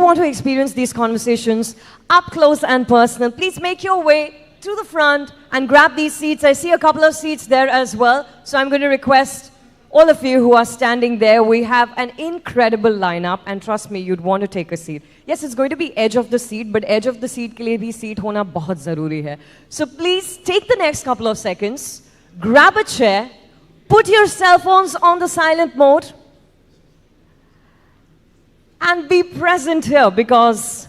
want to experience these conversations up close and personal, please make your way to the front and grab these seats. I see a couple of seats there as well. So I'm going to request all of you who are standing there. We have an incredible lineup, and trust me, you'd want to take a seat. Yes, it's going to be edge of the seat, but edge of the seat ke liye bhi seat hona bahut zaruri hai. So please take the next couple of seconds, grab a chair, put your cell phones on the silent mode, and be present here because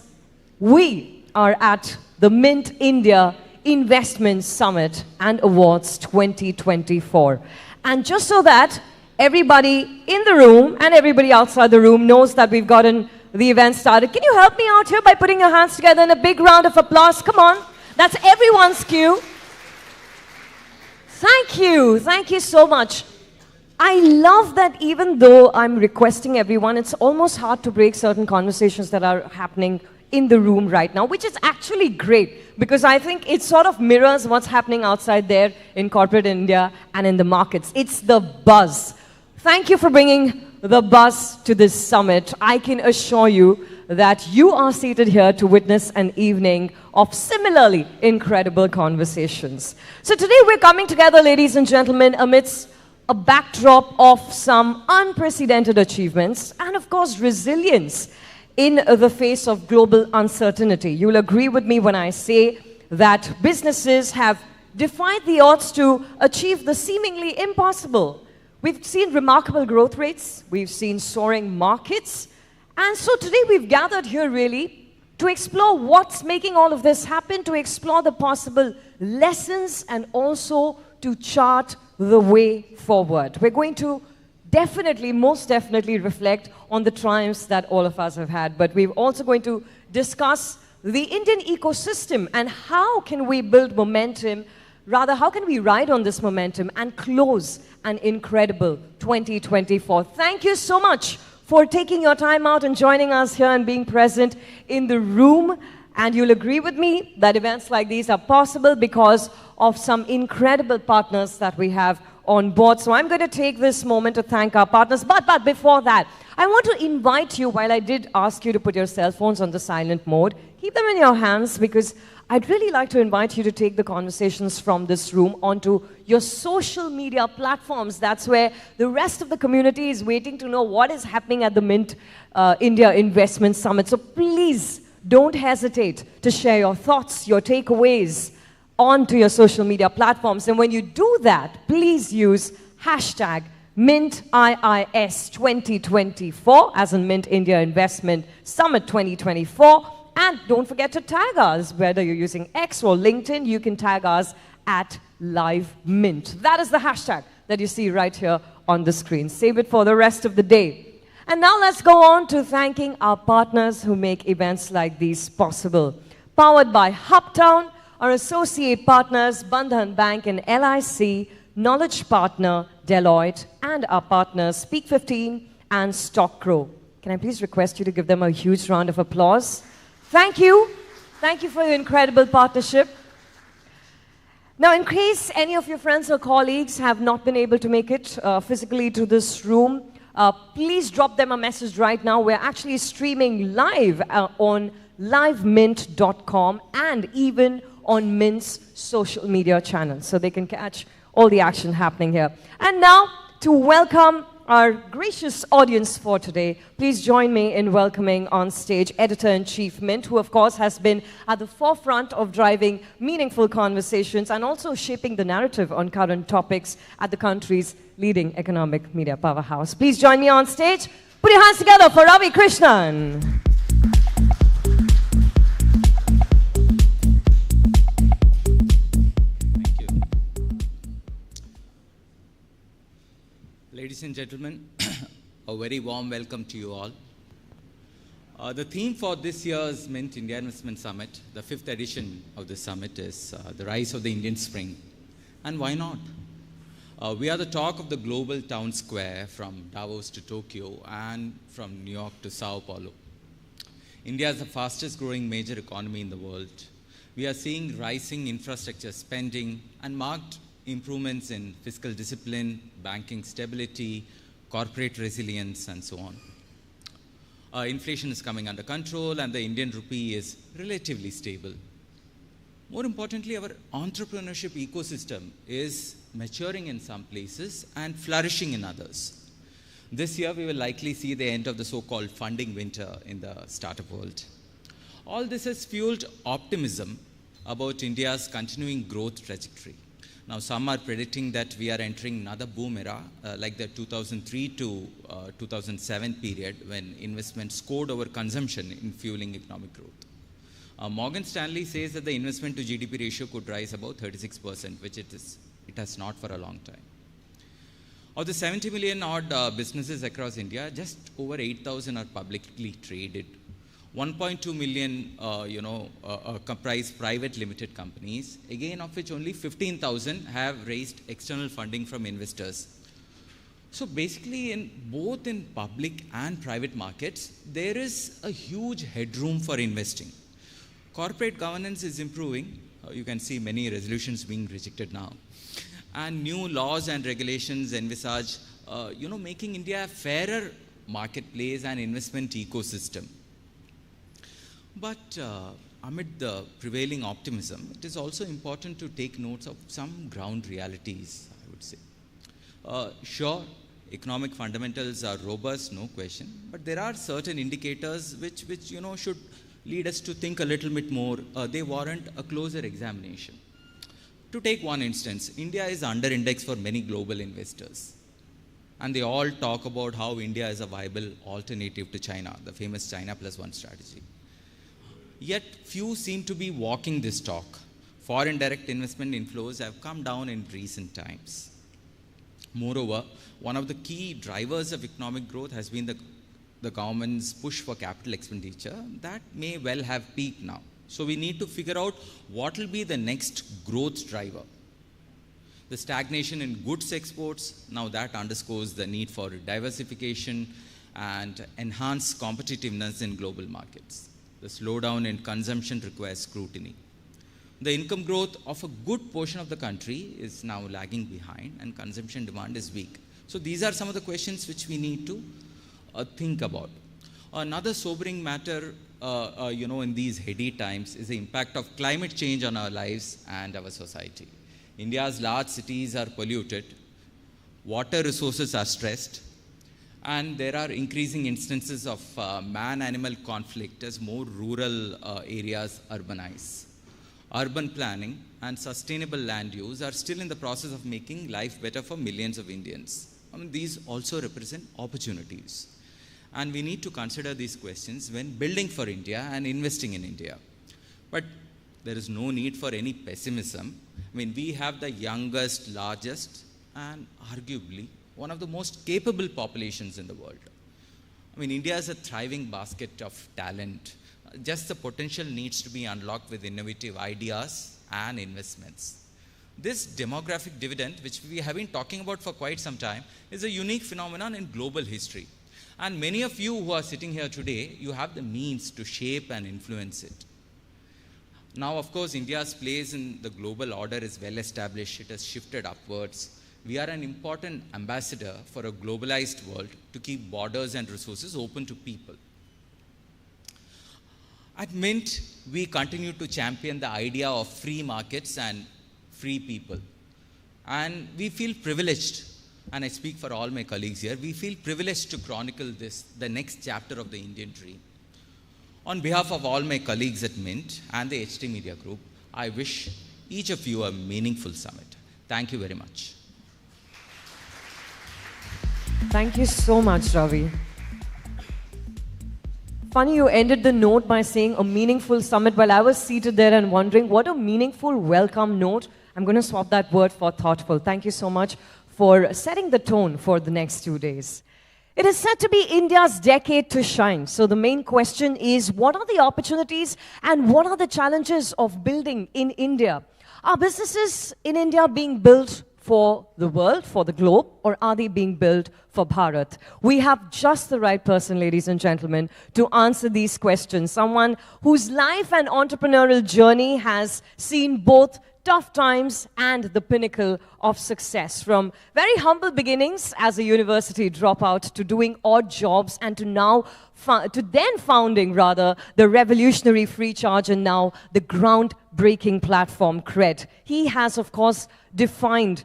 we are at the Mint India Investment Summit and Awards 2024. And just so that everybody in the room and everybody outside the room knows that we've gotten the event started, can you help me out here by putting your hands together in a big round of applause? Come on. That's everyone's cue. Thank you. Thank you so much. I love that even though I'm requesting everyone, it's almost hard to break certain conversations that are happening in the room right now, which is actually great because I think it sort of mirrors what's happening outside there in corporate India and in the markets. It's the buzz. Thank you for bringing the buzz to this summit. I can assure you that you are seated here to witness an evening of similarly incredible conversations. So today we're coming together, ladies and gentlemen, amidst a backdrop of some unprecedented achievements and of course resilience in the face of global uncertainty. You'll agree with me when I say that businesses have defied the odds to achieve the seemingly impossible. We've seen remarkable growth rates, we've seen soaring markets, and so today we've gathered here really to explore what's making all of this happen, to explore the possible lessons and also to chart the way forward. We're going to most definitely reflect on the triumphs that all of us have had, but we're also going to discuss the Indian ecosystem and how can we build momentum, rather how can we ride on this momentum and close an incredible 2024. Thank you so much for taking your time out and joining us here and being present in the room. And you'll agree with me that events like these are possible because of some incredible partners that we have on board. So I'm going to take this moment to thank our partners. But before that, I want to invite you, while I did ask you to put your cell phones on the silent mode, keep them in your hands because I'd really like to invite you to take the conversations from this room onto your social media platforms. That's where the rest of the community is waiting to know what is happening at the Mint India Investment Summit. So please don't hesitate to share your thoughts, your takeaways onto your social media platforms. And when you do that, please use hashtag MintIIS2024, as in Mint India Investment Summit 2024. And don't forget to tag us, whether you're using X or LinkedIn, you can tag us at Live Mint. That is the hashtag that you see right here on the screen. Save it for the rest of the day. And now let's go on to thanking our partners who make events like these possible. Powered by Hubtown, our associate partners, Bandhan Bank and LIC, Knowledge Partner, Deloitte, and our partners, Speak15 and StockCrow. Can I please request you to give them a huge round of applause? Thank you. Thank you for your incredible partnership. Now, in case any of your friends or colleagues have not been able to make it physically to this room, please drop them a message right now. We're actually streaming live on livemint.com and even on Mint's social media channels, so they can catch all the action happening here. And now, to welcome our gracious audience for today, please join me in welcoming on stage Editor-in-Chief Mint, who of course has been at the forefront of driving meaningful conversations and also shaping the narrative on current topics at the country's leading economic media powerhouse. Please join me on stage. Put your hands together for Ravi Krishnan. Ladies and gentlemen, a very warm welcome to you all. The theme for this year's Mint India Investment Summit, the 5th edition of the summit, is the rise of the Indian spring. And why not? We are the talk of the global town square, from Davos to Tokyo and from New York to Sao Paulo. India is the fastest growing major economy in the world. We are seeing rising infrastructure spending and marked improvements in fiscal discipline, banking stability, corporate resilience, and so on. Inflation is coming under control and the Indian rupee is relatively stable. More importantly, our entrepreneurship ecosystem is maturing in some places and flourishing in others. This year, we will likely see the end of the so-called funding winter in the startup world. All this has fueled optimism about India's continuing growth trajectory. Now, some are predicting that we are entering another boom era, like the 2003 to 2007 period when investment scored over consumption in fueling economic growth. Morgan Stanley says that the investment to GDP ratio could rise about 36%, which it has not for a long time. Of the 70 million odd businesses across India, just over 8,000 are publicly traded. 1.2 million, comprise private limited companies, again of which only 15,000 have raised external funding from investors. So basically, both in public and private markets, there is a huge headroom for investing. Corporate governance is improving. You can see many resolutions being rejected now. And new laws and regulations envisage, making India a fairer marketplace and investment ecosystem. But amid the prevailing optimism, it is also important to take notes of some ground realities, I would say. Sure, economic fundamentals are robust, no question, but there are certain indicators which should lead us to think a little bit more. They warrant a closer examination. To take one instance, India is under-indexed for many global investors. And they all talk about how India is a viable alternative to China, the famous China plus one strategy. Yet, few seem to be walking this talk. Foreign direct investment inflows have come down in recent times. Moreover, one of the key drivers of economic growth has been the government's push for capital expenditure that may well have peaked now. So we need to figure out what will be the next growth driver. The stagnation in goods exports, now that underscores the need for diversification and enhanced competitiveness in global markets. The slowdown in consumption requires scrutiny. The income growth of a good portion of the country is now lagging behind and consumption demand is weak. So these are some of the questions which we need to think about. Another sobering matter, in these heady times is the impact of climate change on our lives and our society. India's large cities are polluted, water resources are stressed, and there are increasing instances of man-animal conflict as more rural areas urbanize. Urban planning and sustainable land use are still in the process of making life better for millions of Indians. These also represent opportunities. And we need to consider these questions when building for India and investing in India. But there is no need for any pessimism. We have the youngest, largest, and arguably one of the most capable populations in the world. India is a thriving basket of talent. Just the potential needs to be unlocked with innovative ideas and investments. This demographic dividend, which we have been talking about for quite some time, is a unique phenomenon in global history. And many of you who are sitting here today, you have the means to shape and influence it. Now, of course, India's place in the global order is well established. It has shifted upwards. We are an important ambassador for a globalized world to keep borders and resources open to people. At Mint, we continue to champion the idea of free markets and free people. And we feel privileged, and I speak for all my colleagues here, we feel privileged to chronicle this, the next chapter of the Indian dream. On behalf of all my colleagues at Mint and the HT Media Group, I wish each of you a meaningful summit. Thank you very much. Thank you so much, Ravi. Funny you ended the note by saying a meaningful summit while I was seated there and wondering what a meaningful welcome note. I'm going to swap that word for thoughtful. Thank you so much for setting the tone for the next 2 days. It is said to be India's decade to shine. So the main question is, what are the opportunities and what are the challenges of building in India? Are businesses in India being built for the world, for the globe, or or are they being built for Bharat? We have just the right person, ladies and gentlemen, to answer these questions. Someone whose life and entrepreneurial journey has seen both tough times and the pinnacle of success. From very humble beginnings as a university dropout to doing odd jobs and to now founding the revolutionary Free Charge and now the groundbreaking platform Cred. He has, of course, redefined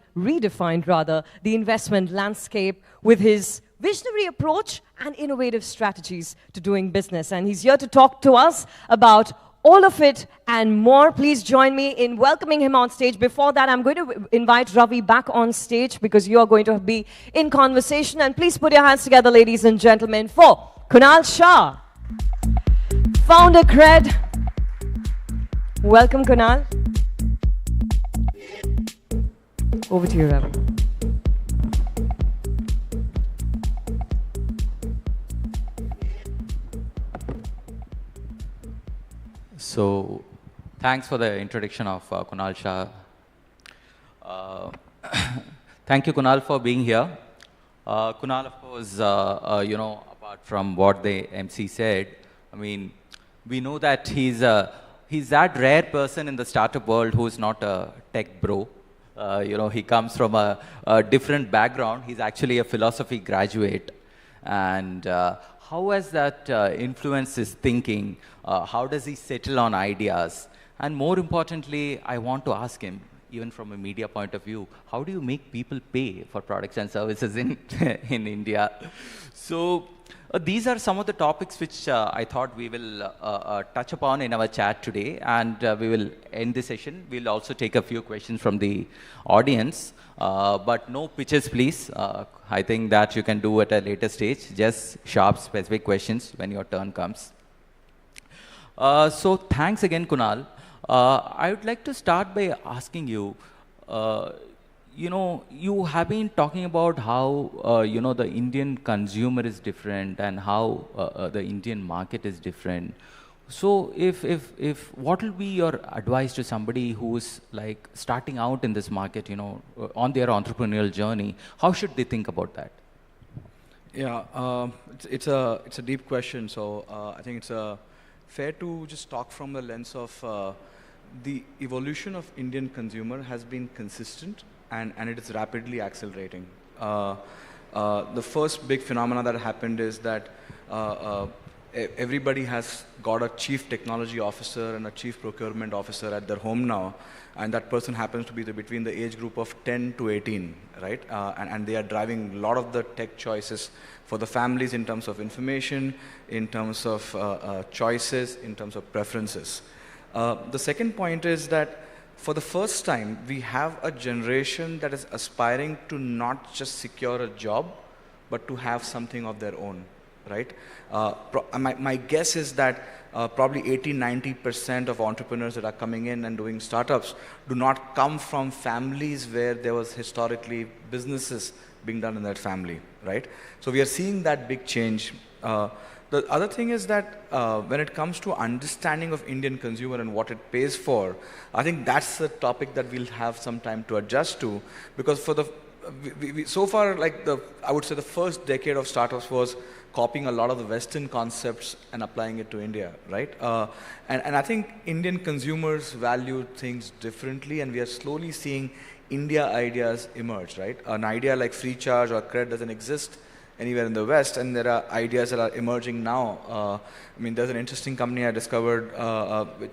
the investment landscape with his visionary approach and innovative strategies to doing business. And he's here to talk to us about all of it and more. Please join me in welcoming him on stage. Before that, I'm going to invite Ravi back on stage because you are going to be in conversation. And please put your hands together, ladies and gentlemen, for Kunal Shah, founder Cred. Welcome, Kunal. Over to you, Ravi. So, thanks for the introduction of Kunal Shah. Thank you, Kunal, for being here. Kunal, of course, apart from what the MC said, I mean, we know that he's that rare person in the startup world who's not a tech bro. He comes from a different background. He's actually a philosophy graduate. And how has that influenced his thinking? How does he settle on ideas? And more importantly, I want to ask him, even from a media point of view, how do you make people pay for products and services in India? So these are some of the topics which I thought we will touch upon in our chat today, and we will end this session. We'll also take a few questions from the audience, but no pitches, please. I think that you can do at a later stage, just sharp, specific questions when your turn comes. So thanks again, Kunal. I would like to start by asking you, you have been talking about how, the Indian consumer is different and how the Indian market is different. So what will be your advice to somebody who's like starting out in this market, on their entrepreneurial journey? How should they think about that? Yeah, it's a deep question. So I think it's fair to just talk from the lens of the evolution of Indian consumer has been consistent and it is rapidly accelerating. The first big phenomena that happened is that everybody has got a chief technology officer and a chief procurement officer at their home now, and that person happens to be between the age group of 10 to 18, right? And they are driving a lot of the tech choices for the families in terms of information, in terms of choices, in terms of preferences. The second point is that for the first time, we have a generation that is aspiring to not just secure a job, but to have something of their own, right? My guess is that probably 80–90% of entrepreneurs that are coming in and doing startups do not come from families where there was historically businesses being done in that family, right? So we are seeing that big change. The other thing is that when it comes to understanding of Indian consumer and what it pays for, I think that's the topic that we'll have some time to adjust to, because for the so far, like I would say the first decade of startups was copying a lot of the Western concepts and applying it to India, right? And I think Indian consumers value things differently, and we are slowly seeing India ideas emerge, right? An idea like Free Charge or Cred doesn't exist anywhere in the West, and there are ideas that are emerging now. I mean, there's an interesting company I discovered,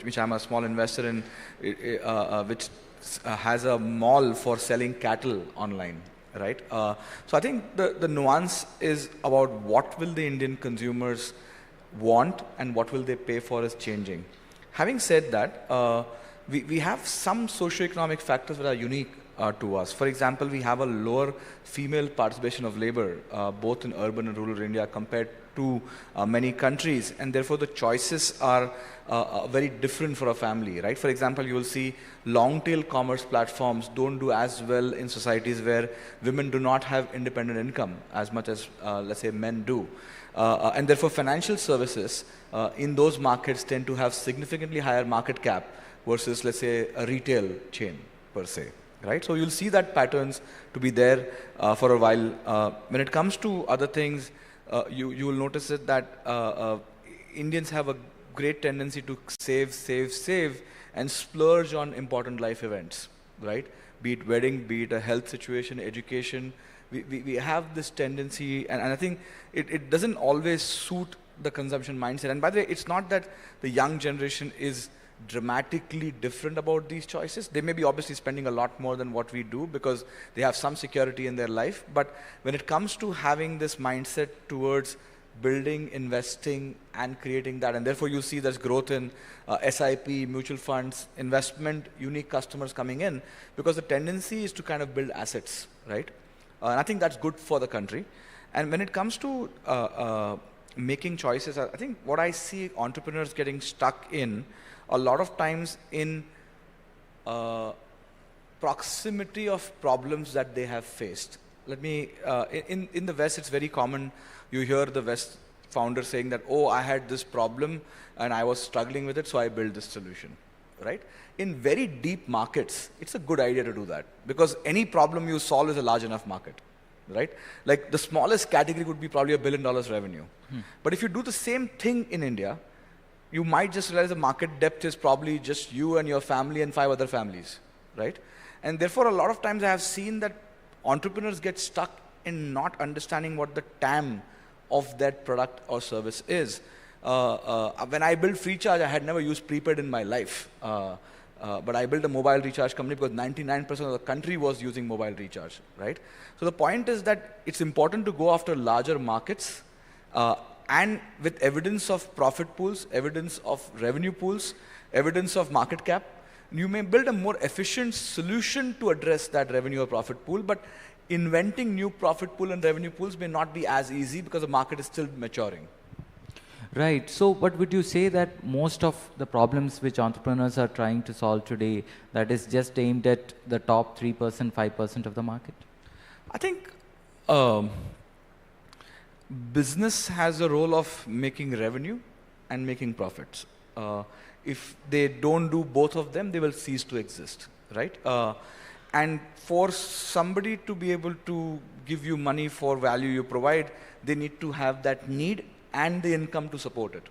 which I'm a small investor in, which has a mall for selling cattle online, right? So I think the nuance is about what will the Indian consumers want and what will they pay for is changing. Having said that, we have some socioeconomic factors that are unique to us. For example, we have a lower female participation of labor, both in urban and rural India compared to many countries, and therefore the choices are very different for a family, right? For example, you will see long-tail commerce platforms don't do as well in societies where women do not have independent income as much as, let's say, men do. And therefore financial services in those markets tend to have significantly higher market cap versus, let's say, a retail chain per se. right? So you'll see that patterns to be there for a while. When it comes to other things, you will notice it that Indians have a great tendency to save, and splurge on important life events, right? Be it wedding, be it a health situation, education. We have this tendency, and I think it doesn't always suit the consumption mindset. And by the way, it's not that the young generation is dramatically different about these choices. They may be obviously spending a lot more than what we do because they have some security in their life. But when it comes to having this mindset towards building, investing, and creating that, and therefore you see there's growth in SIP, mutual funds, investment, unique customers coming in, because the tendency is to kind of build assets, right? And I think that's good for the country. And when it comes to making choices, I think what I see entrepreneurs getting stuck in a lot of times in proximity of problems that they have faced. Let me, in the West, it's very common. You hear the West founder saying that, oh, I had this problem and I was struggling with it, so I built this solution, right? In very deep markets, it's a good idea to do that because any problem you solve is a large enough market, right? Like the smallest category would be probably $1 billion revenue. But if you do the same thing in India, you might just realize the market depth is probably just you and your family and 5 other families, right? And therefore, a lot of times I have seen that entrepreneurs get stuck in not understanding what the TAM of that product or service is. When I built FreeCharge, I had never used prepaid in my life. But I built a mobile recharge company because 99% of the country was using mobile recharge, right? So the point is that it's important to go after larger markets and with evidence of profit pools, evidence of revenue pools, evidence of market cap. You may build a more efficient solution to address that revenue or profit pool, but inventing new profit pool and revenue pools may not be as easy because the market is still maturing. Right. So, but would you say that most of the problems which entrepreneurs are trying to solve today, that is just aimed at the top 3%, 5% of the market? I think business has a role of making revenue and making profits. If they don't do both of them, they will cease to exist, right? And for somebody to be able to give you money for value you provide, they need to have that need and the income to support it,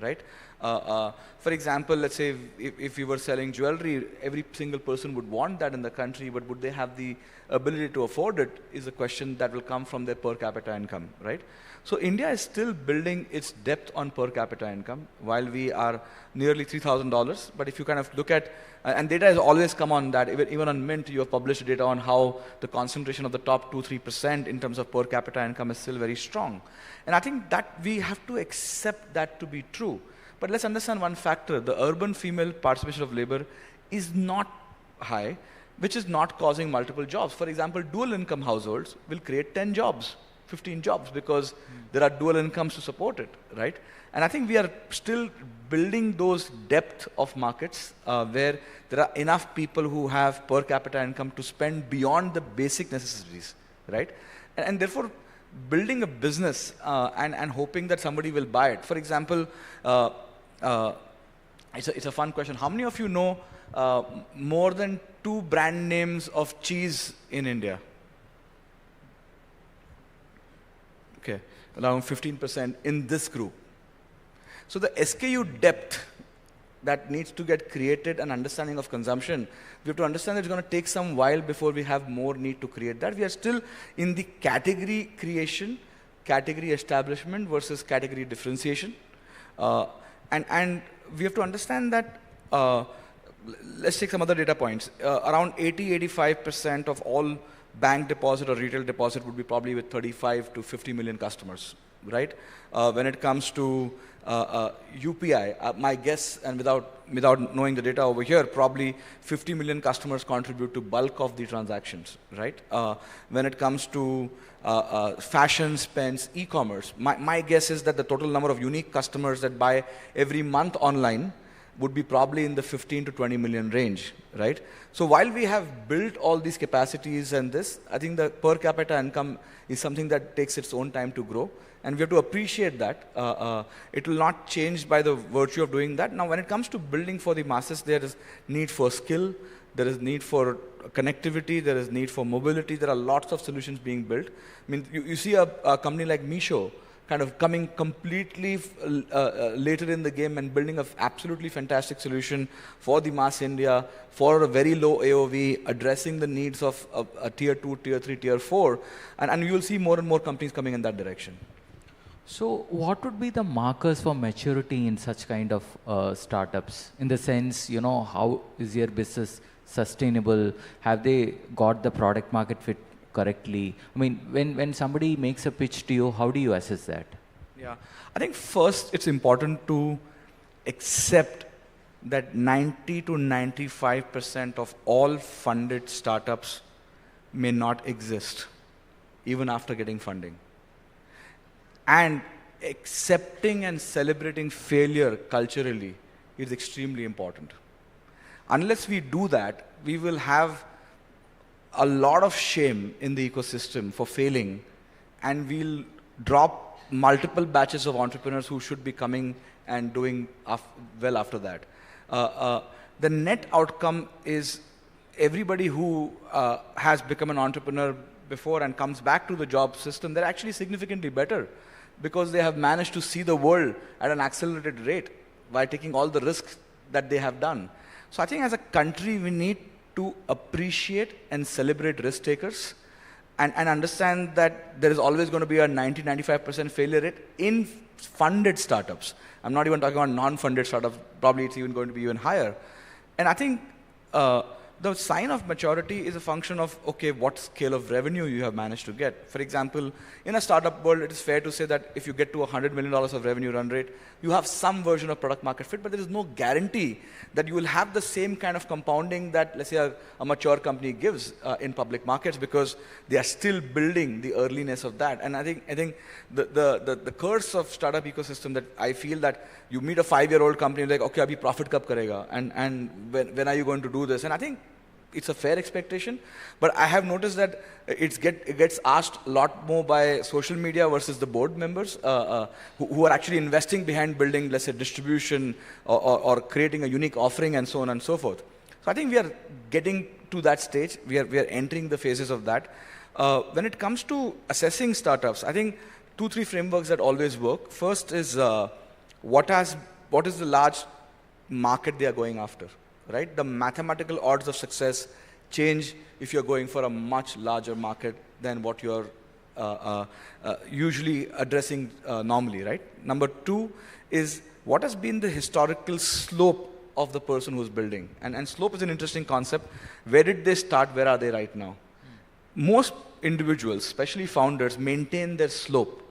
right? For example, let's say if you were selling jewelry, every single person would want that in the country, but would they have the ability to afford it is a question that will come from their per capita income, right? So India is still building its depth on per capita income while we are nearly $3,000. But if you kind of look at, and data has always come on that, even on Mint, you have published data on how the concentration of the top 2-3% in terms of per capita income is still very strong. And I think that we have to accept that to be true. But let's understand one factor. The urban female participation of labor is not high, which is not causing multiple jobs. For example, dual income households will create 10 jobs, 15 jobs, because there are dual incomes to support it, right? And I think we are still building those depth of markets where there are enough people who have per capita income to spend beyond the basic necessities, right? And therefore, building a business and hoping that somebody will buy it. For example, it's a fun question. How many of you know more than 2 brand names of cheese in India? Okay, around 15% in this group. So the SKU depth that needs to get created and understanding of consumption, we have to understand that it's going to take some while before we have more need to create that. We are still in the category creation, category establishment versus category differentiation. And we have to understand that, let's take some other data points. Around 80-85% of all bank deposit or retail deposit would be probably with 35 to 50 million customers, right? When it comes to UPI, my guess, and without knowing the data over here, probably 50 million customers contribute to bulk of the transactions, right? When it comes to fashion spends, e-commerce, my guess is that the total number of unique customers that buy every month online would be probably in the 15 to 20 million range, right? So while we have built all these capacities and this, I think the per capita income is something that takes its own time to grow, and we have to appreciate that. It will not change by the virtue of doing that. Now, when it comes to building for the masses, there is need for skill, there is need for connectivity, there is need for mobility, there are lots of solutions being built. I mean, you see a company like Meesho kind of coming completely later in the game and building an absolutely fantastic solution for the mass India, for a very low AOV, addressing the needs of a tier 2, tier 3, tier 4, and you will see more and more companies coming in that direction. So what would be the markers for maturity in such kind of startups? In the sense, you know, how is your business sustainable? Have they got the product market fit correctly? I mean, when somebody makes a pitch to you, how do you assess that? Yeah, I think first it's important to accept that 90 to 95% of all funded startups may not exist, even after getting funding. And accepting and celebrating failure culturally is extremely important. Unless we do that, we will have a lot of shame in the ecosystem for failing, and we'll drop multiple batches of entrepreneurs who should be coming and doing well after that. The net outcome is everybody who has become an entrepreneur before and comes back to the job system, they're actually significantly better because they have managed to see the world at an accelerated rate by taking all the risks that they have done. So I think as a country, we need to appreciate and celebrate risk takers and understand that there is always going to be a 90-95% failure rate in funded startups. I'm not even talking about non-funded startups. Probably it's even going to be even higher. And I think the sign of maturity is a function of, okay, what scale of revenue you have managed to get. For example, in a startup world, it is fair to say that if you get to $100 million of revenue run rate, you have some version of product market fit, but there is no guarantee that you will have the same kind of compounding that, let's say, a mature company gives in public markets, because they are still building the earliness of that. And I think the curse of startup ecosystem, that I feel that you meet a 5-year-old company, like, okay, abhi profit kab karega? And when are you going to do this? And I think it's a fair expectation, but I have noticed that it gets asked a lot more by social media versus the board members who are actually investing behind building, let's say, distribution or creating a unique offering and so on and so forth. So I think we are getting to that stage. We are entering the phases of that. When it comes to assessing startups, I think 2-3 frameworks that always work. First is what is the large market they are going after. Right? The mathematical odds of success change if you're going for a much larger market than what you're usually addressing normally, right? Number 2 is what has been the historical slope of the person who's building. And slope is an interesting concept. Where did they start? Where are they right now? Most individuals, especially founders, maintain their slope.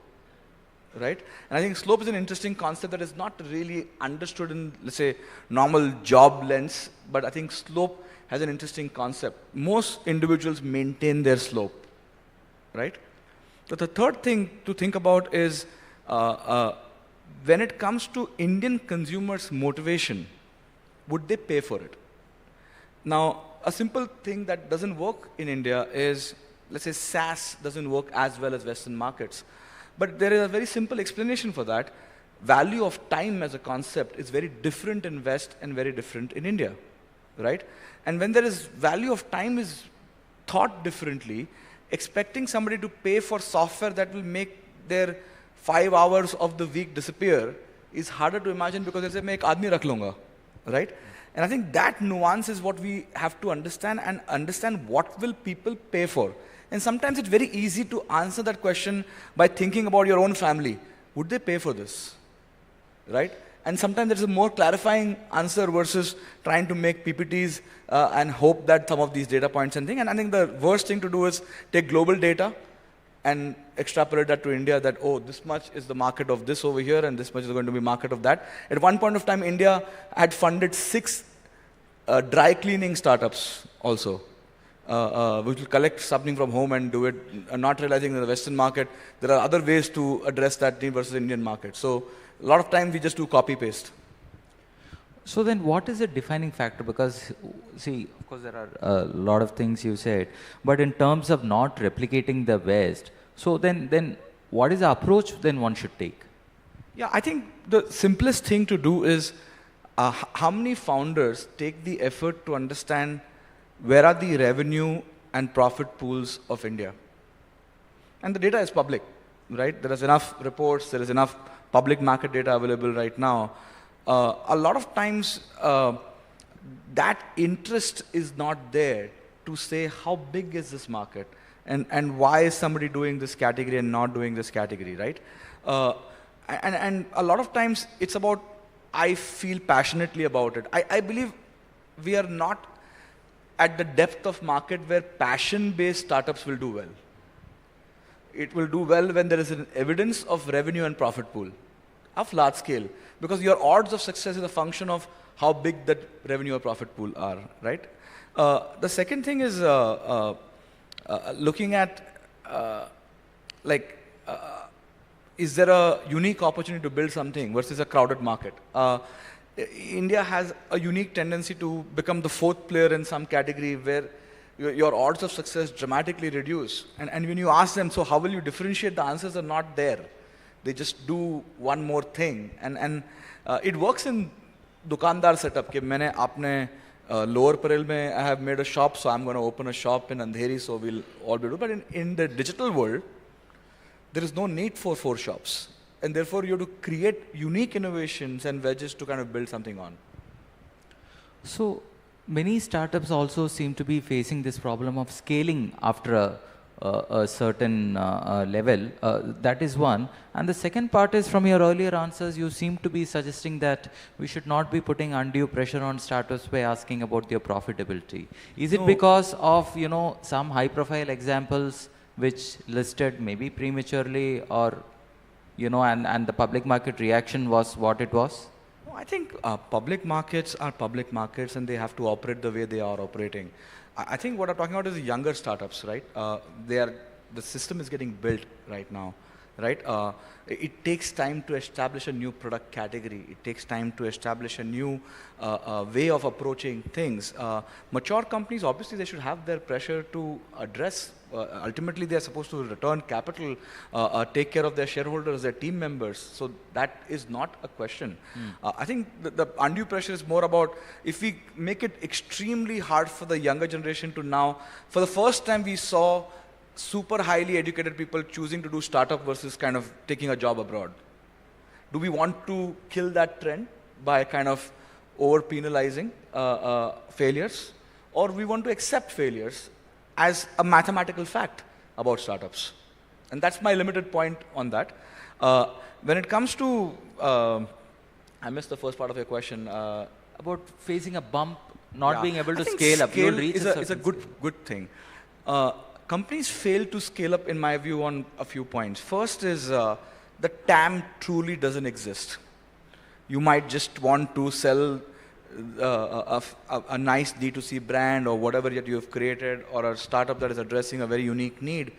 Right? And I think slope is an interesting concept that is not really understood in, let's say, normal job lens, but I think slope has an interesting concept. Most individuals maintain their slope, right? So the third thing to think about is when it comes to Indian consumers' motivation, would they pay for it? Now, a simple thing that doesn't work in India is, let's say, SaaS doesn't work as well as Western markets. But there is a very simple explanation for that. Value of time as a concept is very different in West and very different in India, right? And when there is value of time is thought differently, expecting somebody to pay for software that will make their 5 hours of the week disappear is harder to imagine, because they'll say, "Main ek aadmi rakh lunga," right? And I think that nuance is what we have to understand, and understand what will people pay for. And sometimes it's very easy to answer that question by thinking about your own family. Would they pay for this? Right? And sometimes there's a more clarifying answer versus trying to make PPTs and hope that some of these data points and things. And I think the worst thing to do is take global data and extrapolate that to India, that, oh, this much is the market of this over here and this much is going to be market of that. At one point of time, India had funded 6 dry cleaning startups also. Which will collect something from home and do it, not realizing in the Western market there are other ways to address that need versus Indian market. So a lot of times we just do copy-paste. So then what is the defining factor? Because, see, of course there are a lot of things you said, but in terms of not replicating the West, so then what is the approach then one should take? Yeah, I think the simplest thing to do is how many founders take the effort to understand where are the revenue and profit pools of India? And the data is public, right? There is enough reports, there is enough public market data available right now. A lot of times, that interest is not there to say how big is this market and why is somebody doing this category and not doing this category, right? And a lot of times it's about, I feel passionately about it. I believe we are not at the depth of market where passion-based startups will do well. It will do well when there is an evidence of revenue and profit pool of large scale, because your odds of success is a function of how big that revenue or profit pool are, right? The second thing is looking at is there a unique opportunity to build something versus a crowded market? India has a unique tendency to become the fourth player in some category where your odds of success dramatically reduce. And when you ask them, so how will you differentiate, the answers are not there. They just do one more thing. And it works in Dukandar setup. Ke maine apne Lower Parel mein, I have made a shop, so I'm going to open a shop in Andheri, so we'll all be doing. But in the digital world, there is no need for 4 shops. And therefore, you have to create unique innovations and wedges to kind of build something on. So many startups also seem to be facing this problem of scaling after a certain level. That is one. And the second part is, from your earlier answers, you seem to be suggesting that we should not be putting undue pressure on startups by asking about their profitability. Is it because of, you know, some high-profile examples which listed maybe prematurely, or, you know, and the public market reaction was what it was? I think public markets are public markets and they have to operate the way they are operating. I think what I'm talking about is the younger startups, right? The system is getting built right now, right? It takes time to establish a new product category. It takes time to establish a new way of approaching things. Mature companies, obviously, they should have their pressure to address. Ultimately, they are supposed to return capital, take care of their shareholders, their team members. So that is not a question. I think the undue pressure is more about, if we make it extremely hard for the younger generation to now, for the first time we saw super highly educated people choosing to do startup versus kind of taking a job abroad. Do we want to kill that trend by kind of over penalizing failures, or we want to accept failures as a mathematical fact about startups? And that's my limited point on that. When it comes to, I missed the first part of your question. About facing a bump, not being able to scale up. Scale is a good thing. Companies fail to scale up, in my view, on a few points. First is the TAM truly doesn't exist. You might just want to sell a nice D2C brand or whatever that you have created, or a startup that is addressing a very unique need,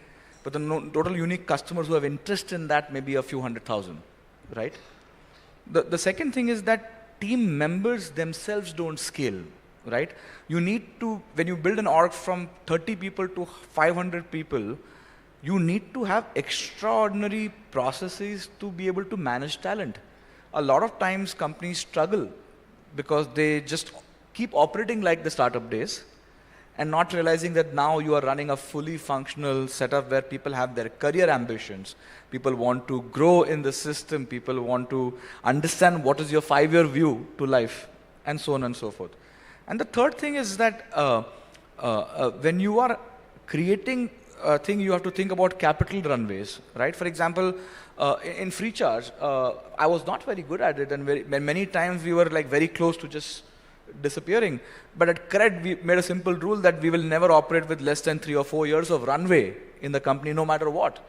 but the total unique customers who have interest in that may be a few 100,000, right? The second thing is that team members themselves don't scale, right? You need to, when you build an org from 30 people to 500 people, you need to have extraordinary processes to be able to manage talent. A lot of times companies struggle because they just keep operating like the startup days and not realizing that now you are running a fully functional setup where people have their career ambitions. People want to grow in the system. People want to understand what is your 5-year view to life, and so on and so forth. And the third thing is that when you are creating a thing, you have to think about capital runways, right? For example, in free charge, I was not very good at it, and many times we were like very close to just disappearing. But at Cred, we made a simple rule that we will never operate with less than 3 or 4 years of runway in the company, no matter what,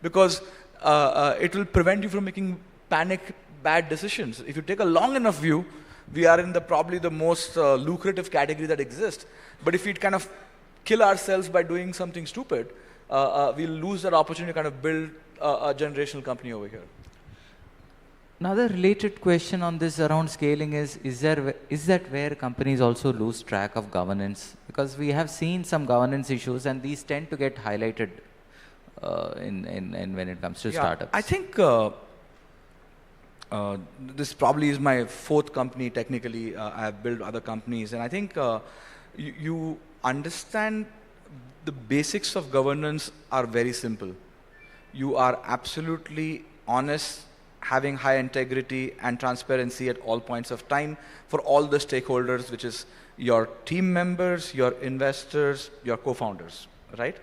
because it will prevent you from making panic bad decisions. If you take a long enough view, we are in probably the most lucrative category that exists. But if we kind of kill ourselves by doing something stupid, we'll lose that opportunity to kind of build a generational company over here. Another related question on this around scaling is that where companies also lose track of governance? Because we have seen some governance issues, and these tend to get highlighted in when it comes to startups. I think this probably is my 4th company technically. I have built other companies, and I think understand the basics of governance are very simple. You are absolutely honest, having high integrity and transparency at all points of time for all the stakeholders, which is your team members, your investors, your co-founders, right?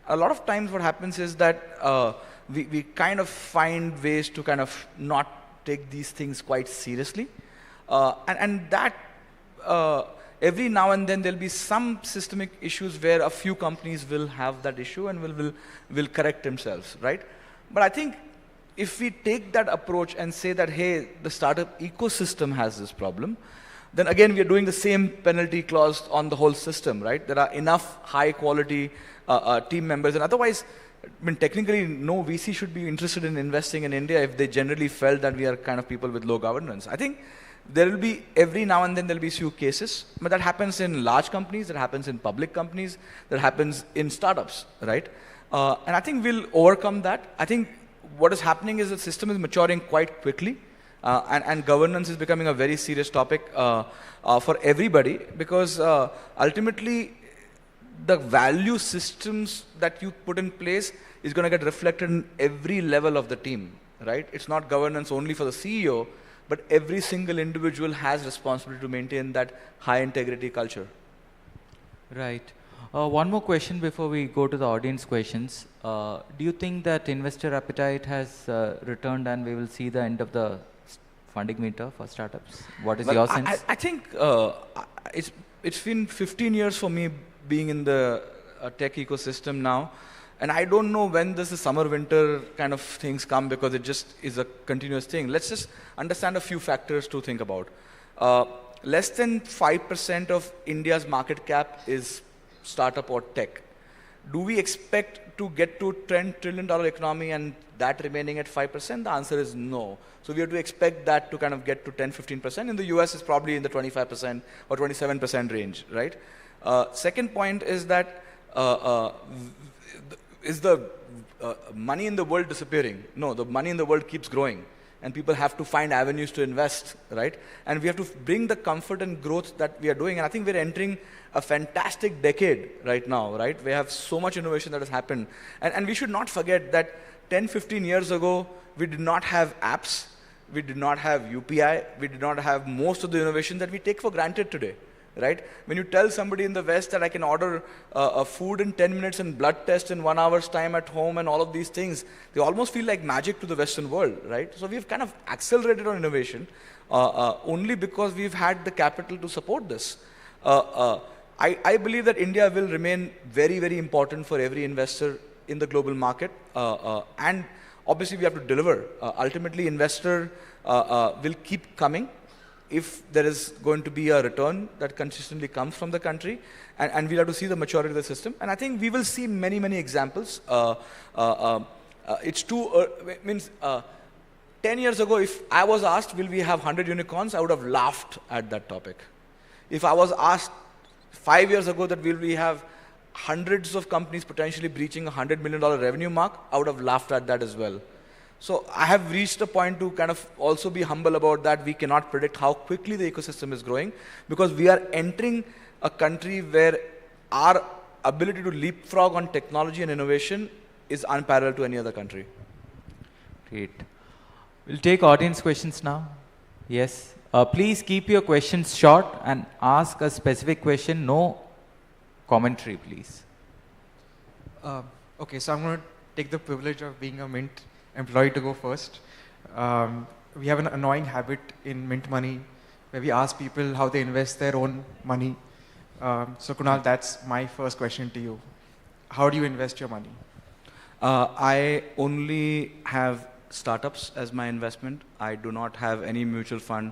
A lot of times what happens is that we kind of find ways to kind of not take these things quite seriously. And that every now and then there'll be some systemic issues where a few companies will have that issue and will correct themselves, right? But I think if we take that approach and say that, hey, the startup ecosystem has this problem, then again we are doing the same penalty clause on the whole system, right? There are enough high quality team members, and otherwise, I mean, technically no VC should be interested in investing in India if they generally felt that we are kind of people with low governance. I think there will be, every now and then there will be few cases, but that happens in large companies, that happens in public companies, that happens in startups, right? And I think we'll overcome that. I think what is happening is the system is maturing quite quickly, and governance is becoming a very serious topic for everybody, because ultimately the value systems that you put in place is going to get reflected in every level of the team, right? It's not governance only for the CEO, but every single individual has responsibility to maintain that high integrity culture. Right. One more question before we go to the audience questions. Do you think that investor appetite has returned and we will see the end of the funding meter for startups? What is your sense? I think it's been 15 years for me being in the tech ecosystem now. And I don't know when does the summer-winter kind of things come, because it just is a continuous thing. Let's just understand a few factors to think about. Less than 5% of India's market cap is startup or tech. Do we expect to get to $10 trillion economy and that remaining at 5%? The answer is no. So we have to expect that to kind of get to 10-15%. In the US, it's probably in the 25% or 27% range, right? Second point is that is the money in the world disappearing? No, the money in the world keeps growing, and people have to find avenues to invest, right? And we have to bring the comfort and growth that we are doing. And I think we're entering a fantastic decade right now, right? We have so much innovation that has happened. And we should not forget that 10, 15 years ago, we did not have apps, we did not have UPI, we did not have most of the innovation that we take for granted today. Right? When you tell somebody in the West that I can order a food in 10 minutes and blood test in 1 hour's time at home and all of these things, they almost feel like magic to the Western world, right? So we've kind of accelerated on innovation only because we've had the capital to support this. I believe that India will remain very, very important for every investor in the global market, and obviously we have to deliver. Ultimately, investor will keep coming if there is going to be a return that consistently comes from the country, and we'll have to see the maturity of the system. And I think we will see many, many examples. It's too, means 10 years ago, if I was asked, will we have 100 unicorns, I would have laughed at that topic. If I was asked 5 years ago that will we have hundreds of companies potentially breaching $100 million revenue mark, I would have laughed at that as well. So I have reached a point to kind of also be humble about that. We cannot predict how quickly the ecosystem is growing, because we are entering a country where our ability to leapfrog on technology and innovation is unparalleled to any other country. Great. We'll take audience questions now. Yes. Please keep your questions short and ask a specific question. No commentary, please. Okay, so I'm going to take the privilege of being a Mint employee to go first. We have an annoying habit in Mint Money where we ask people how they invest their own money. So Kunal, that's my first question to you. How do you invest your money? I only have startups as my investment. I do not have any mutual fund,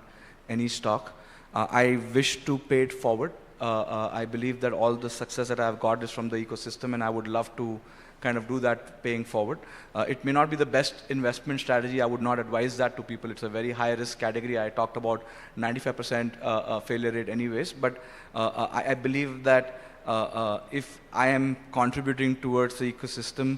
any stock. I wish to pay it forward. I believe that all the success that I've got is from the ecosystem, and I would love to kind of do that paying forward. It may not be the best investment strategy. I would not advise that to people. It's a very high risk category. I talked about 95% failure rate anyways, but I believe that if I am contributing towards the ecosystem,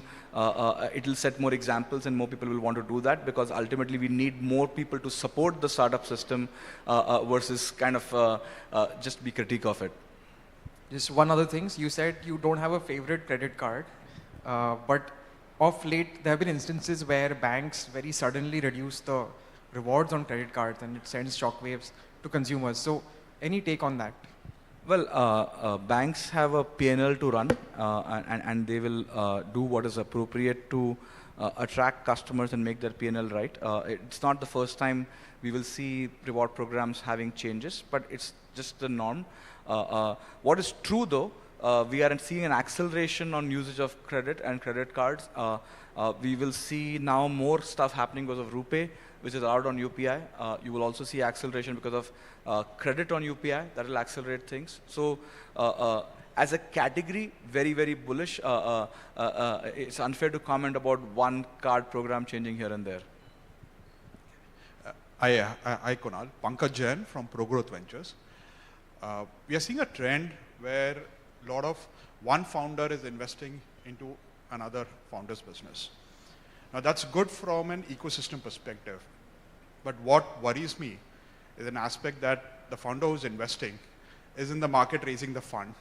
it will set more examples and more people will want to do that, because ultimately we need more people to support the startup system versus kind of just be critique of it. Just one other thing. You said you don't have a favorite credit card, but of late there have been instances where banks very suddenly reduce the rewards on credit cards and it sends shockwaves to consumers. So any take on that? Well, banks have a P&L to run, and they will do what is appropriate to attract customers and make their P&L right. It's not the first time we will see reward programs having changes, but it's just the norm. What is true though, we are seeing an acceleration on usage of credit and credit cards. We will see now more stuff happening because of RuPay, which is allowed on UPI. You will also see acceleration because of credit on UPI. That will accelerate things. So as a category, very, very bullish. It's unfair to comment about one card program changing here and there. Hi, Kunal. Pankaj Jain from ProGrowth Ventures. We are seeing a trend where a lot of one founder is investing into another founder's business. Now that's good from an ecosystem perspective. But what worries me is an aspect that the founder who's investing is in the market raising the fund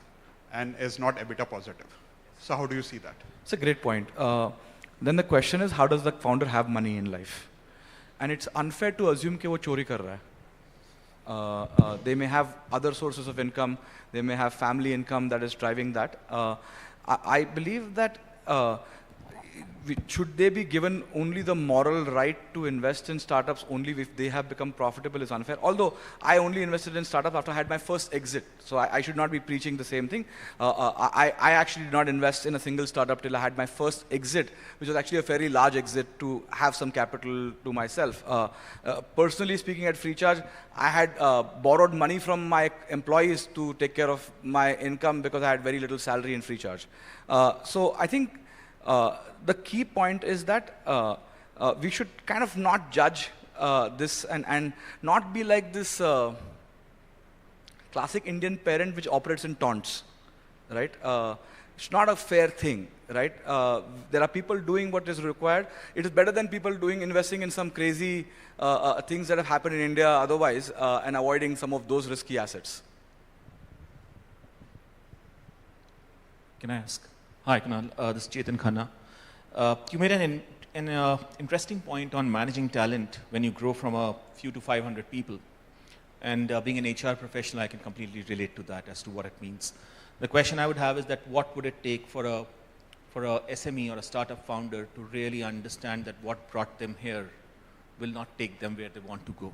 and is not EBITDA positive. So how do you see that? It's a great point. Then the question is, how does the founder have money in life? And it's unfair to assume कि वो चोरी कर रहा है. They may have other sources of income. They may have family income that is driving that. I believe that should they be given only the moral right to invest in startups only if they have become profitable is unfair. Although I only invested in startups after I had my first exit. So I should not be preaching the same thing. I actually did not invest in a single startup till I had my first exit, which was actually a fairly large exit to have some capital to myself. Personally speaking, at Freecharge, I had borrowed money from my employees to take care of my income because I had very little salary in Freecharge. So I think the key point is that we should kind of not judge this and not be like this classic Indian parent which operates in taunts, right? It's not a fair thing, right? There are people doing what is required. It is better than people investing in some crazy things that have happened in India otherwise and avoiding some of those risky assets. Can I ask? Hi, Kunal. This is Chetan Khanna. You made an interesting point on managing talent when you grow from a few to 500 people. And being an HR professional, I can completely relate to that as to what it means. The question I would have is that what would it take for a SME or a startup founder to really understand that what brought them here will not take them where they want to go?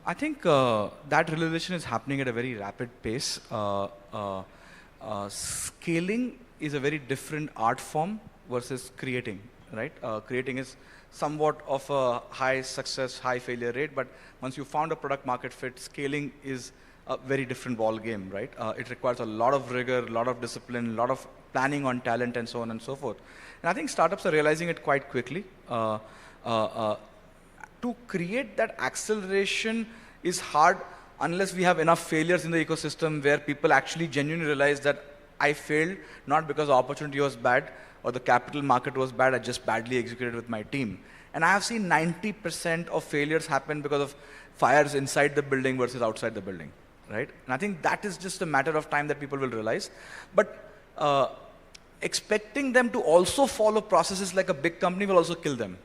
I think that realization is happening at a very rapid pace. Scaling is a very different art form versus creating, right? Creating is somewhat of a high success, high failure rate, but once you found a product market fit, scaling is a very different ball game, right? It requires a lot of rigor, a lot of discipline, a lot of planning on talent and so on and so forth. And I think startups are realizing it quite quickly. To create that acceleration is hard unless we have enough failures in the ecosystem where people actually genuinely realize that I failed, not because the opportunity was bad or the capital market was bad, I just badly executed with my team. And I have seen 90% of failures happen because of fires inside the building versus outside the building, right? And I think that is just a matter of time that people will realize. But expecting them to also follow processes like a big company will also kill them.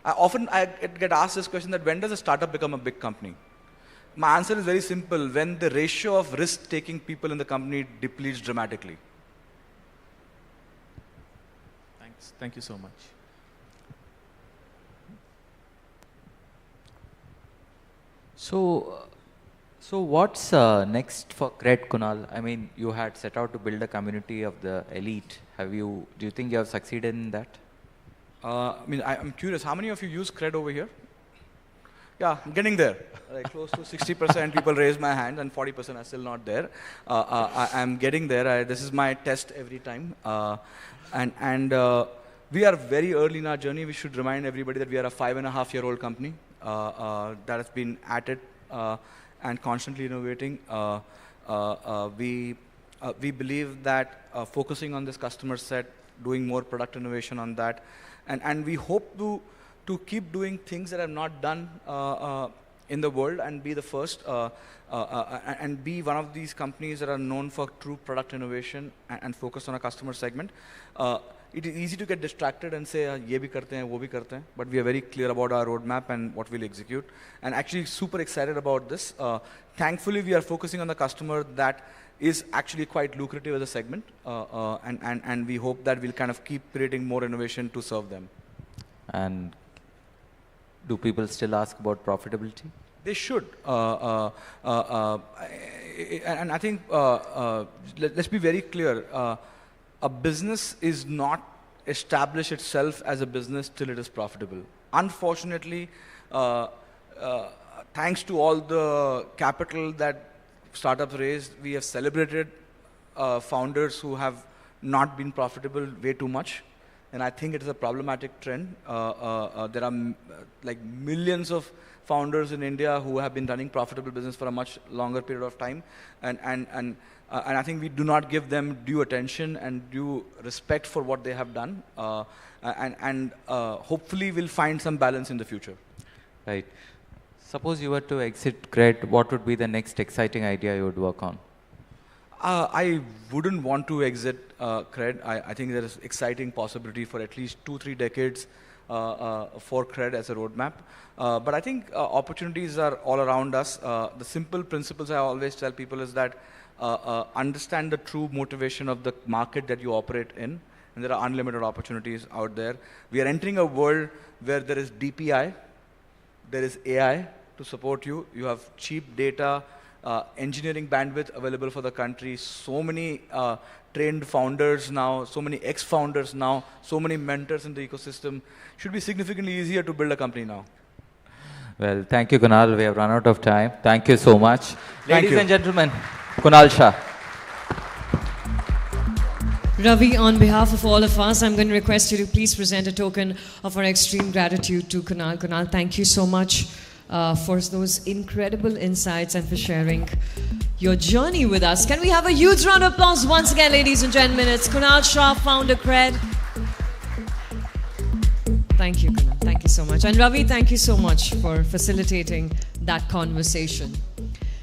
I get asked this question that when does a startup become a big company? My answer is very simple. When the ratio of risk-taking people in the company depletes dramatically. Thanks. Thank you so much. So what's next for Cred, Kunal? I mean, you had set out to build a community of the elite. Do you think you have succeeded in that? I'm curious, how many of you use Cred over here? Yeah, I'm getting there. Like close to 60% people raise my hand and 40% are still not there. I'm getting there. This is my test every time. We are very early in our journey. We should remind everybody that we are a 5.5-year-old company that has been at it and constantly innovating. We believe that focusing on this customer set, doing more product innovation on that, and we hope to keep doing things that have not done in the world and be the first and be one of these companies that are known for true product innovation and focus on a customer segment. It is easy to get distracted and say, ye bhi karte hain, wo bhi karte hain, but we are very clear about our roadmap and what we'll execute. And actually super excited about this. Thankfully, we are focusing on the customer that is actually quite lucrative as a segment. And we hope that we'll kind of keep creating more innovation to serve them. And do people still ask about profitability? They should. And I think, let's be very clear. A business is not established itself as a business till it is profitable. Unfortunately, thanks to all the capital that startups raised, we have celebrated founders who have not been profitable way too much. And I think it is a problematic trend. There are like millions of founders in India who have been running profitable business for a much longer period of time. And I think we do not give them due attention and due respect for what they have done. Hopefully we'll find some balance in the future. Right. Suppose you were to exit Cred, what would be the next exciting idea you would work on? I wouldn't want to exit Cred. I think there is exciting possibility for at least 2-3 decades for Cred as a roadmap. But I think opportunities are all around us. The simple principles I always tell people is that understand the true motivation of the market that you operate in. And there are unlimited opportunities out there. We are entering a world where there is DPI, there is AI to support you. You have cheap data, engineering bandwidth available for the country, so many trained founders now, so many ex-founders now, so many mentors in the ecosystem. Should be significantly easier to build a company now. Well, thank you, Kunal. We have run out of time. Thank you so much. Ladies you. and gentlemen, Kunal Shah. Ravi, on behalf of all of us, I'm going to request you to please present a token of our extreme gratitude to Kunal. Kunal, thank you so much for those incredible insights and for sharing your journey with us. Can we have a huge round of applause once again, ladies and gentlemen? It's Kunal Shah, founder Cred. Thank you, Kunal. Thank you so much. And Ravi, thank you so much for facilitating that conversation.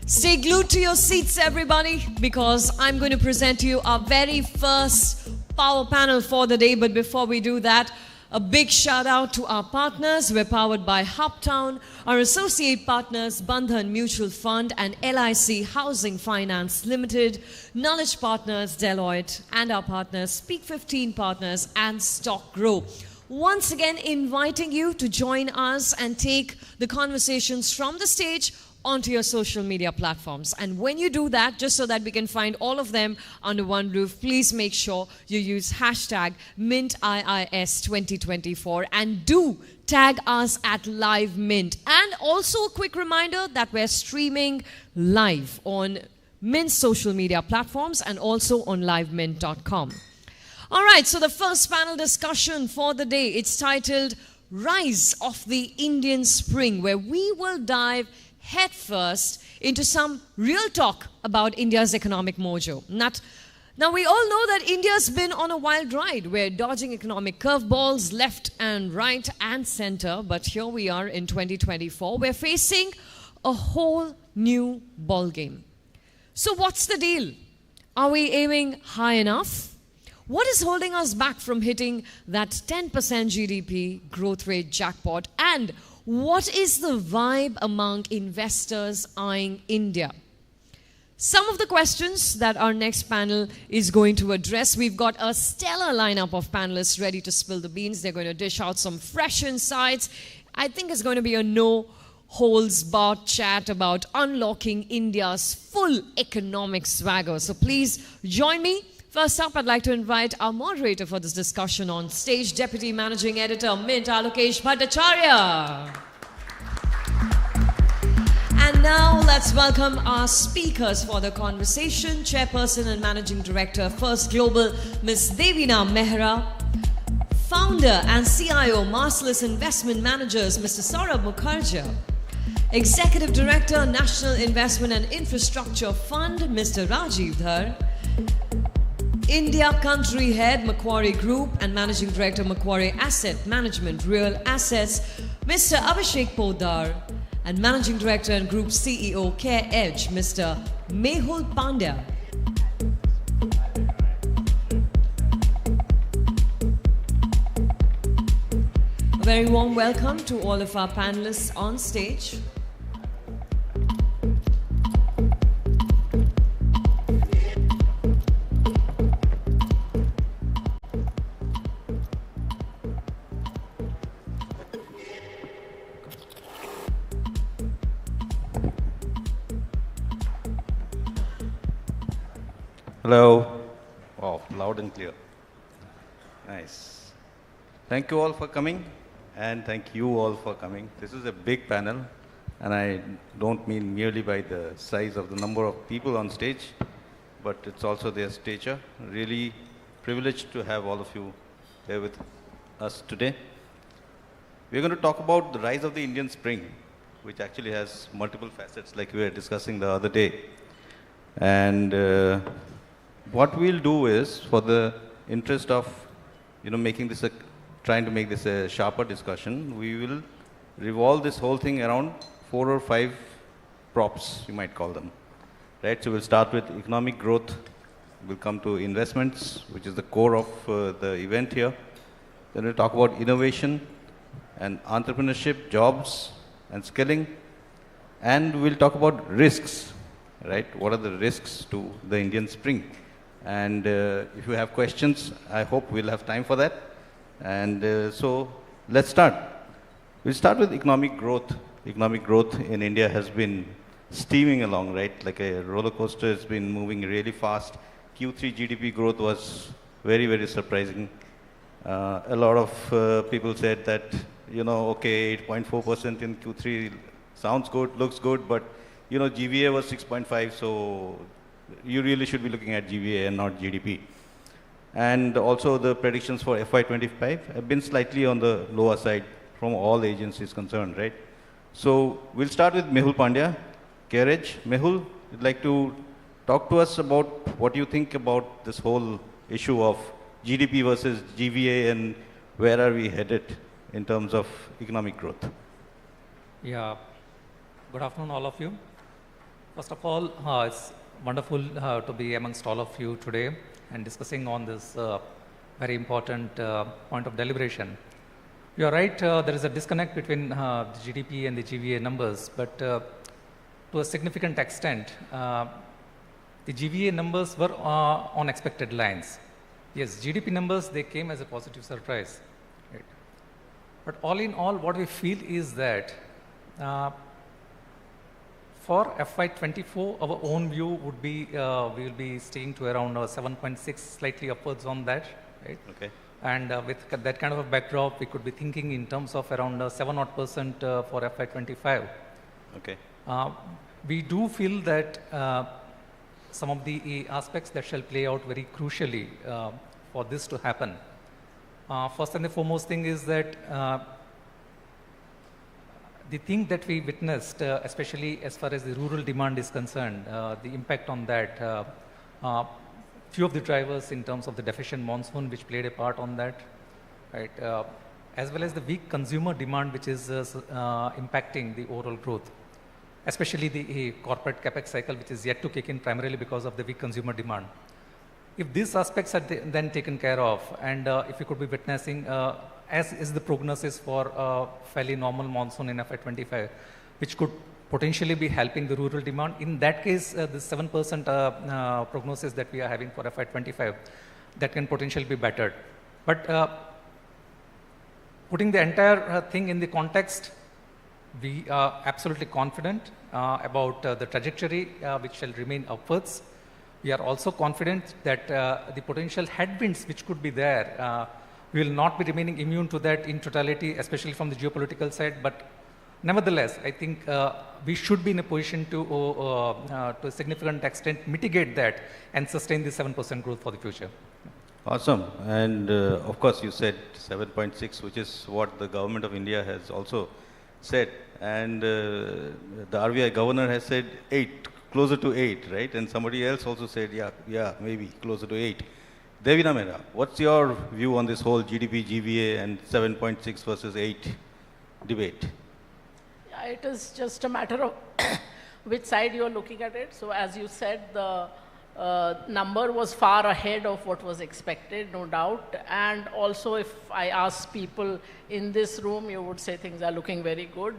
Stay glued to your seats, everybody, because I'm going to present to you our very first power panel for the day. But before we do that, a big shout out to our partners. We're powered by Hubtown, our associate partners, Bandhan Mutual Fund and LIC Housing Finance Limited, Knowledge Partners, Deloitte, and our partners, Speak 15 Partners and Stock Grow. Once again, inviting you to join us and take the conversations from the stage onto your social media platforms. And when you do that, just so that we can find all of them under one roof, please make sure you use hashtag MintIIS2024 and do tag us at Live Mint. And also a quick reminder that we're streaming live on Mint's social media platforms and also on livemint.com. All right, so the first panel discussion for the day, it's titled Rise of the Indian Spring, where we will dive headfirst into some real talk about India's economic mojo. Now, we all know that India's been on a wild ride. We're dodging economic curveballs left and right and center. But here we are in 2024. We're facing a whole new ballgame. So what's the deal? Are we aiming high enough? What is holding us back from hitting that 10% GDP growth rate jackpot? And what is the vibe among investors eyeing India? Some of the questions that our next panel is going to address. We've got a stellar lineup of panelists ready to spill the beans. They're going to dish out some fresh insights. I think it's going to be a no-holds-barred chat about unlocking India's full economic swagger. So please join me. First up, I'd like to invite our moderator for this discussion on stage, Deputy Managing Editor, Mint, Alokesh Bhattacharya. And now let's welcome our speakers for the conversation. Chairperson and Managing Director, First Global, Ms. Devina Mehra. Founder and CIO, Marcellus Investment Managers, Mr. Saurabh Mukherjee. Executive Director, National Investment and Infrastructure Fund, Mr. Rajiv Dhar. India Country Head, Macquarie Group, and Managing Director, Macquarie Asset Management Real Assets, Mr. Abhishek Poddar. and Managing Director and Group CEO, Care Edge, Mr. Mehul Pandya. A very warm welcome to all of our panelists on stage. Hello. Wow, loud and clear. Nice. Thank you all for coming, and thank you all for coming. This is a big panel, and I don't mean merely by the size of the number of people on stage, but it's also their stature. Really privileged to have all of you here with us today. We're going to talk about the rise of the Indian Spring, which actually has multiple facets, like we were discussing the other day. And what we'll do is, for the interest of, making this trying to make this a sharper discussion, we will revolve this whole thing around 4 or 5 props, you might call them, right? So we'll start with economic growth. We'll come to investments, which is the core of the event here. Then we'll talk about innovation and entrepreneurship, jobs and skilling. And we'll talk about risks, right? What are the risks to the Indian Spring? And if you have questions, I hope we'll have time for that. And so let's start. We'll start with economic growth. Economic growth in India has been steaming along, right? Like a roller coaster. It's been moving really fast. Q3 GDP growth was very, very surprising. A lot of people said that, okay, 8.4% in Q3 sounds good, looks good, but, GVA was 6.5, so you really should be looking at GVA and not GDP. And also the predictions for FY25 have been slightly on the lower side from all agencies concerned, right? So we'll start with Mehul Pandya, Care Edge. Mehul, you'd like to talk to us about what you think about this whole issue of GDP versus GVA and where are we headed in terms of economic growth? Yeah, good afternoon all of you. First of all, it's wonderful to be amongst all of you today and discussing on this very important point of deliberation. You are right, there is a disconnect between the GDP and the GVA numbers, but to a significant extent, the GVA numbers were on expected lines. Yes, GDP numbers, they came as a positive surprise. Right? But all in all, what we feel is that for FY24, our own view would be, we will be staying to around 7.6, slightly upwards on that, right? Okay. And with that kind of a backdrop, we could be thinking in terms of around 7% for FY25. Okay. We do feel that some of the aspects that shall play out very crucially for this to happen. First and the foremost thing is that the thing that we witnessed, especially as far as the rural demand is concerned, the impact on that, few of the drivers in terms of the deficient monsoon, which played a part on that, right? As well as the weak consumer demand, which is impacting the overall growth, especially the corporate capex cycle, which is yet to kick in primarily because of the weak consumer demand. If these aspects are then taken care of, and if we could be witnessing, as is the prognosis for fairly normal monsoon in FY25, which could potentially be helping the rural demand. In that case, the 7% prognosis that we are having for FY25, that can potentially be bettered. But putting the entire thing in the context, we are absolutely confident about the trajectory which shall remain upwards. We are also confident that the potential headwinds which could be there, we will not be remaining immune to that in totality, especially from the geopolitical side. But nevertheless, I think we should be in a position to a significant extent, mitigate that and sustain the 7% growth for the future. Awesome. And of course, you said 7.6, which is what the government of India has also said. And the RBI governor has said 8, closer to 8, right? And somebody else also said, yeah, maybe closer to 8. Devina Mehra, what's your view on this whole GDP, GVA and 7.6 versus 8 debate? it is just a matter of which side you're looking at it. So as you said, the number was far ahead of what was expected, no doubt. And also, if I ask people in this room, you would say things are looking very good.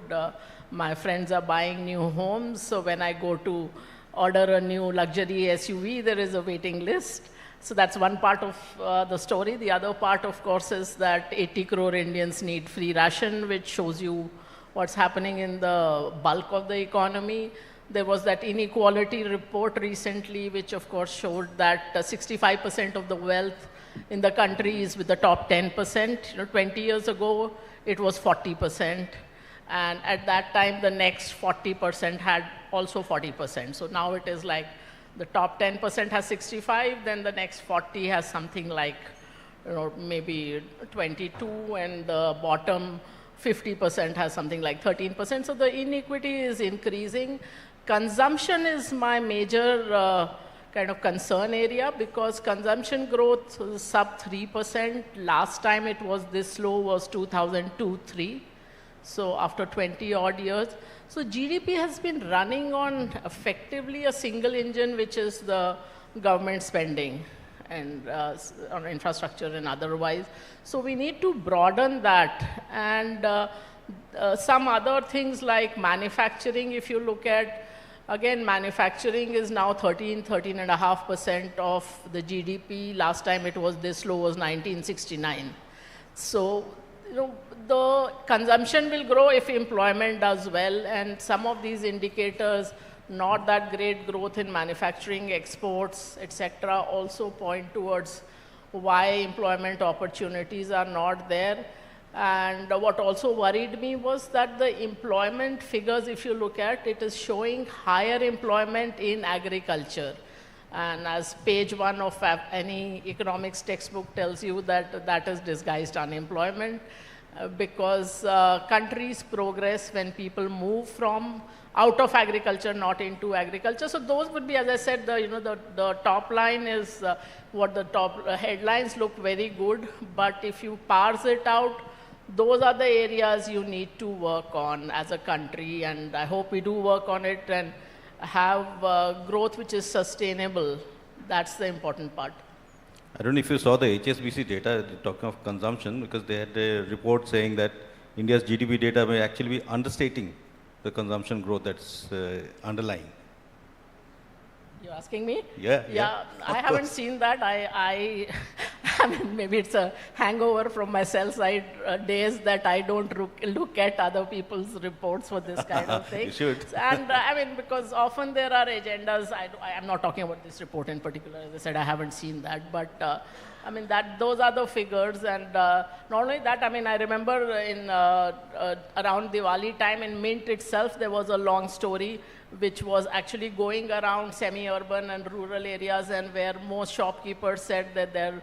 My friends are buying new homes, so when I go to order a new luxury SUV, there is a waiting list. So that's one part of the story. The other part, of course, is that 80 crore Indians need free ration, which shows you what's happening in the bulk of the economy. There was that inequality report recently, which of course showed that 65% of the wealth in the country is with the top 10%. 20 years ago, it was 40%. And at that time, the next 40% had also 40%. So now it is like the top 10% has 65, then the next 40 has something like, maybe 22, and the bottom 50% has something like 13%. So the inequity is increasing. Consumption is my major kind of concern area, because consumption growth is sub 3%. Last time it was this low was 2002-03. So after 20 odd years. So GDP has been running on effectively a single engine, which is the government spending and on infrastructure and otherwise. So we need to broaden that. And some other things like manufacturing, if you look at, again, manufacturing is now 13.5% of the GDP. Last time it was this low was 1969. So, the consumption will grow if employment does well, and some of these indicators, not that great growth in manufacturing, exports, etc., also point towards why employment opportunities are not there. And what also worried me was that the employment figures, if you look at, it is showing higher employment in agriculture. And as page 1 of any economics textbook tells you, that is disguised unemployment, because countries progress when people move from out of agriculture, not into agriculture. So those would be, as I said, the top line is what the top headlines look very good, but if you parse it out, those are the areas you need to work on as a country, and I hope we do work on it and have growth which is sustainable. That's the important part. I don't know if you saw the HSBC data talking of consumption, because they had a report saying that India's GDP data may actually be understating the consumption growth that's underlying. You're asking me? Yeah. I haven't seen that. I mean, maybe it's a hangover from my sell-side days that I don't look at other people's reports for this kind of thing. You should. And I mean, because often there are agendas. I'm not talking about this report in particular. As I said, I haven't seen that. But I mean, those are the figures. And not only that, I mean, I remember in around Diwali time in Mint itself, there was a long story which was actually going around semi-urban and rural areas, and where most shopkeepers said that their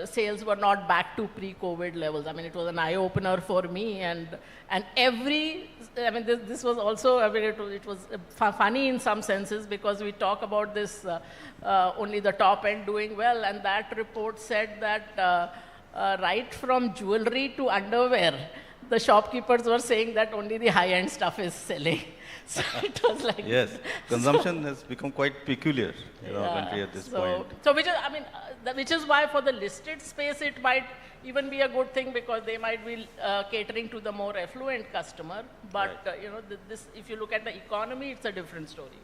sales were not back to pre-COVID levels. I mean, it was an eye-opener for me, and this was also, I mean, it was funny in some senses, because we talk about this only the top end doing well, and that report said that right from jewelry to underwear, the shopkeepers were saying that only the high-end stuff is selling. So it was like yes, consumption has become quite peculiar in our country at this point. So which is, I mean, which is why for the listed space it might even be a good thing, because they might be catering to the more affluent customer. But this, if you look at the economy, it's a different story.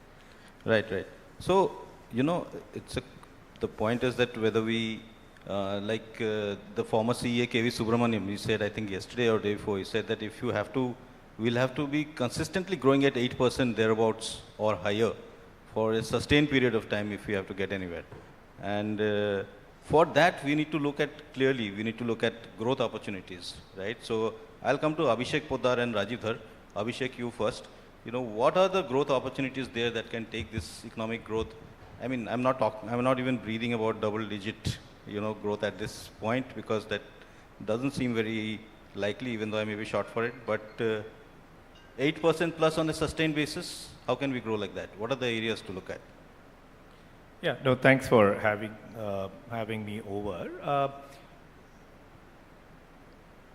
Right. So the point is that whether we the former CA KV Subramaniam, he said, I think yesterday or day before, he said that if you have to, we'll have to be consistently growing at 8% thereabouts or higher for a sustained period of time if we have to get anywhere. And for that, we need to look at clearly, we need to look at growth opportunities, right? So I'll come to Abhishek Poddar and Rajiv Dhar. Abhishek, you first. What are the growth opportunities there that can take this economic growth? I mean, I'm not even breathing about double-digit, growth at this point, because that doesn't seem very likely, even though I may be short for it. But 8% plus on a sustained basis, how can we grow like that? What are the areas to look at? Yeah, no, thanks for having me over.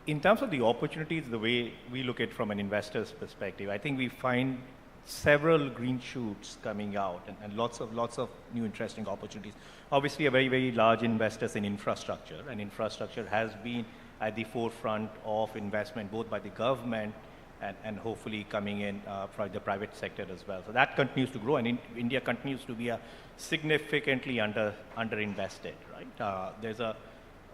in terms of the opportunities, the way we look at from an investor's perspective, I think we find several green shoots coming out and lots of new interesting opportunities. Obviously, a very, very large investors in infrastructure, and infrastructure has been at the forefront of investment, both by the government and hopefully coming in from the private sector as well. So that continues to grow, and India continues to be a significantly underinvested, right? There's a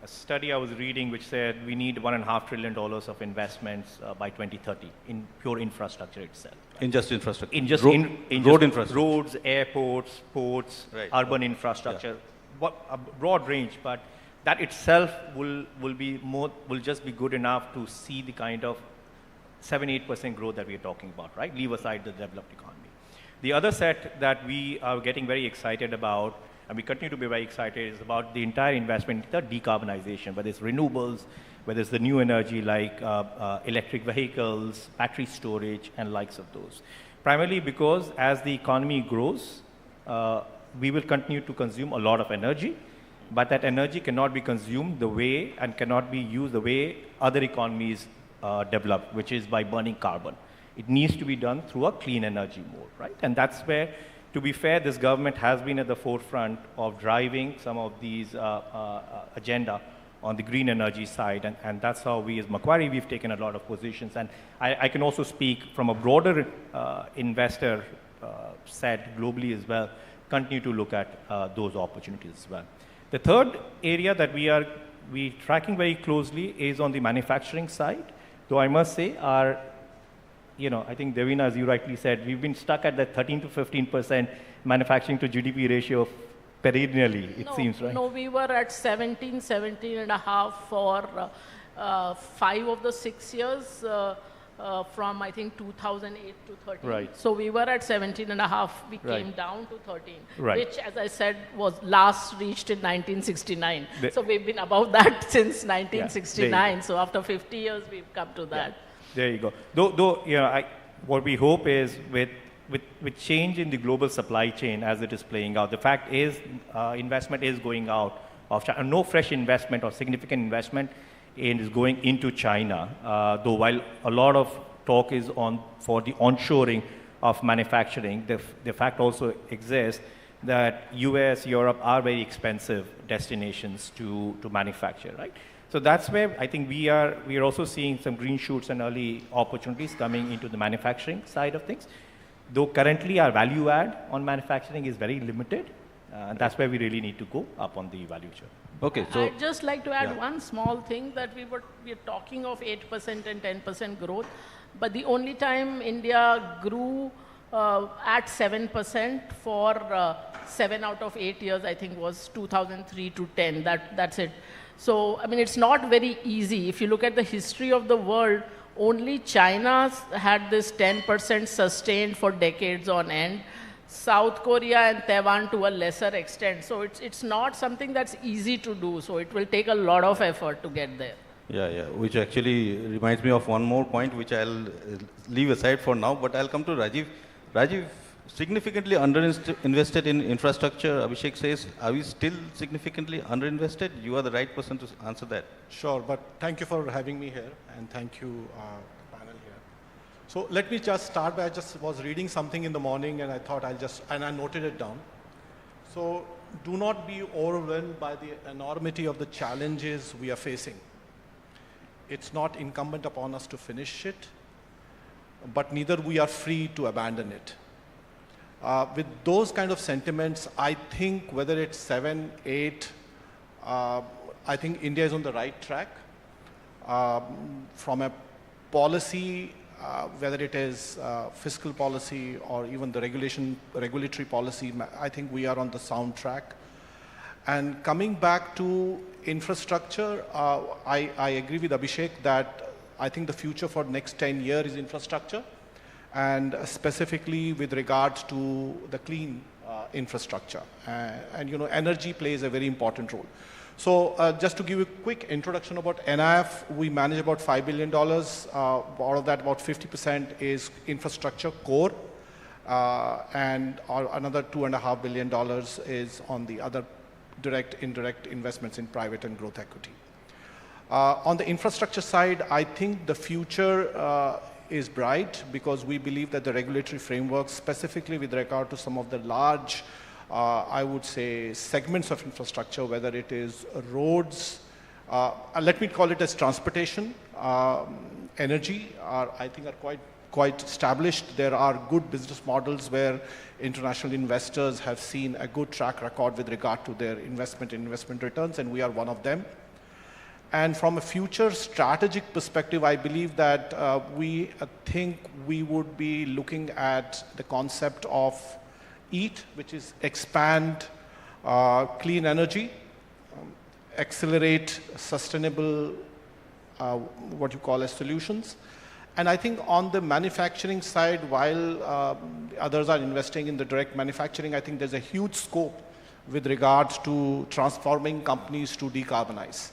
study I was reading which said we need $1.5 trillion of investments by 2030 in pure infrastructure itself. Right? In just infrastructure? In just road infrastructure. Roads, airports, ports, right. Urban infrastructure, a broad range, but that itself will just be good enough to see the kind of 7-8% growth that we are talking about, right? Leave aside the developed economy. The other set that we are getting very excited about, and we continue to be very excited, is about the entire investment in the decarbonization, whether it's renewables, whether it's the new energy like electric vehicles, battery storage, and likes of those. Primarily because as the economy grows, we will continue to consume a lot of energy, but that energy cannot be consumed the way and cannot be used the way other economies develop, which is by burning carbon. It needs to be done through a clean energy mode, right? And that's where, to be fair, this government has been at the forefront of driving some of these agenda on the green energy side, and that's how we as Macquarie, we've taken a lot of positions. And I can also speak from a broader investor set globally as well, continue to look at those opportunities as well. The third area that we tracking very closely is on the manufacturing side, though I must say I think Devina, as you rightly said, we've been stuck at that 13 to 15% manufacturing to GDP ratio perennially, it seems, right? No, we were at 17.5 for 5 of the 6 years from, I think, 2008 to 13. Right. So we were at 17.5. We came down to 13, which, as I said, was last reached in 1969. So we've been above that since 1969. So after 50 years, we've come to that. There you go. Though what we hope is with change in the global supply chain as it is playing out, the fact is investment is going out of China. No fresh investment or significant investment is going into China. Though while a lot of talk is for the onshoring of manufacturing, the fact also exists that US, Europe are very expensive destinations to manufacture, right? So that's where I think we are also seeing some green shoots and early opportunities coming into the manufacturing side of things. Though currently our value add on manufacturing is very limited, that's where we really need to go up on the value chain. Okay, so I'd just like to add one small thing that we're talking of 8% and 10% growth, but the only time India grew at 7% for 7 out of 8 years, I think, was 2003 to 10. That's it. So, I mean, it's not very easy. If you look at the history of the world, only China had this 10% sustained for decades on end. South Korea and Taiwan to a lesser extent. So it's not something that's easy to do. So it will take a lot of effort to get there. Yeah, which actually reminds me of one more point, which I'll leave aside for now, but I'll come to Rajiv. Rajiv, significantly underinvested in infrastructure, Abhishek says. Are we still significantly underinvested? You are the right person to answer that. Sure, but thank you for having me here, and thank you, panel here. So let me just start by, I just was reading something in the morning, and I thought and I noted it down. So do not be overwhelmed by the enormity of the challenges we are facing. It's not incumbent upon us to finish it, but neither we are free to abandon it. With those kind of sentiments, I think whether it's 7, 8, I think India is on the right track. From a policy, whether it is fiscal policy or even the regulatory policy, I think we are on the sound track. And coming back to infrastructure, I agree with Abhishek that I think the future for next 10 years is infrastructure, and specifically with regards to the clean infrastructure. And energy plays a very important role. So just to give you a quick introduction about NIF, we manage about $5 billion. Out of that, about 50% is infrastructure core, and another $2.5 billion is on the other direct, indirect investments in private and growth equity. On the infrastructure side, I think the future is bright because we believe that the regulatory framework, specifically with regard to some of the large, I would say, segments of infrastructure, whether it is roads, let me call it as transportation, energy, I think are quite established. There are good business models where international investors have seen a good track record with regard to their investment returns, and we are one of them. And from a future strategic perspective, I believe that we think we would be looking at the concept of EAT, which is expand clean energy, accelerate sustainable, what you call as solutions. And I think on the manufacturing side, while others are investing in the direct manufacturing, I think there's a huge scope with regards to transforming companies to decarbonize.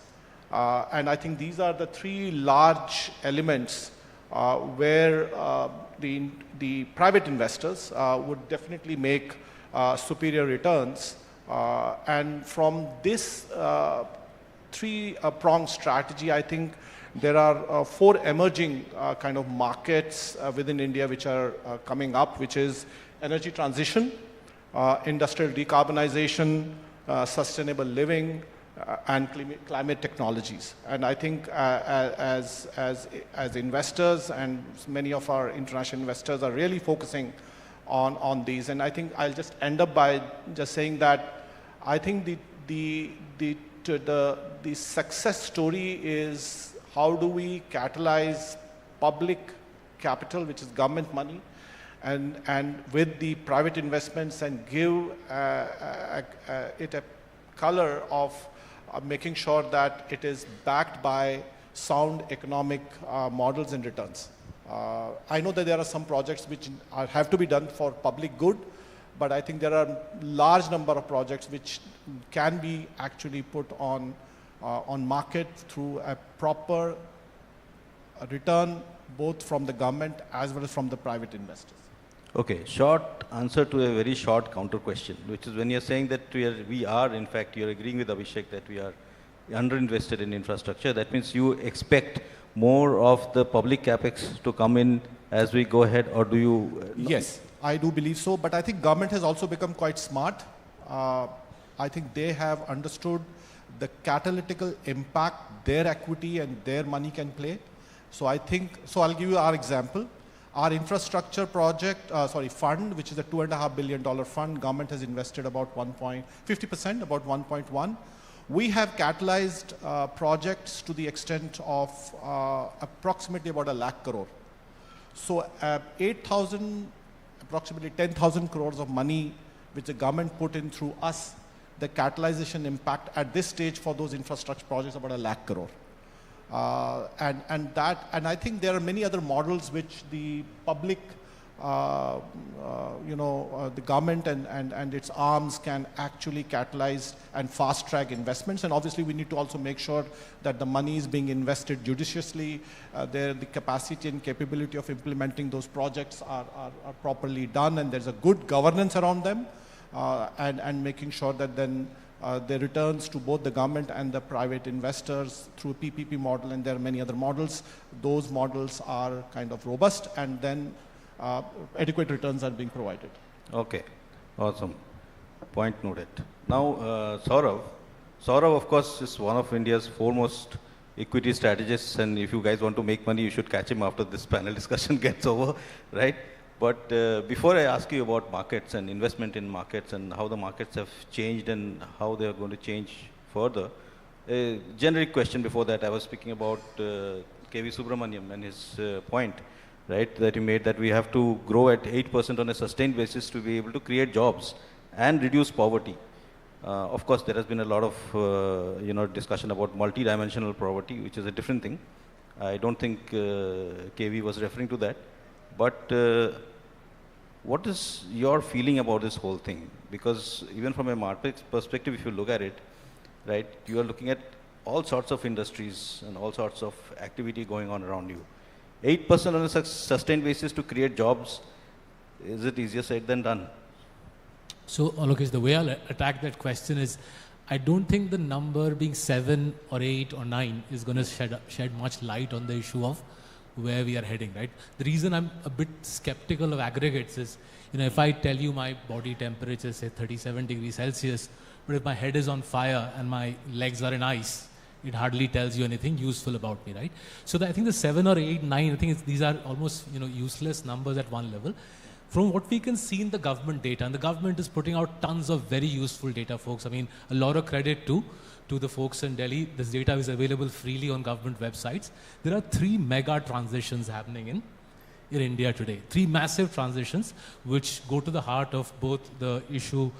And I think these are the three large elements where the private investors would definitely make superior returns. And from this three-pronged strategy, I think there are four emerging kind of markets within India which are coming up, which is energy transition, industrial decarbonization, sustainable living, and climate technologies. And I think as investors, and many of our international investors are really focusing on these. And I think I'll just end up by just saying that I think the success story is how do we catalyze public capital, which is government money, and with the private investments, and give it a color of making sure that it is backed by sound economic models and returns. I know that there are some projects which have to be done for public good, but I think there are large number of projects which can be actually put on market through a proper return, both from the government as well as from the private investors. Okay, short answer to a very short counter question, which is when you're saying that we are, in fact, you're agreeing with Abhishek that we are underinvested in infrastructure. That means you expect more of the public capex to come in as we go ahead, or do you? Yes, I do believe so, but I think government has also become quite smart. I think they have understood the catalytical impact their equity and their money can play. So I think, so I'll give you our example. Our infrastructure project, fund, which is a $2.5 billion fund, government has invested about 50%, about 1.1. We have catalyzed projects to the extent of approximately about 1 lakh crore. So 8,000, approximately 10,000 crores of money which the government put in through us, the catalyzation impact at this stage for those infrastructure projects about 1 lakh crore. And I think there are many other models which the public, the government and its arms can actually catalyze and fast track investments. And obviously we need to also make sure that the money is being invested judiciously, the capacity and capability of implementing those projects are properly done, and there's a good governance around them, and making sure that then the returns to both the government and the private investors through PPP model, and there are many other models. Those models are kind of robust, and then adequate returns are being provided. Okay, awesome. Point noted. Now, Saurav, of course, is one of India's foremost equity strategists, and if you guys want to make money, you should catch him after this panel discussion gets over, right? But before I ask you about markets and investment in markets and how the markets have changed and how they are going to change further, a generic question before that, I was speaking about K.V. Subramaniam and his point, right, that he made that we have to grow at 8% on a sustained basis to be able to create jobs and reduce poverty. Of course, there has been a lot of discussion about multi-dimensional poverty, which is a different thing. I don't think KV was referring to that. But what is your feeling about this whole thing? Because even from a market perspective, if you look at it, right, you are looking at all sorts of industries and all sorts of activity going on around you. 8% on a sustained basis to create jobs, is it easier said than done? So, Lokesh, the way I'll attack that question is, I don't think the number being 7 or 8 or 9 is going to shed much light on the issue of where we are heading, right? The reason I'm a bit skeptical of aggregates is, if I tell you my body temperature is say 37 degrees Celsius, but if my head is on fire and my legs are in ice, it hardly tells you anything useful about me, right? So I think the 7 or 8, 9, I think these are almost useless numbers at one level. From what we can see in the government data, and the government is putting out tons of very useful data, folks. I mean, a lot of credit to the folks in Delhi. This data is available freely on government websites. There are 3 mega transitions happening in India today. 3 massive transitions which go to the heart of both the issue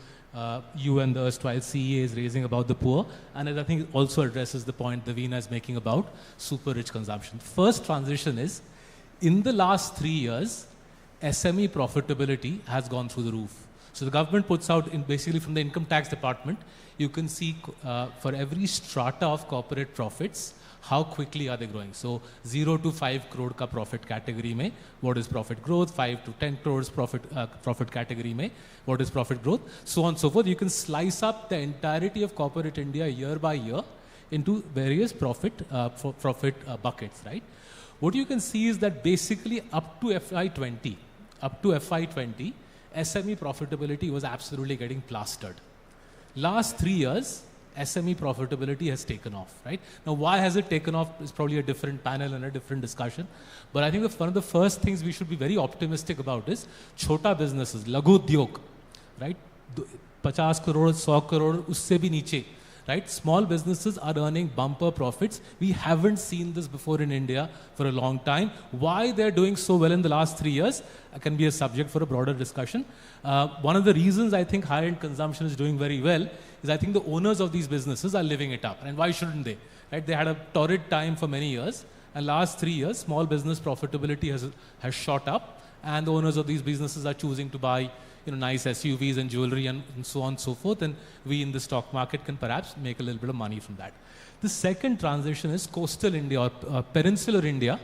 you and the erstwhile CEA is raising about the poor, and I think it also addresses the point Davina is making about super rich consumption. First transition is, in the last 3 years, SME profitability has gone through the roof. So the government puts out, basically from the income tax department, you can see for every strata of corporate profits, how quickly are they growing. So 0 to 5 crore ka profit category mein, what is profit growth? 5 to 10 crores profit category mein, what is profit growth? So on and so forth. You can slice up the entirety of corporate India year by year into various profit buckets, right? What you can see is that basically up to FY20, SME profitability was absolutely getting plastered. Last 3 years, SME profitability has taken off, right? Now, why has it taken off is probably a different panel and a different discussion. But I think one of the first things we should be very optimistic about is chota businesses, laghu udyog, right? 50 crore, 100 crore, usse bhi niche, right? Small businesses are earning bumper profits. We haven't seen this before in India for a long time. Why they're doing so well in the last 3 years can be a subject for a broader discussion. One of the reasons I think high-end consumption is doing very well is I think the owners of these businesses are living it up. And why shouldn't they? Right? They had a torrid time for many years. And last 3 years, small business profitability has shot up. And the owners of these businesses are choosing to buy nice SUVs and jewelry and so on and so forth. And we in the stock market can perhaps make a little bit of money from that. The second transition is coastal India or peninsular India.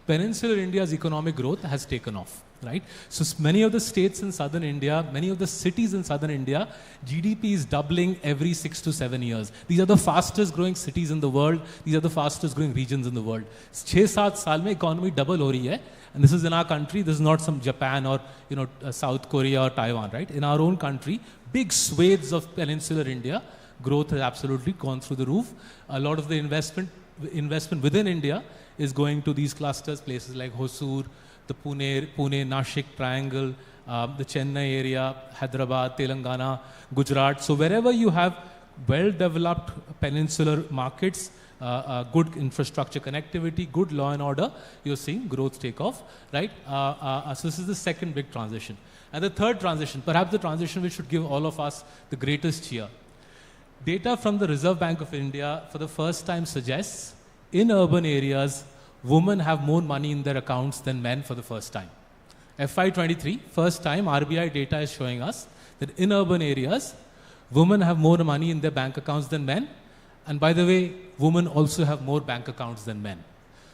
Peninsular India's economic growth has taken off, right? So many of the states in southern India, many of the cities in southern India, GDP is doubling every 6 to 7 years. These are the fastest growing cities in the world. These are the fastest growing regions in the world. 6-7 saal mein economy double ho rahi hai. And this is in our country. This is not some Japan or South Korea or Taiwan, right? In our own country, big swathes of peninsular India, growth has absolutely gone through the roof. A lot of the investment within India is going to these clusters, places like Hosur, the Pune, Nashik triangle, the Chennai area, Hyderabad, Telangana, Gujarat. So wherever you have well-developed peninsular markets, good infrastructure connectivity, good law and order, you're seeing growth take off, right? So this is the second big transition. And the third transition, perhaps the transition which should give all of us the greatest cheer. Data from the Reserve Bank of India for the first time suggests in urban areas, women have more money in their accounts than men for the first time. FY23, first time RBI data is showing us that in urban areas, women have more money in their bank accounts than men. And by the way, women also have more bank accounts than men.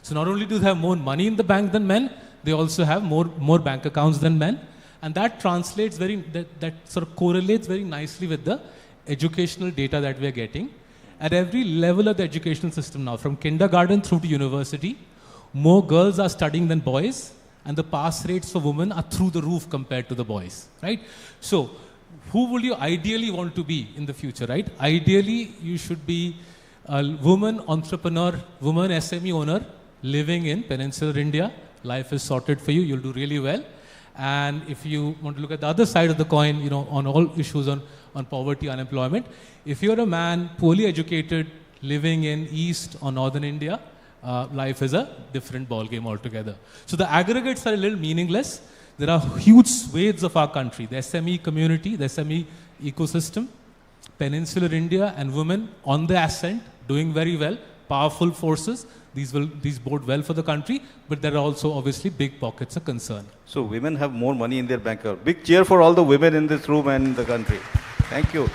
So not only do they have more money in the bank than men, they also have more bank accounts than men. And that translates that sort of correlates very nicely with the educational data that we are getting. At every level of the educational system now, from kindergarten through to university, more girls are studying than boys, and the pass rates for women are through the roof compared to the boys, right? So who would you ideally want to be in the future, right? Ideally, you should be a woman entrepreneur, woman SME owner living in peninsular India. Life is sorted for you. You'll do really well. And if you want to look at the other side of the coin, on all issues on poverty, unemployment, if you're a man, poorly educated, living in East or Northern India, life is a different ballgame altogether. So the aggregates are a little meaningless. There are huge swathes of our country, the SME community, the SME ecosystem, peninsular India and women on the ascent, doing very well, powerful forces. These bode well for the country, but there are also obviously big pockets of concern. So women have more money in their bank account. Big cheer for all the women in this room and the country. Thank you.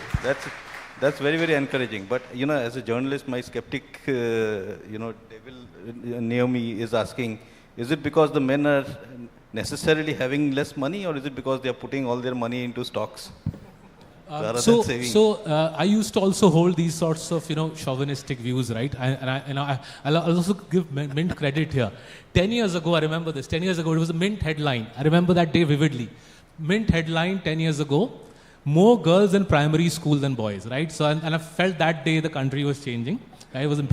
That's very, very encouraging. But, as a journalist, my skeptic, devil Naomi is asking, is it because the men are necessarily having less money, or is it because they are putting all their money into stocks? rather than saving. I used to also hold these sorts of, chauvinistic views, right? I'll also give Mint credit here. 10 years ago, I remember this. 10 years ago, it was a Mint headline. I remember that day vividly. Mint headline 10 years ago, more girls in primary school than boys, right? So, and I felt that day the country was changing. Right? It was a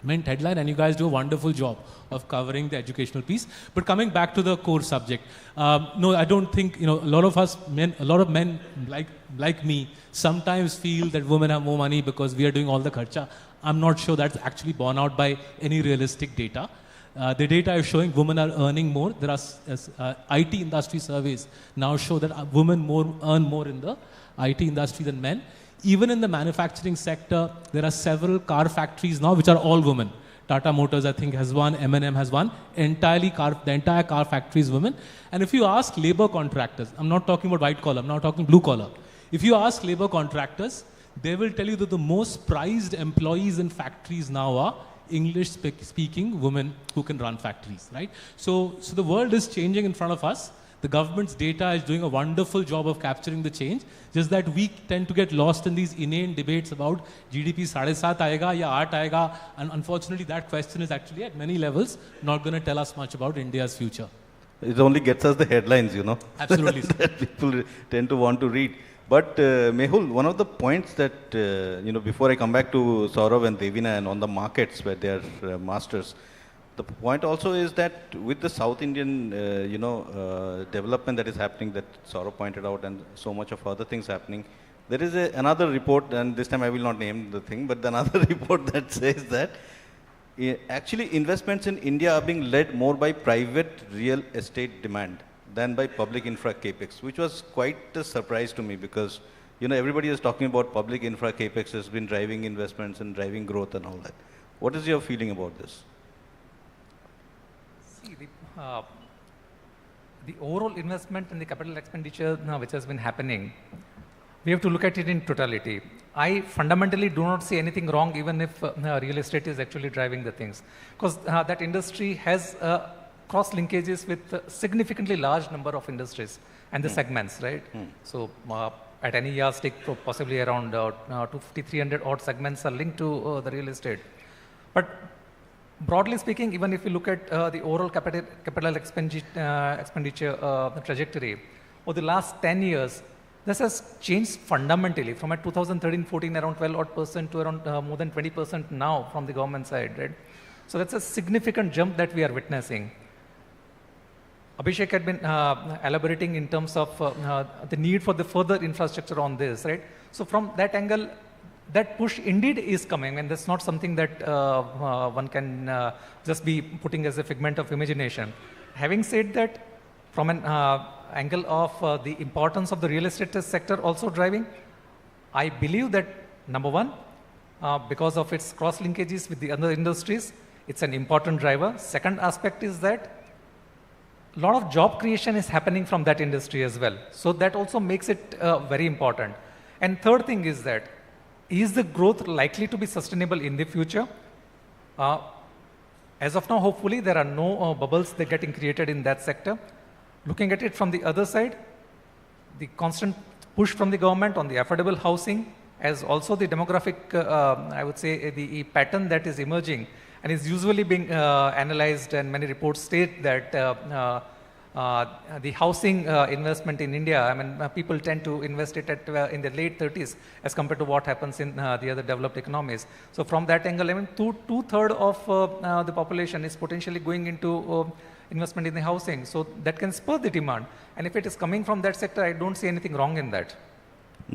Mint headline, and you guys do a wonderful job of covering the educational piece. But coming back to the core subject, no, I don't think, a lot of men like me sometimes feel that women have more money because we are doing all the kharcha. I'm not sure that's actually borne out by any realistic data. The data is showing women are earning more. There are IT industry surveys now show that women earn more in the IT industry than men. Even in the manufacturing sector, there are several car factories now which are all women. Tata Motors, I think, has one. M&M has one. The entire car factory is women. And if you ask labor contractors, I'm not talking about white collar, I'm not talking blue collar. If you ask labor contractors, they will tell you that the most prized employees in factories now are English-speaking women who can run factories, right? So the world is changing in front of us. The government's data is doing a wonderful job of capturing the change, just that we tend to get lost in these inane debates about GDP 7.5 aayega ya 8 aayega, and unfortunately that question is actually at many levels not going to tell us much about India's future. It only gets us the headlines, Absolutely. that people tend to want to read. But Mehul, one of the points that, before I come back to Saurav and Devina and on the markets where they are masters, the point also is that with the South Indian, development that is happening that Saurav pointed out and so much of other things happening, there is another report, and this time I will not name the thing, but another report that says that actually investments in India are being led more by private real estate demand than by public infra capex, which was quite a surprise to me because, everybody is talking about public infra capex has been driving investments and driving growth and all that. What is your feeling about this? See, the overall investment and the capital expenditure which has been happening, we have to look at it in totality. I fundamentally do not see anything wrong even if real estate is actually driving the things. Because that industry has cross linkages with a significantly large number of industries and the segments, right? So at any yardstick, possibly around 250, 300 odd segments are linked to the real estate. But broadly speaking, even if you look at the overall capital expenditure trajectory, over the last 10 years, this has changed fundamentally from a 2013-14 around 12% to around more than 20% now from the government side, right? So that's a significant jump that we are witnessing. Abhishek had been elaborating in terms of the need for the further infrastructure on this, right? So from that angle, that push indeed is coming, and that's not something that one can just be putting as a figment of imagination. Having said that, from an angle of the importance of the real estate sector also driving, I believe that number one, because of its cross linkages with the other industries, it's an important driver. Second aspect is that a lot of job creation is happening from that industry as well. So that also makes it very important. And third thing is that, is the growth likely to be sustainable in the future? As of now, hopefully, there are no bubbles that are getting created in that sector. Looking at it from the other side, the constant push from the government on the affordable housing, as also the demographic, I would say, the pattern that is emerging and is usually being analyzed, and many reports state that the housing investment in India, I mean, people tend to invest it at, in the late 30s as compared to what happens in the other developed economies. So from that angle, I mean, two-thirds of the population is potentially going into investment in the housing. So that can spur the demand. And if it is coming from that sector, I don't see anything wrong in that.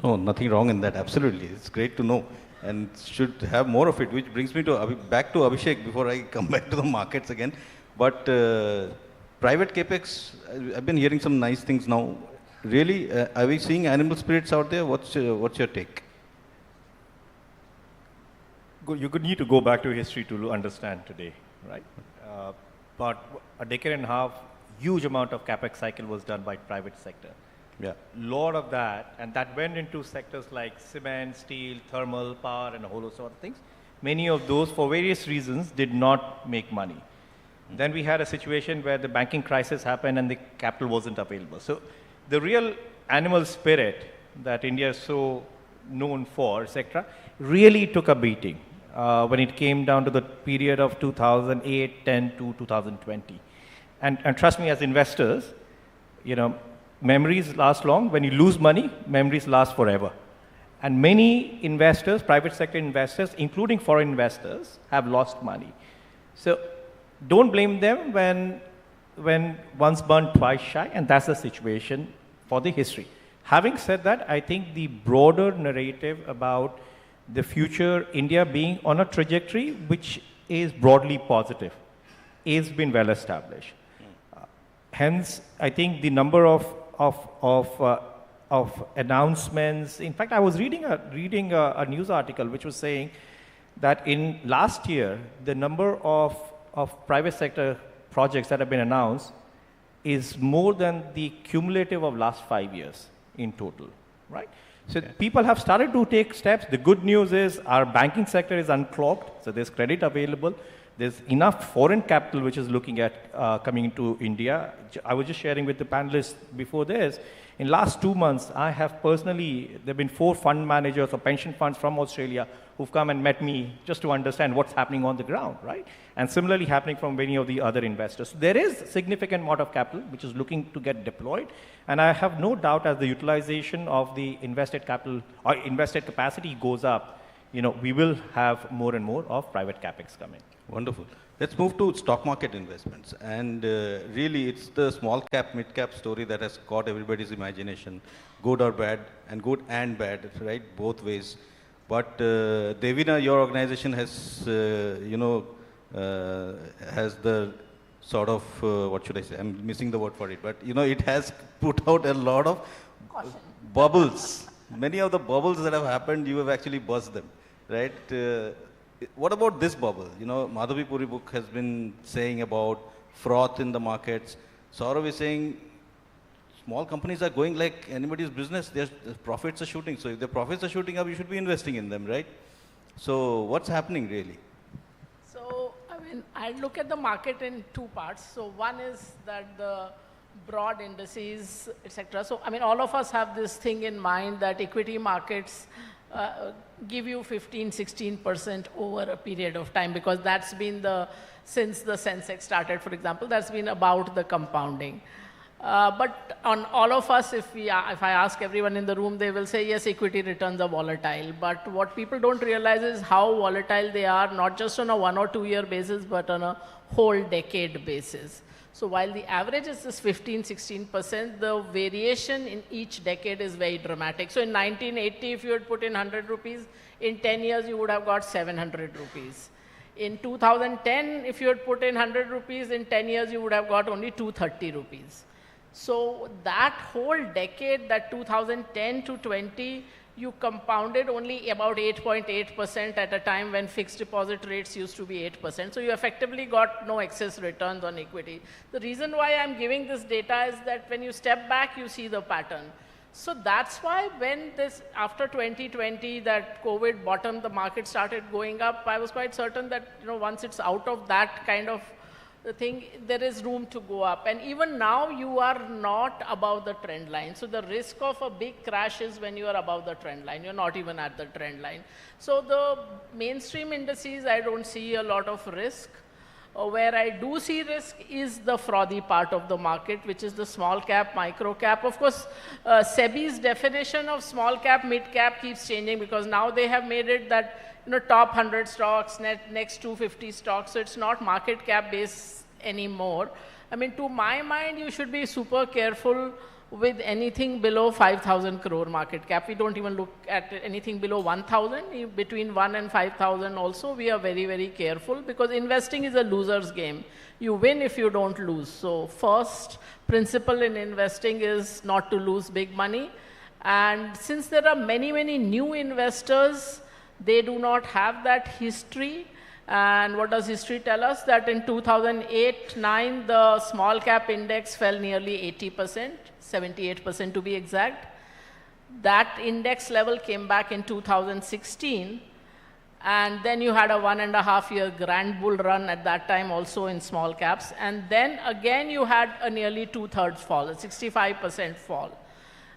No, nothing wrong in that. Absolutely. It's great to know. And should have more of it, which brings me to back to Abhishek before I come back to the markets again. But private capex, I've been hearing some nice things now. Really, are we seeing animal spirits out there? What's your take? You could need to go back to history to understand today, right? But a decade and a half, huge amount of capex cycle was done by private sector. Yeah. Lot of that, and that went into sectors like cement, steel, thermal, power, and a whole sort of things. Many of those, for various reasons, did not make money. Then we had a situation where the banking crisis happened and the capital wasn't available. So the real animal spirit that India is so known for, etc., really took a beating when it came down to the period of 2008-10 to 2020. And trust me, as investors, memories last long. When you lose money, memories last forever. And many investors, private sector investors, including foreign investors, have lost money. So don't blame them when once burned, twice shy, and that's the situation for the history. Having said that, I think the broader narrative about the future India being on a trajectory which is broadly positive has been well established. Hence, I think the number of announcements. In fact, I was reading a news article which was saying that in last year, the number of private sector projects that have been announced is more than the cumulative of last 5 years in total, right? So people have started to take steps. The good news is our banking sector is unclogged, so there's credit available. There's enough foreign capital which is looking at coming into India. I was just sharing with the panelists before this. In last 2 months, I have personally, there have been 4 fund managers or pension funds from Australia who've come and met me just to understand what's happening on the ground, right? And similarly happening from many of the other investors. So there is significant amount of capital which is looking to get deployed. And I have no doubt as the utilization of the invested capital or invested capacity goes up, we will have more and more of private capex coming. Wonderful. Let's move to stock market investments. And really, it's the small cap, mid cap story that has caught everybody's imagination, good or bad, and good and bad, right? Both ways. But Devina, your organization has, has the sort of, what should I say? I'm missing the word for it. But, it has put out a lot of bubbles. Many of the bubbles that have happened, you have actually burst them, right? What about this bubble? Madhavi Puri book has been saying about froth in the markets. Saurav is saying small companies are going like anybody's business. Their profits are shooting. So if the profits are shooting up, you should be investing in them, right? So what's happening really? So, I look at the market in 2 parts. So one is that the broad indices, etc. So, all of us have this thing in mind that equity markets give you 15-16% over a period of time, because that's been since the Sensex started, for example, that's been about the compounding. But on all of us, if I ask everyone in the room, they will say, yes, equity returns are volatile. But what people don't realize is how volatile they are, not just on a 1 or 2 year basis, but on a whole decade basis. So while the average is this 15-16%, the variation in each decade is very dramatic. So in 1980, if you had put in 100 rupees, in 10 years you would have got 700 rupees. In 2010, if you had put in 100 rupees, in 10 years you would have got only 230 rupees. So that whole decade, that 2010 to 20, you compounded only about 8.8% at a time when fixed deposit rates used to be 8%. So you effectively got no excess returns on equity. The reason why I'm giving this data is that when you step back, you see the pattern. So that's why when after 2020, that COVID bottom, the market started going up, I was quite certain that, once it's out of that kind of the thing, there is room to go up. And even now, you are not above the trend line. So the risk of a big crash is when you are above the trend line. You're not even at the trend line. So the mainstream indices, I don't see a lot of risk. Where I do see risk is the frothy part of the market, which is the small cap, micro cap. Of course, SEBI's definition of small cap, mid cap keeps changing, because now they have made it that top 100 stocks, next 250 stocks. So it's not market cap based anymore. To my mind, you should be super careful with anything below 5,000 crore market cap. We don't even look at anything below 1,000. Between 1 and 5,000 also, we are very, very careful, because investing is a loser's game. You win if you don't lose. So first principle in investing is not to lose big money. And since there are many, many new investors, they do not have that history. And what does history tell us? That in 2008-9, the small cap index fell nearly 80%, 78% to be exact. That index level came back in 2016. And then you had a 1.5 year grand bull run at that time also in small caps. And then again, you had a nearly 2/3 fall, a 65% fall.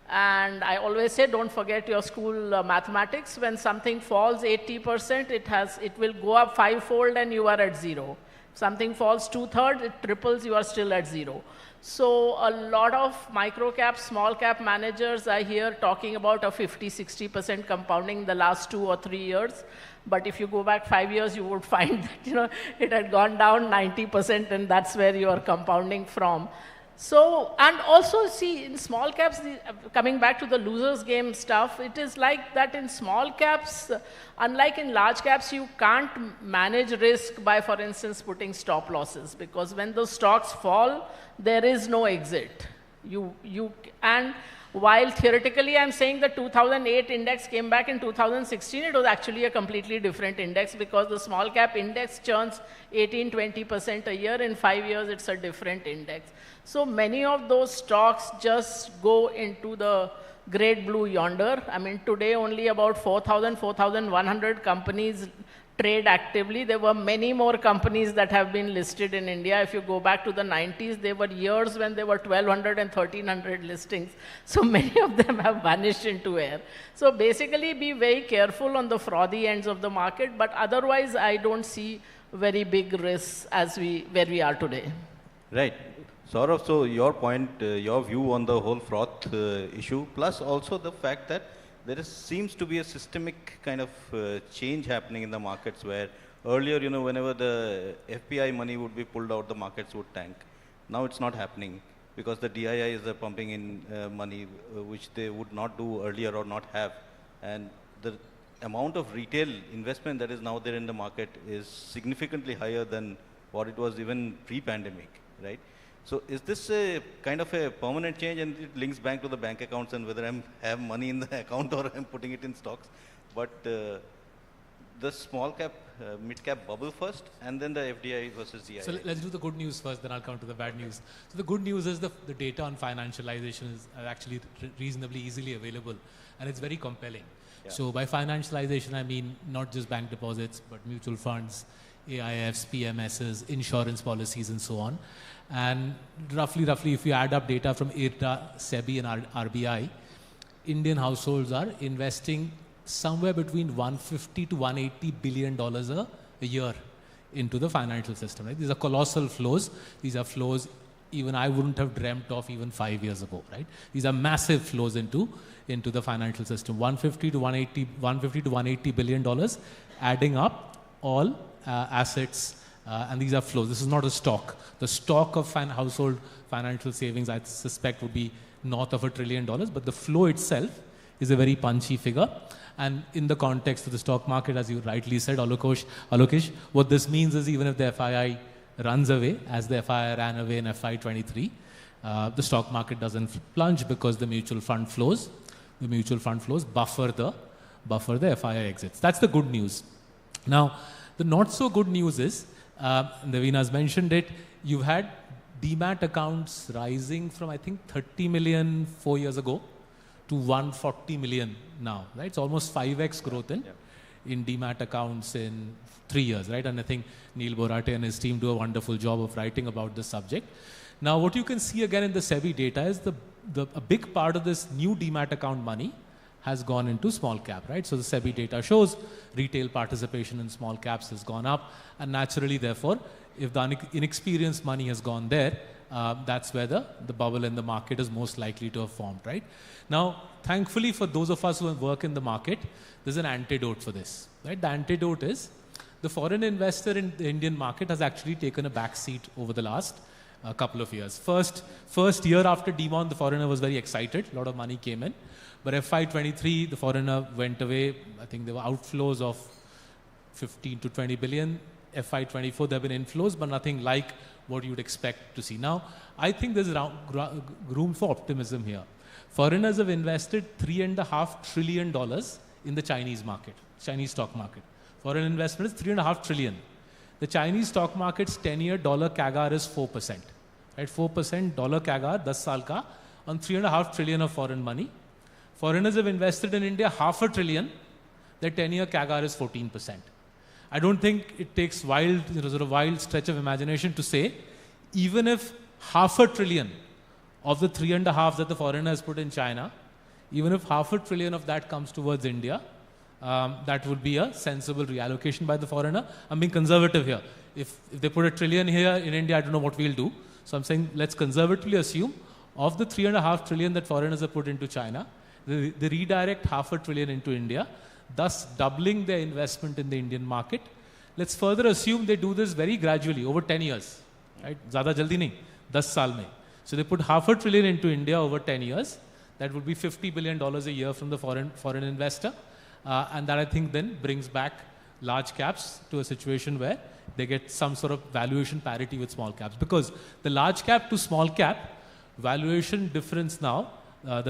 And I always say, don't forget your school mathematics. When something falls 80%, it will go up 5-fold and you are at 0. Something falls 2/3, it triples, you are still at 0. So a lot of micro cap, small cap managers I hear talking about a 50-60% compounding in the last 2 or 3 years. But if you go back 5 years, you would find that it had gone down 90%, and that's where you are compounding from. So, and also see in small caps, coming back to the losers game stuff, it is like that in small caps, unlike in large caps, you can't manage risk by, for instance, putting stop losses, because when those stocks fall, there is no exit. And while theoretically I'm saying the 2008 index came back in 2016, it was actually a completely different index, because the small cap index churns 18-20% a year. In 5 years, it's a different index. So many of those stocks just go into the great blue yonder. I mean, today only about 4,100 companies trade actively. There were many more companies that have been listed in India. If you go back to the 90s, there were years when there were 1,200 and 1,300 listings. So many of them have vanished into air. So basically, be very careful on the frothy ends of the market, but otherwise, I don't see very big risks where we are today. Right. Saurav, so your point, your view on the whole froth issue, plus also the fact that there seems to be a systemic kind of change happening in the markets, where earlier, whenever the FPI money would be pulled out, the markets would tank. Now it's not happening because the DIIs are pumping in money, which they would not do earlier or not have. And the amount of retail investment that is now there in the market is significantly higher than what it was even pre-pandemic, right? So is this a kind of a permanent change, and it links back to the bank accounts and whether I have money in the account or I'm putting it in stocks? But the small cap, mid cap bubble first, and then the FDI versus DII. So let's do the good news first, then I'll come to the bad news. So the good news is the data on financialization is actually reasonably easily available, and it's very compelling. Yeah. So by financialization, I mean not just bank deposits, but mutual funds, AIFs, PMSs, insurance policies, and so on. And roughly, if you add up data from IRDA, SEBI, and RBI, Indian households are investing somewhere between $150 to $180 billion a year into the financial system. Right? These are colossal flows. These are flows even I wouldn't have dreamt of even 5 years ago. Right? These are massive flows into the financial system. $150 to $180 billion, adding up all assets. And these are flows. This is not a stock. The stock of household financial savings, I suspect, would be north of $1 trillion, but the flow itself is a very punchy figure. And in the context of the stock market, as you rightly said, Alokesh, what this means is even if the FII runs away, as the FII ran away in FY23, the stock market doesn't plunge because the mutual fund flows buffer the FII exits. That's the good news. Now, the not so good news is, Naveen has mentioned it, you've had demat accounts rising from, I think, 30 million 4 years ago to 140 million now, right? It's almost 5x growth in demat accounts in 3 years, right? And I think Neil Borate and his team do a wonderful job of writing about this subject. Now, what you can see again in the SEBI data is a big part of this new demat account money has gone into small cap, right? So the SEBI data shows retail participation in small caps has gone up, and naturally, therefore, if the inexperienced money has gone there, that's where the bubble in the market is most likely to have formed, right? Now, thankfully for those of us who work in the market, there's an antidote for this, right? The antidote is the foreign investor in the Indian market has actually taken a back seat over the last couple of years. First year after demon, the foreigner was very excited, a lot of money came in. But FY23, the foreigner went away. I think there were outflows of 15 to 20 billion. FY24, there have been inflows, but nothing like what you'd expect to see. Now, I think there's room for optimism here. Foreigners have invested $3.5 trillion in the Chinese market, Chinese stock market. Foreign investment is $3.5 trillion. The Chinese stock market's 10-year dollar CAGR is 4%. Right? 4% dollar CAGR, 10 saal ka, on $3.5 trillion of foreign money. Foreigners have invested in India $500 billion. Their 10-year CAGR is 14%. I don't think it takes wild stretch of imagination to say, even if $500 billion of the 3.5 that the foreigner has put in China Even if $500 billion of that comes towards India, that would be a sensible reallocation by the foreigner. I'm being conservative here. If they put $1 trillion here in India, I don't know what we'll do. So I'm saying let's conservatively assume of the $3.5 trillion that foreigners have put into China, they redirect $500 billion into India, thus doubling their investment in the Indian market. Let's further assume they do this very gradually over 10 years. Right? Zyada jaldi nahi, 10 saal mein. So they put $500 billion into India over 10 years. That would be $50 billion a year from the foreign investor. And that I think then brings back large caps to a situation where they get some sort of valuation parity with small caps. Because the large cap to small cap valuation difference now, or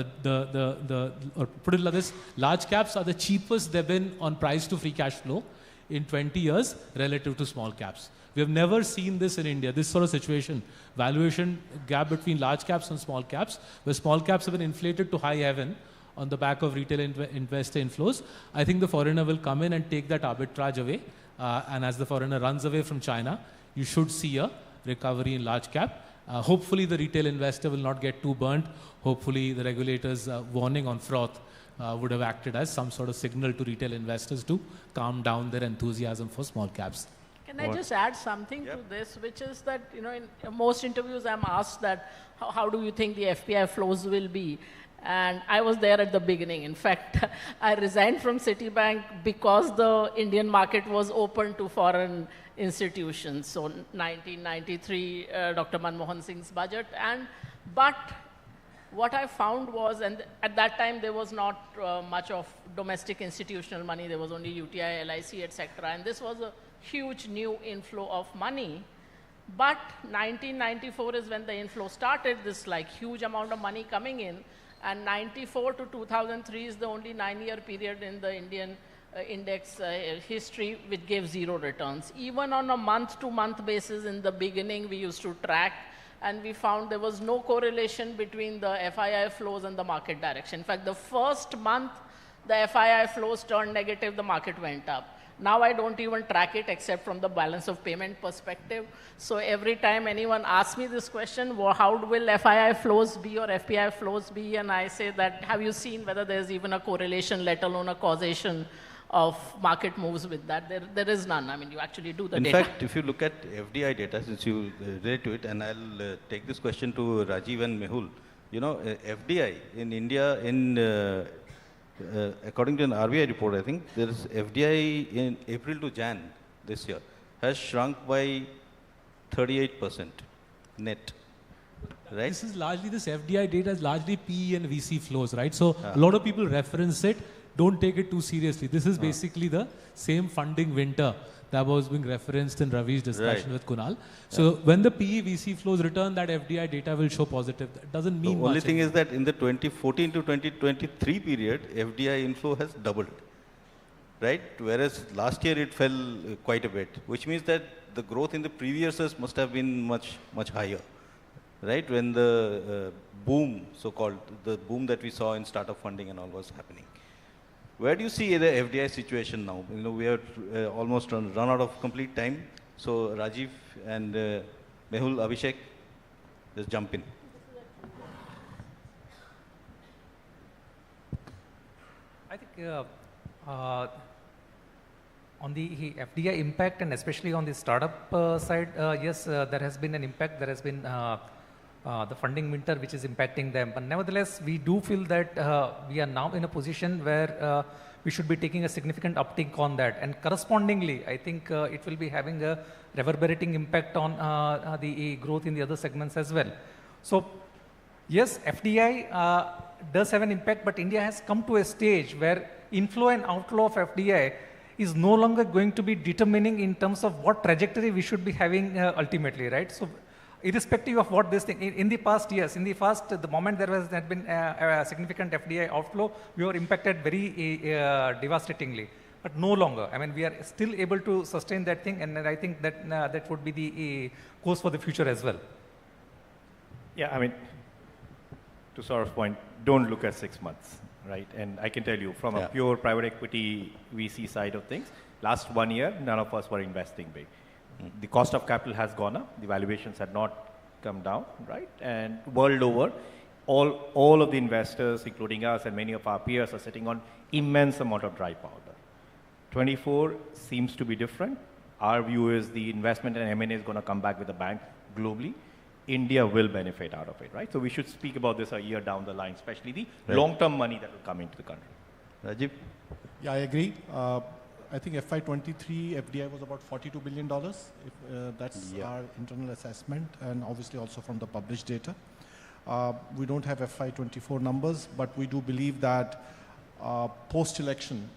put it like this, large caps are the cheapest they've been on price to free cash flow in 20 years relative to small caps. We have never seen this in India, this sort of situation, valuation gap between large caps and small caps, where small caps have been inflated to high heaven on the back of retail investor inflows. I think the foreigner will come in and take that arbitrage away. And as the foreigner runs away from China, you should see a recovery in large cap. Hopefully the retail investor will not get too burnt. Hopefully the regulators' warning on froth would have acted as some sort of signal to retail investors to calm down their enthusiasm for small caps. Can I just add something to this, which is that, you know, in most interviews I'm asked that, how do you think the FPI flows will be? And I was there at the beginning. In fact, I resigned from Citibank because the Indian market was open to foreign institutions. So 1993, Dr. Manmohan Singh's budget. But what I found was, and at that time there was not much of domestic institutional money. There was only UTI, LIC, etc. And this was a huge new inflow of money. But 1994 is when the inflow started, this like huge amount of money coming in. And 94 to 2003 is the only 9-year period in the Indian index history which gave zero returns. Even on a month-to-month basis in the beginning, we used to track, and we found there was no correlation between the FII flows and the market direction. In fact, the first month, the FII flows turned negative, the market went up. Now I don't even track it except from the balance of payment perspective. So every time anyone asks me this question, well, how will FII flows be or FPI flows be? And I say that, have you seen whether there's even a correlation, let alone a causation of market moves with that? There is none. I mean, you actually do the data. In fact, if you look at FDI data, since you relate to it, and I'll take this question to Rajiv and Mehul. You know, FDI in India according to an RBI report, I think there is FDI in April to Jan this year has shrunk by 38% net. Right? This is largely, this FDI data is largely PE and VC flows, right? So a lot of people reference it. Don't take it too seriously. This is basically the same funding winter that was being referenced in Ravi's discussion with Kunal. So when the PE VC flows return, that FDI data will show positive. That doesn't mean much. The only thing is that in the 2014 to 2023 period, FDI inflow has doubled, right? Whereas last year it fell quite a bit, which means that the growth in the previous years must have been much higher, right? When the boom, so-called, the boom that we saw in startup funding and all was happening. Where do you see the FDI situation now? You know, we have almost run out of complete time. So Rajiv and Mehul, Abhishek, just jump in. I think on the FDI impact, and especially on the startup side, yes, there has been an impact. There has been the funding winter which is impacting them. But nevertheless, we do feel that we are now in a position where we should be taking a significant uptick on that. And correspondingly, I think it will be having a reverberating impact on the growth in the other segments as well. So yes, FDI does have an impact, but India has come to a stage where inflow and outflow of FDI is no longer going to be determining in terms of what trajectory we should be having ultimately, right? So irrespective of what this thing, in the past, yes, in the past, the moment there had been a significant FDI outflow, we were impacted very devastatingly, but no longer. I mean, we are still able to sustain that thing, and I think that that would be the course for the future as well. Yeah, I mean, to Saurav's point, don't look at 6 months, right? And I can tell you, from a pure private equity VC side of things, last 1 year, none of us were investing big. The cost of capital has gone up, the valuations had not come down, right? And world over, all of the investors, including us and many of our peers, are sitting on immense amount of dry powder. 24 seems to be different. Our view is the investment in M&A is going to come back with a bang globally. India will benefit out of it, right? So we should speak about this a year down the line, especially the long-term money that will come into the country. Rajiv? Yeah, I agree. I think FY23 FDI was about $42 billion. That's our internal assessment, and obviously also from the published data. We don't have FY24 numbers, but we do believe that post-election,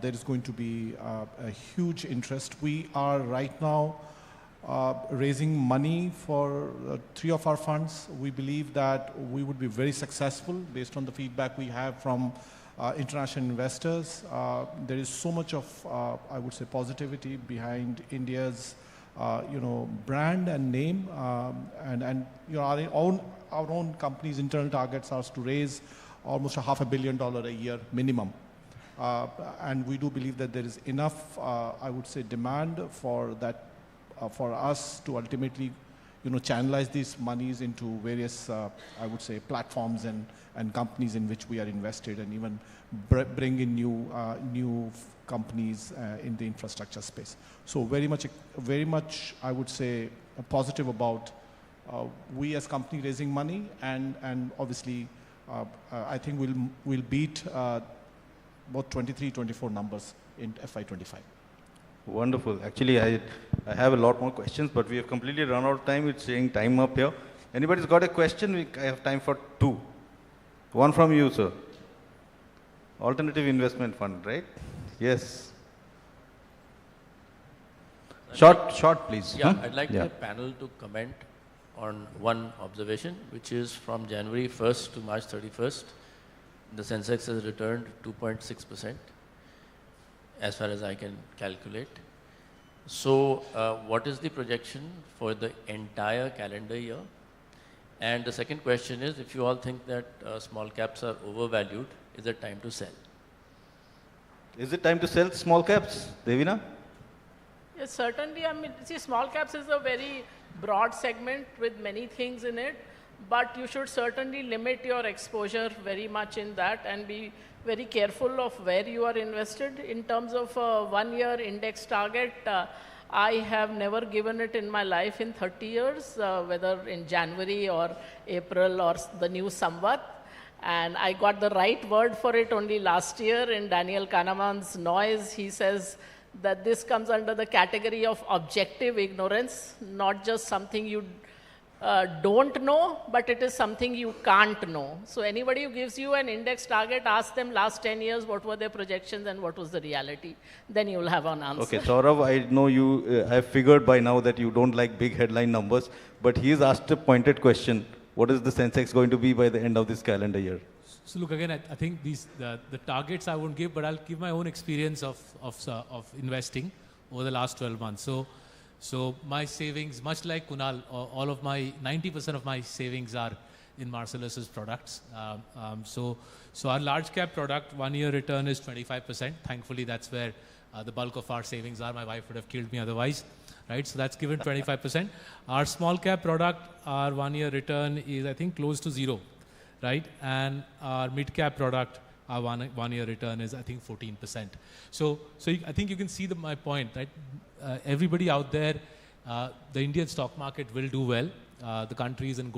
there is going to be a huge interest. We are right now raising money for 3 of our funds. We believe that we would be very successful based on the feedback we have from international investors. There is so much of, I would say, positivity behind India's, brand and name, and our own company's internal targets are to raise almost $500 million a year minimum. And we do believe that there is enough, I would say, demand for that, for us to ultimately, channelize these monies into various, I would say, platforms and companies in which we are invested, and even bring in new companies in the infrastructure space. So very much, I would say, positive about we as company raising money, and obviously, I think we'll beat both 23, 24 numbers in FY25. Wonderful. Actually, I have a lot more questions, but we have completely run out of time. It's saying time up here. Anybody's got a question? I have time for 2. One from you, sir. Alternative investment fund, right? Yes. Short, please. Yeah, I'd like the panel to comment on one observation, which is from January 1st to March 31st, the Sensex has returned 2.6%, as far as I can calculate. So what is the projection for the entire calendar year? And the second question is, if you all think that small caps are overvalued, is it time to sell? Is it time to sell small caps, Devina? Yes, certainly. I mean, see, small caps is a very broad segment with many things in it, but you should certainly limit your exposure very much in that and be very careful of where you are invested. In terms of a 1-year index target, I have never given it in my life in 30 years, whether in January or April or the new Samvat. And I got the right word for it only last year in Daniel Kahneman's Noise. He says that this comes under the category of objective ignorance, not just something you don't know, but it is something you can't know. So anybody who gives you an index target, ask them last 10 years what were their projections and what was the reality. Then you will have an answer. Okay, Saurav, I know you have figured by now that you don't like big headline numbers, but he's asked a pointed question. What is the Sensex going to be by the end of this calendar year? So look, again, I think the targets I won't give, but I'll give my own experience of investing over the last 12 months. So my savings, much like Kunal, all of my 90% of my savings are in Marcellus's products. So our large cap product 1-year return is 25%. Thankfully, that's where the bulk of our savings are. My wife would have killed me otherwise, right? So that's given 25%. Our small cap product, our 1-year return is, I think, close to 0, right? And our mid cap product, our 1-year return is, I think, 14%. So I think you can see my point, right? Everybody out there, the Indian stock market will do well. The country is in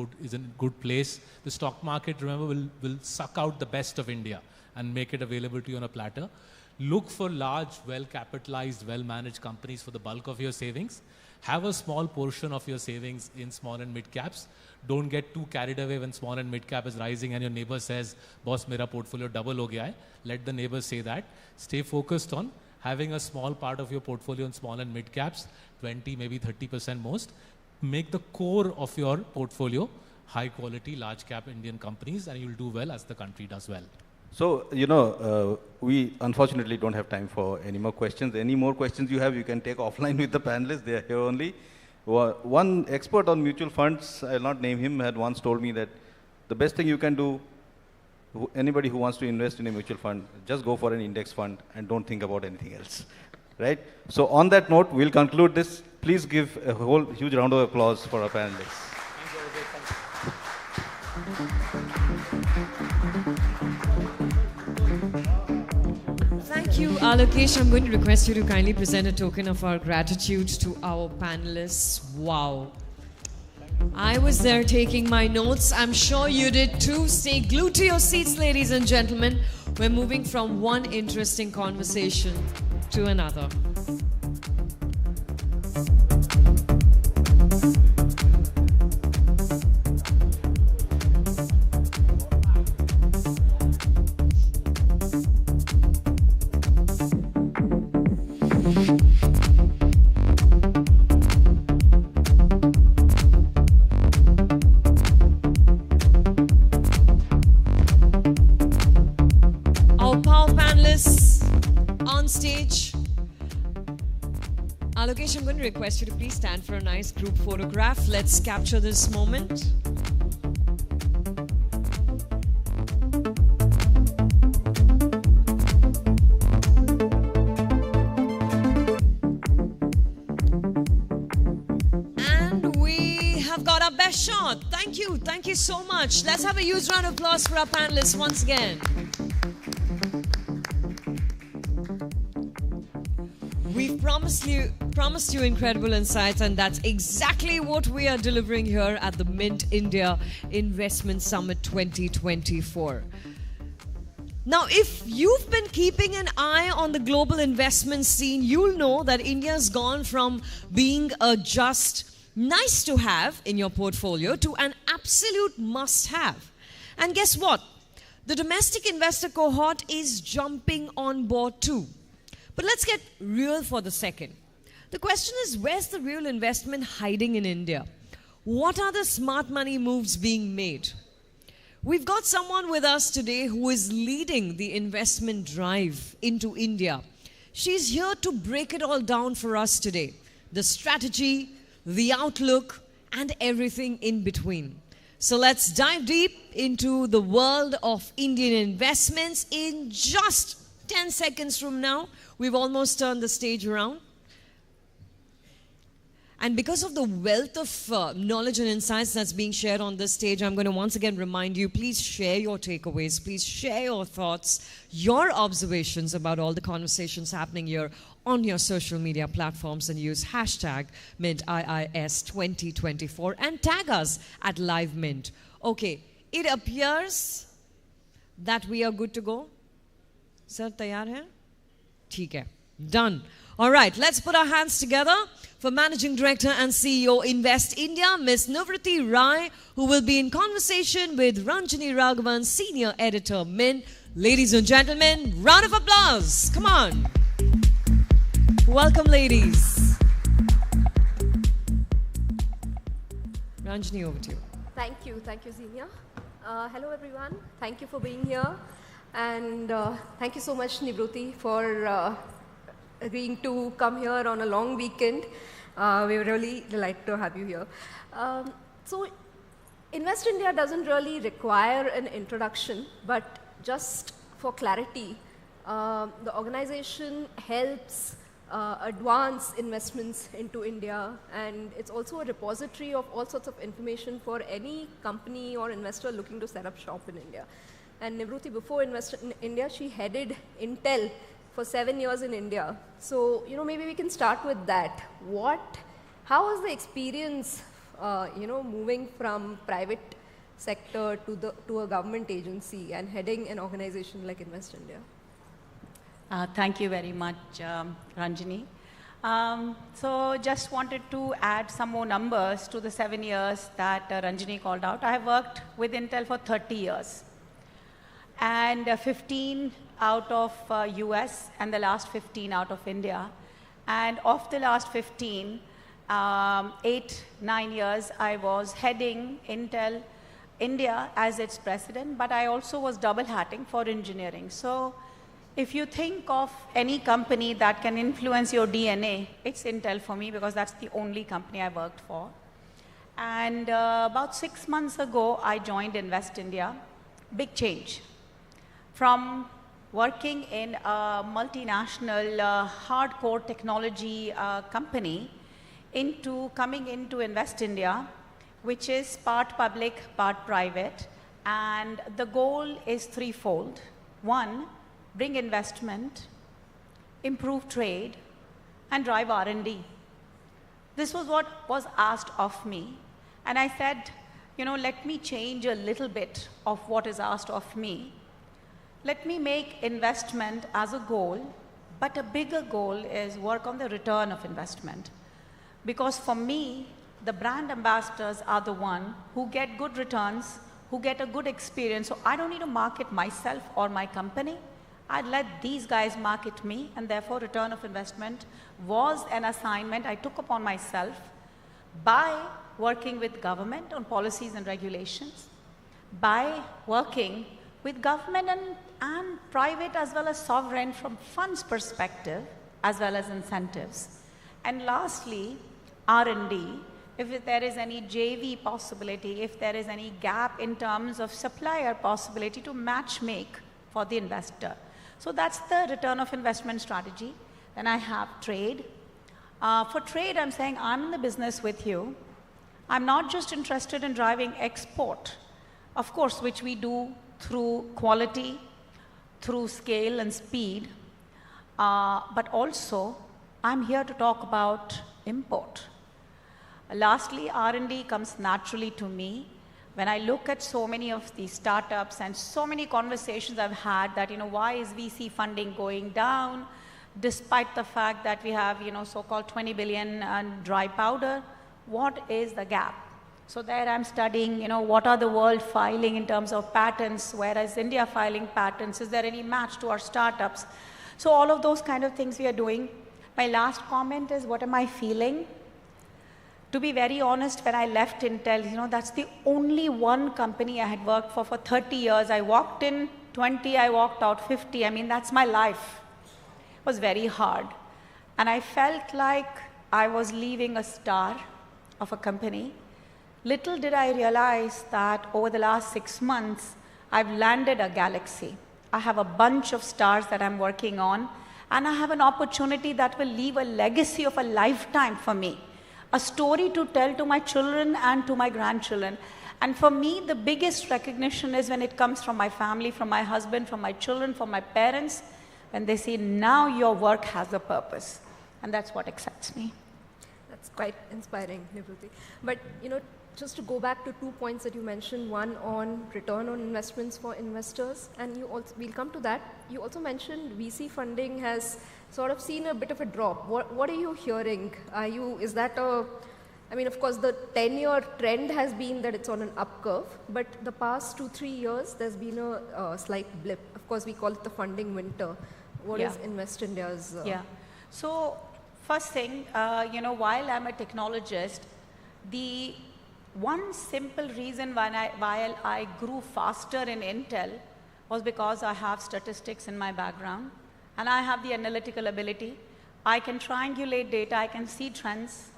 good place. The stock market, remember, will suck out the best of India and make it available to you on a platter. Look for large, well-capitalized, well-managed companies for the bulk of your savings. Have a small portion of your savings in small and mid caps. Don't get too carried away when small and mid cap is rising and your neighbor says, boss, mera portfolio double ho gaya hai. Let the neighbor say that. Stay focused on having a small part of your portfolio in small and mid caps, 20, maybe 30% most. Make the core of your portfolio high quality, large cap Indian companies, and you'll do well as the country does well. So, we unfortunately don't have time for any more questions. Any more questions you have, you can take offline with the panelists. They are here only. One expert on mutual funds, I'll not name him, had once told me that the best thing you can do, anybody who wants to invest in a mutual fund, just go for an index fund and don't think about anything else, right? So on that note, we'll conclude this. Please give a whole huge round of applause for our panelists. Thank you. Thank you, Alokesh. I'm going to request you to kindly present a token of our gratitude to our panelists. Wow. I was there taking my notes. I'm sure you did too. Stay glued to your seats, ladies and gentlemen. We're moving from one interesting conversation to another. Alokesh, I'm going to request you to please stand for a nice group photograph. Let's capture this moment. And we have got our best shot. Thank you. Thank you so much. Let's have a huge round of applause for our panelists once again. We've promised you incredible insights, and that's exactly what we are delivering here at the Mint India Investment Summit 2024. Now, if you've been keeping an eye on the global investment scene, you'll know that India's gone from being a just nice to have in your portfolio to an absolute must have. And guess what? The domestic investor cohort is jumping on board too. But let's get real for the second. The question is, where's the real investment hiding in India? What are the smart money moves being made? We've got someone with us today who is leading the investment drive into India. She's here to break it all down for us today. The strategy, the outlook, and everything in between. So let's dive deep into the world of Indian investments in just 10 seconds from now. We've almost turned the stage around. And because of the wealth of knowledge and insights that's being shared on this stage, I'm going to once again remind you, please share your takeaways, please share your thoughts, your observations about all the conversations happening here on your social media platforms, and use hashtag MintIIS2024 and tag us at LiveMint. Okay, it appears that we are good to go. Sir, tayar hai? ठीक है. Done. All right, let's put our hands together for Managing Director and CEO Invest India, Ms. Nivriti Rai, who will be in conversation with Ranjini Raghavan, Senior Editor, Mint. Ladies and gentlemen, round of applause. Come on. Welcome, ladies. Ranjini, over to you. Thank you, Zenia. Hello, everyone. Thank you for being here. And thank you so much, Nivriti, for agreeing to come here on a long weekend. We're really delighted to have you here. So Invest India doesn't really require an introduction, but just for clarity, the organization helps advance investments into India, and it's also a repository of all sorts of information for any company or investor looking to set up shop in India. And Nivriti, before Invest in India, she headed Intel for 7 years in India. So, maybe we can start with that. How was the experience, moving from private sector to a government agency and heading an organization like Invest India? Thank you very much, Ranjini. So just wanted to add some more numbers to the 7 years that Ranjini called out. I have worked with Intel for 30 years. And 15 out of US and the last 15 out of India. And of the last 15, 8-9 years, I was heading Intel India as its president, but I also was double hatting for engineering. So if you think of any company that can influence your DNA, it's Intel for me, because that's the only company I worked for. And about 6 months ago, I joined Invest India. Big change. From working in a multinational hardcore technology company into coming into Invest India, which is part public, part private. And the goal is threefold. One, bring investment improve trade, and drive R&D. This was what was asked of me. And I said, you know, let me change a little bit of what is asked of me. Let me make investment as a goal, but a bigger goal is work on the return of investment. Because for me, the brand ambassadors are the one who get good returns, who get a good experience. So I don't need to market myself or my company. I'd let these guys market me, and therefore return of investment was an assignment I took upon myself by working with government on policies and regulations, by working with government and private as well as sovereign from funds perspective, as well as incentives. And lastly, R&D. If there is any JV possibility, if there is any gap in terms of supplier possibility to match make for the investor. So that's the return of investment strategy. Then I have trade. For trade, I'm saying I'm in the business with you. I'm not just interested in driving export, of course, which we do through quality, through scale and speed, but also I'm here to talk about import. Lastly, R&D comes naturally to me. When I look at so many of these startups and so many conversations I've had that, you know, why is VC funding going down despite the fact that we have, you know, so-called 20 billion dry powder? What is the gap? So there I'm studying, you know, what are the world filing in terms of patents, whereas India filing patents, is there any match to our startups? So all of those kind of things we are doing. My last comment is, what am I feeling? To be very honest, when I left Intel, you know, that's the only one company I had worked for 30 years. I walked in 20, I walked out 50. I mean, that's my life. It was very hard. And I felt like I was leaving a star of a company. Little did I realize that over the last 6 months, I've landed a galaxy. I have a bunch of stars that I'm working on, and I have an opportunity that will leave a legacy of a lifetime for me. A story to tell to my children and to my grandchildren. And for me, the biggest recognition is when it comes from my family, from my husband, from my children, from my parents, when they say, now your work has a purpose. And that's what excites me. That's quite inspiring, Nibruti. But, you know, just to go back to 2 points that you mentioned, one on return on investments for investors, and you also, we'll come to that. You also mentioned VC funding has sort of seen a bit of a drop. What are you hearing? Is that I mean, of course, the 10-year trend has been that it's on an up curve, but the past 2-3 years, there's been a slight blip. Of course, we call it the funding winter. What is Invest India's? Yeah. So first thing, you know, while I'm a technologist, the one simple reason why I grew faster in Intel was because I have statistics in my background. And I have the analytical ability. I can triangulate data, I can see trends.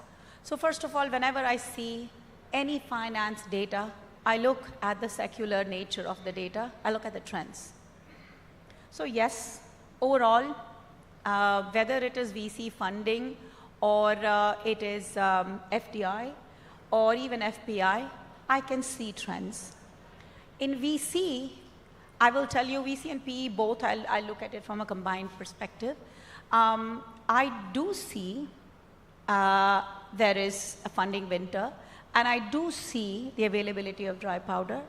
So first of all, whenever I see any finance data, I look at the secular nature of the data, I look at the trends. So yes, overall, whether it is VC funding or it is FDI or even FPI, I can see trends. In VC, I will tell you, VC and PE both, I look at it from a combined perspective. I do see there is a funding winter, and I do see the availability of dry powder,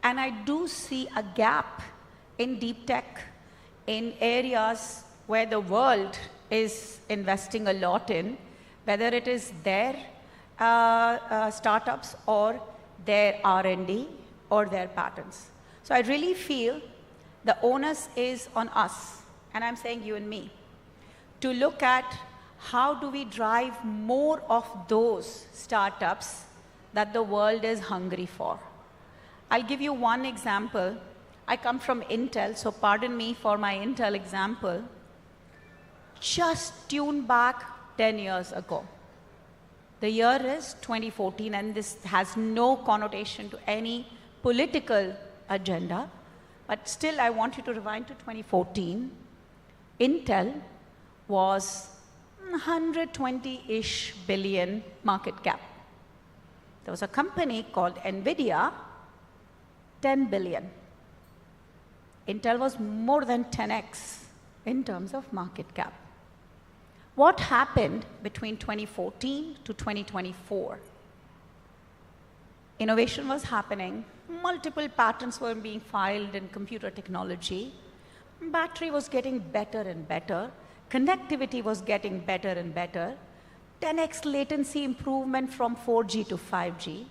and I do see a gap in deep tech in areas where the world is investing a lot in, whether it is their startups or their R&D or their patents. So I really feel the onus is on us, and I'm saying you and me, to look at how do we drive more of those startups that the world is hungry for. I'll give you one example. I come from Intel, so pardon me for my Intel example. Just tune back 10 years ago. The year is 2014, and this has no connotation to any political agenda, but still I want you to rewind to 2014. Intel was 120-ish billion market cap. There was a company called NVIDIA, 10 billion. Intel was more than 10x in terms of market cap. What happened between 2014 to 2024? Innovation was happening. Multiple patents were being filed in computer technology. Battery was getting better and better. Connectivity was getting better and better. 10x latency improvement from 4G to 5G.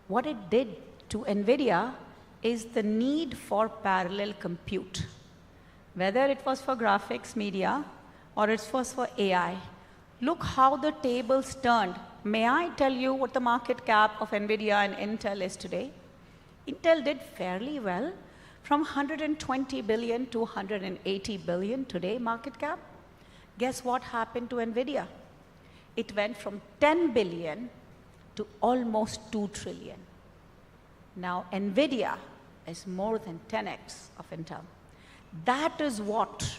What it did to NVIDIA is the need for parallel compute. Whether it was for graphics media or it was for AI. Look how the tables turned. May I tell you what the market cap of NVIDIA and Intel is today? Intel did fairly well, from 120 billion to 180 billion today market cap. Guess what happened to NVIDIA? It went from 10 billion to almost 2 trillion. Now NVIDIA is more than 10x of Intel. That is what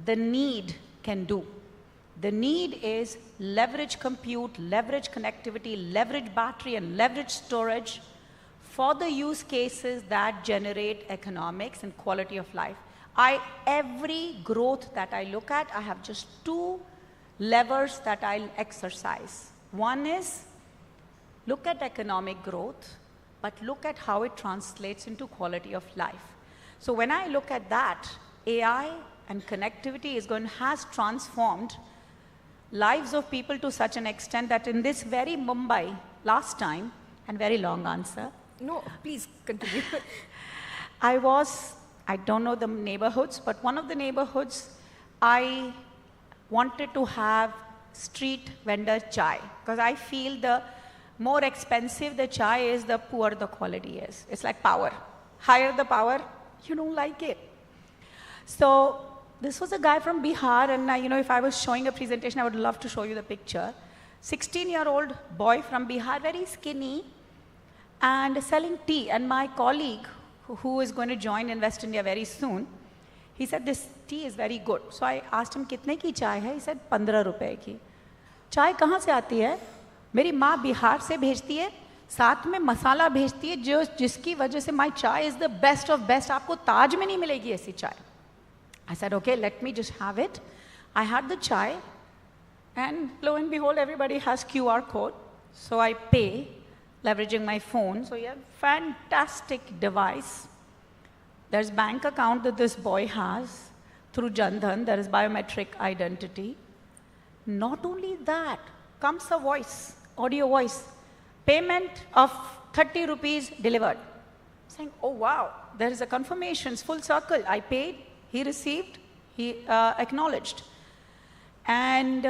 the need can do. The need is leverage compute, leverage connectivity, leverage battery, and leverage storage for the use cases that generate economics and quality of life. Every growth that I look at, I have just 2 levers that I'll exercise. One is look at economic growth, but look at how it translates into quality of life. So when I look at that, AI and connectivity has transformed lives of people to such an extent that in this very Mumbai, last time, and very long answer. No, please continue. I don't know the neighborhoods, but one of the neighborhoods, I wanted to have street vendor chai, because I feel the more expensive the chai is, the poorer the quality is. It's like power. Higher the power, you don't like it. So this was a guy from Bihar, and if I was showing a presentation, I would love to show you the picture. 16-year-old boy from Bihar, very skinny, and selling tea. And my colleague, who is going to join Invest India very soon, he said, this tea is very good. So I asked him, कितने की चाय है? He said, 15 रुपए की. चाय कहाँ से आती है? मेरी माँ बिहार से भेजती है, साथ में मसाला भेजती है, जिसकी वजह से my chai is the best of best. आपको ताज में नहीं मिलेगी ऐसी चाय. I said, okay, let me just have it. I had the chai, and lo and behold, everybody has QR code. So I pay, leveraging my phone. So yeah, fantastic device. There's bank account that this boy has through Jan Dhan. There is biometric identity. Not only that, comes a voice, audio voice. Payment of 30 rupees delivered. Saying, oh wow, there is a confirmation, it's full circle. I paid. He received, he acknowledged. And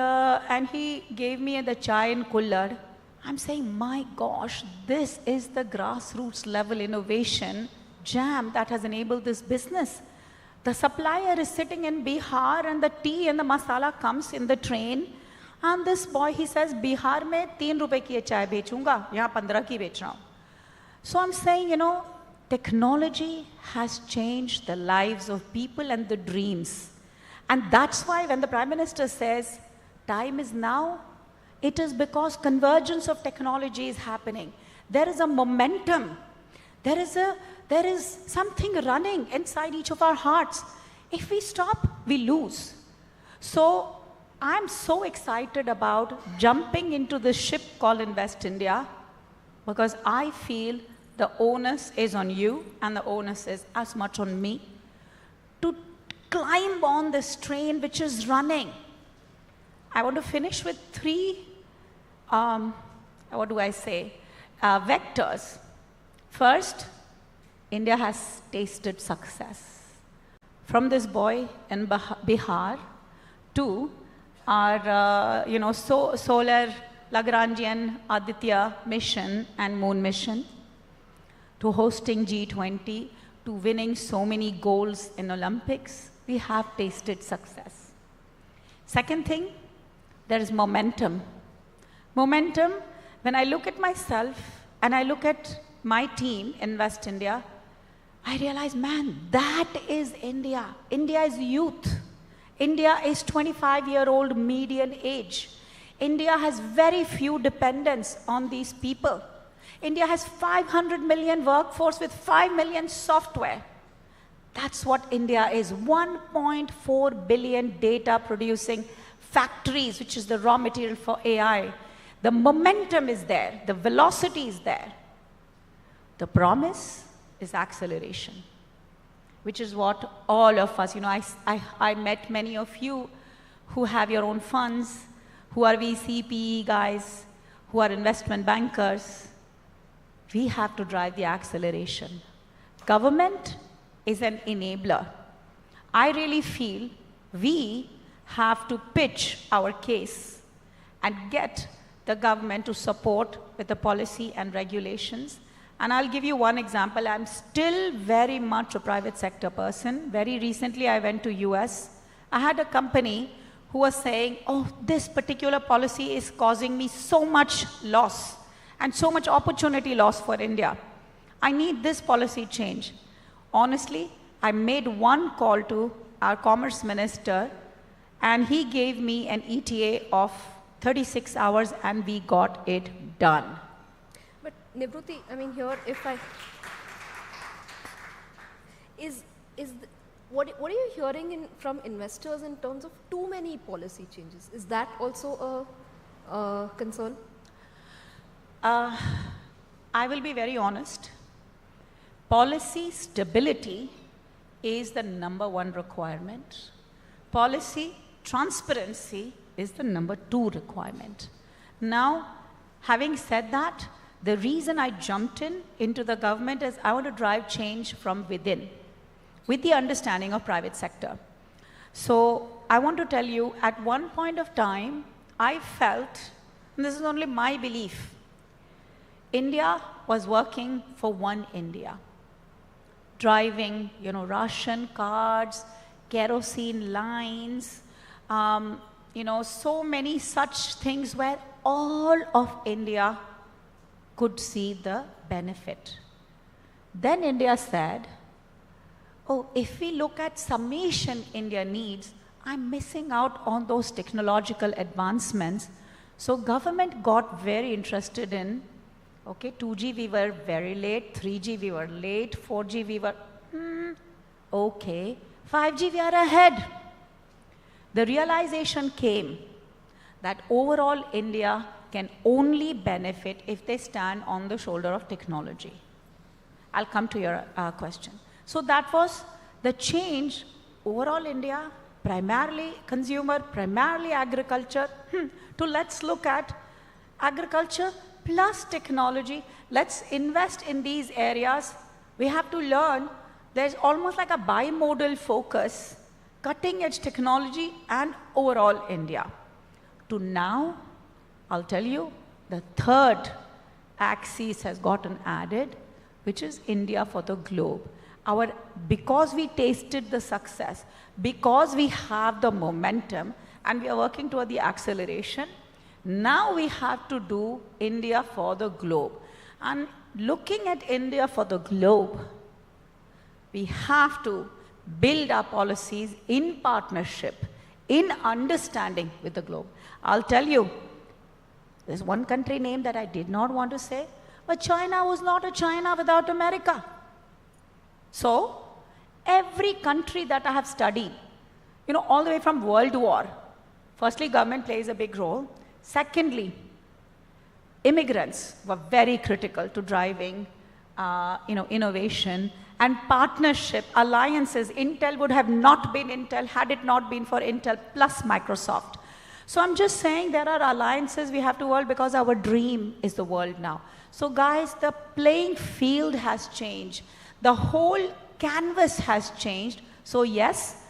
he gave me the chai in Kullad. I'm saying, my gosh, this is the grassroots level innovation jam that has enabled this business. The supplier is sitting in Bihar, and the tea and the masala comes in the train. And this boy, he says, Bihar mein 3 rupees ki chai bechunga, yahan 15 ki bech raha hu. So I'm saying, technology has changed the lives of people and the dreams. And that's why when the Prime Minister says, time is now, it is because convergence of technology is happening. There is a momentum. There is something running inside each of our hearts. If we stop, we lose. So I'm so excited about jumping into this ship called Invest India, because I feel the onus is on you, and the onus is as much on me to climb on this train which is running. I want to finish with 3, vectors. First, India has tasted success. From this boy in Bihar to our, solar Lagrangian Aditya mission and moon mission, to hosting G20, to winning so many golds in Olympics, we have tasted success. Second thing, there is momentum. Momentum, when I look at myself and I look at my team in West India, I realize, man, that is India. India is youth. India is 25-year-old median age. India has very few dependents on these people. India has 500 million workforce with 5 million software. That's what India is. 1.4 billion data producing factories, which is the raw material for AI. The momentum is there. The velocity is there. The promise is acceleration, which is what all of us, I met many of you who have your own funds, who are VC, PE guys, who are investment bankers. We have to drive the acceleration. Government is an enabler. I really feel we have to pitch our case and get the government to support with the policy and regulations. And I'll give you one example. I'm still very much a private sector person. Very recently, I went to US. I had a company who was saying, oh, this particular policy is causing me so much loss and so much opportunity loss for India. I need this policy change. Honestly, I made one call to our commerce minister, and he gave me an ETA of 36 hours, and we got it done. But Nibruti, I mean, here, if I... What are you hearing from investors in terms of too many policy changes? Is that also a concern? I will be very honest. Policy stability is the #1 requirement. Policy transparency is the #2 requirement. Now, having said that, the reason I jumped into the government is I want to drive change from within, with the understanding of private sector. So I want to tell you, at one point of time, I felt, and this is only my belief, India was working for one India. Driving, ration cards, kerosene lines, so many such things where all of India could see the benefit. Then India said, oh, if we look at summation India needs, I'm missing out on those technological advancements. So government got very interested in, okay, 2G we were very late, 3G we were late, 4G we were, okay, 5G we are ahead. The realization came that overall India can only benefit if they stand on the shoulder of technology. I'll come to your question. So that was the change. Overall India, primarily consumer, primarily agriculture, to let's look at agriculture plus technology. Let's invest in these areas. We have to learn. There's almost like a bimodal focus, cutting edge technology and overall India. To now, I'll tell you, the third axis has gotten added, which is India for the globe. Because we tasted the success, because we have the momentum, and we are working toward the acceleration, now we have to do India for the globe. And looking at India for the globe, we have to build our policies in partnership, in understanding with the globe. I'll tell you, there's one country name that I did not want to say, but China was not a China without America. So, every country that I have studied, all the way from World War, firstly, government plays a big role. Secondly, immigrants were very critical to driving, innovation and partnership, alliances. Intel would have not been Intel had it not been for Intel plus Microsoft. So I'm just saying there are alliances we have to work because our dream is the world now. So guys, the playing field has changed. The whole canvas has changed. So yes,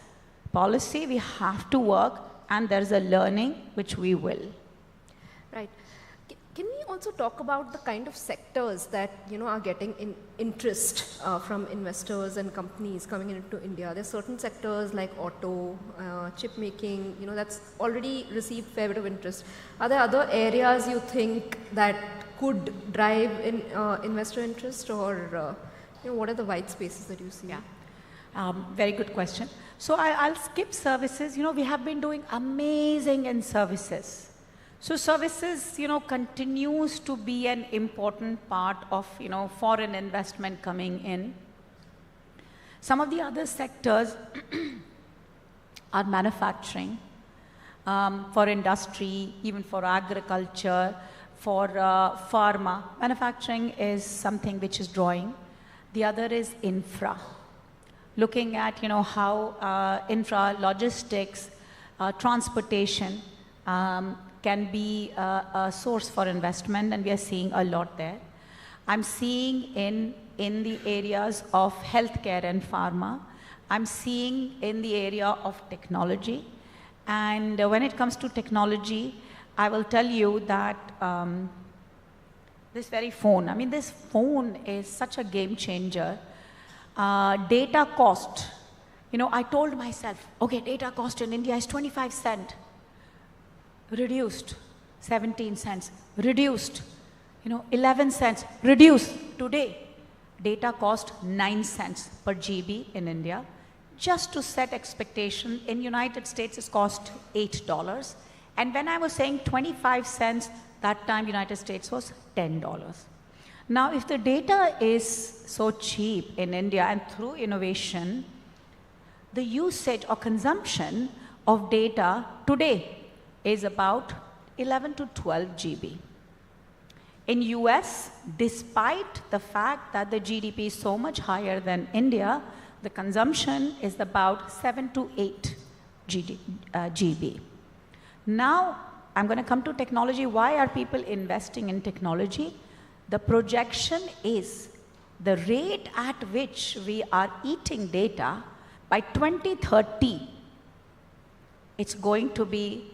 policy we have to work, and there's a learning which we will. Right. Can we also talk about the kind of sectors that are getting interest from investors and companies coming into India? There's certain sectors like auto, chip making, that's already received fair bit of interest. Are there other areas you think that could drive investor interest, or what are the white spaces that you see? Yeah, very good question. So I'll skip services. We have been doing amazing in services. So services, continues to be an important part of, foreign investment coming in. Some of the other sectors are manufacturing. for industry, even for agriculture, for pharma. Manufacturing is something which is drawing. The other is infra. Looking at, how infra, logistics, transportation can be a source for investment, and we are seeing a lot there. I'm seeing in the areas of healthcare and pharma. I'm seeing in the area of technology. And when it comes to technology, I will tell you that this very phone, this phone is such a game changer. Data cost, I told myself, okay, data cost in India is 25 cents. Reduced, 17 cents. Reduced, 11 cents. Reduced. Today, data cost 9 cents per GB in India. Just to set expectation, in United States it's cost $8. And when I was saying 25 cents, that time United States was $10. Now, if the data is so cheap in India and through innovation, the usage or consumption of data today is about 11 to 12 GB. In US, despite the fact that the GDP is so much higher than India, the consumption is about 7 to 8 GB. Now, I'm going to come to technology. Why are people investing in technology? The projection is the rate at which we are eating data by 2030, it's going to be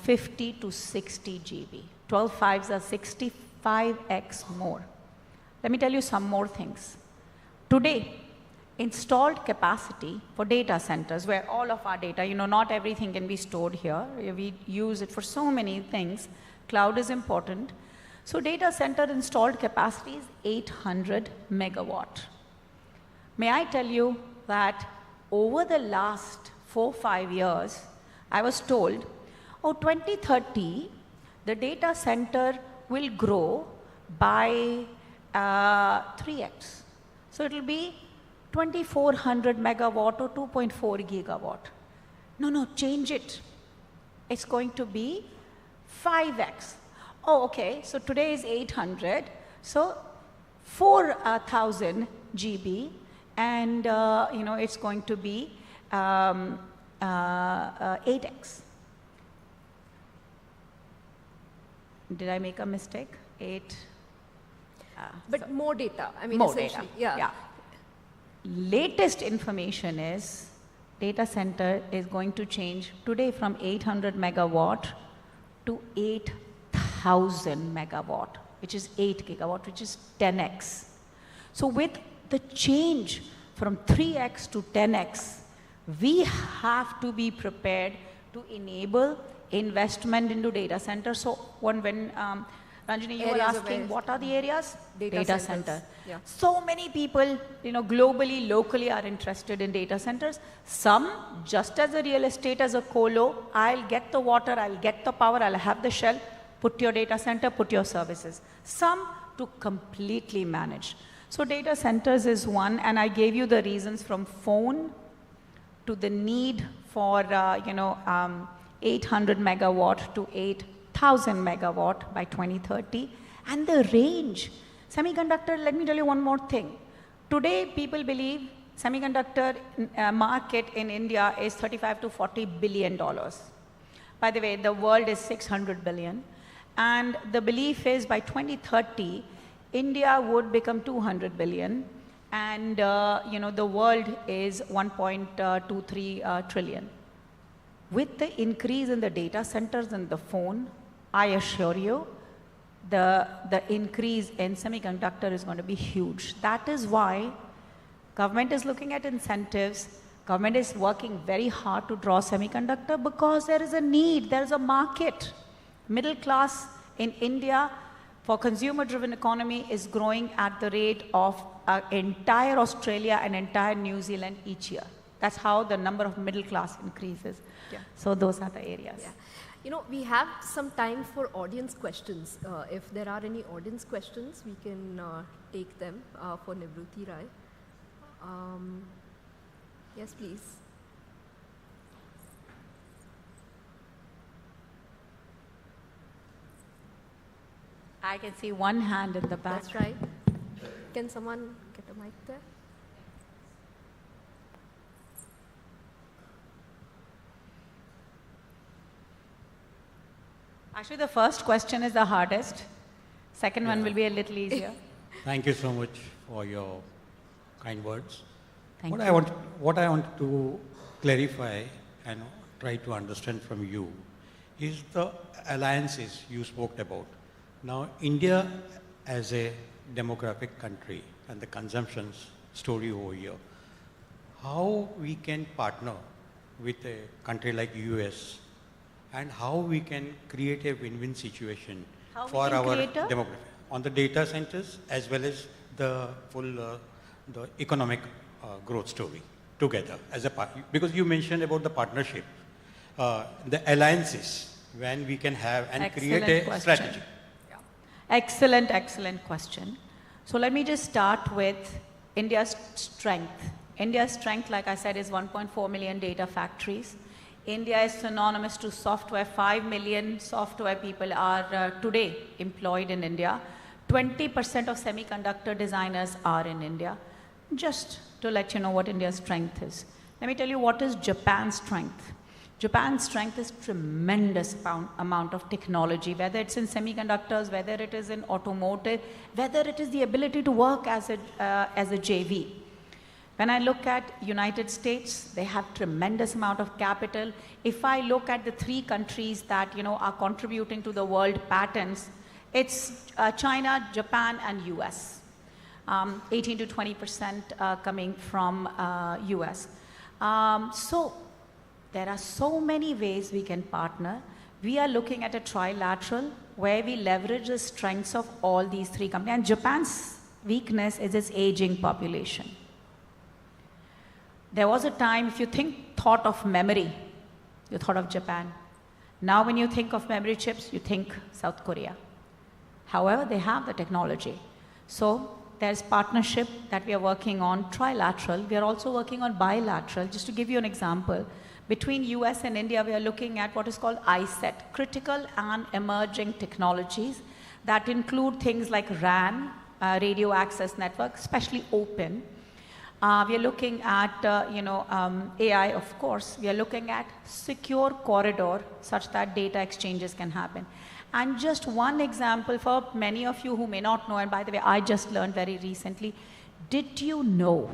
50 to 60 GB. 12 fives are 65x more. Let me tell you some more things. Today, installed capacity for data centers, where all of our data, not everything can be stored here. We use it for so many things. Cloud is important. So data center installed capacity is 800 megawatt. May I tell you that over the last 4-5 years, I was told, 2030, the data center will grow by 3x. So it will be 2400 megawatt or 2.4 gigawatt. No, change it. It's going to be 5x. Oh, okay, so today is 800, so 4000 GB, and it's going to be 8x. Did I make a mistake? 8. But more data, more essentially. Data. Yeah. Latest information is data center is going to change today from 800 megawatt to 8,000 megawatt, which is 8 gigawatt, which is 10x. So with the change from 3x to 10x, we have to be prepared to enable investment into data centers. So when Ranjini, you were asking what are the areas? Data center. Yeah. So many people, globally, locally are interested in data centers. Some, just as a real estate, as a colo, I'll get the water, I'll get the power, I'll have the shell, put your data center, put your services. Some to completely manage. So data centers is one, and I gave you the reasons from phone to the need for, 800 megawatt to 8,000 megawatt by 2030, and the range. Semiconductor, let me tell you one more thing. Today, people believe semiconductor market in India is $35 to $40 billion. By the way, the world is 600 billion. And the belief is by 2030, India would become 200 billion. And, the world is 1.23 trillion. With the increase in the data centers and the phone, I assure you, the increase in semiconductor is going to be huge. That is why government is looking at incentives. Government is working very hard to draw semiconductor because there is a need, there is a market. Middle class in India for consumer-driven economy is growing at the rate of entire Australia and entire New Zealand each year. That's how the number of middle class increases. Yeah. So those are the areas. Yeah. We have some time for audience questions. If there are any audience questions, we can take them for Nivruti Rai. Yes, please. I can see one hand in the back. That's right. Can someone get a mic there? Actually, the first question is the hardest. Second one will be a little easier. Thank you so much for your kind words. Thank What you. what I want to clarify and try to understand from you is the alliances you spoke about. Now, India as a demographic country and the consumption story over here, how we can partner with a country like US and how we can create a win-win situation How we for can our create a- demography on the data centers as well as the full the economic growth story together as a part. Because you mentioned about the partnership, the alliances when we can have and Excellent create a question. strategy. Excellent, excellent question. So let me just start with India's strength. India's strength, like I said, is 1.4 million data factories. India is synonymous to software. 5 million software people are today employed in India. 20% of semiconductor designers are in India. Just to let you know what India's strength is. Let me tell you what is Japan's strength. Japan's strength is tremendous amount of technology, whether it's in semiconductors, whether it is in automotive, whether it is the ability to work as a JV. When I look at United States, they have tremendous amount of capital. If I look at the 3 countries that are contributing to the world patents, it's China, Japan, and US. 18 to 20% coming from US. So there are so many ways we can partner. We are looking at a trilateral where we leverage the strengths of all these 3 companies. And Japan's weakness is its aging population. There was a time, if you thought of memory, you thought of Japan. Now when you think of memory chips, you think South Korea. However, they have the technology. So there's partnership that we are working on, trilateral. We are also working on bilateral. Just to give you an example, between US and India, we are looking at what is called ISET, critical and emerging technologies that include things like RAN, radio access network, especially open. We are looking at, AI, of course. We are looking at secure corridor such that data exchanges can happen. And just one example for many of you who may not know, and by the way, I just learned very recently, did you know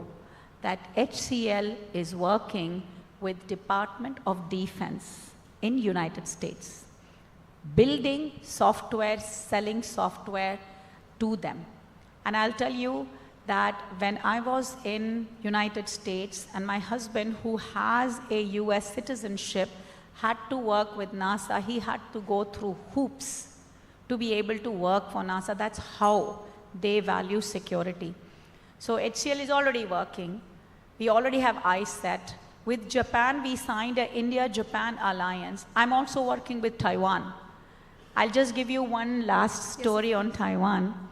that HCL is working with Department of Defense in United States, building software, selling software to them? And I'll tell you that when I was in United States and my husband, who has a US citizenship, had to work with NASA, he had to go through hoops to be able to work for NASA. That's how they value security. So HCL is already working. We already have ISET. With Japan, we signed an India-Japan alliance. I'm also working with Taiwan. I'll just give you one last story on Taiwan.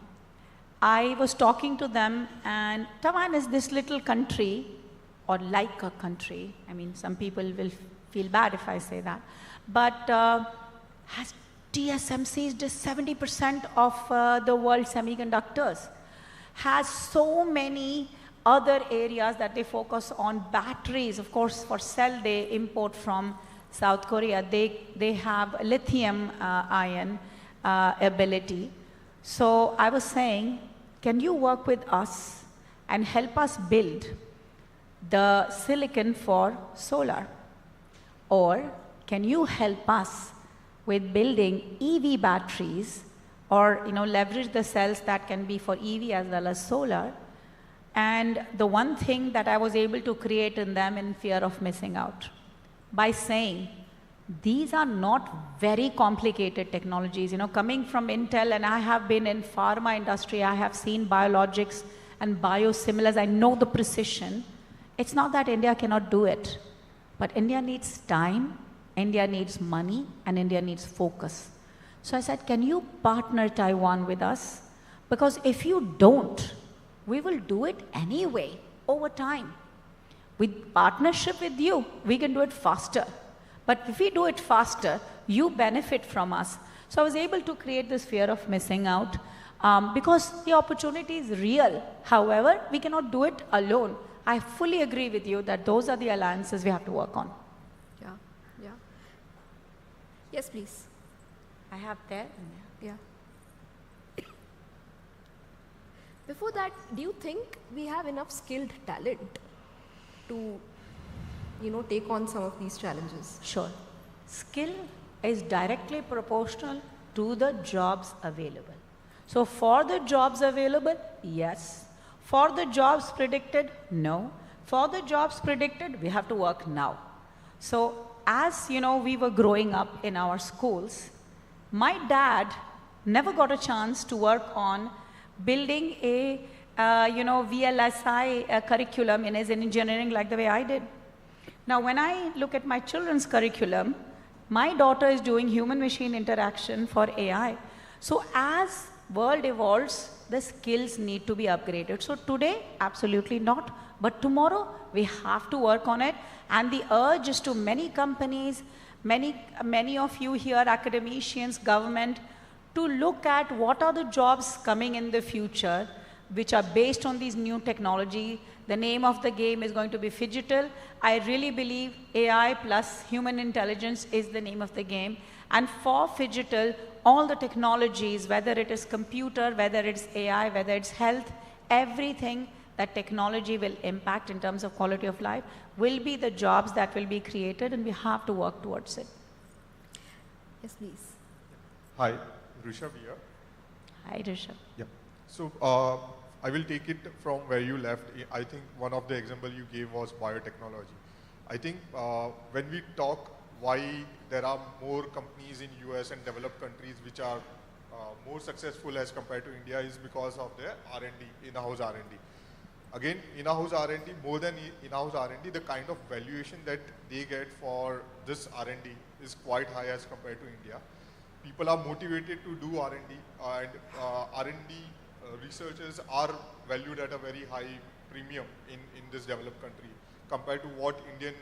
I was talking to them, and Taiwan is this little country, or like a country. I mean, some people will feel bad if I say that. But has TSMC is just 70% of the world semiconductors. Has so many other areas that they focus on. Batteries, of course, for cell they import from South Korea. They have lithium ion ability. So I was saying, can you work with us and help us build the silicon for solar? Or can you help us with building EV batteries, or leverage the cells that can be for EV as well as solar? And the one thing that I was able to create in them in fear of missing out, by saying, these are not very complicated technologies. Coming from Intel, and I have been in pharma industry, I have seen biologics and biosimilars, I know the precision. It's not that India cannot do it, but India needs time, India needs money, and India needs focus. So I said, can you partner Taiwan with us? Because if you don't, we will do it anyway, over time. With partnership with you, we can do it faster. But if we do it faster, you benefit from us. So I was able to create this fear of missing out because the opportunity is real. However, we cannot do it alone. I fully agree with you that those are the alliances we have to work on. Yeah, yeah. Yes, please. I have there. Yeah. Before that, do you think we have enough skilled talent to, take on some of these challenges? Sure. Skill is directly proportional to the jobs available. So for the jobs available, yes. For the jobs predicted, no. For the jobs predicted, we have to work now. So as we were growing up in our schools, my dad never got a chance to work on building a VLSI curriculum in his engineering like the way I did. Now when I look at my children's curriculum, my daughter is doing human-machine interaction for AI. So as world evolves, the skills need to be upgraded. So today, absolutely not. But tomorrow, we have to work on it. And the urge is to many companies, many of you here, academicians, government, to look at what are the jobs coming in the future which are based on these new technology. The name of the game is going to be phygital. I really believe AI plus human intelligence is the name of the game. And for phygital, all the technologies, whether it is computer, whether it's AI, whether it's health, everything that technology will impact in terms of quality of life will be the jobs that will be created, and we have to work towards it. Yes, please. Hi, Rishabh here. Hi, Rishabh. Yeah. So I will take it from where you left. I think one of the examples you gave was biotechnology. I think when we talk why there are more companies in US and developed countries which are more successful as compared to India is because of their R&D, in-house R&D. Again, in-house R&D, more than in-house R&D, the kind of valuation that they get for this R&D is quite high as compared to India. People are motivated to do R&D, and R&D researchers are valued at a very high premium in this developed country compared to what Indian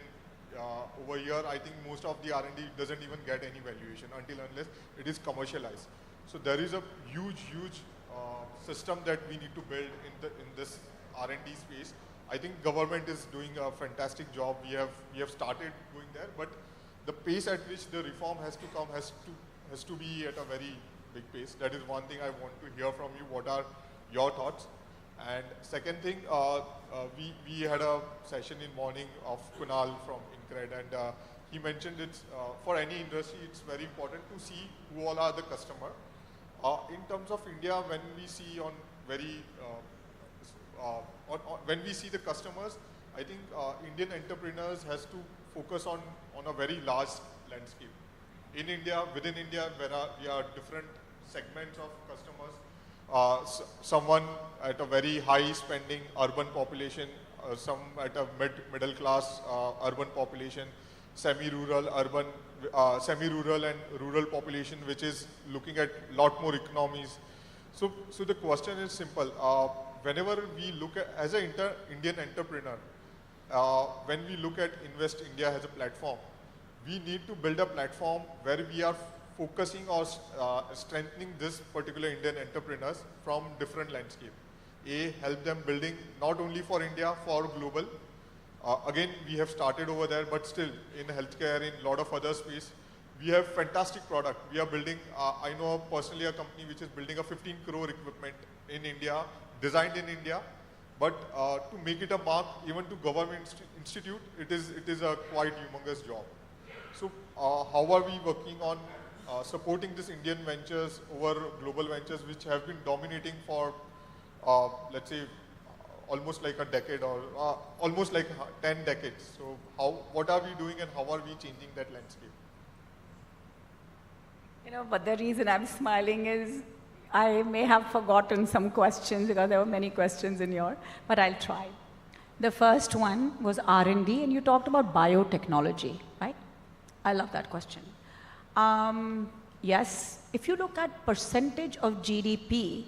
over here. I think most of the R&D doesn't even get any valuation until unless it is commercialized. So there is a huge system that we need to build in this R&D space. I think government is doing a fantastic job. We have started going there, but the pace at which the reform has to come has to be at a very big pace. That is one thing I want to hear from you. What are your thoughts? And second thing, we had a session in morning of Kunal from Incred, and he mentioned it's for any industry, it's very important to see who all are the customer. In terms of India, when we see on very when we see the customers, I think Indian entrepreneurs has to focus on a very large landscape. In India, within India, we are different segments of customers. Someone at a very high spending urban population, some at a middle class urban population, semi-rural, urban, semi-rural and rural population, which is looking at a lot more economies. So the question is simple. Whenever we look at, as an Indian entrepreneur, when we look at Invest India as a platform, we need to build a platform where we are focusing or strengthening this particular Indian entrepreneurs from different landscape. Help them building not only for India, for global. Again, we have started over there, but still in healthcare, in a lot of other space, we have fantastic product. We are building, I know personally a company which is building a 15 crore equipment in India, designed in India, but to make it a mark even to government institute, it is a quite humongous job. So how are we working on supporting this Indian ventures over global ventures which have been dominating for, let's say, almost like a decade or almost like 10 decades. So what are we doing and how are we changing that landscape? But the reason I'm smiling is I may have forgotten some questions because there were many questions in your, but I'll try. The first one was R&D, and you talked about biotechnology, right? I love that question. Yes, if you look at percentage of GDP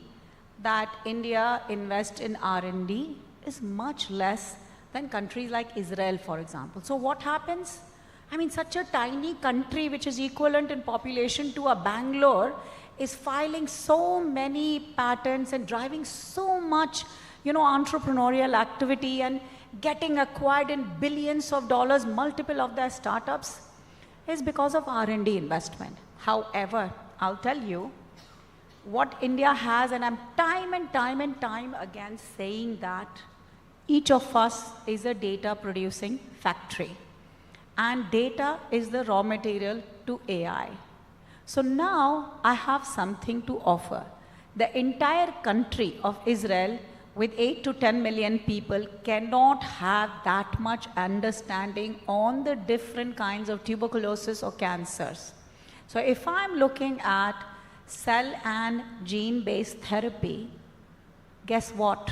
that India invests in R&D is much less than countries like Israel, for example. So what happens? I mean, such a tiny country which is equivalent in population to a Bangalore is filing so many patents and driving so much, entrepreneurial activity and getting acquired in billions of dollars, multiple of their startups, is because of R&D investment. However, I'll tell you, what India has, and I'm time and time again saying that each of us is a data producing factory. And data is the raw material to AI. So now I have something to offer. The entire country of Israel with 8 to 10 million people cannot have that much understanding on the different kinds of tuberculosis or cancers. So if I'm looking at cell and gene-based therapy, guess what?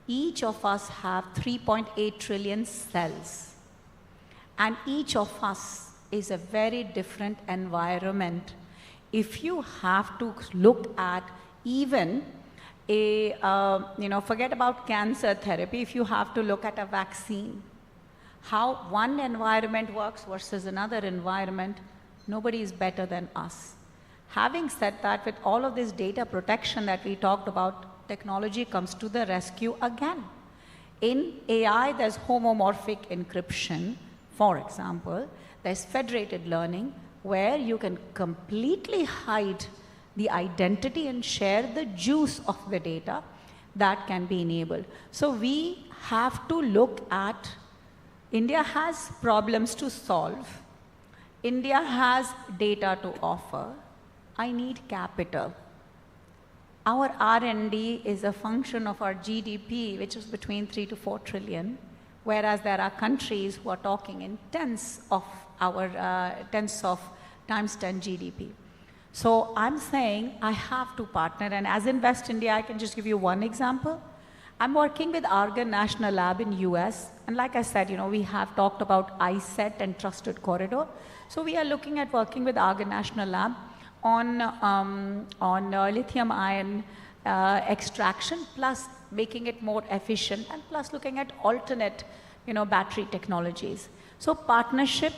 Each of us have 3.8 trillion cells. And each of us is a very different environment. If you have to look at even a, forget about cancer therapy, if you have to look at a vaccine, how one environment works versus another environment, nobody is better than us. Having said that, with all of this data protection that we talked about, technology comes to the rescue again. In AI, there's homomorphic encryption. For example, there's federated learning where you can completely hide the identity and share the juice of the data that can be enabled. So we have to look at, India has problems to solve. India has data to offer. I need capital. Our R&D is a function of our GDP, which is between 3 to 4 trillion. Whereas there are countries who are talking in tens of times 10 GDP. So I'm saying I have to partner, and as Invest India, I can just give you one example. I'm working with Argonne National Lab in US, and like I said, we have talked about ISET and Trusted Corridor. So we are looking at working with Argonne National Lab on lithium ion extraction, plus making it more efficient, and plus looking at alternate, battery technologies. So partnership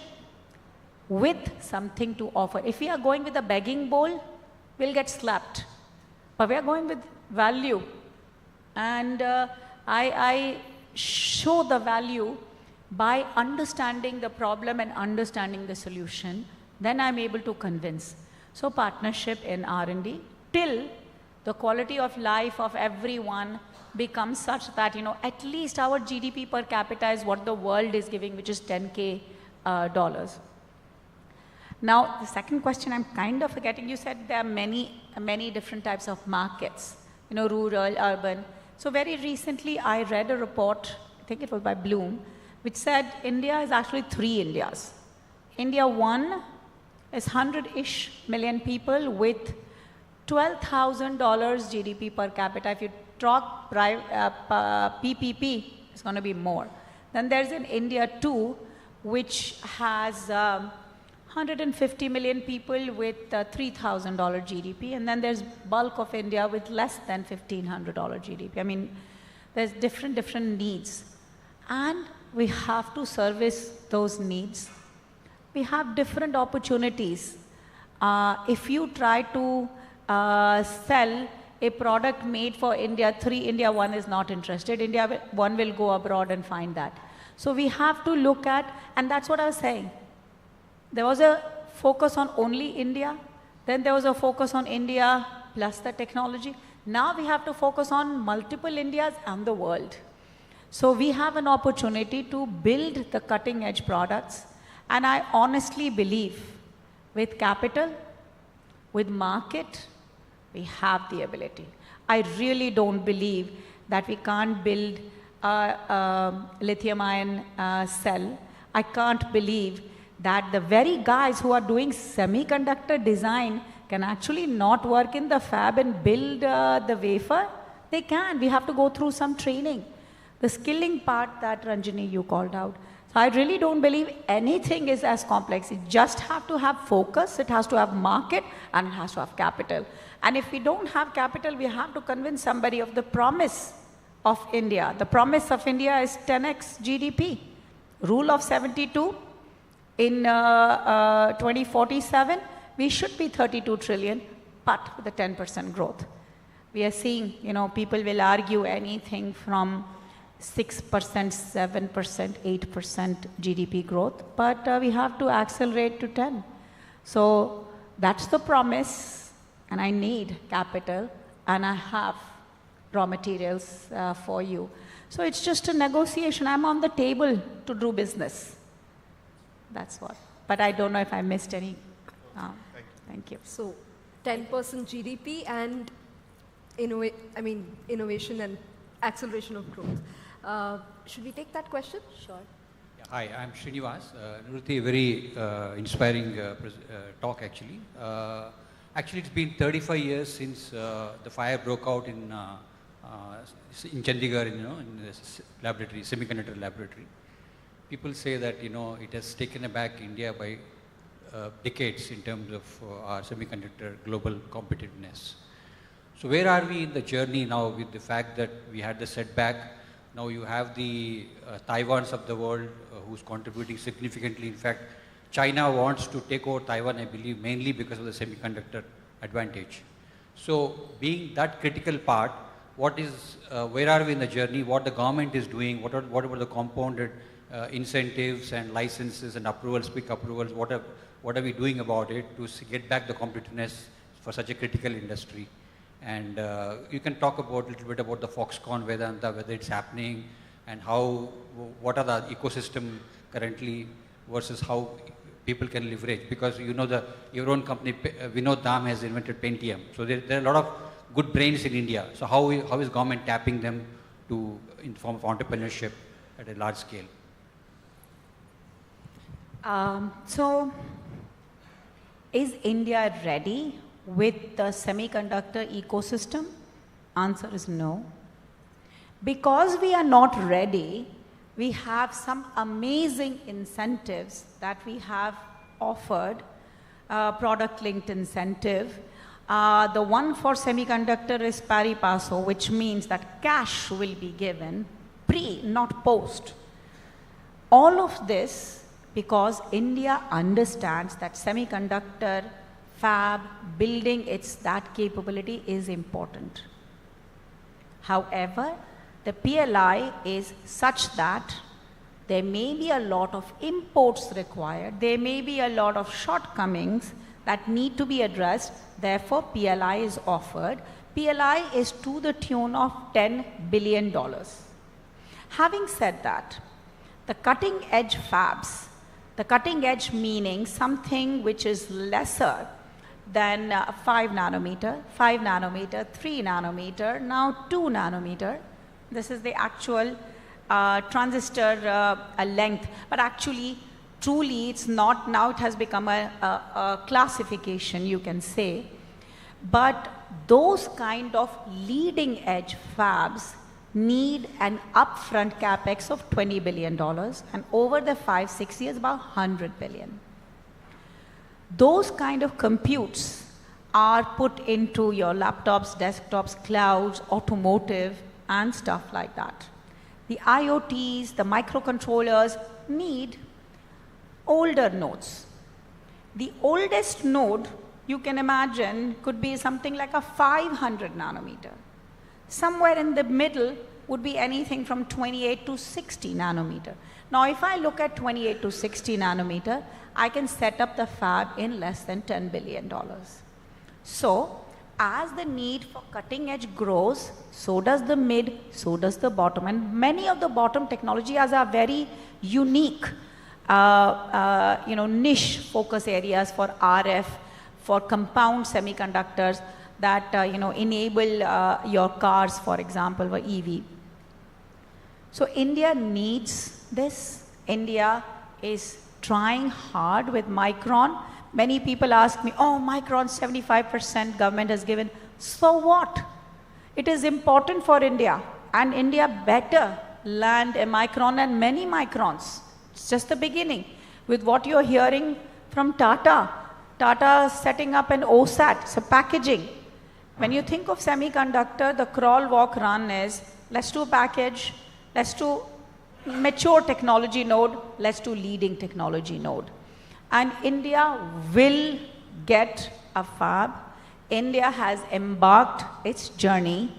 with something to offer. If we are going with a begging bowl, we'll get slapped. But we are going with value. And I show the value by understanding the problem and understanding the solution. Then I'm able to convince. So partnership in R&D till the quality of life of everyone becomes such that, at least our GDP per capita is what the world is giving, which is $10K. Now, the second question I'm kind of forgetting, you said there are many different types of markets, rural, urban. So very recently, I read a report, I think it was by Bloom, which said India is actually 3 Indias. India 1 is 100-ish million people with $12,000 GDP per capita. If you talk PPP, it's going to be more. Then there's an India 2, which has 150 million people with $3,000 GDP. And then there's bulk of India with less than $1,500 GDP. I mean, there's different needs. And we have to service those needs. We have different opportunities. If you try to sell a product made for India 3, India 1 is not interested. India 1 will go abroad and find that. So we have to look at, and that's what I was saying. There was a focus on only India. Then there was a focus on India plus the technology. Now we have to focus on multiple Indias and the world. So we have an opportunity to build the cutting edge products. And I honestly believe with capital, with market, we have the ability. I really don't believe that we can't build a lithium ion cell. I can't believe that the very guys who are doing semiconductor design can actually not work in the fab and build the wafer. They can. We have to go through some training. The skilling part that Ranjini you called out. So I really don't believe anything is as complex. It just have to have focus, it has to have market, and it has to have capital. And if we don't have capital, we have to convince somebody of the promise of India. The promise of India is 10x GDP. Rule of 72, In 2047, we should be 32 trillion, but with a 10% growth. We are seeing, people will argue anything from 6%, 7%, 8% GDP growth, but we have to accelerate to 10. So that's the promise, and I need capital, and I have raw materials for you. So it's just a negotiation. I'm on the table to do business. That's what. But I don't know if I missed any. Thank you. So 10% GDP and innovation and acceleration of growth. Should we take that question? Sure. Yeah, hi, I'm Srinivas. Niti, very inspiring talk actually. Actually, it's been 35 years since the fire broke out in Chandigarh, in the laboratory, semiconductor laboratory. People say that, it has taken aback India by decades in terms of our semiconductor global competitiveness. So where are we in the journey now with the fact that we had the setback? Now you have the Taiwans of the world who's contributing significantly. In fact, China wants to take over Taiwan, I believe, mainly because of the semiconductor advantage. So being that critical part, where are we in the journey? What the government is doing? What are the compounded incentives and licenses and approvals, quick approvals? What are we doing about it to get back the competitiveness for such a critical industry? And you can talk about a little bit about the Foxconn Vedanta, whether it's happening, and what are the ecosystem currently versus how people can leverage. Because your own company, Vinod Dham, has invented Pentium. So there are a lot of good brains in India. So how is government tapping them in form of entrepreneurship at a large scale? So is India ready with the semiconductor ecosystem? Answer is no. Because we are not ready, we have some amazing incentives that we have offered, product-linked incentive. The one for semiconductor is pari passu, which means that cash will be given pre, not post. All of this because India understands that semiconductor fab, building that capability is important. However, the PLI is such that there may be a lot of imports required, there may be a lot of shortcomings that need to be addressed, therefore PLI is offered. PLI is to the tune of $10 billion. Having said that, the cutting edge fabs, the cutting edge meaning something which is lesser than 5 nanometer, 3 nanometer, now 2 nanometer. This is the actual transistor length, but actually, truly it's not, now it has become a classification, you can say. But those kind of leading edge fabs need an upfront capex of $20 billion and over the 5-6 years about $100 billion. Those kind of computes are put into your laptops, desktops, clouds, automotive and stuff like that. The IoTs, the microcontrollers need older nodes. The oldest node you can imagine could be something like a 500 nanometer. Somewhere in the middle would be anything from 28 to 60 nanometer. Now, if I look at 28 to 60 nanometer, I can set up the fab in less than $10 billion. So, as the need for cutting edge grows, so does the mid, so does the bottom. And many of the bottom technologies are very unique, niche focus areas for RF, for compound semiconductors that enable your cars, for example, for EV. So India needs this. India is trying hard with Micron. Many people ask me, oh, Micron 75% government has given. So what? It is important for India, and India better land a Micron and many Microns. It's just the beginning. With what you're hearing from Tata, Tata setting up an OSAT, so packaging. When you think of semiconductor, the crawl, walk, run is, let's do package, let's do mature technology node, let's do leading technology node. And India will get a fab. India has embarked its journey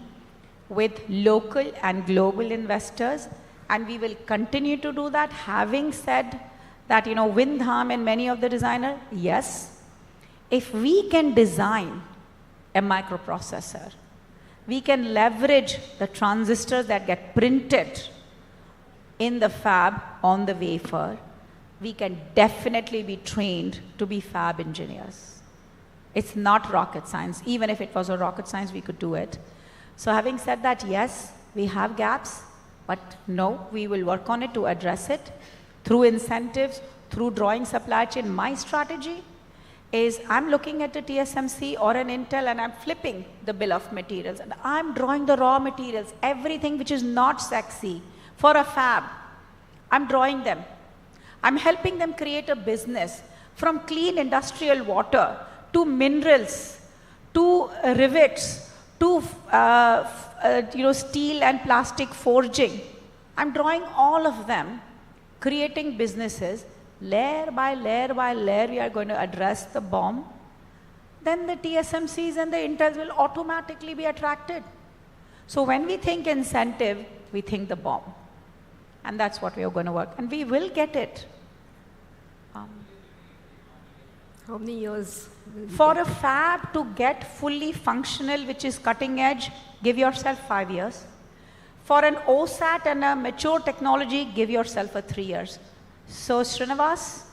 with local and global investors, and we will continue to do that. Having said that, Windham and many of the designers, yes, if we can design a microprocessor, we can leverage the transistors that get printed in the fab on the wafer, we can definitely be trained to be fab engineers. It's not rocket science. Even if it was a rocket science, we could do it. So having said that, yes, we have gaps, but no, we will work on it to address it through incentives, through drawing supply chain. My strategy is I'm looking at a TSMC or an Intel and I'm flipping the bill of materials and I'm drawing the raw materials, everything which is not sexy for a fab. I'm drawing them. I'm helping them create a business from clean industrial water to minerals, to rivets, to steel and plastic forging. I'm drawing all of them, creating businesses. Layer by layer by layer, we are going to address the BOM. Then the TSMCs and the Intels will automatically be attracted. So when we think incentive, we think the BOM. And that's what we are going to work. And we will get it. How many years? For a fab to get fully functional, which is cutting edge, give yourself 5 years. For an OSAT and a mature technology, give yourself 3 years. So Srinivas,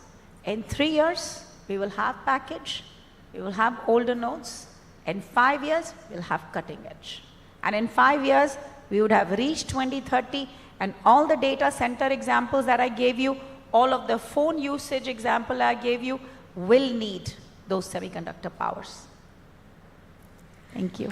in 3 years, we will have package, we will have older nodes. In 5 years, we'll have cutting edge. And in 5 years, we would have reached 2030, and all the data center examples that I gave you, all of the phone usage example I gave you, will need those semiconductor powers. Thank you.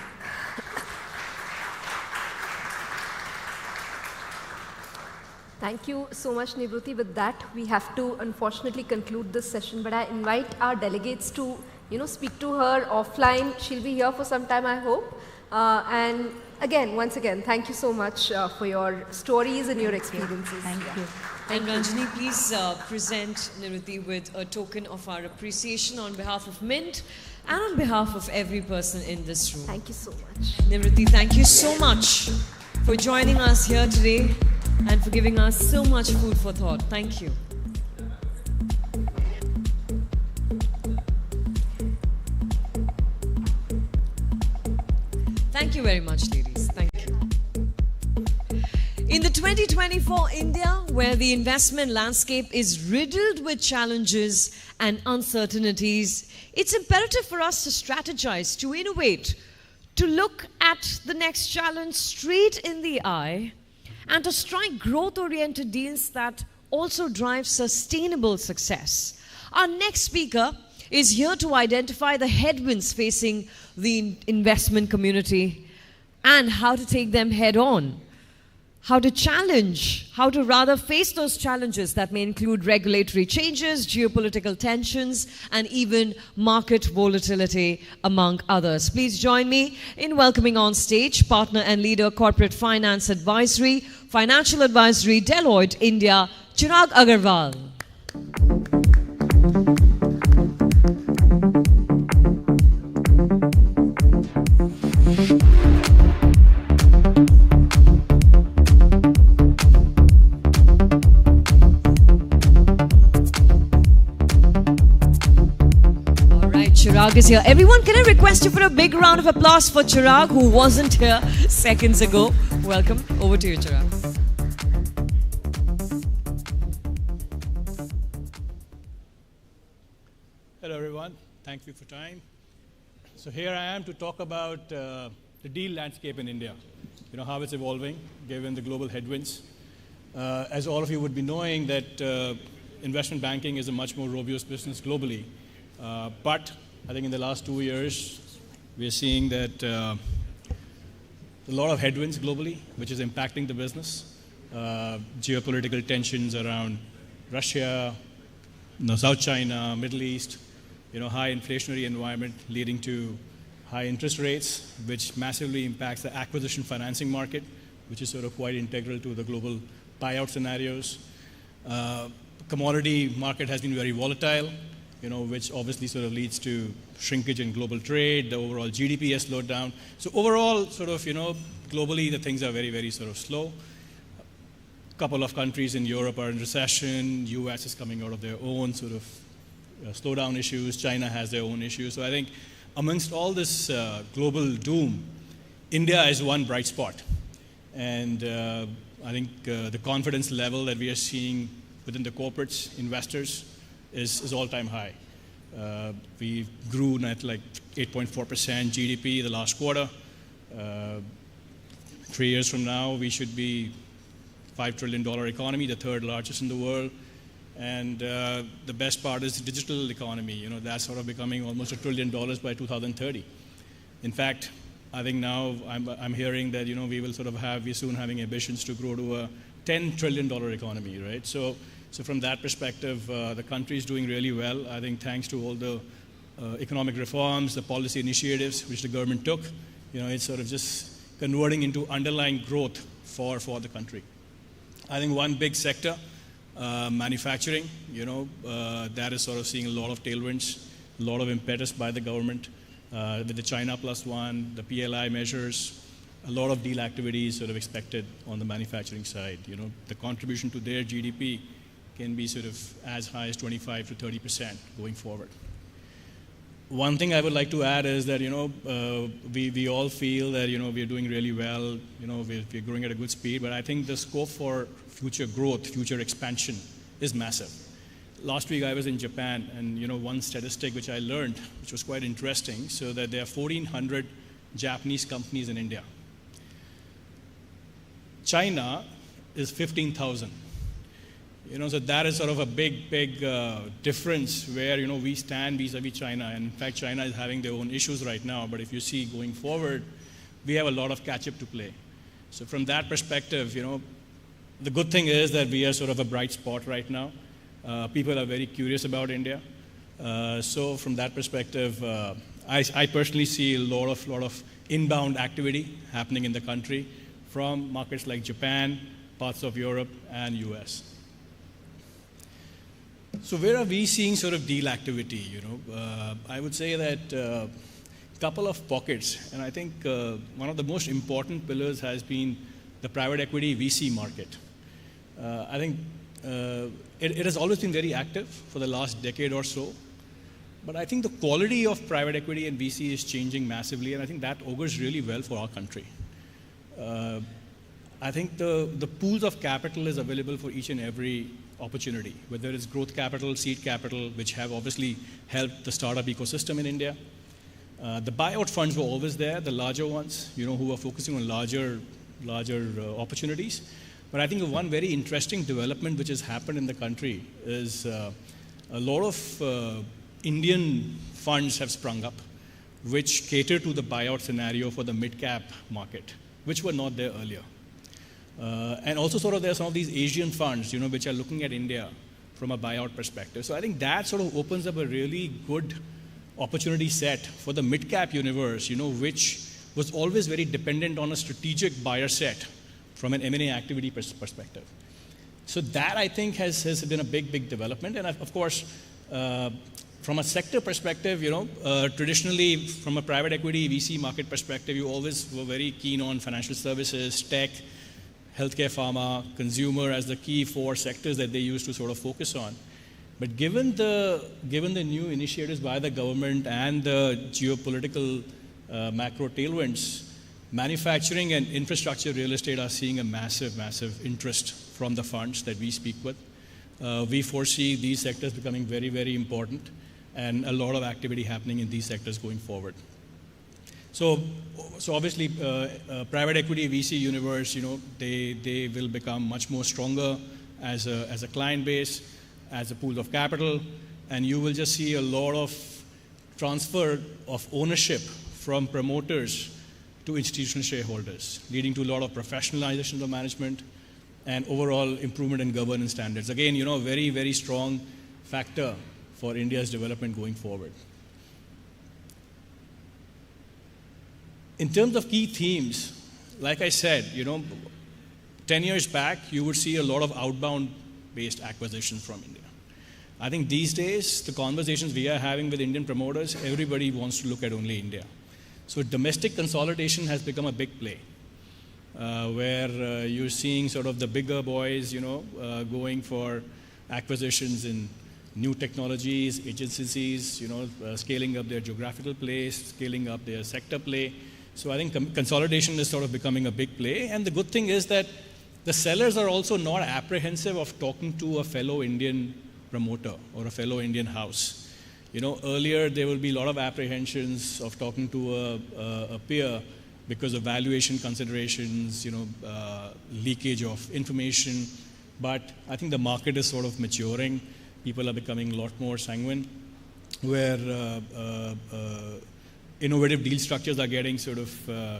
Thank you so much, Nivruti. With that, we have to unfortunately conclude this session, but I invite our delegates to, speak to her offline. She'll be here for some time, I hope. And again, once again, thank you so much for your stories and your experiences. Thank you. And Ranjani, please present Nivruti with a token of our appreciation on behalf of Mint and on behalf of every person in this room. Thank you so much. Nivruti, thank you so much for joining us here today and for giving us so much food for thought. Thank you. Thank you very much, ladies. Thank you. In the 2024 India, where the investment landscape is riddled with challenges and uncertainties, it's imperative for us to strategize, to innovate, to look at the next challenge straight in the eye, and to strike growth-oriented deals that also drive sustainable success. Our next speaker is here to identify the headwinds facing the investment community and how to take them head-on. How to rather face those challenges that may include regulatory changes, geopolitical tensions, and even market volatility, among others. Please join me in welcoming on stage partner and leader corporate finance advisory, financial advisory, Deloitte India, Chirag Agarwal. Chirag is here. Everyone, can I request you for a big round of applause for Chirag, who wasn't here seconds ago. Welcome. Over to you, Chirag. Hello, everyone. Thank you for time. So here I am to talk about the deal landscape in India, how it's evolving, given the global headwinds. As all of you would be knowing that investment banking is a much more robust business globally. But I think in the last 2 years, we're seeing that a lot of headwinds globally, which is impacting the business. Geopolitical tensions around Russia, South China, Middle East, high inflationary environment leading to high interest rates, which massively impacts the acquisition financing market, which is sort of quite integral to the global buyout scenarios. commodity market has been very volatile, which obviously sort of leads to shrinkage in global trade. The overall GDP has slowed down. So overall, sort of, globally, the things are very, very sort of slow. A couple of countries in Europe are in recession. US is coming out of their own sort of slowdown issues. China has their own issues. So I think amongst all this global doom, India is one bright spot. And I think the confidence level that we are seeing within the corporates, investors, is all-time high. We grew at like 8.4% GDP the last quarter. 3 years from now, we should be $5 trillion economy, the third largest in the world. And the best part is the digital economy. That's sort of becoming almost $1 trillion by 2030. In fact, I think now I'm hearing that we will sort of we're soon having ambitions to grow to a $10 trillion economy, right? So from that perspective, the country is doing really well. I think thanks to all the economic reforms, the policy initiatives which the government took, it's sort of just converting into underlying growth for the country. I think one big sector, manufacturing, that is sort of seeing a lot of tailwinds, a lot of impetus by the government with the China Plus One, the PLI measures, a lot of deal activities sort of expected on the manufacturing side. The contribution to their GDP can be sort of as high as 25 to 30% going forward. One thing I would like to add is that, we all feel that, we're doing really well, we're growing at a good speed, but I think the scope for future growth, future expansion is massive. Last week I was in Japan, and, one statistic which I learned, which was quite interesting, so that there are 1,400 Japanese companies in India. China is 15,000. So that is sort of a big difference where, we stand vis-a-vis China. And in fact, China is having their own issues right now. But if you see going forward, we have a lot of catch-up to play. So from that perspective, the good thing is that we are sort of a bright spot right now. People are very curious about India. So from that perspective, I personally see a lot of inbound activity happening in the country from markets like Japan, parts of Europe, and US. So where are we seeing sort of deal activity? I would say that a couple of pockets, and I think one of the most important pillars has been the private equity VC market. I think it has always been very active for the last decade or so, but I think the quality of private equity and VC is changing massively, and I think that augurs really well for our country. I think the pools of capital is available for each and every opportunity, whether it's growth capital, seed capital, which have obviously helped the startup ecosystem in India. The buyout funds were always there, the larger ones, who are focusing on larger opportunities. But I think one very interesting development which has happened in the country is a lot of Indian funds have sprung up, which cater to the buyout scenario for the mid-cap market, which were not there earlier. And also sort of there are some of these Asian funds, which are looking at India from a buyout perspective. So I think that sort of opens up a really good opportunity set for the mid-cap universe, which was always very dependent on a strategic buyer set from an M&A activity perspective. So that, I think, has been a big development. And of course, from a sector perspective, traditionally from a private equity VC market perspective, you always were very keen on financial services, tech, healthcare, pharma, consumer as the key four sectors that they used to sort of focus on. But given the new initiatives by the government and the geopolitical macro tailwinds, manufacturing and infrastructure real estate are seeing a massive interest from the funds that we speak with. We foresee these sectors becoming very important, and a lot of activity happening in these sectors going forward. So obviously, private equity VC universe, they will become much more stronger as a client base, as a pool of capital, and you will just see a lot of transfer of ownership from promoters to institutional shareholders, leading to a lot of professionalization of management and overall improvement in governance standards. Again, a very strong factor for India's development going forward. In terms of key themes, like I said, 10 years back, you would see a lot of outbound based acquisitions from India. I think these days, the conversations we are having with Indian promoters, everybody wants to look at only India. So domestic consolidation has become a big play, where you're seeing sort of the bigger boys, going for acquisitions in new technologies, agencies, scaling up their geographical play, scaling up their sector play. So I think consolidation is sort of becoming a big play. And the good thing is that the sellers are also not apprehensive of talking to a fellow Indian promoter or a fellow Indian house. Earlier there will be a lot of apprehensions of talking to a peer because of valuation considerations, leakage of information. But I think the market is sort of maturing. People are becoming a lot more sanguine, where innovative deal structures are getting sort of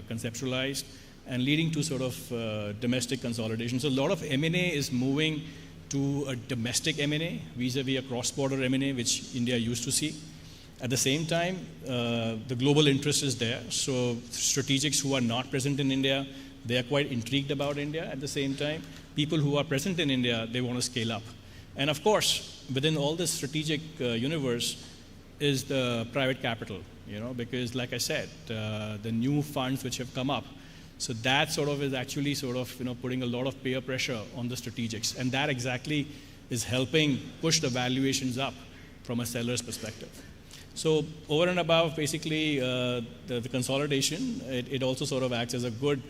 conceptualized and leading to sort of domestic consolidation. So a lot of M&A is moving to a domestic M&A vis-a-vis a cross-border M&A, which India used to see. At the same time, the global interest is there. So strategics who are not present in India, they are quite intrigued about India. At the same time, people who are present in India, they want to scale up. And of course, within all this strategic universe is the private capital, because like I said, the new funds which have come up, so that sort of is actually sort of, putting a lot of peer pressure on the strategics. And that exactly is helping push the valuations up from a seller's perspective. So over and above basically the consolidation, it also sort of acts as a good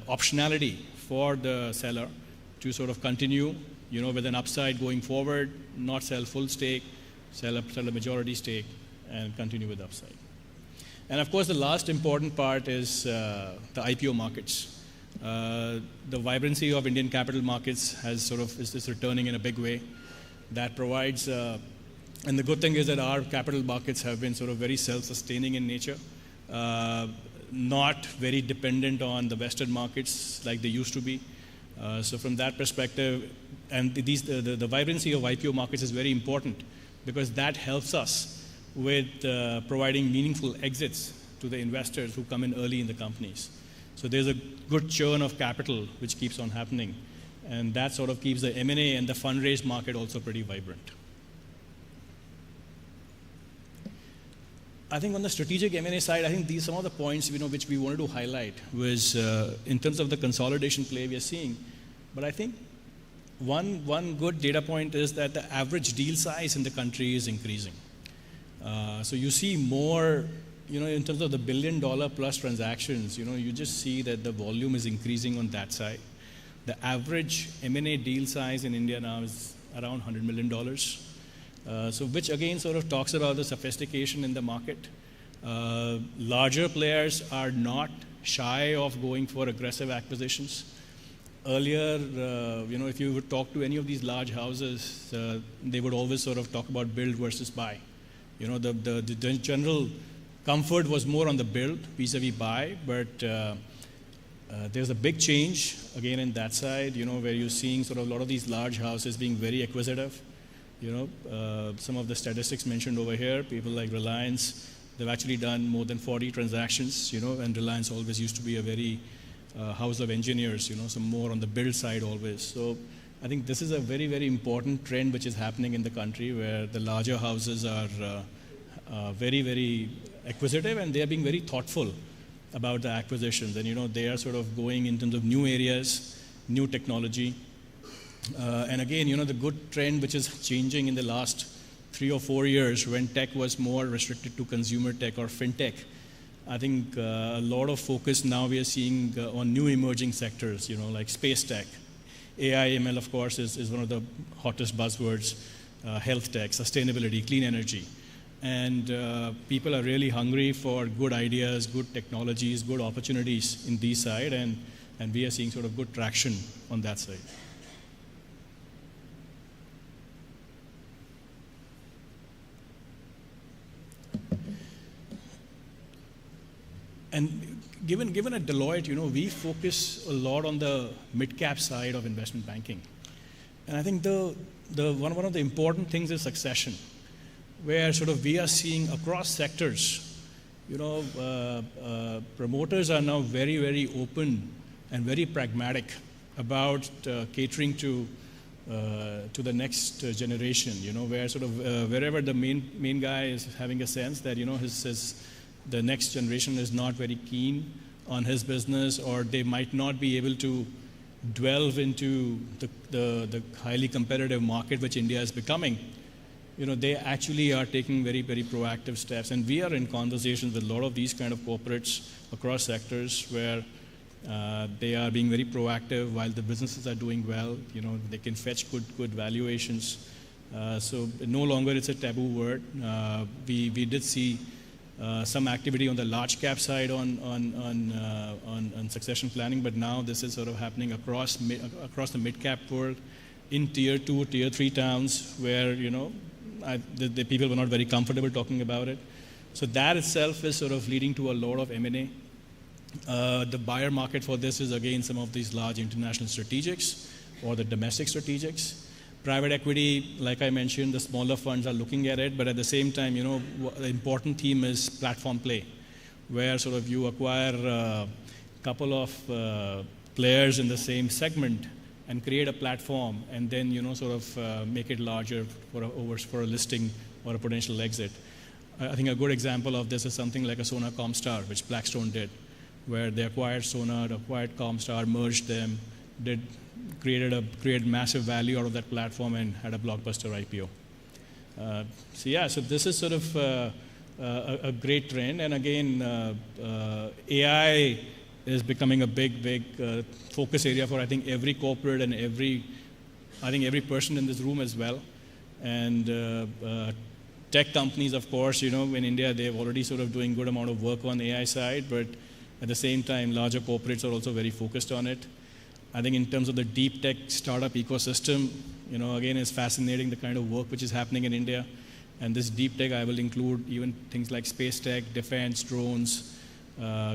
optionality for the seller to sort of continue, with an upside going forward, not sell full stake, sell a majority stake, and continue with upside. And of course, the last important part is the IPO markets. The vibrancy of Indian capital markets is returning in a big way. That provides, and the good thing is that our capital markets have been sort of very self-sustaining in nature, not very dependent on the Western markets like they used to be. So from that perspective, and the vibrancy of IPO markets is very important because that helps us with providing meaningful exits to the investors who come in early in the companies. So there's a good churn of capital which keeps on happening, and that sort of keeps the M&A and the fundraise market also pretty vibrant. I think on the strategic M&A side, I think these some of the points which we wanted to highlight was in terms of the consolidation play we are seeing. But I think one good data point is that the average deal size in the country is increasing. So you see more, in terms of the $1 billion plus transactions, you just see that the volume is increasing on that side. The average M&A deal size in India now is around $100 million. So which again sort of talks about the sophistication in the market. Larger players are not shy of going for aggressive acquisitions. Earlier, if you would talk to any of these large houses, they would always sort of talk about build versus buy. The general comfort was more on the build vis-a-vis buy, but there's a big change again in that side, where you're seeing sort of a lot of these large houses being very acquisitive. Some of the statistics mentioned over here, people like Reliance, they've actually done more than 40 transactions, and Reliance always used to be a very house of engineers, so more on the build side always. So I think this is a very, very important trend which is happening in the country where the larger houses are very, very acquisitive and they are being very thoughtful about the acquisitions. And, they are sort of going in terms of new areas, new technology. And again, the good trend which is changing in the last 3 or 4 years when tech was more restricted to consumer tech or fintech. I think a lot of focus now we are seeing on new emerging sectors, like space tech. AI, ML, of course, is one of the hottest buzzwords, health tech, sustainability, clean energy. And people are really hungry for good ideas, good technologies, good opportunities in these side, and we are seeing sort of good traction on that side. And given at Deloitte, we focus a lot on the mid-cap side of investment banking. And I think one of the important things is succession, where sort of we are seeing across sectors, promoters are now very, very open and very pragmatic about catering to to the next generation, where sort of wherever the main guy is having a sense that, the next generation is not very keen on his business, or they might not be able to delve into the highly competitive market which India is becoming, they actually are taking very, very proactive steps. And we are in conversations with a lot of these kind of corporates across sectors where they are being very proactive while the businesses are doing well. They can fetch good valuations. So no longer it's a taboo word. We did see some activity on the large cap side on succession planning, but now this is sort of happening across the mid cap world, in tier 2, tier 3 towns where the people were not very comfortable talking about it. So that itself is sort of leading to a lot of M&A. The buyer market for this is again some of these large international strategics or the domestic strategics. Private equity, like I mentioned, the smaller funds are looking at it, but at the same time, the important theme is platform play, where sort of you acquire a couple of players in the same segment and create a platform, and then sort of make it larger for a listing or a potential exit. I think a good example of this is something like a Sona Comstar, which Blackstone did, where they acquired Sona, acquired Comstar, merged them, created massive value out of that platform and had a blockbuster IPO. So this is sort of a great trend. And again, AI is becoming a big focus area for, I think, every corporate and every person in this room as well. And tech companies, of course, in India, they're already sort of doing good amount of work on the AI side, but at the same time, larger corporates are also very focused on it. I think in terms of the deep tech startup ecosystem, again, it's fascinating the kind of work which is happening in India. And this deep tech, I will include even things like space tech, defense, drones,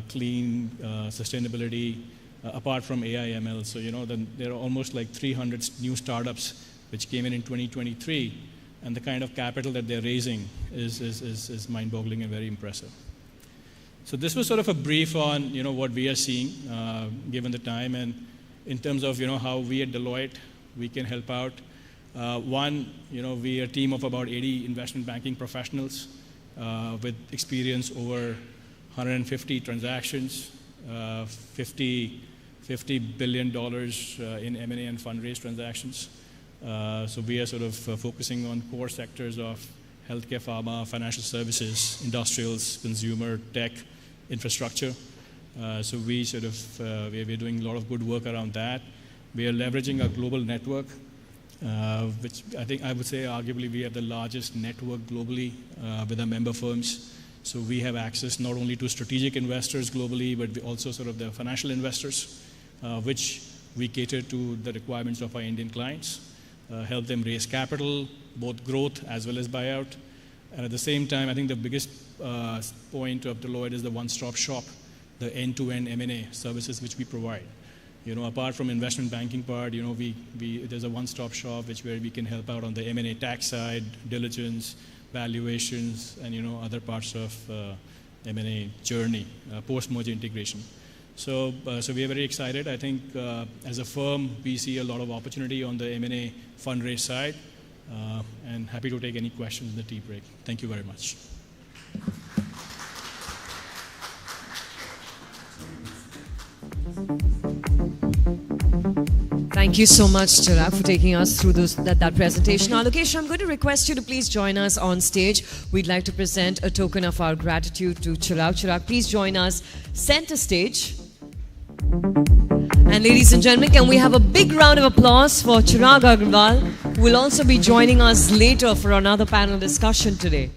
clean, sustainability, apart from AI, ML. So, there are almost like 300 new startups which came in 2023, and the kind of capital that they're raising is mind-boggling and very impressive. So this was sort of a brief on, what we are seeing, given the time, and in terms of, how we at Deloitte, we can help out. One, we are a team of about 80 investment banking professionals with experience over 150 transactions, $50 billion in M&A and fundraise transactions. So we are sort of focusing on core sectors of healthcare, pharma, financial services, industrials, consumer, tech, infrastructure. So we sort of, we're doing a lot of good work around that. We are leveraging our global network, which I would say arguably we have the largest network globally with our member firms. So we have access not only to strategic investors globally, but we also sort of the financial investors, which we cater to the requirements of our Indian clients, help them raise capital, both growth as well as buyout. And at the same time, I think the biggest point of Deloitte is the one-stop shop, the end-to-end M&A services which we provide. Apart from investment banking part, there's a one-stop shop where we can help out on the M&A tax side, diligence, valuations, and other parts of M&A journey, post-merger integration. So we are very excited. I think as a firm, we see a lot of opportunity on the M&A fundraise side, and happy to take any questions in the tea break. Thank you very much. Thank you so much, Chirag, for taking us through that presentation. Now, Lokesh, I'm going to request you to please join us on stage. We'd like to present a token of our gratitude to Chirag. Chirag, please join us center stage. And ladies and gentlemen, can we have a big round of applause for Chirag Agarwal, who will also be joining us later for another panel discussion today.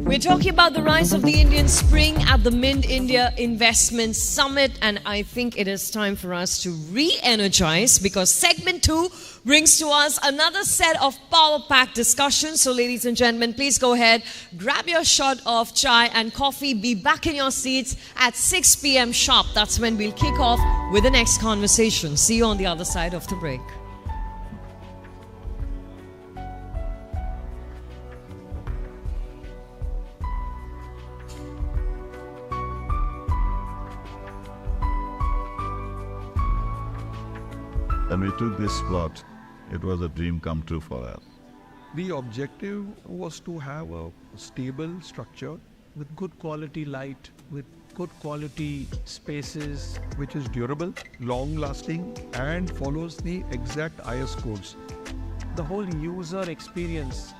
We're talking about the rise of the Indian Spring at the Mint India Investment Summit, and I think it is time for us to re-energize, because segment 2 brings to us another set of power-packed discussions. So ladies and gentlemen, please go ahead, grab your shot of chai and coffee, be back in your seats at 6 p.m. sharp. That's when we'll kick off with the next conversation. See you on the other side of the break. when we took this plot, it was a dream come true for us. The objective was to have a stable structure with good quality light, with good quality spaces, which is durable, long-lasting, and follows the exact IS codes. The whole user experience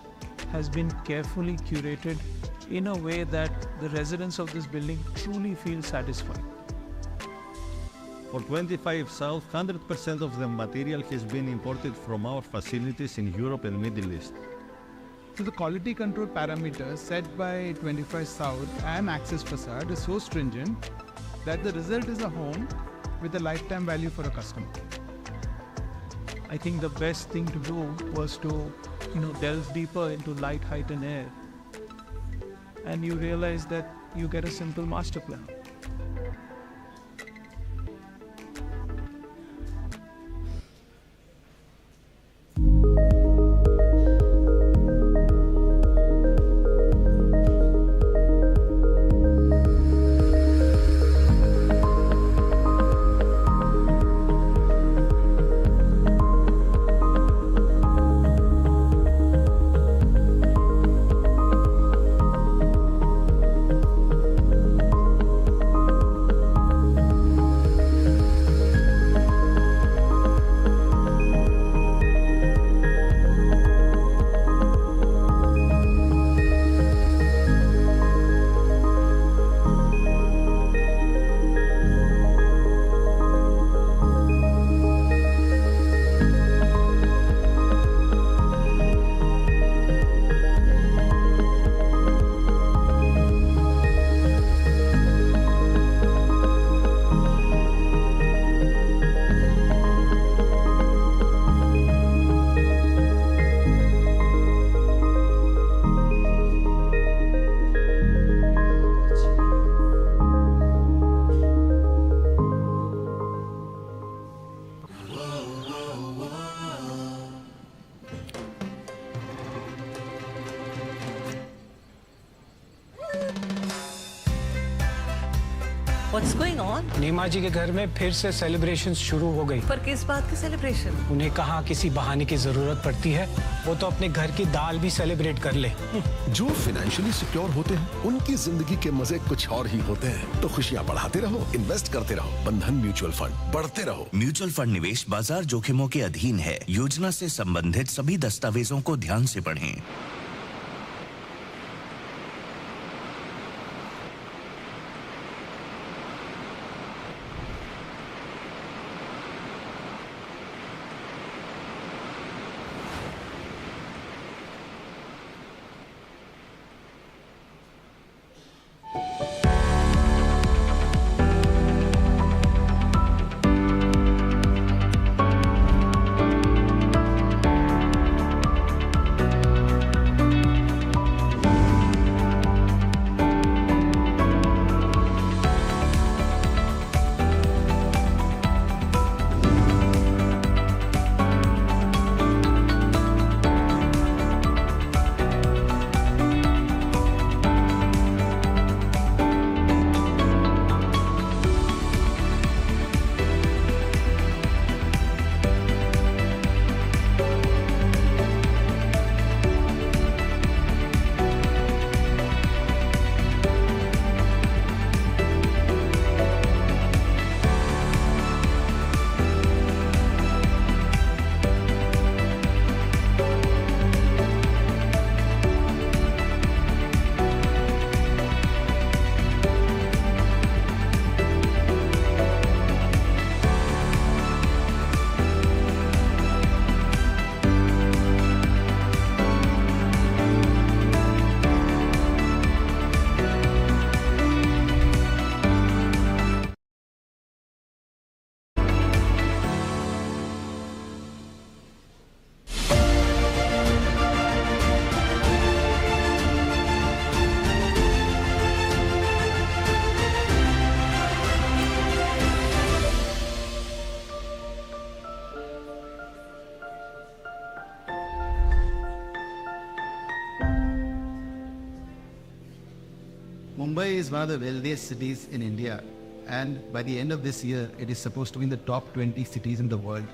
has been carefully curated in a way that the residents of this building truly feel satisfied. For 25 South, 100% of the material has been imported from our facilities in Europe and Middle East. So the quality control parameters set by 25 South and Access Facade is so stringent that the result is a home with a lifetime value for a customer. I think the best thing to do was to, delve deeper into light, height and air. And you realize that you get a simple master plan. What's going on? नीमा जी के घर में फिर से celebrations शुरू हो गई। पर किस बात की सेलिब्रेशन? उन्हें कहा किसी बहाने की जरूरत पड़ती है, वो तो अपने घर की दाल भी सेलिब्रेट कर ले। जो फाइनेंशियली सिक्योर होते हैं, उनकी जिंदगी के मजे कुछ और ही होते हैं। तो खुशियां बढ़ाते रहो, इन्वेस्ट करते रहो। बंधन म्यूचुअल फंड, बढ़ते रहो। म्यूचुअल फंड निवेश बाजार जोखिमों के अधीन है। योजना से संबंधित सभी दस्तावेजों को ध्यान से पढ़ें। Mumbai is one of the wealthiest cities in India, and by the end of this year, it is supposed to be in the top 20 cities in the world.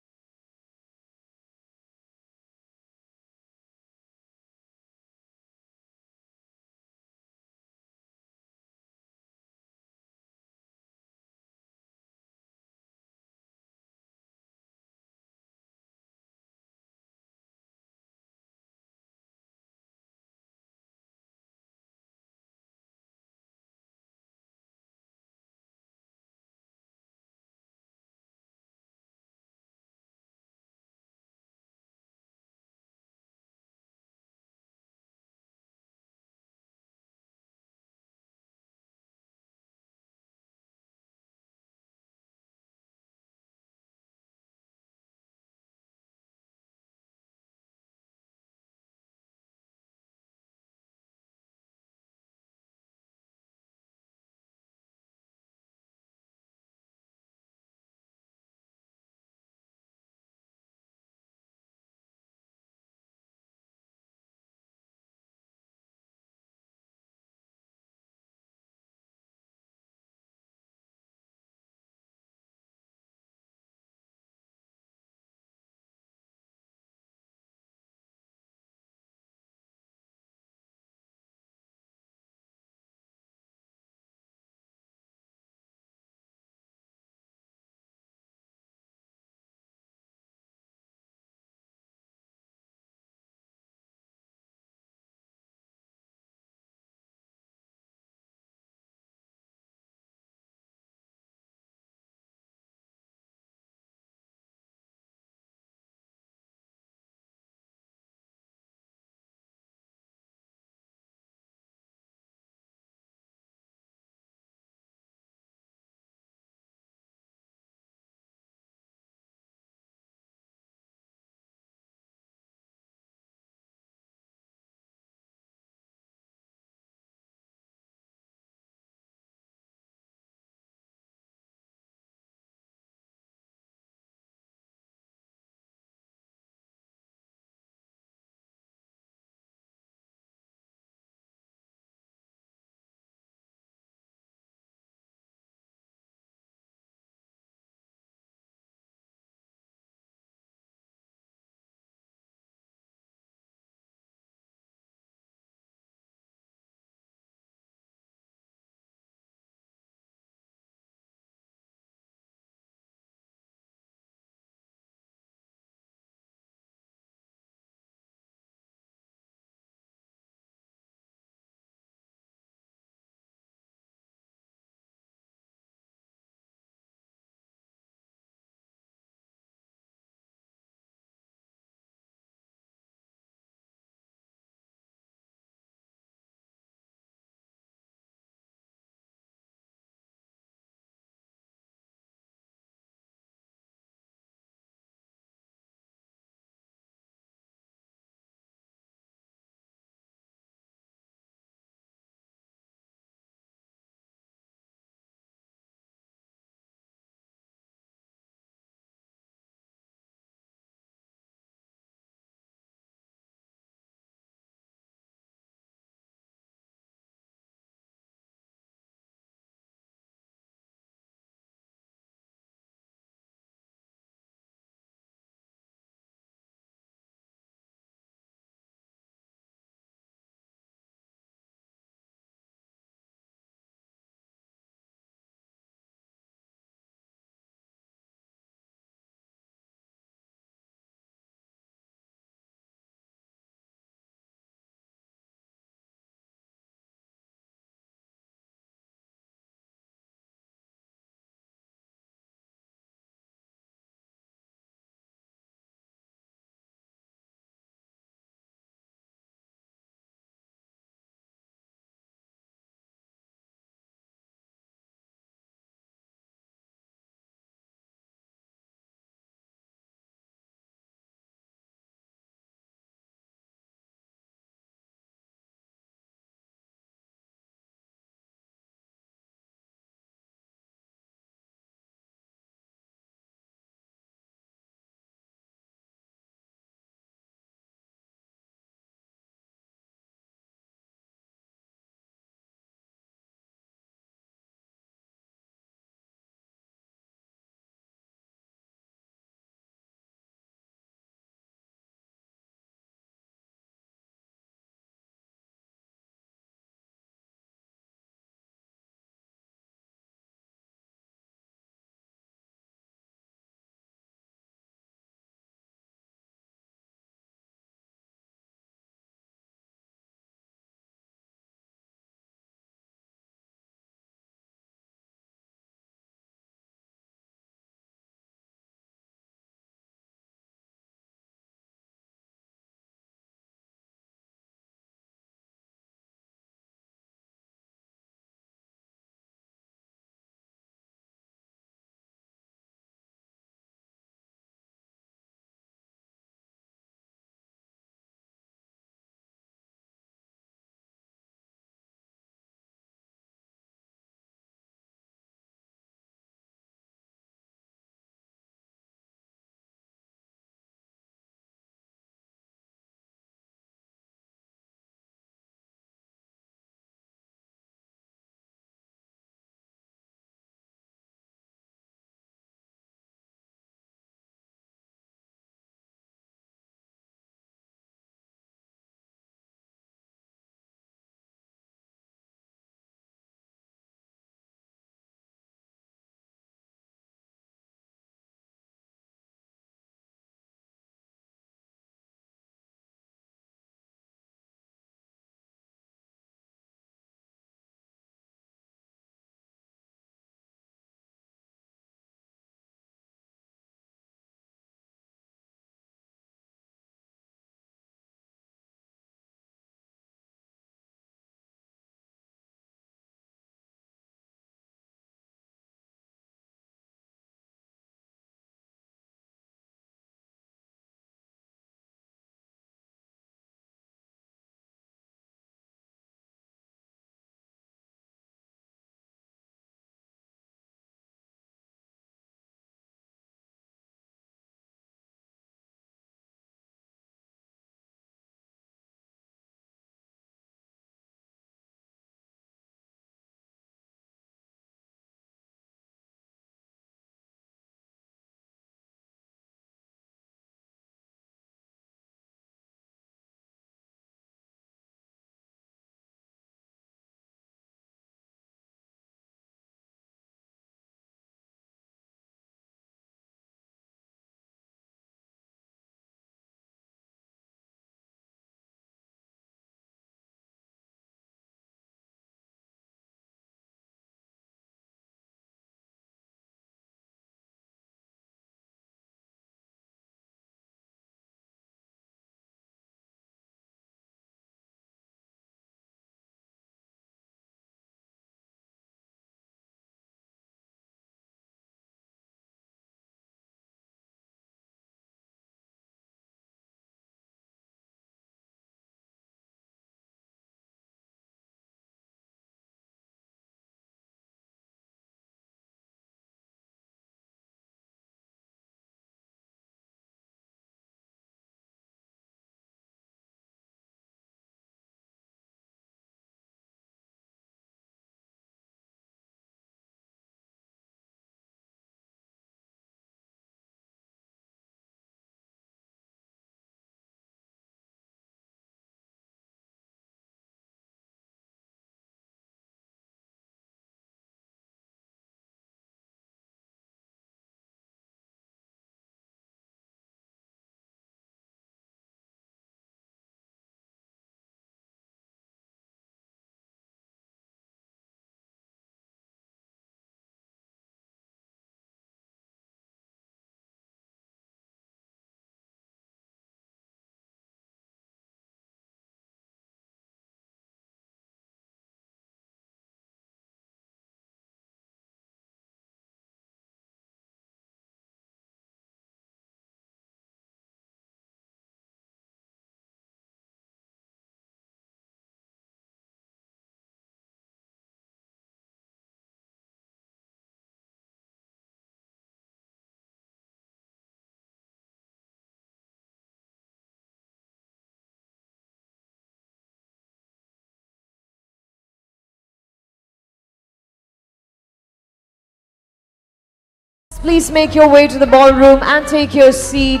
please make your way to the ballroom and take your seat.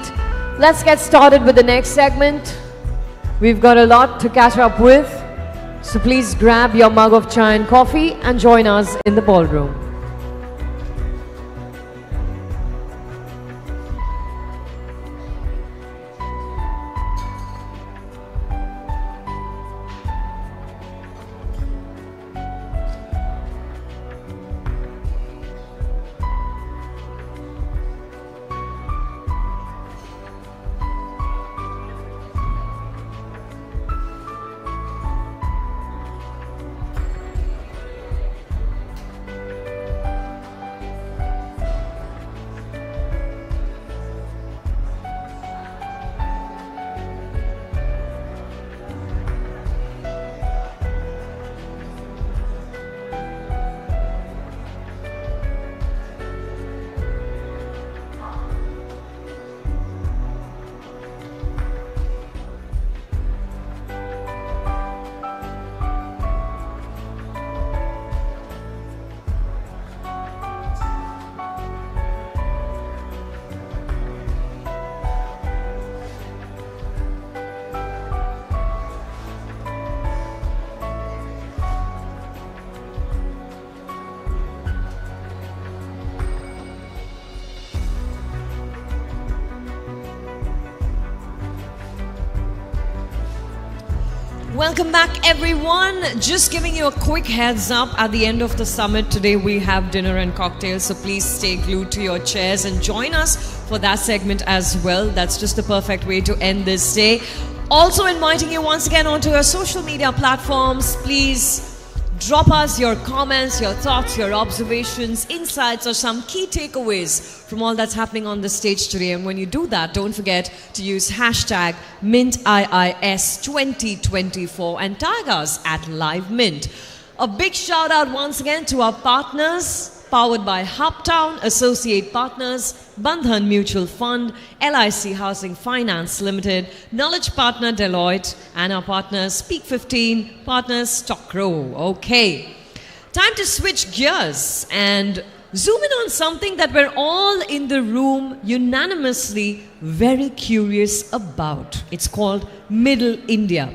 Let's get started with the next segment. We've got a lot to catch up with, so please grab your mug of chai and coffee and join us in the ballroom. Welcome back, everyone. Just giving you a quick heads up, at the end of the summit today we have dinner and cocktails, so please stay glued to your chairs and join us for that segment as well. That's just the perfect way to end this day. Also inviting you once again onto our social media platforms. Please drop us your comments, your thoughts, your observations, insights, or some key takeaways from all that's happening on the stage today. And when you do that, don't forget to use hashtag MintIIS2024 and tag us at LiveMint. A big shout out once again to our partners, powered by Hubtown, Associate Partners, Bandhan Mutual Fund, LIC Housing Finance Limited, Knowledge Partner Deloitte, and our partners Peak 15, Partners Stockrow. Okay, time to switch gears and zoom in on something that we're all in the room unanimously very curious about. It's called Middle India.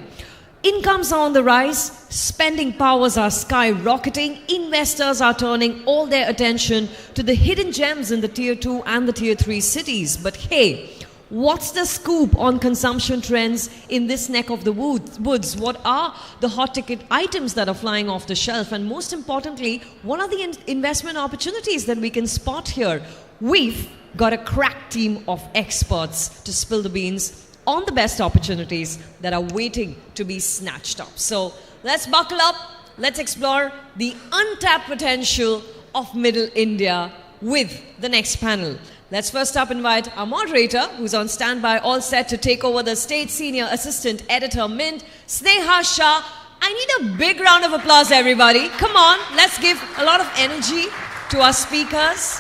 Incomes are on the rise, spending powers are skyrocketing, investors are turning all their attention to the hidden gems in the tier 2 and the tier 3 cities. But hey, what's the scoop on consumption trends in this neck of the woods? What are the hot ticket items that are flying off the shelf? And most importantly, what are the investment opportunities that we can spot here? We've got a crack team of experts to spill the beans on the best opportunities that are waiting to be snatched up. So let's buckle up, let's explore the untapped potential of Middle India with the next panel. Let's first up invite our moderator, who's on standby, all set to take over the stage, Senior Assistant Editor Mint, Sneha Shah. I need a big round of applause, everybody. Come on, let's give a lot of energy to our speakers.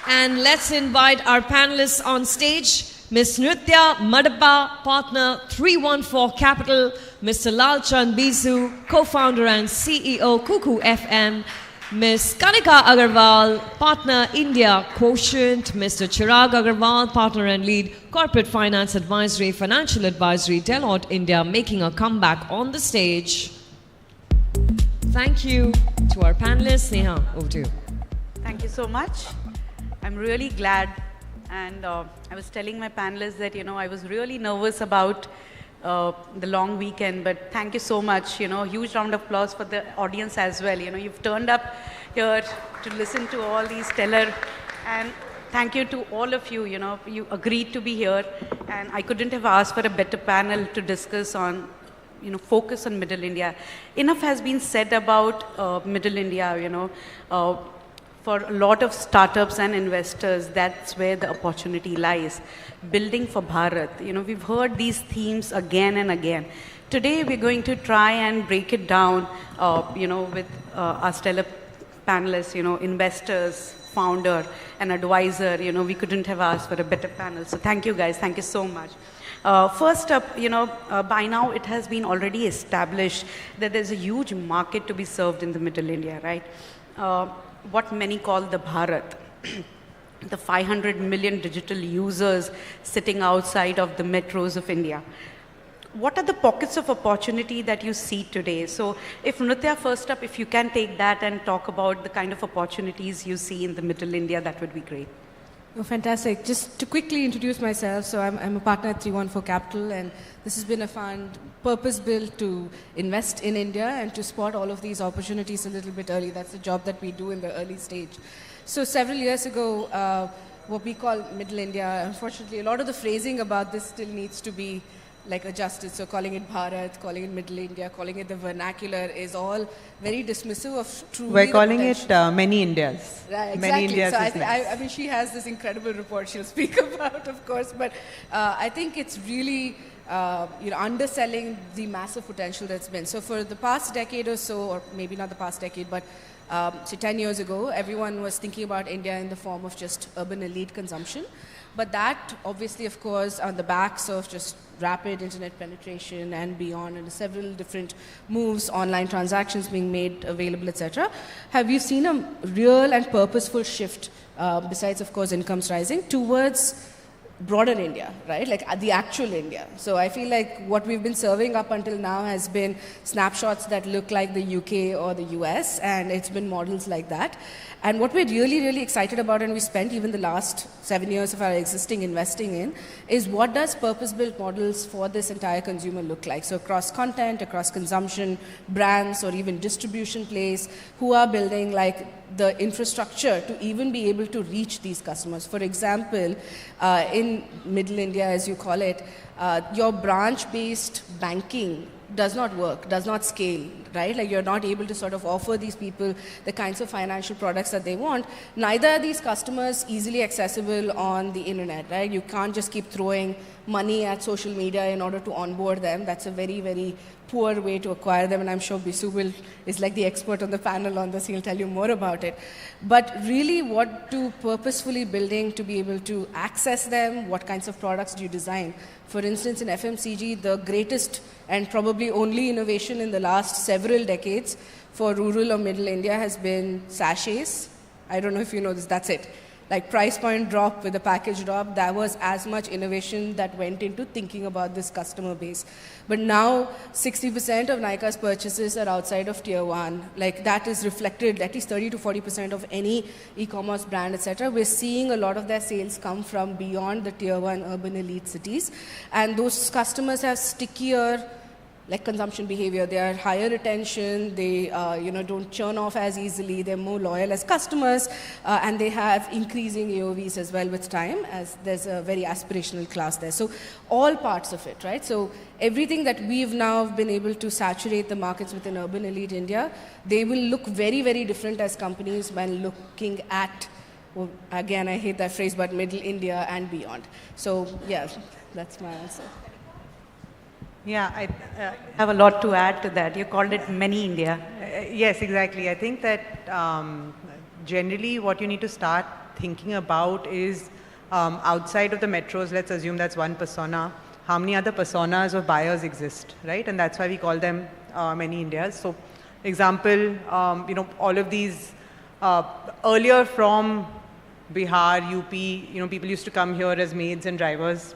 And let's invite our panelists on stage. Ms. Nritya Madappa, Partner 314 Capital, Mr. Lalchand Bisu, Co-founder and CEO Kuku FM, Ms. Kanika Agarwal, Partner India Quotient, Mr. Chirag Agarwal, Partner and Lead Corporate Finance Advisory, Financial Advisory, Deloitte India, making a comeback on the stage. Thank you to our panelists. Sneha, over to you. Thank you so much. I'm really glad. And I was telling my panelists that, I was really nervous about the long weekend, but thank you so much. Huge round of applause for the audience as well. You've turned up here to listen to all these stellar, and thank you to all of you. You agreed to be here, and I couldn't have asked for a better panel to discuss on, focus on Middle India. Enough has been said about Middle India, For a lot of startups and investors, that's where the opportunity lies. Building for Bharat. We've heard these themes again and again. Today, we're going to try and break it down, with our stellar panelists, investors, founder, and advisor. We couldn't have asked for a better panel. So thank you, guys. Thank you so much. First up, by now it has been already established that there's a huge market to be served in the Middle India, right? What many call the Bharat. the 500 million digital users sitting outside of the metros of India. What are the pockets of opportunity that you see today? So if Nritya, first up, if you can take that and talk about the kind of opportunities you see in the Middle India, that would be great. Oh, fantastic. Just to quickly introduce myself, so I'm a partner at 314 Capital, and this has been a fund purpose-built to invest in India and to spot all of these opportunities a little bit early. That's the job that we do in the early stage. So several years ago, what we call Middle India, unfortunately, a lot of the phrasing about this still needs to be adjusted. So calling it Bharat, calling it Middle India, calling it the vernacular is all very dismissive of truly. We're calling it many Indias. Right, exactly. Many Indias so is nice. I mean, she has this incredible report she'll speak about, of course, but I think it's really underselling the massive potential that's been. So for the past decade or so, or maybe not the past decade, but so 10 years ago, everyone was thinking about India in the form of just urban elite consumption. But that, obviously, of course, on the backs of just rapid internet penetration and beyond, and several different moves, online transactions being made available, etc. Have you seen a real and purposeful shift, besides, of course, incomes rising, towards broader India, right? Like the actual India. So I feel like what we've been serving up until now has been snapshots that look like the UK or the US, and it's been models like that. And what we're really, really excited about, and we spent even the last 7 years of our existing investing in, is what does purpose-built models for this entire consumer look like? So across content, across consumption, brands, or even distribution plays, who are building like the infrastructure to even be able to reach these customers. For example, in Middle India, as you call it, your branch-based banking does not work, does not scale, right? Like you're not able to sort of offer these people the kinds of financial products that they want. Neither are these customers easily accessible on the internet, right? You can't just keep throwing money at social media in order to onboard them. That's a very, very poor way to acquire them, and I'm sure Bisu is like the expert on the panel on this. He'll tell you more about it. But really, what do purposefully building to be able to access them? What kinds of products do you design? For instance, in FMCG, the greatest and probably only innovation in the last several decades for rural or middle India has been sachets. I don't know if you know this, that's it. Like price point drop with a package drop, that was as much innovation that went into thinking about this customer base. But now 60% of Nykaa's purchases are outside of tier 1. Like that is reflected, at least 30 to 40% of any e-commerce brand, etc. We're seeing a lot of their sales come from beyond the tier 1 urban elite cities. And those customers have stickier consumption behavior. They are higher retention, they don't churn off as easily, they're more loyal as customers, and they have increasing AOVs as well with time, as there's a very aspirational class there. So all parts of it, right? So everything that we've now been able to saturate the markets within urban elite India, they will look very, very different as companies when looking at, well, again, I hate that phrase, but middle India and beyond. So yeah, that's my answer. Yeah, I have a lot to add to that. You called it many India. Yes, exactly. I think that generally what you need to start thinking about is outside of the metros, let's assume that's one persona, how many other personas of buyers exist, right? And that's why we call them many Indias. So example, all of these earlier from Bihar, UP, people used to come here as maids and drivers.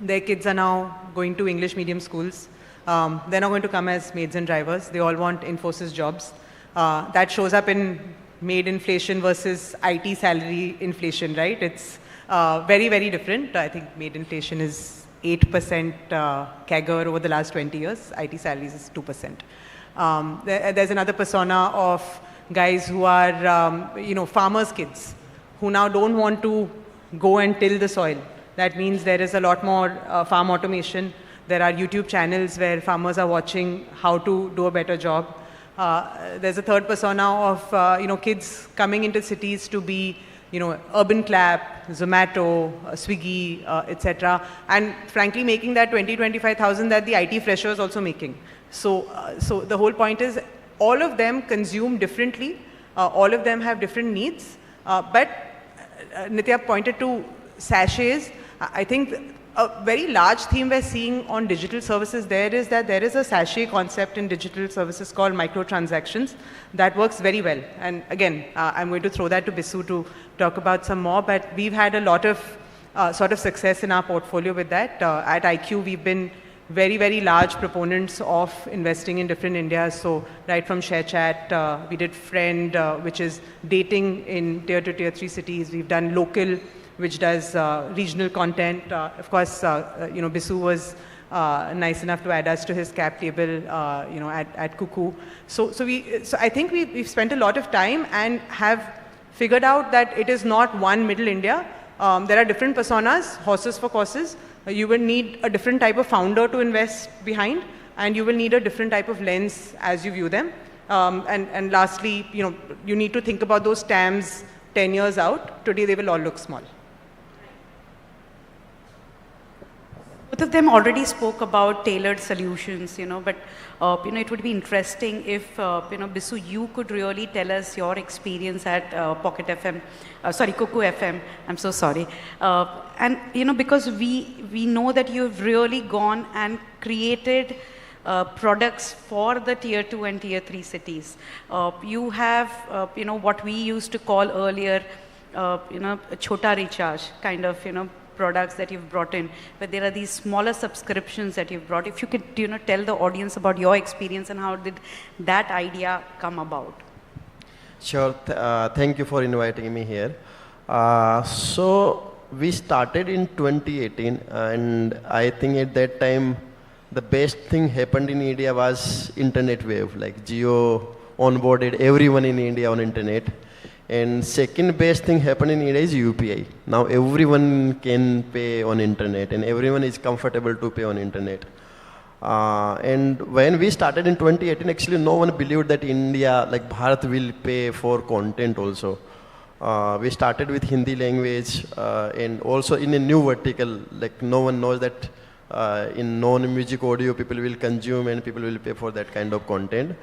Their kids are now going to English medium schools. They're not going to come as maids and drivers. They all want Infosys jobs. That shows up in maid inflation versus IT salary inflation, right? It's very, very different. I think maid inflation is 8% CAGR over the last 20 years. IT salaries is 2%. There's another persona of guys who are, farmers' kids, who now don't want to go and till the soil. That means there is a lot more farm automation. There are YouTube channels where farmers are watching how to do a better job. There's a third persona of kids coming into cities to be Urban Clap, Zomato, Swiggy, etc. And frankly, making that 20-25,000 that the IT fresher is also making. So the whole point is all of them consume differently. All of them have different needs. But Nitya pointed to sachets. I think a very large theme we're seeing on digital services there is that there is a sachet concept in digital services called microtransactions that works very well. And again, I'm going to throw that to Bisu to talk about some more, but we've had a lot of sort of success in our portfolio with that. At IQ, we've been very, very large proponents of investing in different Indias. So right from ShareChat, we did Friend, which is dating in tier 2, tier 3 cities. We've done Local, which does regional content. Of course, Bisu was nice enough to add us to his cap table, at Cuckoo. So I think we've spent a lot of time and have figured out that it is not one middle India. There are different personas, horses for courses. You will need a different type of founder to invest behind, and you will need a different type of lens as you view them. And lastly, you need to think about those TAMs 10 years out. Today, they will all look small. Both of them already spoke about tailored solutions, but it would be interesting if, Bisu, you could really tell us your experience at Pocket FM, Cuckoo FM. I'm so sorry. And because we know that you've really gone and created products for the tier 2 and tier 3 cities. You have, what we used to call earlier, a chota recharge kind of, products that you've brought in, but there are these smaller subscriptions that you've brought. If you could, tell the audience about your experience and how did that idea come about? Sure. Thank you for inviting me here. So we started in 2018, and I think at that time, the best thing happened in India was internet wave, like Jio onboarded everyone in India on internet. And second best thing happened in India is UPI. Now everyone can pay on internet and everyone is comfortable to pay on internet. And when we started in 2018, actually no one believed that India, like Bharat, will pay for content also. We started with Hindi language and also in a new vertical, like no one knows that in non-music audio people will consume and people will pay for that kind of content.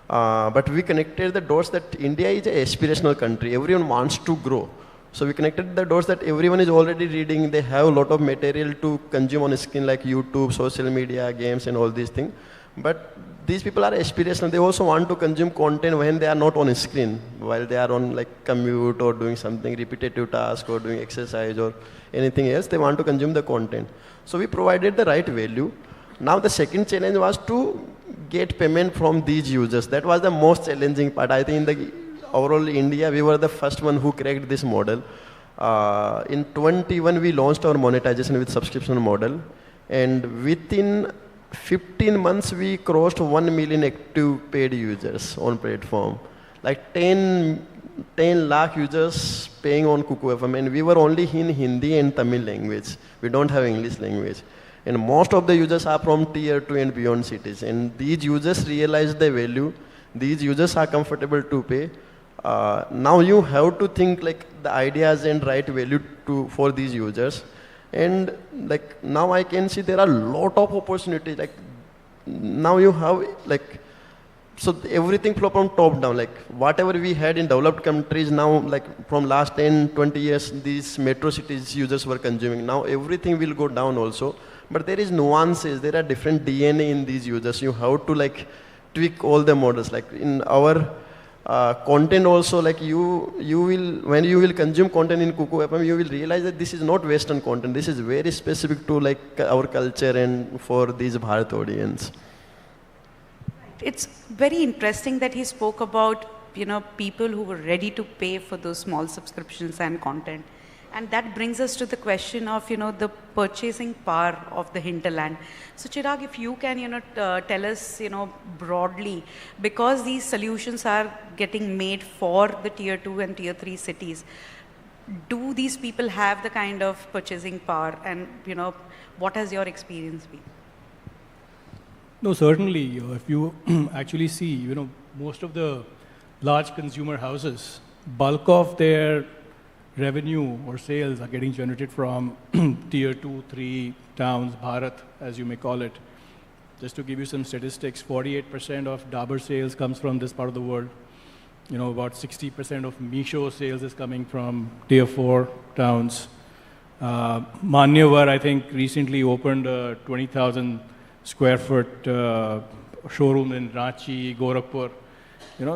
But we connected the dots that India is an aspirational country. Everyone wants to grow. So we connected the dots that everyone is already reading. They have a lot of material to consume on a screen like YouTube, social media, games and all these things. But these people are aspirational. They also want to consume content when they are not on a screen, while they are on like commute or doing something repetitive task or doing exercise or anything else. They want to consume the content. So we provided the right value. Now the second challenge was to get payment from these users. That was the most challenging part. I think in the overall India, we were the first one who cracked this model. In 21, we launched our monetization with subscription model. And within 15 months, we crossed 1 million active paid users on platform. Like 10 lakh users paying on Cuckoo FM. And we were only in Hindi and Tamil language. We don't have English language. And most of the users are from tier 2 and beyond cities. And these users realize the value. These users are comfortable to pay. Now you have to think like the ideas and right value for these users. And like now I can see there are a lot of opportunities. Like now you have like, so everything from top down, like whatever we had in developed countries now, like from last 10, 20 years, these metro cities users were consuming. Now everything will go down also. But there is nuances, there are different DNA in these users. You have to like tweak all the models. Like in our content also, like when you will consume content in Cuckoo FM, you will realize that this is not Western content. This is very specific to like our culture and for these Bharat audience. It's very interesting that he spoke about, people who were ready to pay for those small subscriptions and content. And that brings us to the question of, the purchasing power of the hinterland. So Chirag, if you can, tell us, broadly, because these solutions are getting made for the tier 2 and tier 3 cities, do these people have the kind of purchasing power? And, what has your experience been? No, certainly. If you actually see, most of the large consumer houses, bulk of their revenue or sales are getting generated from tier 2, 3 towns, Bharat, as you may call it. Just to give you some statistics, 48% of Dabur sales comes from this part of the world. About 60% of Meesho sales is coming from tier 4 towns. Manyavar, I think, recently opened a 20,000 square foot showroom in Ranchi, Gorakhpur.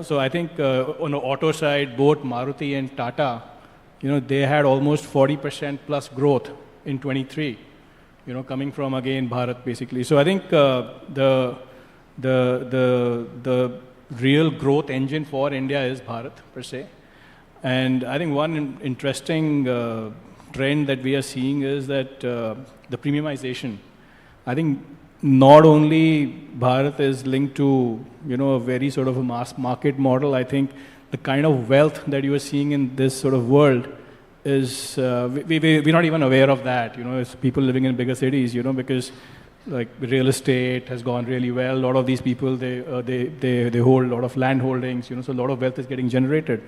So I think on the auto side, both Maruti and Tata, they had almost 40% plus growth in 23. Coming from again Bharat basically. So I think the real growth engine for India is Bharat per se. And I think one interesting trend that we are seeing is that the premiumization. I think not only Bharat is linked to, a very sort of a mass market model. I think the kind of wealth that you are seeing in this sort of world is, we're not even aware of that, it's people living in bigger cities, because like real estate has gone really well. A lot of these people, they hold a lot of land holdings, so a lot of wealth is getting generated.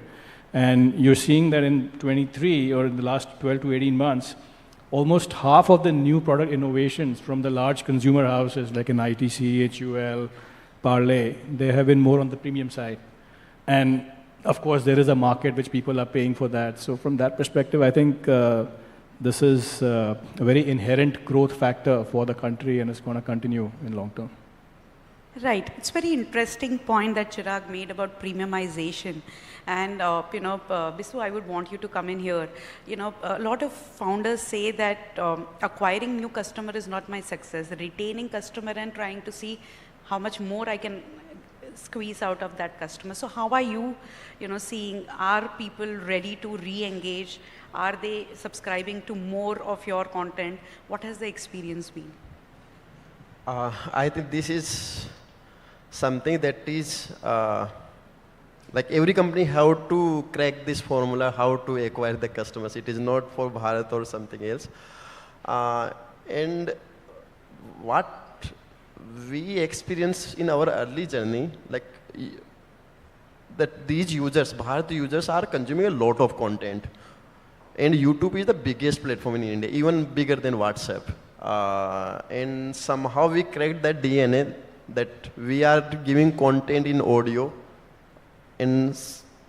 And you're seeing that in 23 or in the last 12 to 18 months, almost half of the new product innovations from the large consumer houses like in ITC, HUL, Parle, they have been more on the premium side. And of course, there is a market which people are paying for that. So from that perspective, I think this is a very inherent growth factor for the country and it's going to continue in long term. Right. It's a very interesting point that Chirag made about premiumization. And, Bisu, I would want you to come in here. A lot of founders say that acquiring new customer is not my success. Retaining customer and trying to see how much more I can squeeze out of that customer. So how are you, seeing, are people ready to re-engage? Are they subscribing to more of your content? What has the experience been? I think this is something that is, like every company how to crack this formula, how to acquire the customers. It is not for Bharat or something else. And what we experience in our early journey, like that these users, Bharat users are consuming a lot of content. And YouTube is the biggest platform in India, even bigger than WhatsApp. And somehow we cracked that DNA that we are giving content in audio. And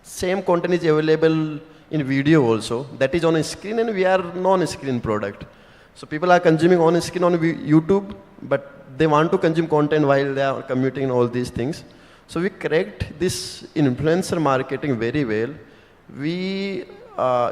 same content is available in video also. That is on a screen and we are non-screen product. So people are consuming on screen on YouTube, but they want to consume content while they are commuting and all these things. So we cracked this influencer marketing very well. We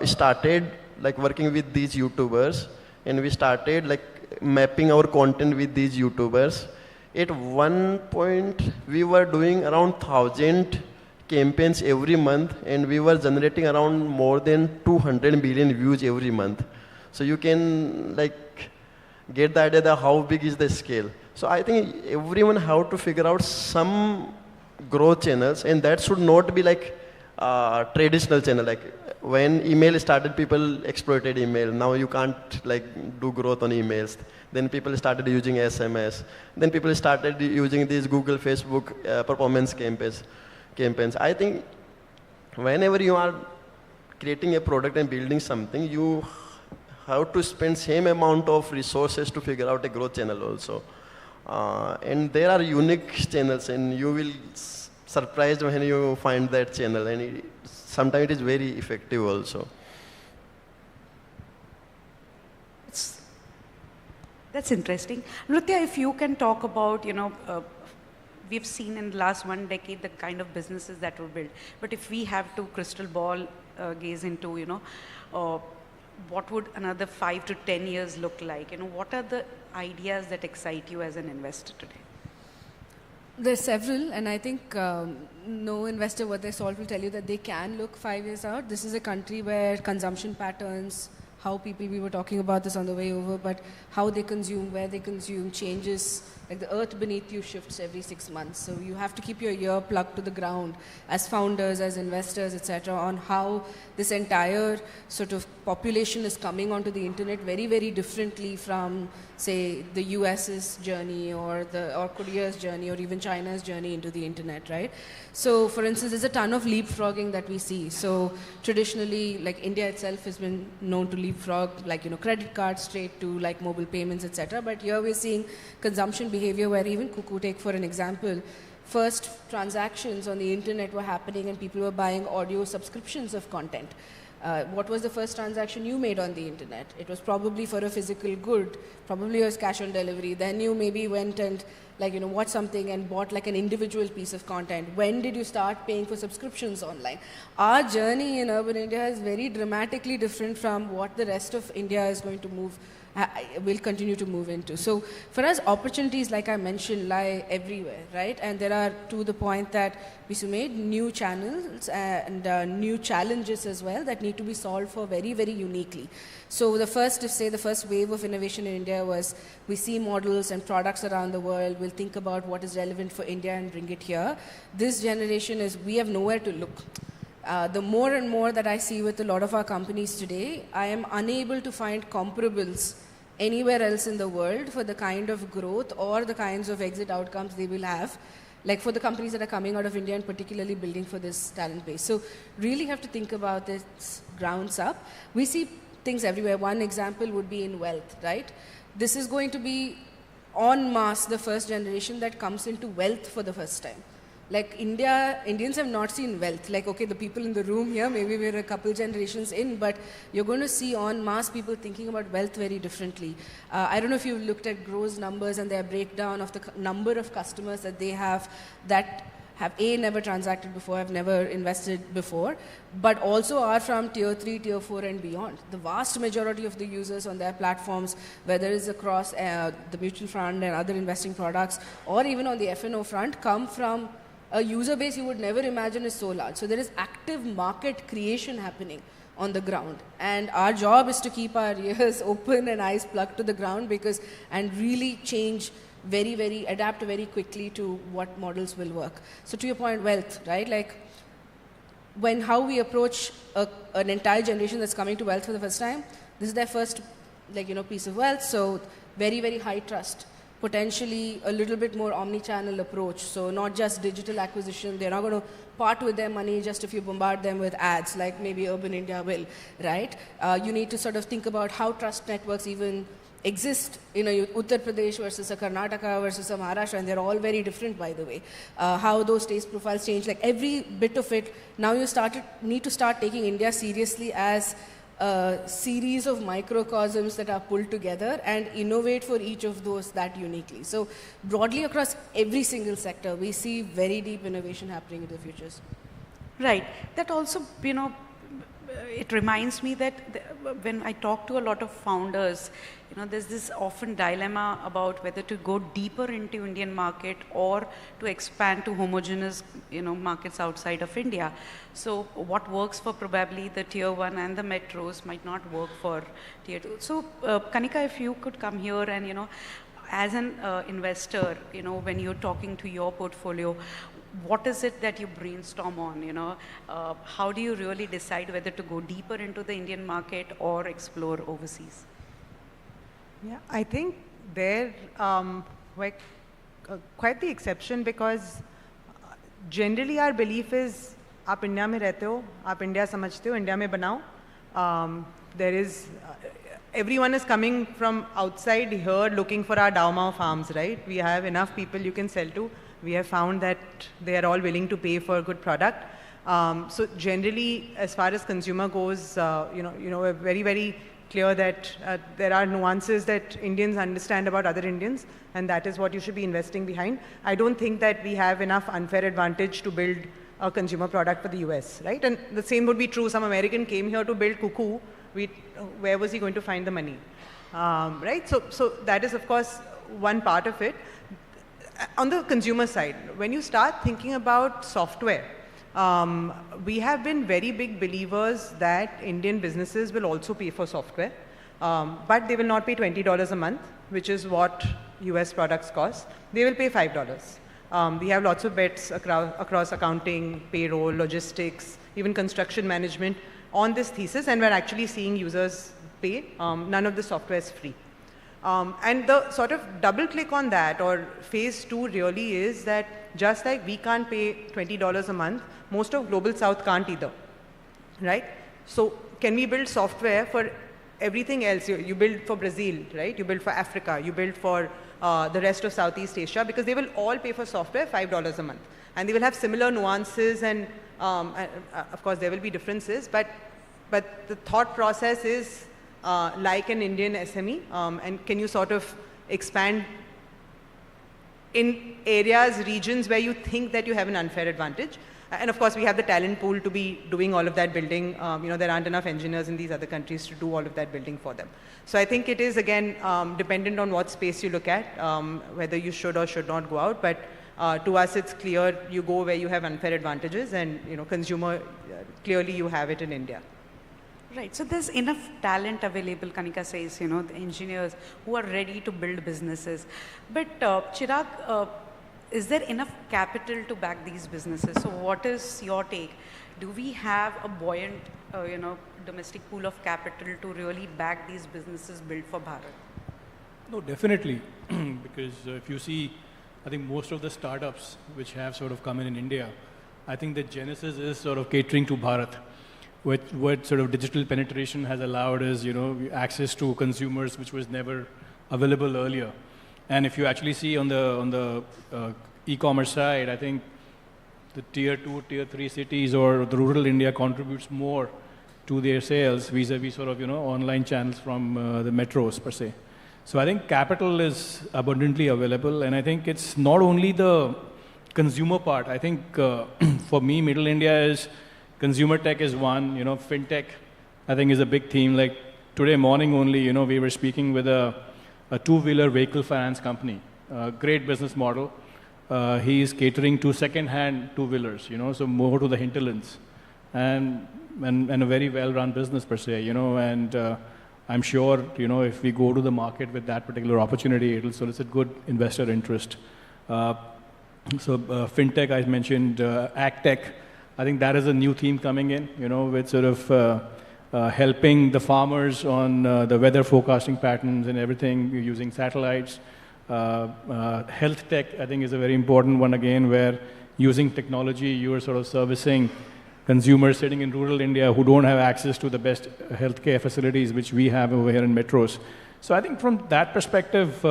started like working with these YouTubers and we started like mapping our content with these YouTubers. At one point, we were doing around 1,000 campaigns every month and we were generating around more than 200 million views every month. So you can like get the idea that how big is the scale. So I think everyone have to figure out some growth channels and that should not be like traditional channel. Like when email started, people exploited email. Now you can't like do growth on emails. Then people started using SMS. Then people started using these Google, Facebook performance campaigns. I think whenever you are creating a product and building something, you have to spend same amount of resources to figure out a growth channel also. And there are unique channels and you will surprised when you find that channel and sometimes it is very effective also. That's interesting. Nritya, if you can talk about, we've seen in the last 1 decade the kind of businesses that were built. But if we have to crystal ball gaze into, what would another 5 to 10 years look like? What are the ideas that excite you as an investor today? There's several, and I think no investor worth their salt will tell you that they can look 5 years out. This is a country where consumption patterns, how people, we were talking about this on the way over, but how they consume, where they consume changes, like the earth beneath you shifts every 6 months. So you have to keep your ear plugged to the ground as founders, as investors, etc., on how this entire sort of population is coming onto the internet very, very differently from, say, the US's journey or Korea's journey or even China's journey into the internet, right? So, for instance, there's a ton of leapfrogging that we see. So, traditionally, like India itself has been known to leapfrog, like, credit cards straight to like mobile payments, etc. But here we're seeing consumption behavior where even Cuckoo, take for an example, first transactions on the internet were happening and people were buying audio subscriptions of content. What was the first transaction you made on the internet? It was probably for a physical good, probably it was cash on delivery. Then you maybe went and watched something and bought like an individual piece of content. When did you start paying for subscriptions online? Our journey in urban India is very dramatically different from what the rest of India is going to will continue to move into. So for us, opportunities, like I mentioned, lie everywhere, right? And there are, to the point that we made, new channels and new challenges as well that need to be solved for very, very uniquely. So the first wave of innovation in India was, we see models and products around the world, we'll think about what is relevant for India and bring it here. This generation is, we have nowhere to look. The more and more that I see with a lot of our companies today, I am unable to find comparables anywhere else in the world for the kind of growth or the kinds of exit outcomes they will have, like for the companies that are coming out of India and particularly building for this talent base. So really have to think about this grounds up. We see things everywhere. One example would be in wealth, right? This is going to be en masse the first generation that comes into wealth for the first time. Like Indians have not seen wealth. Like, okay, the people in the room here, maybe we're a couple generations in, but you're going to see en masse people thinking about wealth very differently. I don't know if you've looked at Grow's numbers and their breakdown of the number of customers that they have that have never transacted before, have never invested before, but also are from tier 3, tier 4 and beyond. The vast majority of the users on their platforms, whether it's across the mutual fund and other investing products, or even on the F&O front, come from a user base you would never imagine is so large. So there is active market creation happening on the ground. And our job is to keep our ears open and eyes plugged to the ground and really adapt very quickly to what models will work. So to your point, wealth, right? Like how we approach an entire generation that's coming to wealth for the first time, this is their first piece of wealth. So very, very high trust. Potentially a little bit more omni-channel approach. So not just digital acquisition. They're not going to part with their money just if you bombard them with ads, like maybe urban India will, right? You need to sort of think about how trust networks even exist in a Uttar Pradesh versus a Karnataka versus a Maharashtra, and they're all very different, by the way. How those taste profiles change, like every bit of it. Now you need to start taking India seriously as a series of microcosms that are pulled together and innovate for each of those that uniquely. So broadly across every single sector, we see very deep innovation happening in the futures. Right. That also, it reminds me that when I talk to a lot of founders, there's this often dilemma about whether to go deeper into Indian market or to expand to homogeneous, markets outside of India. So what works for probably the tier 1 and the metros might not work for tier 2. So Kanika, if you could come here and, as an investor, when you're talking to your portfolio, what is it that you brainstorm on? How do you really decide whether to go deeper into the Indian market or explore overseas? Yeah, I think they're quite the exception, because generally our belief is, आप India में रहते हो, आप India समझते हो, India में बनाओ. There is, everyone is coming from outside here looking for our Dauma farms, right? We have enough people you can sell to. We have found that they are all willing to pay for a good product. So generally, as far as consumer goes, we're very, very clear that there are nuances that Indians understand about other Indians, and that is what you should be investing behind. I don't think that we have enough unfair advantage to build a consumer product for the US, right? And the same would be true. Some American came here to build Cuckoo. Where was he going to find the money, right? So that is, of course, one part of it. On the consumer side, when you start thinking about software, we have been very big believers that Indian businesses will also pay for software, but they will not pay $20 a month, which is what US products cost. They will pay $5. We have lots of bets across accounting, payroll, logistics, even construction management on this thesis, and we're actually seeing users pay. None of the software is free. And the sort of double click on that, or phase 2 really is that just like we can't pay $20 a month, most of Global South can't either, right? So can we build software for everything else? You build for Brazil, right? You build for Africa, you build for the rest of Southeast Asia, because they will all pay for software $5 a month. And they will have similar nuances, and of course there will be differences, but but the thought process is like an Indian SME, and can you sort of expand in areas, regions where you think that you have an unfair advantage? And of course, we have the talent pool to be doing all of that building. There aren't enough engineers in these other countries to do all of that building for them. So I think it is, again, dependent on what space you look at, whether you should or should not go out. But to us, it's clear you go where you have unfair advantages, and consumer, clearly you have it in India. Right, so there's enough talent available, Kanika says, the engineers who are ready to build businesses. But Chirag, is there enough capital to back these businesses? So what is your take? Do we have a buoyant, domestic pool of capital to really back these businesses built for Bharat? No, definitely, because if you see, I think most of the startups which have sort of come in India, I think the genesis is sort of catering to Bharat. What sort of digital penetration has allowed is, access to consumers which was never available earlier. And if you actually see on the e-commerce side, I think the tier 2, tier 3 cities or the rural India contributes more to their sales vis-a-vis sort of, online channels from the metros per se. So I think capital is abundantly available, and I think it's not only the consumer part. I think for me, Middle India is consumer tech is one, fintech I think is a big theme. Like today morning only, we were speaking with a two-wheeler vehicle finance company, great business model. He is catering to second-hand two-wheelers, so more to the hinterlands, and a very well-run business per se, and I'm sure, if we go to the market with that particular opportunity, it will solicit good investor interest. Fintech, I mentioned, AgTech, I think that is a new theme coming in, with sort of helping the farmers on the weather forecasting patterns and everything using satellites. Health tech, I think, is a very important one again, where using technology, you are sort of servicing consumers sitting in rural India who don't have access to the best healthcare facilities which we have over here in metros. So I think from that perspective,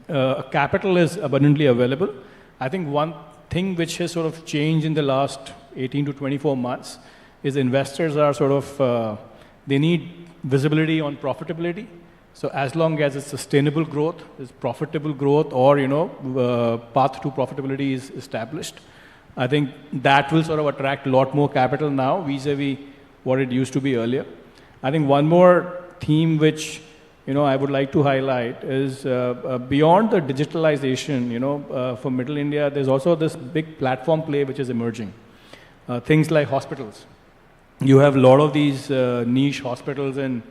capital is abundantly available. I think one thing which has sort of changed in the last 18 to 24 months is investors are sort of, they need visibility on profitability. So as long as it's sustainable growth, it's profitable growth, or, path to profitability is established, I think that will sort of attract a lot more capital now vis-a-vis what it used to be earlier. I think one more theme which, I would like to highlight is beyond the digitalization, for Middle India, there's also this big platform play which is emerging. Things like hospitals. You have a lot of these niche hospitals in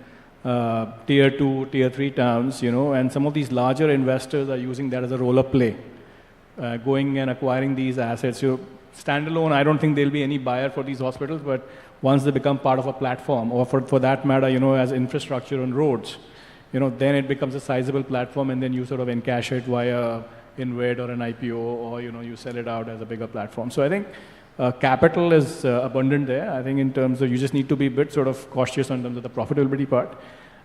tier 2, tier 3 towns, and some of these larger investors are using that as a role of play, going and acquiring these assets. Standalone, I don't think there'll be any buyer for these hospitals, but once they become part of a platform, or for that matter, as infrastructure on roads, then it becomes a sizable platform, and then you sort of encash it via InvIT or an IPO, or, you sell it out as a bigger platform. So I think capital is abundant there. I think in terms of, you just need to be a bit sort of cautious in terms of the profitability part.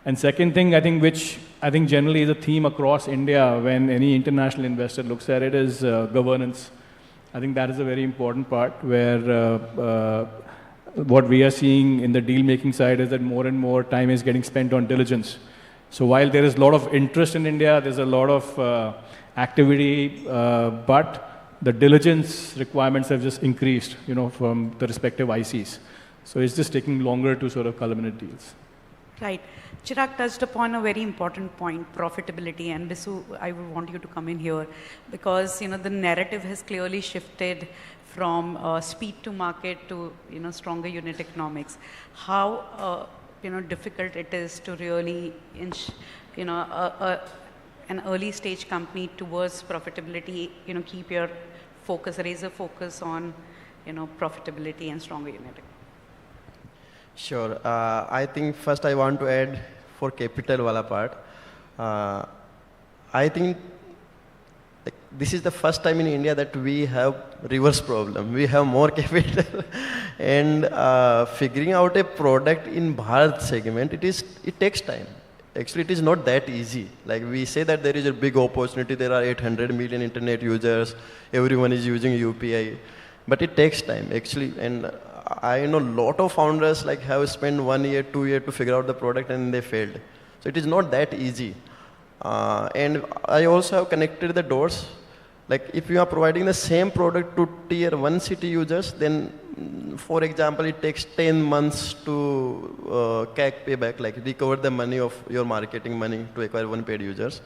And second thing, I think, which I think generally is a theme across India when any international investor looks at it, is governance. I think that is a very important part, where what we are seeing in the deal-making side is that more and more time is getting spent on diligence. So while there is a lot of interest in India, there's a lot of activity, but the diligence requirements have just increased, from the respective ICs. So it's just taking longer to sort of culminate deals. Right. Chirag touched upon a very important point, profitability. And Bisu, I would want you to come in here, because, the narrative has clearly shifted from speed to market to, stronger unit economics. How, difficult it is to really inch, an early stage company towards profitability, keep your focus, razor focus on, profitability and stronger unit economics. Sure. I think first I want to add for capital wala part. I think this is the first time in India that we have reverse problem. We have more capital, and figuring out a product in Bharat segment, it takes time. Actually, it is not that easy. Like we say that there is a big opportunity. There are 800 million internet users. Everyone is using UPI, but it takes time actually. And I know a lot of founders like have spent 1 year, 2 years to figure out the product and they failed. So it is not that easy. And I also have connected the dots. Like if you are providing the same product to tier 1 city users, then for example, it takes 10 months to CAC payback, like recover the money of your marketing money to acquire 1 paid users.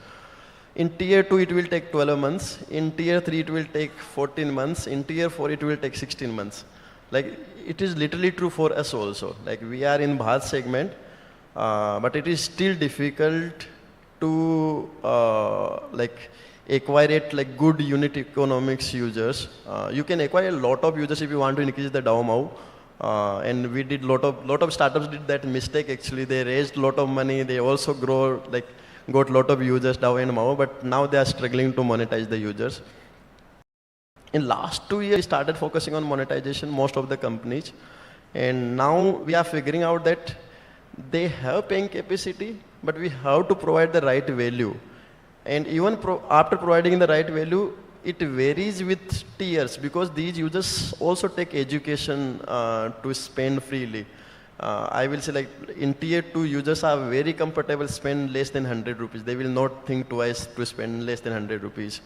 In tier 2, it will take 12 months. In tier 3, it will take 14 months. In tier 4, it will take 16 months. Like it is literally true for us also. Like we are in Bharat segment, but it is still difficult to like acquire it like good unit economics users. You can acquire a lot of users if you want to increase the DAO MAU. And we did lot of startups did that mistake actually. They raised a lot of money. They also got a lot of users DAO and MAU, but now they are struggling to monetize the users. In last 2 years, we started focusing on monetization, most of the companies. And now we are figuring out that they have paying capacity, but we have to provide the right value. And even after providing the right value, it varies with tiers because these users also take education to spend freely. I will say like in tier 2 users are very comfortable spend less than 100 rupees. They will not think twice to spend less than 100 rupees.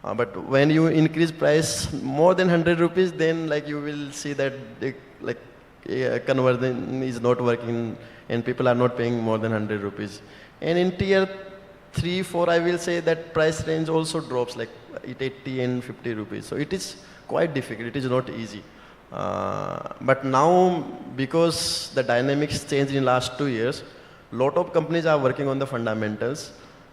But when you increase price more than 100 rupees, then like you will see that conversion is not working and people are not paying more than 100 rupees. And in tier 3, 4, I will say that price range also drops like 80 and 50 rupees. So it is quite difficult. It is not easy. But now, because the dynamics changed in last 2 years, lot of companies are working on the fundamentals,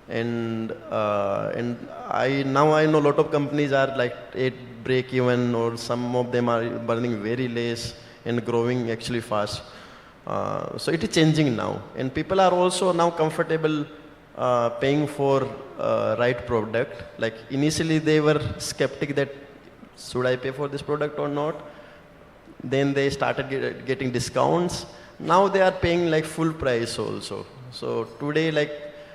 and I know a lot of companies are like at break even, or some of them are burning very less and growing actually fast. So it is changing now, and people are also now comfortable paying for right product. Like initially they were skeptic that should I pay for this product or not. Then they started getting discounts. Now they are paying like full price also. So today, like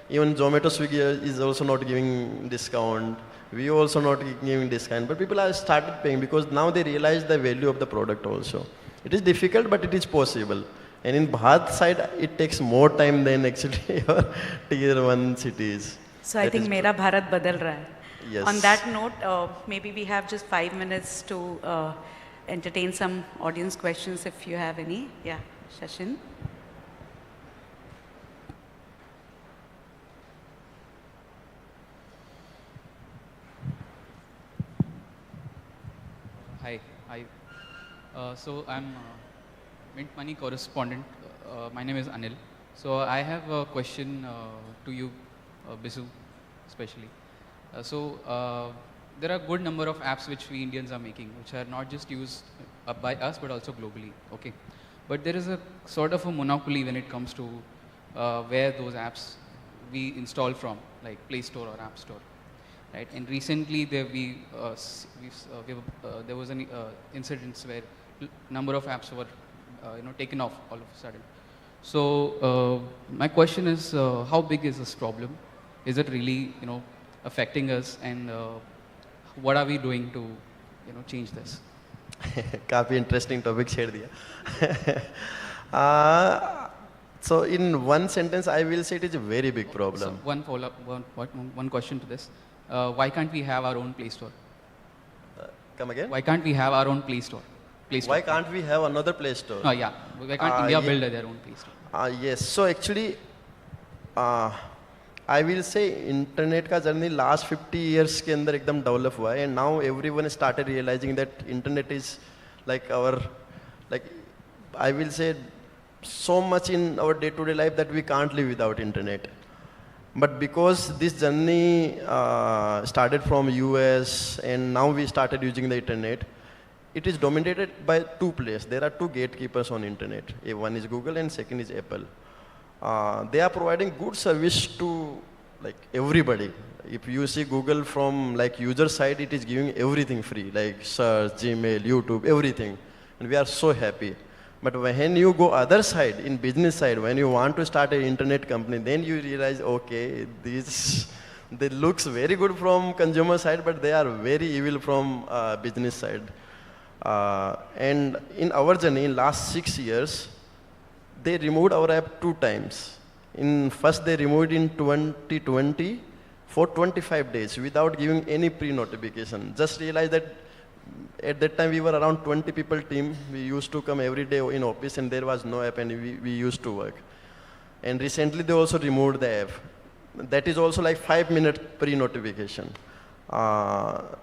even Zomato, Swiggy is also not giving discount. We also not giving discount. But people are started paying because now they realize the value of the product also. It is difficult, but it is possible. And in Bharat side, it takes more time than actually your tier 1 cities. So I think Mera Bharat badal raha hai. Yes. On that note, maybe we have just 5 minutes to entertain some audience questions if you have any. Yeah, Shashin. Hi. So I'm Mint Money correspondent. My name is Anil. So I have a question to you, Bisu, especially. There are a good number of apps which we Indians are making, which are not just used by us, but also globally. Okay, but there is a sort of a monopoly when it comes to where those apps we install from, like Play Store or App Store, right? And recently there was an incident where number of apps were taken off all of a sudden. So my question is, how big is this problem? Is it really affecting us, and what are we doing to change this? काफी interesting topic छेड़ दिया. So in one sentence, I will say it is a very big problem. So one follow-up, one question to this: why can't we have our own Play Store? Come again? Why can't we have our own Play Store? Why can't we have another Play Store? Oh yeah, why can't India build their own Play Store? Yes. So actually, I will say internet का journey last 50 years के अंदर एकदम develop हुआ है, and now everyone started realizing that internet is like our, like I will say so much in our day-to-day life that we can't live without internet. But because this journey started from US and now we started using the internet, it is dominated by two players. There are two gatekeepers on internet. One is Google and second is Apple. They are providing good service to like everybody. If you see Google from like user side, it is giving everything free, like search, Gmail, YouTube, everything. And we are so happy. But when you go other side, in business side, when you want to start an internet company, then you realize, okay, they looks very good from consumer side, but they are very evil from business side. And in our journey, in last 6 years, they removed our app 2 times. First, they removed in 2020 for 25 days without giving any pre-notification. Just realized that at that time we were around 20 people team. We used to come every day in office and there was no app and we used to work. And recently they also removed the app. That is also like 5-minute pre-notification.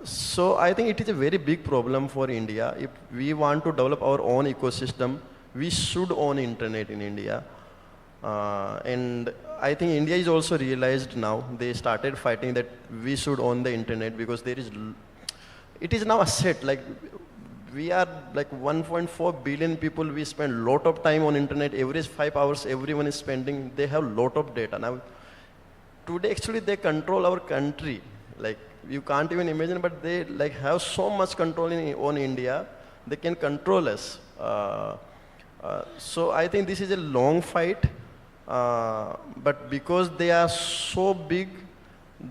So I think it is a very big problem for India. If we want to develop our own ecosystem, we should own internet in India. And I think India is also realized now. They started fighting that we should own the internet because it is now a set. Like we are like 1.4 billion people. We spend a lot of time on internet. Average 5 hours everyone is spending. They have a lot of data. Now, today actually they control our country. Like you can't even imagine, but they like have so much control on India. They can control us. So I think this is a long fight. But because they are so big,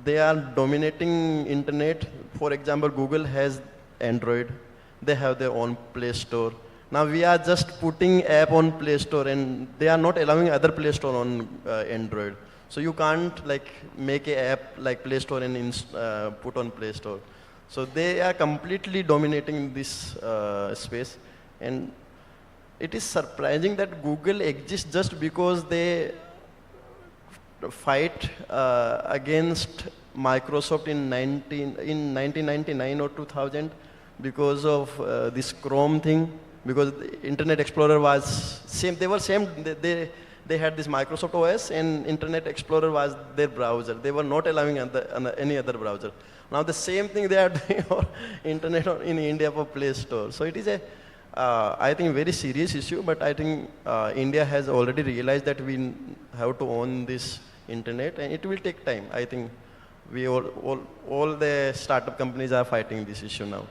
they are dominating internet. For example, Google has Android. They have their own Play Store. Now we are just putting app on Play Store and they are not allowing other Play Store on Android. So you can't like make an app like Play Store and put on Play Store. So they are completely dominating this space. And it is surprising that Google exists just because they fight against Microsoft in 1999 or 2000 because of this Chrome thing. Because the Internet Explorer was same. They were same. They had this Microsoft OS and Internet Explorer was their browser. They were not allowing any other browser. Now the same thing they are doing for Internet in India for Play Store. So it is a I think very serious issue, but I think India has already realized that we have to own this internet and it will take time. I think we all the startup companies are fighting this issue now.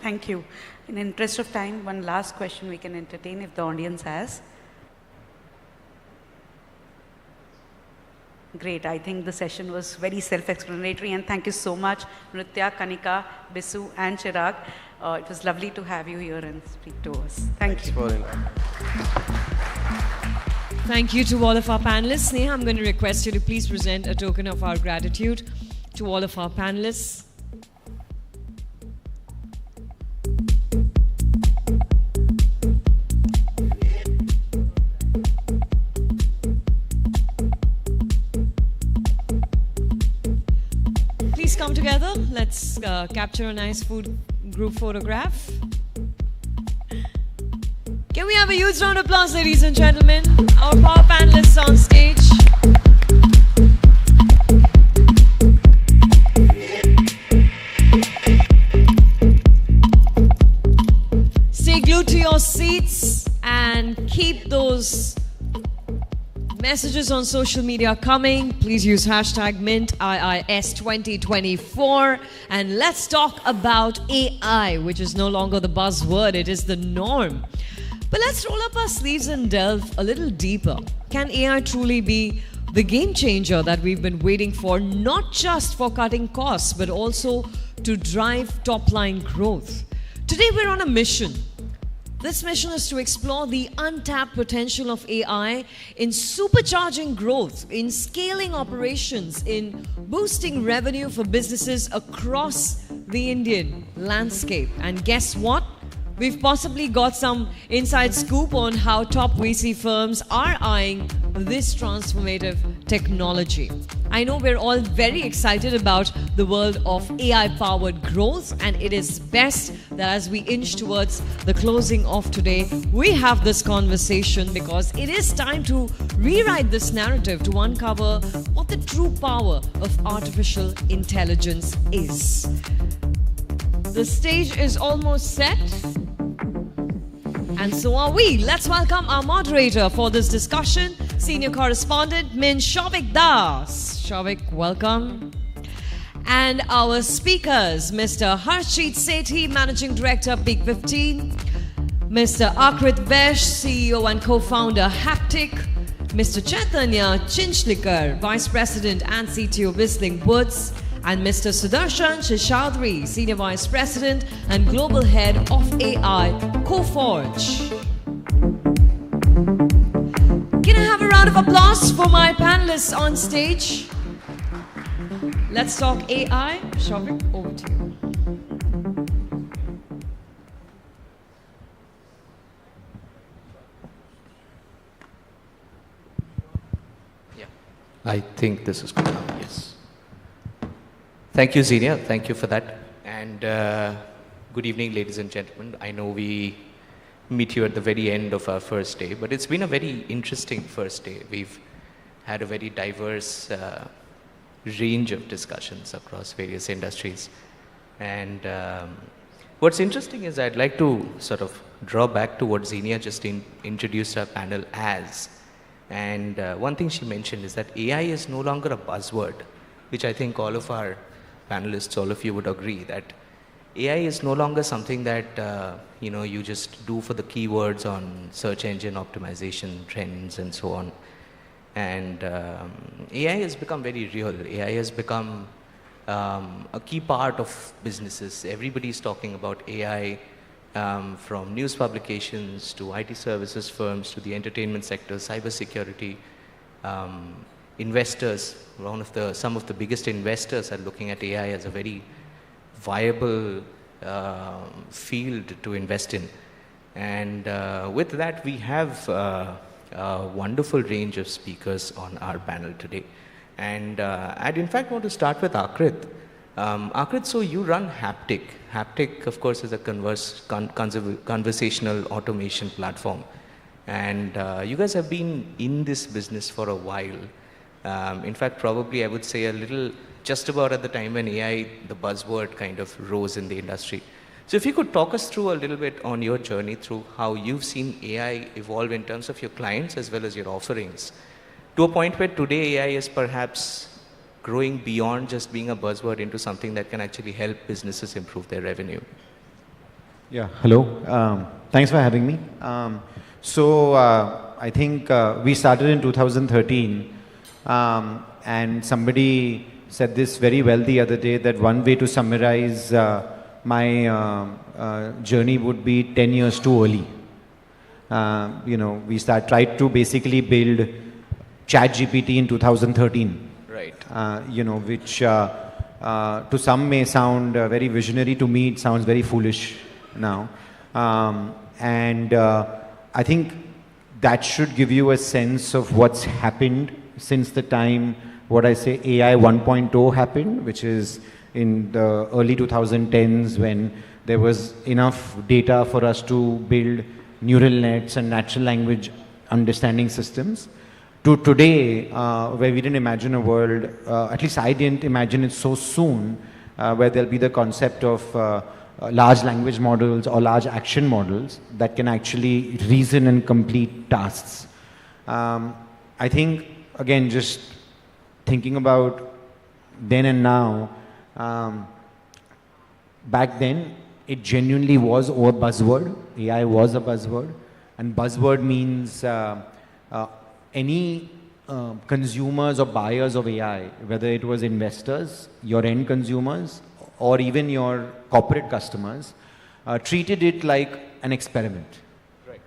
Thank you. In the interest of time, one last question we can entertain if the audience has. Great. I think the session was very self-explanatory and thank you so much, Nritya, Kanika, Bisu and Chirag. It was lovely to have you here and speak to us. Thank you. Thank you to all of our panelists. Sneha, I'm going to request you to please present a token of our gratitude to all of our panelists. Please come together. Let's capture a nice group photograph. Can we have a huge round of applause, ladies and gentlemen? Our power panelists on stage. Stay glued to your seats and keep those messages on social media coming. Please use hashtag MintIIS2024 and let's talk about AI, which is no longer the buzzword, it is the norm. But let's roll up our sleeves and delve a little deeper. Can AI truly be the game changer that we've been waiting for, not just for cutting costs, but also to drive top-line growth? Today we're on a mission. This mission is to explore the untapped potential of AI in supercharging growth, in scaling operations, in boosting revenue for businesses across the Indian landscape. And guess what? We've possibly got some inside scoop on how top VC firms are eyeing this transformative technology. I know we're all very excited about the world of AI-powered growth, and it is best that as we inch towards the closing of today, we have this conversation because it is time to rewrite this narrative to uncover what the true power of artificial intelligence is. The stage is almost set. And so are we. Let's welcome our moderator for this discussion, senior correspondent Min Shovik Das. Shovik, welcome. And our speakers, Mr. Harshit Sethi, Managing Director, Peak 15, Mr. Akrit Vesh, CEO and co-founder, Haptic, Mr. Chaitanya Chinchlikar, Vice President and CTO, Whistling Woods, and Mr. Sudarshan Sheshadri, Senior Vice President and Global Head of AI, Coforge. Can I have a round of applause for my panelists on stage? Let's talk AI. Shobik, over to you. I think this is good now, yes. Thank you, Xenia. Thank you for that. And good evening, ladies and gentlemen. I know we meet you at the very end of our first day, but it's been a very interesting first day. We've had a very diverse range of discussions across various industries. And what's interesting is I'd like to sort of draw back to what Xenia just introduced our panel as. And one thing she mentioned is that AI is no longer a buzzword, which I think all of our panelists, all of you would agree that AI is no longer something that you just do for the keywords on search engine optimization trends and so on. And AI has become very real. AI has become a key part of businesses. Everybody's talking about AI. From news publications to IT services firms to the entertainment sector, cybersecurity, investors. Some of the biggest investors are looking at AI as a very viable field to invest in. And with that, we have a wonderful range of speakers on our panel today. And I'd in fact want to start with Akrit. Akrit, so you run Haptic. Haptic, of course, is a conversational automation platform. And you guys have been in this business for a while. In fact, probably I would say a little just about at the time when AI, the buzzword kind of rose in the industry. So if you could talk us through a little bit on your journey through how you've seen AI evolve in terms of your clients as well as your offerings, to a point where today AI is perhaps growing beyond just being a buzzword into something that can actually help businesses improve their revenue. Yeah, hello. Thanks for having me. I think we started in 2013 and somebody said this very well the other day that one way to summarize my journey would be 10 years too early. We tried to basically build ChatGPT in 2013. Right. Which to some may sound very visionary. To me, it sounds very foolish now. I think that should give you a sense of what's happened since the time, what I say, AI 1.0 happened, which is in the early 2010s when there was enough data for us to build neural nets and natural language understanding systems. To today, where we didn't imagine a world, at least I didn't imagine it so soon, where there'll be the concept of large language models or large action models that can actually reason and complete tasks. I think, again, just thinking about then and now, back then, it genuinely was a buzzword. AI was a buzzword. And buzzword means any consumers or buyers of AI, whether it was investors, your end consumers, or even your corporate customers, treated it like an experiment. Right.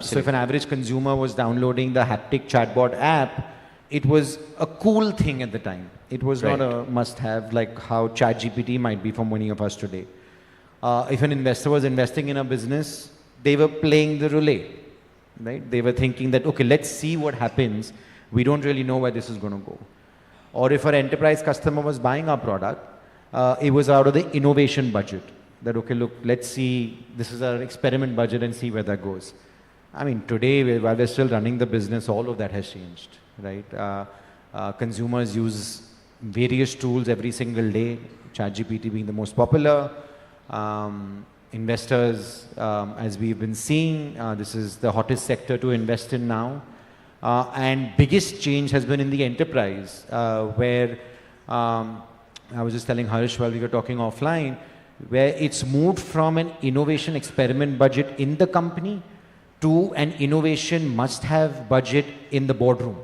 So if an average consumer was downloading the Haptic chatbot app, it was a cool thing at the time. It was not a must-have like how ChatGPT might be for many of us today. If an investor was investing in a business, they were playing the roulette. Right? They were thinking that, okay, let's see what happens. We don't really know where this is going to go. Or if our enterprise customer was buying our product, it was out of the innovation budget. That, okay, look, let's see, this is our experiment budget and see where that goes. I mean, today, while we're still running the business, all of that has changed, right? Consumers use various tools every single day, ChatGPT being the most popular. Investors, as we've been seeing, this is the hottest sector to invest in now. And biggest change has been in the enterprise, where I was just telling Harish while we were talking offline, where it's moved from an innovation experiment budget in the company to an innovation must-have budget in the boardroom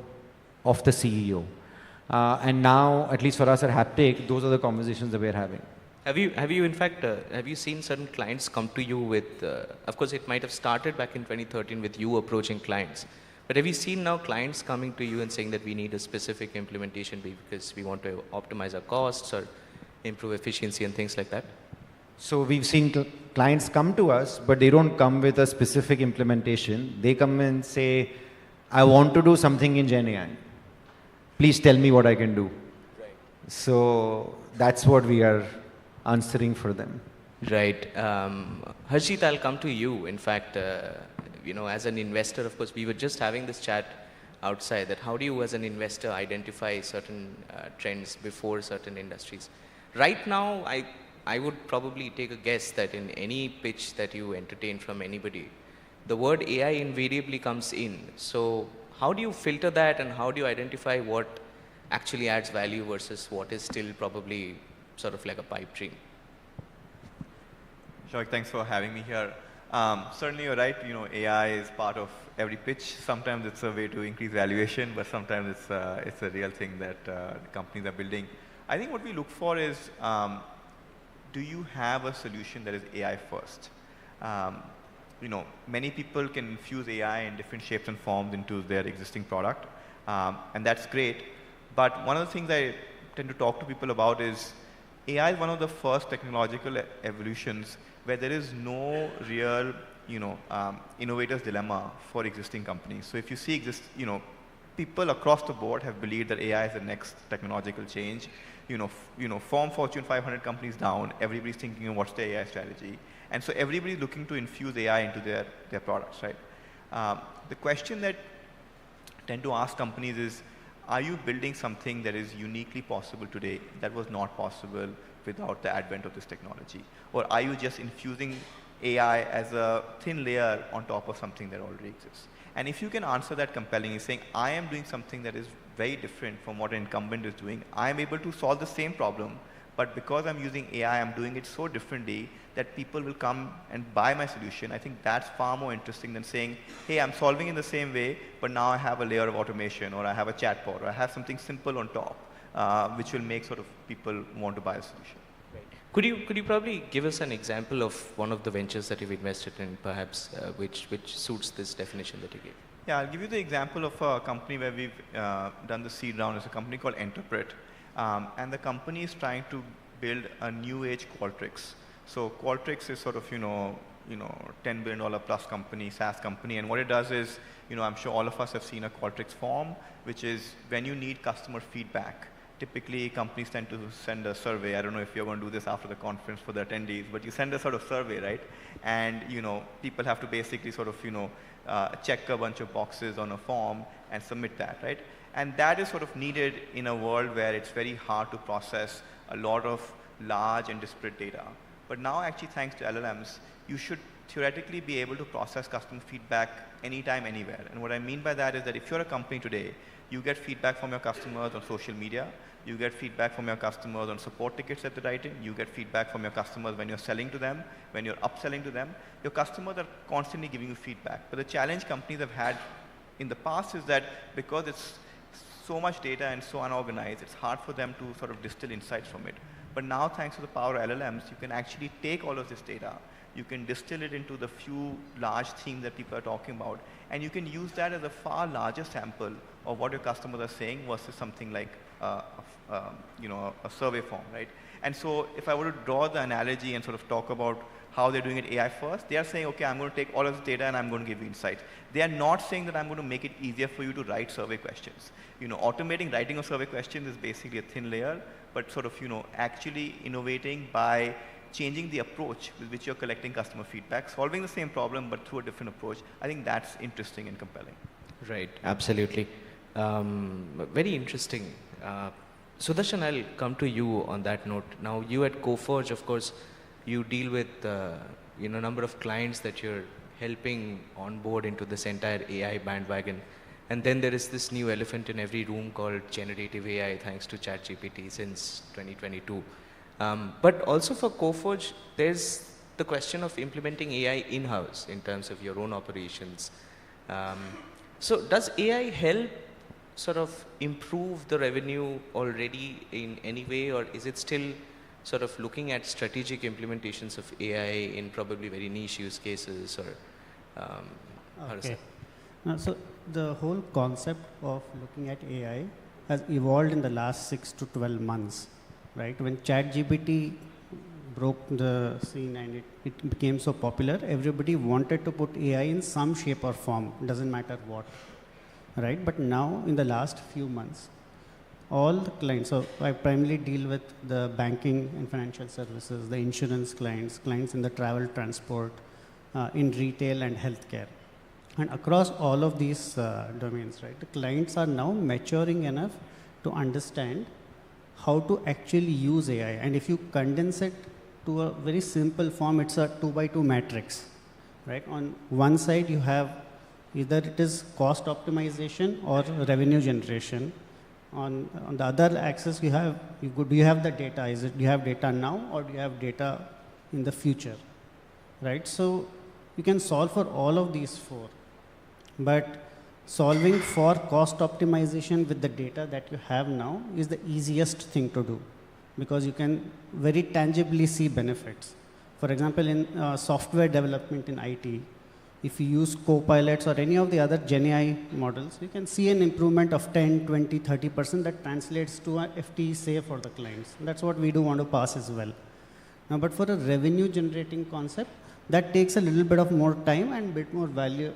of the CEO. And now, at least for us at Haptic, those are the conversations that we're having. Have you in fact, have you seen certain clients come to you with, of course it might have started back in 2013 with you approaching clients, but have you seen now clients coming to you and saying that we need a specific implementation because we want to optimize our costs or improve efficiency and things like that? So we've seen clients come to us, but they don't come with a specific implementation. They come and say, I want to do something in Gen AI. Please tell me what I can do. Right. So that's what we are answering for them. Right. Harshit, I'll come to you. In fact, you know, as an investor, of course, we were just having this chat outside that how do you as an investor identify certain trends before certain industries? Right now, I would probably take a guess that in any pitch that you entertain from anybody, the word AI invariably comes in. So how do you filter that and how do you identify what actually adds value versus what is still probably sort of like a pipe dream? Sure, thanks for having me here. Certainly you're right, you know, AI is part of every pitch. Sometimes it's a way to increase valuation, but sometimes it's a real thing that the companies are building. I think what we look for is, do you have a solution that is AI first? You know, many people can infuse AI in different shapes and forms into their existing product, and that's great. But one of the things I tend to talk to people about is AI is one of the first technological evolutions where there is no real, you know, innovator's dilemma for existing companies. So if you see you know, people across the board have believed that AI is the next technological change. You know, from Fortune 500 companies down, everybody's thinking of what's the AI strategy. And so everybody's looking to infuse AI into their products, right? The question that I tend to ask companies is, are you building something that is uniquely possible today that was not possible without the advent of this technology? Or are you just infusing AI as a thin layer on top of something that already exists? And if you can answer that compellingly, saying, I am doing something that is very different from what an incumbent is doing, I am able to solve the same problem, but because I'm using AI, I'm doing it so differently that people will come and buy my solution. I think that's far more interesting than saying, hey, I'm solving in the same way, but now I have a layer of automation, or I have a chatbot, or I have something simple on top, which will make sort of people want to buy a solution. Could you probably give us an example of one of the ventures that you've invested in, perhaps, which suits this definition that you gave? Yeah, I'll give you the example of a company where we've done the seed round. It's a company called Interpret. And the company is trying to build a new age Qualtrics. So Qualtrics is sort of, you know, $10 billion plus company, SaaS company. And what it does is, you know, I'm sure all of us have seen a Qualtrics form, which is when you need customer feedback. Typically, companies tend to send a survey. I don't know if you're going to do this after the conference for the attendees, but you send a sort of survey, right? And, you know, people have to basically sort of, you know, check a bunch of boxes on a form and submit that, right? And that is sort of needed in a world where it's very hard to process a lot of large and disparate data. But now, actually, thanks to LLMs, you should theoretically be able to process customer feedback anytime, anywhere. And what I mean by that is that if you're a company today, you get feedback from your customers on social media, you get feedback from your customers on support tickets that they're writing, you get feedback from your customers when you're selling to them, when you're upselling to them. Your customers are constantly giving you feedback. But the challenge companies have had in the past is that because it's so much data and so unorganized, it's hard for them to sort of distill insights from it. But now, thanks to the power of LLMs, you can actually take all of this data, you can distill it into the few large themes that people are talking about, and you can use that as a far larger sample of what your customers are saying versus something like you know, a survey form, right? And so if I were to draw the analogy and sort of talk about how they're doing it AI first, they are saying, okay, I'm going to take all of this data and I'm going to give you insights. They are not saying that I'm going to make it easier for you to write survey questions. You know, automating writing of survey questions is basically a thin layer, but sort of, you know, actually innovating by changing the approach with which you're collecting customer feedback, solving the same problem but through a different approach. I think that's interesting and compelling. Right, absolutely. Very interesting. Sudarshan, I'll come to you on that note. Now, you at Coforge, of course, you deal with you know, number of clients that you're helping onboard into this entire AI bandwagon. And then there is this new elephant in every room called generative AI, thanks to ChatGPT since 2022. But also for Coforge, there's the question of implementing AI in-house in terms of your own operations. So does AI help sort of improve the revenue already in any way, or is it still sort of looking at strategic implementations of AI in probably very niche use cases, or how does Okay. that? So the whole concept of looking at AI has evolved in the last 6 to 12 months, right? When ChatGPT broke the scene and it became so popular, everybody wanted to put AI in some shape or form, doesn't matter what, right? But now in the last few months, all the clients, so I primarily deal with the banking and financial services, the insurance clients, clients in the travel transport, in retail and healthcare. And across all of these domains, right, the clients are now maturing enough to understand how to actually use AI. And if you condense it to a very simple form, it's a 2x2 matrix, right? On one side, you have either it is cost optimization or revenue generation. On the other axis, do you have the data? Do you have data now, or do you have data in the future, right? So you can solve for all of these four, but solving for cost optimization with the data that you have now is the easiest thing to do, because you can very tangibly see benefits. For example, in software development in IT, if you use Copilots or any of the other GenAI models, you can see an improvement of 10, 20, 30% that translates to a FTE save for the clients. That's what we do want to pass as well. Now, but for a revenue generating concept, that takes a little bit of more time and bit more value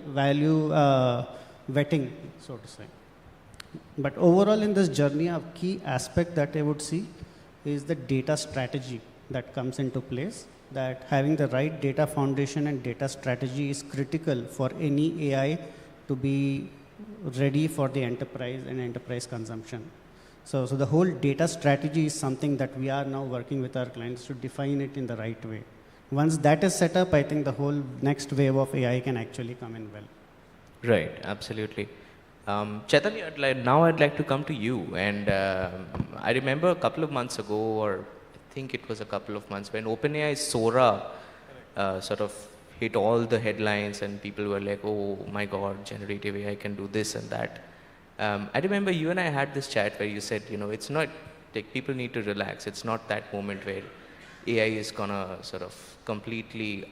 vetting, so to say. But overall in this journey, a key aspect that I would see is the data strategy that comes into place, that having the right data foundation and data strategy is critical for any AI to be ready for the enterprise and enterprise consumption. So the whole data strategy is something that we are now working with our clients to define it in the right way. Once that is set up, I think the whole next wave of AI can actually come in well. Right, absolutely. Chaitanya, now I'd like to come to you. And I remember a couple of months ago, or I think it was a couple of months, when OpenAI Sora sort of hit all the headlines and people were like, oh my God, generative AI can do this and that. I remember you and I had this chat where you said, it's not, like, people need to relax. It's not that moment where AI is gonna sort of completely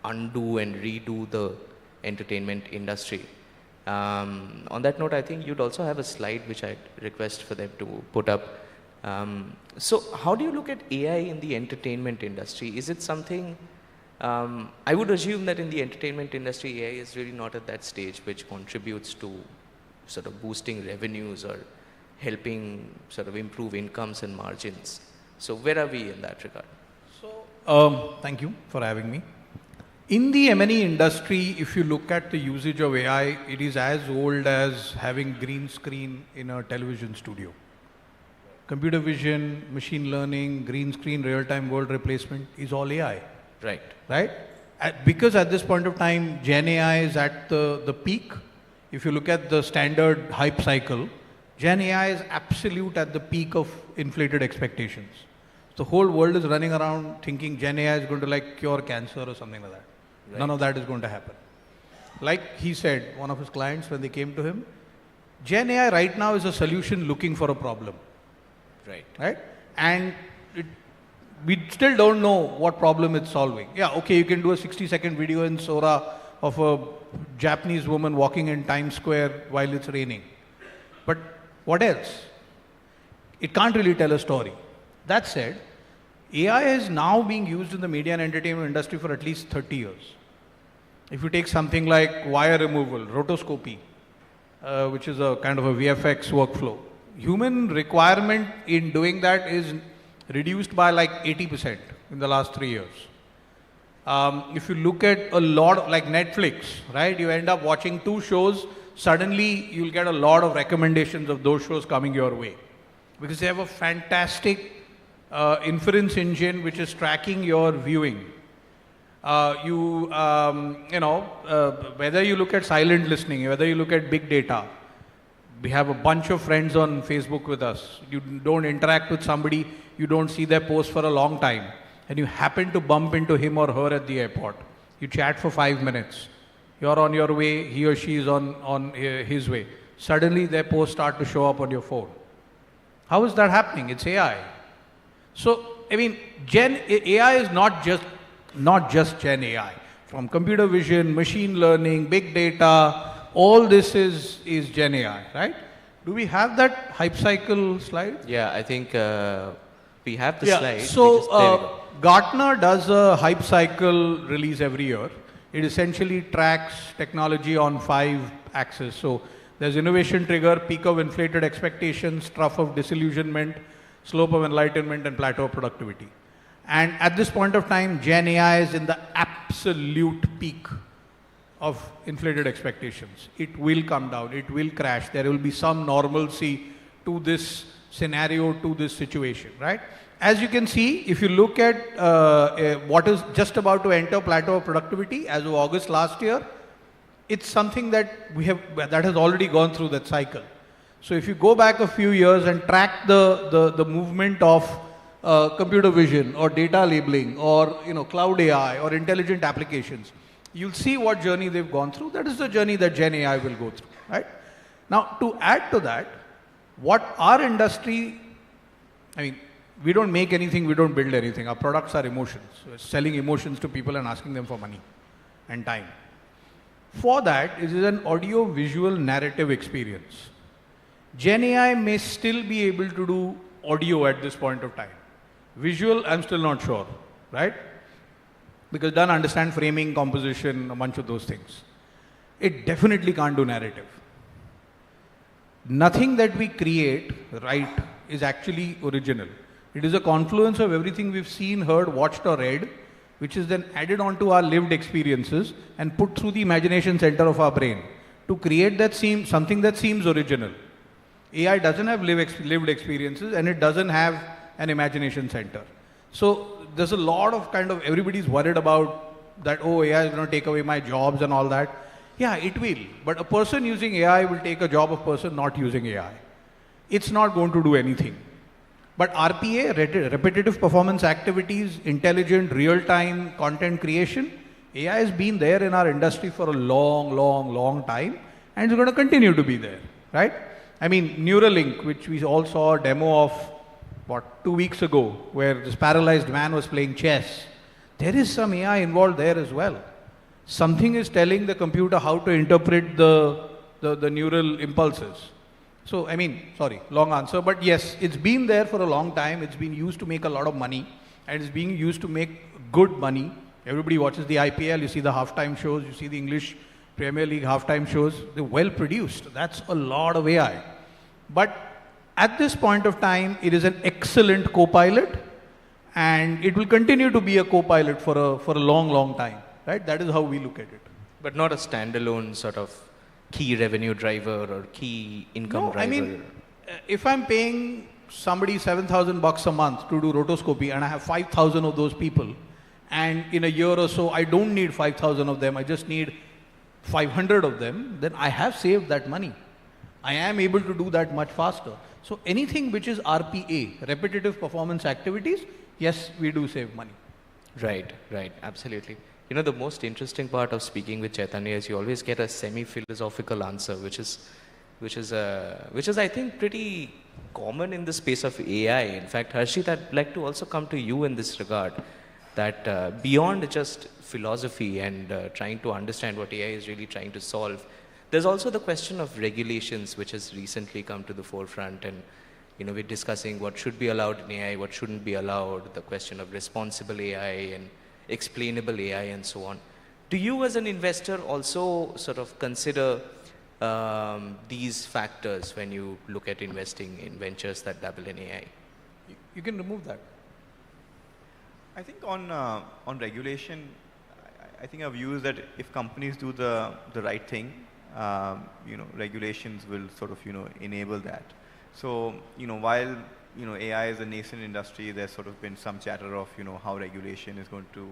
undo and redo the entertainment industry. On that note, I think you'd also have a slide which I'd request for them to put up. So how do you look at AI in the entertainment industry? Is it something, I would assume that in the entertainment industry, AI is really not at that stage which contributes to sort of boosting revenues or helping sort of improve incomes and margins. So where are we in that regard? So, thank you for having me. In the M&E industry, if you look at the usage of AI, it is as old as having green screen in a television studio. Computer vision, machine learning, green screen, real-time world replacement is all AI. Right. Right? Because at this point of time, Gen AI is at the peak. If you look at the standard hype cycle, Gen AI is absolute at the peak of inflated expectations. The whole world is running around thinking Gen AI is going to cure cancer or something like that. Right. None of that is going to happen. Like he said, one of his clients, when they came to him, Gen AI right now is a solution looking for a problem. Right. Right? And we still don't know what problem it's solving. Yeah, okay, you can do a 60-second video in Sora of a Japanese woman walking in Times Square while it's raining. But what else? It can't really tell a story. That said, AI is now being used in the media and entertainment industry for at least 30 years. If you take something like wire removal, rotoscopy, which is a kind of a VFX workflow, human requirement in doing that is reduced by 80% in the last 3 years. If you look at a lot of, like Netflix, right, you end up watching 2 shows, suddenly you'll get a lot of recommendations of those shows coming your way. Because they have a fantastic inference engine which is tracking your viewing. Whether you look at silent listening, whether you look at big data, we have a bunch of friends on Facebook with us. You don't interact with somebody, you don't see their post for a long time, and you happen to bump into him or her at the airport. You chat for 5 minutes. You're on your way, he or she is on his way. suddenly their posts start to show up on your phone. How is that happening? It's AI. So, I mean, AI is not just Gen AI. From computer vision, machine learning, big data, all this is Gen AI, right? Do we have that hype cycle slide? Yeah, I think we have the Yeah, slide. so Gartner does a hype cycle release every year. It essentially tracks technology on 5 axes. So there's innovation trigger, peak of inflated expectations, trough of disillusionment, slope of enlightenment, and plateau of productivity. And at this point of time, Gen AI is in the absolute peak of inflated expectations. It will come down, it will crash. There will be some normalcy to this scenario, to this situation, right? As you can see, if you look at what is just about to enter plateau of productivity as of August last year, it's something that that has already gone through that cycle. So if you go back a few years and track the movement of computer vision or data labeling or cloud AI or intelligent applications, you'll see what journey they've gone through. That is the journey that Gen AI will go through, right? Now, to add to that, what our industry, I mean, we don't make anything, we don't build anything. Our products are emotions. We're selling emotions to people and asking them for money and time. For that, it is an audio-visual narrative experience. Gen AI may still be able to do audio at this point of time. Visual, I'm still not sure, right? Because it doesn't understand framing, composition, a bunch of those things. It definitely can't do narrative. Nothing that we create, right, is actually original. It is a confluence of everything we've seen, heard, watched or read, which is then added onto our lived experiences and put through the imagination center of our brain to create something that seems original. AI doesn't have lived experiences and it doesn't have an imagination center. So there's a lot of everybody's worried about that, oh, AI is going to take away my jobs and all that. Yeah, it will. But a person using AI will take a job of a person not using AI. It's not going to do anything. But RPA, repetitive performance activities, intelligent, real-time content creation, AI has been there in our industry for a long time and it's going to continue to be there, right? I mean, Neuralink, which we all saw a demo of, 2 weeks ago, where this paralyzed man was playing chess. There is some AI involved there as well. Something is telling the computer how to interpret the neural impulses. So, I mean, sorry, long answer, but yes, it's been there for a long time. It's been used to make a lot of money and it's being used to make good money. Everybody watches the IPL, you see the halftime shows, you see the English Premier League halftime shows. They're well produced. That's a lot of AI. But at this point of time, it is an excellent co-pilot and it will continue to be a co-pilot for a long time, right? That is how we look at it. But not a standalone sort of key revenue driver or key income driver. I mean, if I'm paying somebody $7,000 a month to do rotoscopy and I have 5,000 of those people, and in a year or so I don't need 5,000 of them, I just need 500 of them, then I have saved that money. I am able to do that much faster. So anything which is RPA, repetitive performance activities, yes, we do save money. Right, absolutely. You know, the most interesting part of speaking with Chaitanya is you always get a semi-philosophical answer, which is I think pretty common in the space of AI. In fact, Harshit, I'd like to also come to you in this regard, that beyond just philosophy and trying to understand what AI is really trying to solve, there's also the question of regulations, which has recently come to the forefront. And we're discussing what should be allowed in AI, what shouldn't be allowed, the question of responsible AI and explainable AI and so on. Do you as an investor also sort of consider these factors when you look at investing in ventures that dabble in AI? You can remove that. I think on regulation, I think our view is that if companies do the right thing, regulations will sort of enable that. So while AI is a nascent industry, there's sort of been some chatter of how regulation is going to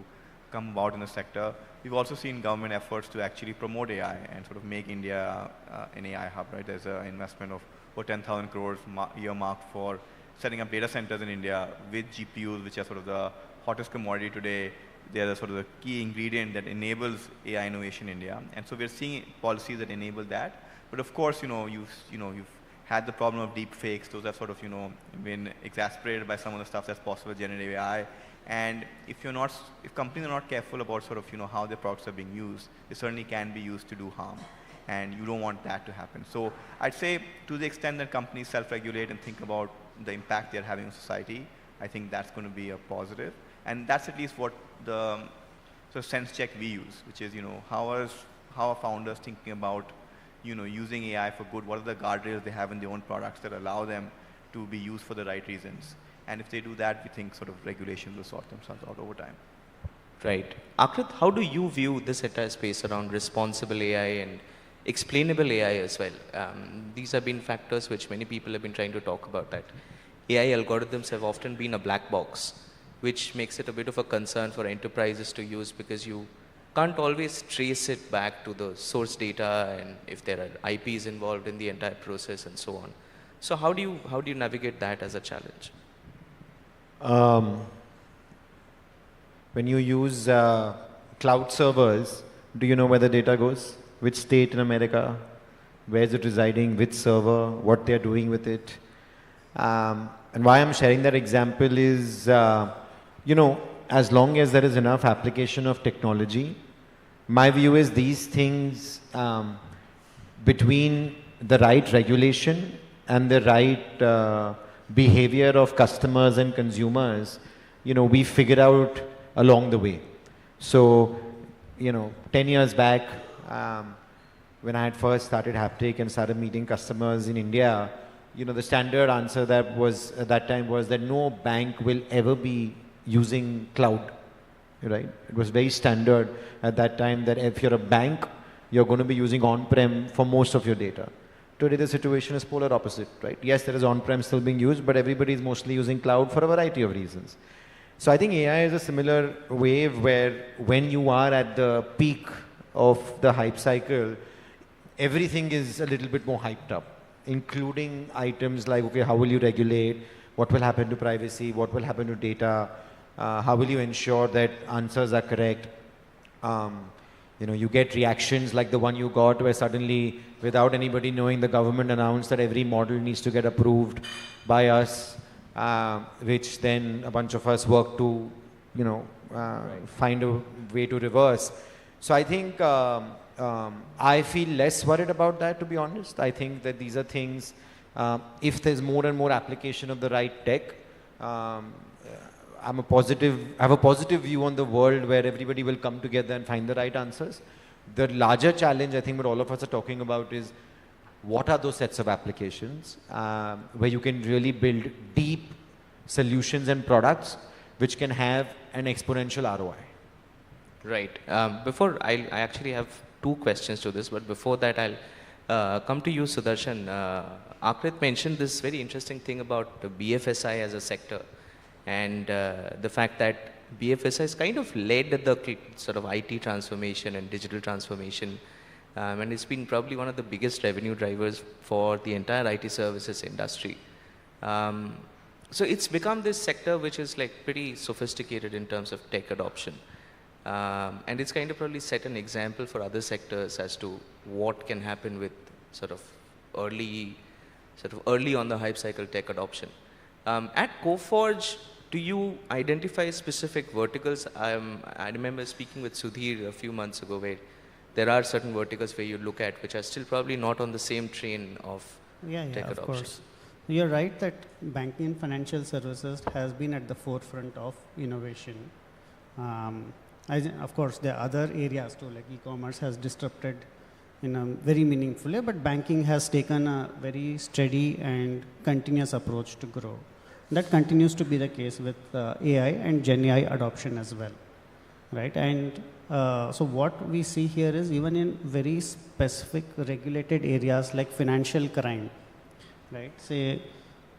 come about in the sector. We've also seen government efforts to actually promote AI and sort of make India an AI hub, right? There's an investment of over 10,000 crores earmarked for setting up data centers in India with GPUs, which are sort of the hottest commodity today, they are the sort of the key ingredient that enables AI innovation in India. And so we're seeing policies that enable that. But of course, you've had the problem of deep fakes. Those have sort of, been exasperated by some of the stuff that's possible with generative AI. And if companies are not careful about sort of, how their products are being used, they certainly can be used to do harm. And you don't want that to happen. So I'd say to the extent that companies self-regulate and think about the impact they're having on society, I think that's going to be a positive. And that's at least what the sense check we use, which is, how are founders thinking about, using AI for good? What are the guardrails they have in their own products that allow them to be used for the right reasons? And if they do that, we think sort of regulations will sort themselves out over time. Right. Akrit, how do you view this entire space around responsible AI and explainable AI as well? These have been factors which many people have been trying to talk about, that AI algorithms have often been a black box, which makes it a bit of a concern for enterprises to use, because you can't always trace it back to the source data and if there are IPs involved in the entire process and so on. So how do you navigate that as a challenge? When you use cloud servers, do you know where the data goes? Which state in America? Where is it residing? Which server? What they are doing with it? And why I'm sharing that example is, as long as there is enough application of technology, my view is these things, between the right regulation and the right behavior of customers and consumers, we figure out along the way. So, 10 years back, when I had first started Haptic and started meeting customers in India, the standard answer that was at that time was that no bank will ever be using cloud, right? It was very standard at that time that if you're a bank, you're going to be using on-prem for most of your data. Today the situation is polar opposite, right? Yes, there is on-prem still being used, but everybody is mostly using cloud for a variety of reasons. So I think AI is a similar wave where when you are at the peak of the hype cycle, everything is a little bit more hyped up, including items like, okay, how will you regulate? What will happen to privacy? What will happen to data? How will you ensure that answers are correct? You get reactions like the one you got where suddenly, without anybody knowing, the government announced that every model needs to get approved by us, which then a bunch of us work to, find a way to reverse. So I think I feel less worried about that, to be honest. I think that these are things, if there's more and more application of the right tech, I have a positive view on the world where everybody will come together and find the right answers. The larger challenge, I think, what all of us are talking about is what are those sets of applications where you can really build deep solutions and products which can have an exponential ROI. Right. I actually have two questions to this, but before that, I'll come to you, Sudarshan. Akrit mentioned this very interesting thing about the BFSI as a sector, and the fact that BFSI has kind of led the sort of IT transformation and digital transformation, and it's been probably one of the biggest revenue drivers for the entire IT services industry. So it's become this sector which is like pretty sophisticated in terms of tech adoption. And it's kind of probably set an example for other sectors as to what can happen with sort of early on the hype cycle tech adoption. At Coforge, do you identify specific verticals? I remember speaking with Sudhir a few months ago where there are certain verticals where you look at which are still probably not on the same train of tech adoption. Of course. You're right that banking and financial services has been at the forefront of innovation. Of course, there are other areas too, like e-commerce has disrupted in a very meaningful way, but banking has taken a very steady and continuous approach to grow. That continues to be the case with AI and Gen AI adoption as well, right? And so what we see here is even in very specific regulated areas like financial crime, right? Say,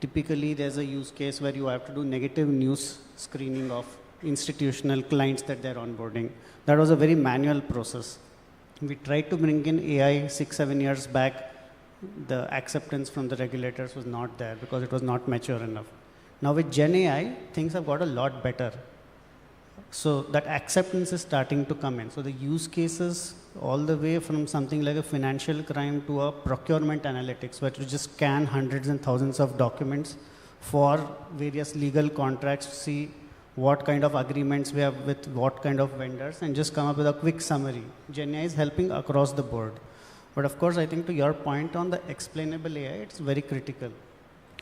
typically there's a use case where you have to do negative news screening of institutional clients that they're onboarding. That was a very manual process. We tried to bring in AI 6-7 years back. The acceptance from the regulators was not there because it was not mature enough. Now with Gen AI, things have got a lot better. So that acceptance is starting to come in. So the use cases all the way from something like a financial crime to a procurement analytics, where you just scan hundreds and thousands of documents for various legal contracts to see what kind of agreements we have with what kind of vendors and just come up with a quick summary. GenAI is helping across the board. But of course, I think to your point on the explainable AI, it's very critical.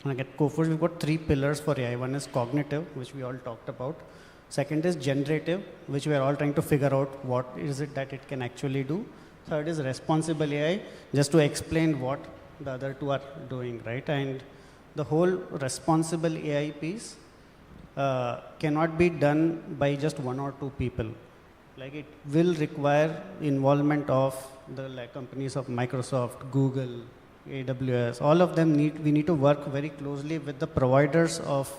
Like at Coforge, we've got 3 pillars for AI. One is cognitive, which we all talked about. Second is generative, which we are all trying to figure out what is it that it can actually do. Third is responsible AI, just to explain what the other 2 are doing, right? And the whole responsible AI piece cannot be done by just 1 or 2 people. Like it will require involvement of the companies of Microsoft, Google, AWS, all of them we need to work very closely with the providers of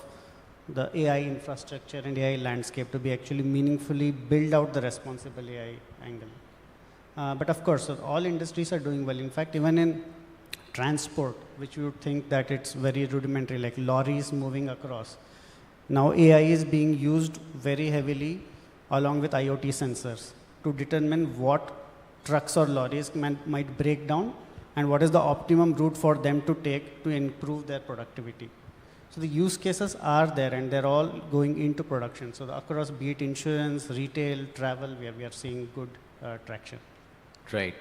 the AI infrastructure and AI landscape to be actually meaningfully build out the responsible AI angle. But of course, all industries are doing well. In fact, even in transport, which you would think that it's very rudimentary, like lorries moving across. Now AI is being used very heavily along with IoT sensors to determine what trucks or lorries might break down and what is the optimum route for them to take to improve their productivity. So the use cases are there and they're all going into production. So across, be it insurance, retail, travel, we are seeing good traction. Right,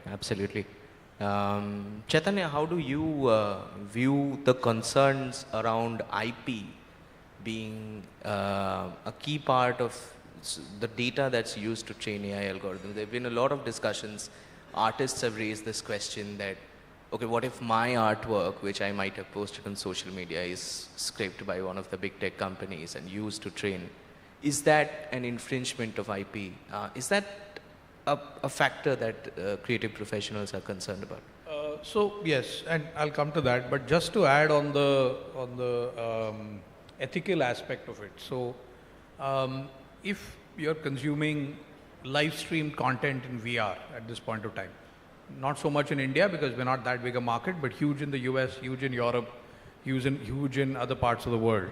absolutely. Chaitanya, how do you view the concerns around IP being a key part of the data that's used to train AI algorithms? There have been a lot of discussions. Artists have raised this question that, okay, what if my artwork, which I might have posted on social media, is scraped by one of the big tech companies and used to train? Is that an infringement of IP? Is that a factor that creative professionals are concerned about? So yes, and I'll come to that, but just to add on the ethical aspect of it. So if you're consuming live streamed content in VR at this point of time, not so much in India because we're not that big a market, but huge in the US, huge in Europe, huge in other parts of the world.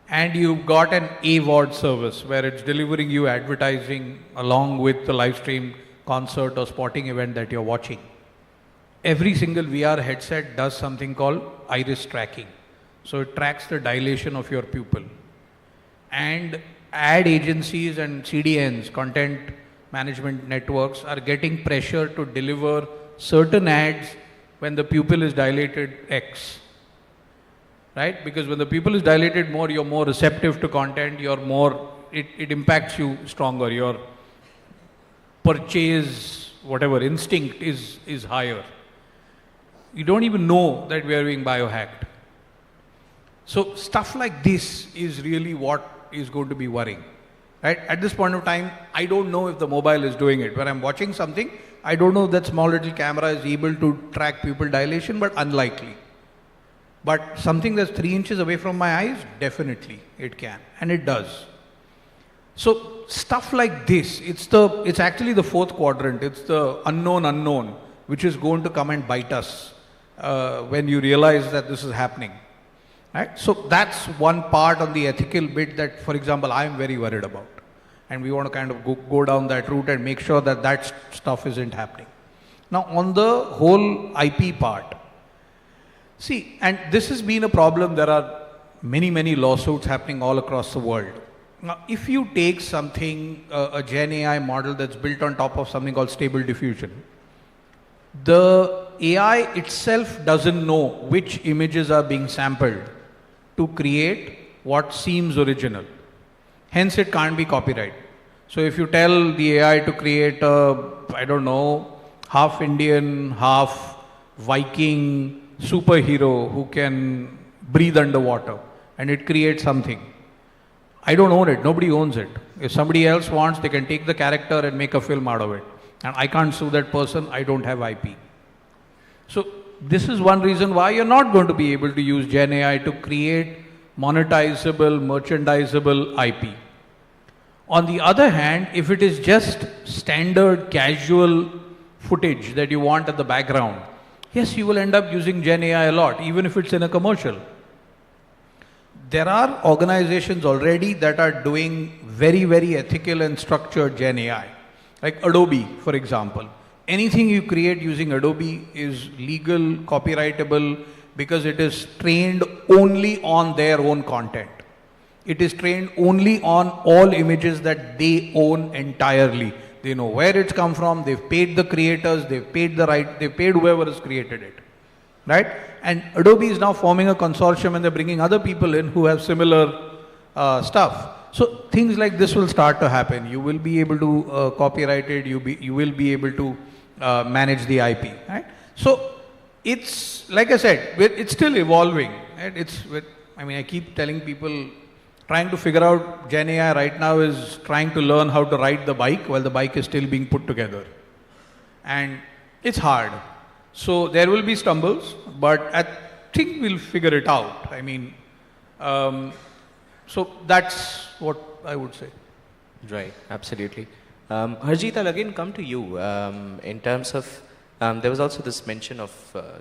And you've got an AVOD service where it's delivering you advertising along with the live stream concert or sporting event that you're watching. Every single VR headset does something called iris tracking. So it tracks the dilation of your pupil. And ad agencies and CDNs, content management networks, are getting pressure to deliver certain ads when the pupil is dilated X. Right? Because when the pupil is dilated more, you're more receptive to content, it impacts you stronger. Your purchase, whatever, instinct is higher. You don't even know that we are being biohacked. So stuff like this is really what is going to be worrying. Right? At this point of time, I don't know if the mobile is doing it. When I'm watching something, I don't know if that small little camera is able to track pupil dilation, but unlikely. But something that's 3 inches away from my eyes, definitely it can, and it does. So stuff like this, it's actually the 4th quadrant. It's the unknown, which is going to come and bite us when you realize that this is happening. Right? So that's one part on the ethical bit that, for example, I am very worried about. And we want to kind of go down that route and make sure that that stuff isn't happening. Now, on the whole IP part, see, and this has been a problem. There are many lawsuits happening all across the world. Now, if you take something, a Gen AI model that's built on top of something called stable diffusion, the AI itself doesn't know which images are being sampled to create what seems original. Hence, it can't be copyright. So if you tell the AI to create I don't know, half Indian, half Viking superhero who can breathe underwater, and it creates something, I don't own it. Nobody owns it. If somebody else wants, they can take the character and make a film out of it. And I can't sue that person. I don't have IP. So this is one reason why you're not going to be able to use Gen AI to create monetizable, merchandisable IP. On the other hand, if it is just standard casual footage that you want at the background, yes, you will end up using Gen AI a lot, even if it's in a commercial. there are organizations already that are doing very, very ethical and structured Gen AI. Like Adobe, for example. Anything you create using Adobe is legal, copyrightable, because it is trained only on their own content. It is trained only on all images that they own entirely. They know where it's come from, they've paid the creators, they've paid the right, they've paid whoever has created it. Right? And Adobe is now forming a consortium and they're bringing other people in who have similar stuff. So things like this will start to happen. You will be able to copyright it, you will be able to manage the IP. Right? So it's, like I said, it's still evolving. Right? I keep telling people, trying to figure out Gen AI right now is trying to learn how to ride the bike while the bike is still being put together. And it's hard. So there will be stumbles, but I think we'll figure it out. So that's what I would say. Right, absolutely. Harjeet, I'll again come to you in terms of, there was also this mention of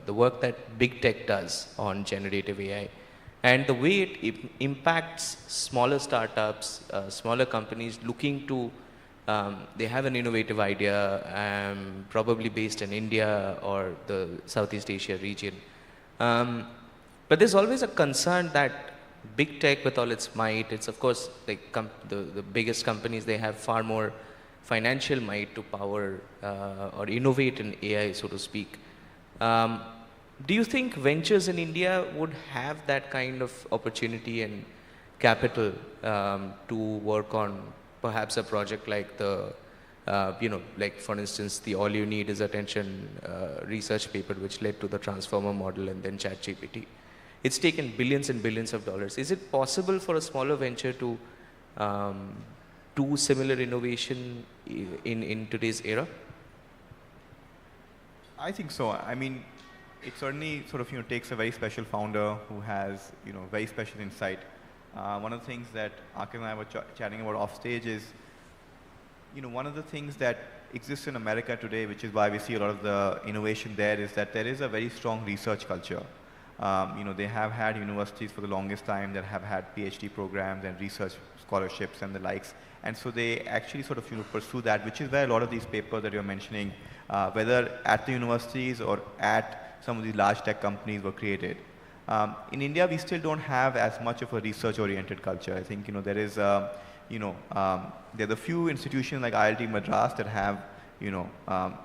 the work that big tech does on generative AI. And the way it impacts smaller startups, smaller companies looking to, they have an innovative idea, probably based in India or the Southeast Asia region. But there's always a concern that big tech with all its might, it's of course like the biggest companies, they have far more financial might to power or innovate in AI, so to speak. Do you think ventures in India would have that kind of opportunity and capital to work on perhaps a project like the, like for instance, the All You Need Is Attention research paper which led to the transformer model and then ChatGPT? It's taken billions and billions of dollars. Is it possible for a smaller venture to do similar innovation in today's era? I think so. It certainly sort of takes a very special founder who has very special insight. One of the things that Akhil and I were chatting about off stage is one of the things that exists in America today, which is why we see a lot of the innovation there, is that there is a very strong research culture. They have had universities for the longest time that have had PhD programs and research scholarships and the likes, and so they actually sort of pursue that, which is where a lot of these papers that you're mentioning, whether at the universities or at some of these large tech companies were created. In India, we still don't have as much of a research-oriented culture. I think there is, there are a few institutions like IIT Madras that have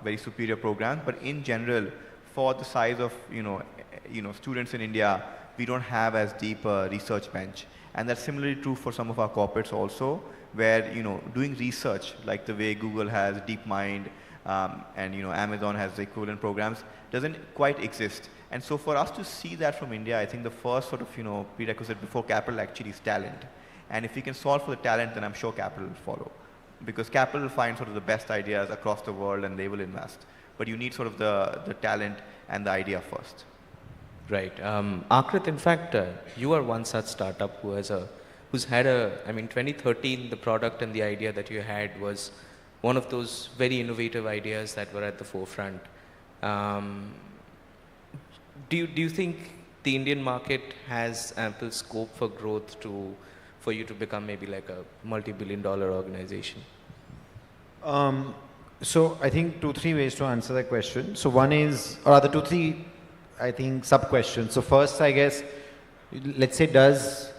very superior programs, but in general, for the size of students in India, we don't have as deep a research bench, and that's similarly true for some of our corporates also, where doing research like the way Google has DeepMind and Amazon has the equivalent programs doesn't quite exist. And so for us to see that from India, I think the first sort of prerequisite before capital actually is talent. And if we can solve for the talent, then I'm sure capital will follow, because capital will find sort of the best ideas across the world and they will invest. But you need sort of the talent and the idea first. Right. Akrit, in fact, you are one such startup who's had 2013, the product and the idea that you had was one of those very innovative ideas that were at the forefront. Do you think the Indian market has ample scope for growth for you to become maybe like a multi-billion-dollar organization? So I think 2-3 ways to answer that question. So one is, or rather 2-3, I think, sub-questions. So first, I guess, let's say, does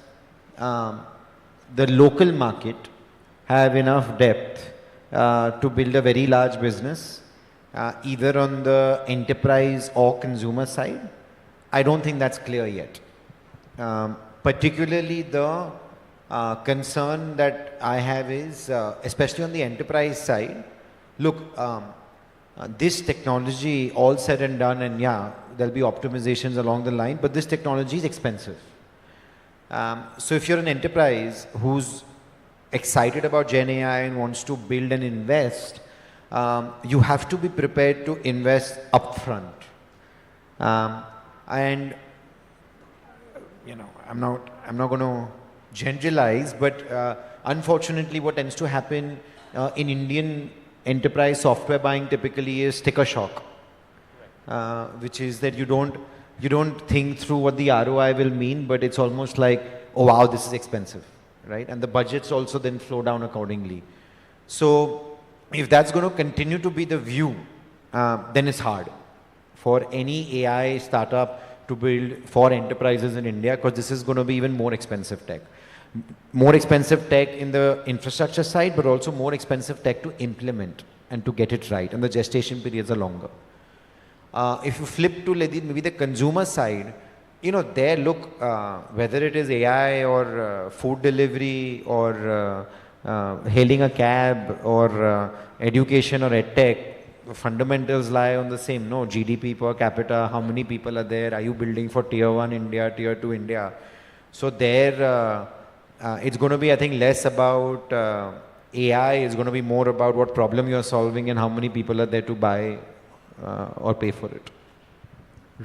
the local market have enough depth to build a very large business, either on the enterprise or consumer side? I don't think that's clear yet. Particularly the concern that I have is, especially on the enterprise side, look, this technology, all said and done, and yeah, there'll be optimizations along the line, but this technology is expensive. So if you're an enterprise who's excited about Gen AI and wants to build and invest, you have to be prepared to invest upfront. And I'm not going to generalize, but unfortunately, what tends to happen in Indian enterprise software buying typically is sticker shock, which is that you don't think through what the ROI will mean, but it's almost like oh wow, this is expensive, right? And the budgets also then slow down accordingly. So if that's going to continue to be the view, then it's hard for any AI startup to build for enterprises in India, because this is going to be even more expensive tech. More expensive tech in the infrastructure side, but also more expensive tech to implement and to get it right. And the gestation periods are longer. If you flip to maybe the consumer side, you know, there look, whether it is AI or food delivery or hailing a cab or education or edtech, the fundamentals lie on the same. No, GDP per capita, how many people are there? Are you building for tier 1 India, tier 2 India? So there, it's going to be, I think, less about AI. It's going to be more about what problem you're solving and how many people are there to buy or pay for it.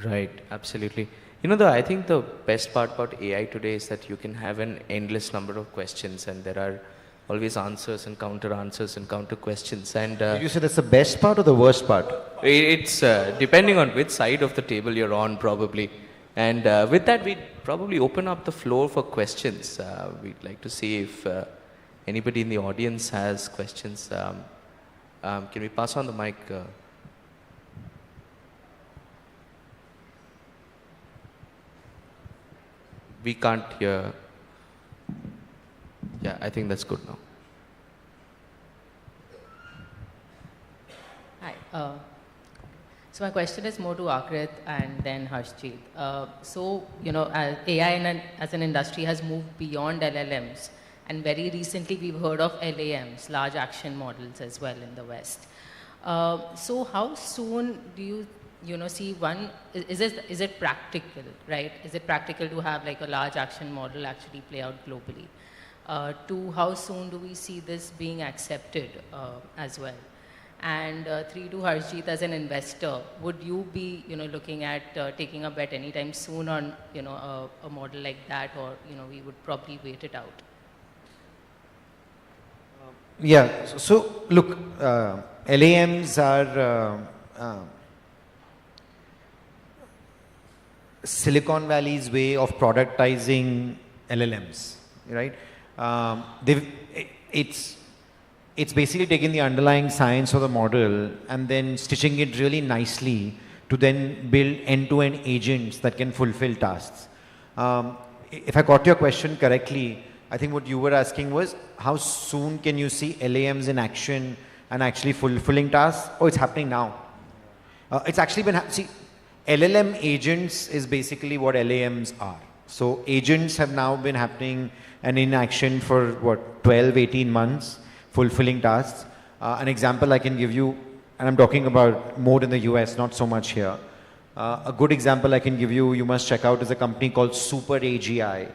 Right, absolutely. You know, I think the best part about AI today is that you can have an endless number of questions, and there are always answers and counter answers and counter questions. And did you say that's the best part or the worst part? It's depending on which side of the table you're on, probably. And with that, we'd probably open up the floor for questions. We'd like to see if anybody in the audience has questions. Can we pass on the mic? We can't hear. Yeah, I think that's good now. Hi. So my question is more to Akrit and then Harshjeet. So, you know, AI as an industry has moved beyond LLMs, and very recently we've heard of LAMs, large action models, as well in the West. So how soon do you know, see one, is it practical, right? Is it practical to have like a large action model actually play out globally? Two, how soon do we see this being accepted as well? And three, to Harshjeet, as an investor, would you be, you know, looking at taking a bet anytime soon on, you know, a model like that, or, you know, we would probably wait it out? Yeah, so look, LAMs are Silicon Valley's way of productizing LLMs, right? It's basically taking the underlying science of the model and then stitching it really nicely to then build end-to-end agents that can fulfill tasks. If I got your question correctly, I think what you were asking was, how soon can you see LAMs in action and actually fulfilling tasks? Oh, it's happening now. It's actually been, see, LLM agents is basically what LAMs are. So agents have now been happening and in action for what, 12, 18 months, fulfilling tasks. An example I can give you, and I'm talking about more in the US, not so much here. A good example I can give you, you must check out, is a company called Super AGI,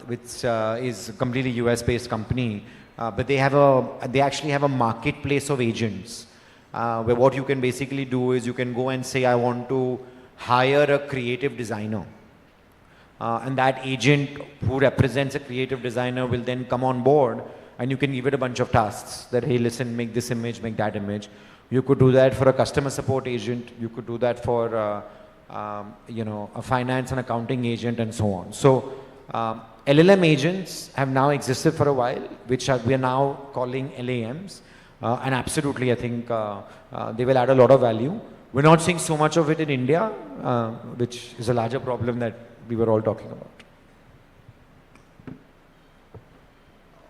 which is a completely US-based company. But they actually have a marketplace of agents. Where what you can basically do is you can go and say, I want to hire a creative designer. And that agent who represents a creative designer will then come on board, and you can give it a bunch of tasks that, hey, listen, make this image, make that image. You could do that for a customer support agent. You could do that for, you know, a finance and accounting agent, and so on. So LLM agents have now existed for a while, which we are now calling LAMs. And absolutely, I think they will add a lot of value. We're not seeing so much of it in India, which is a larger problem that we were all talking about.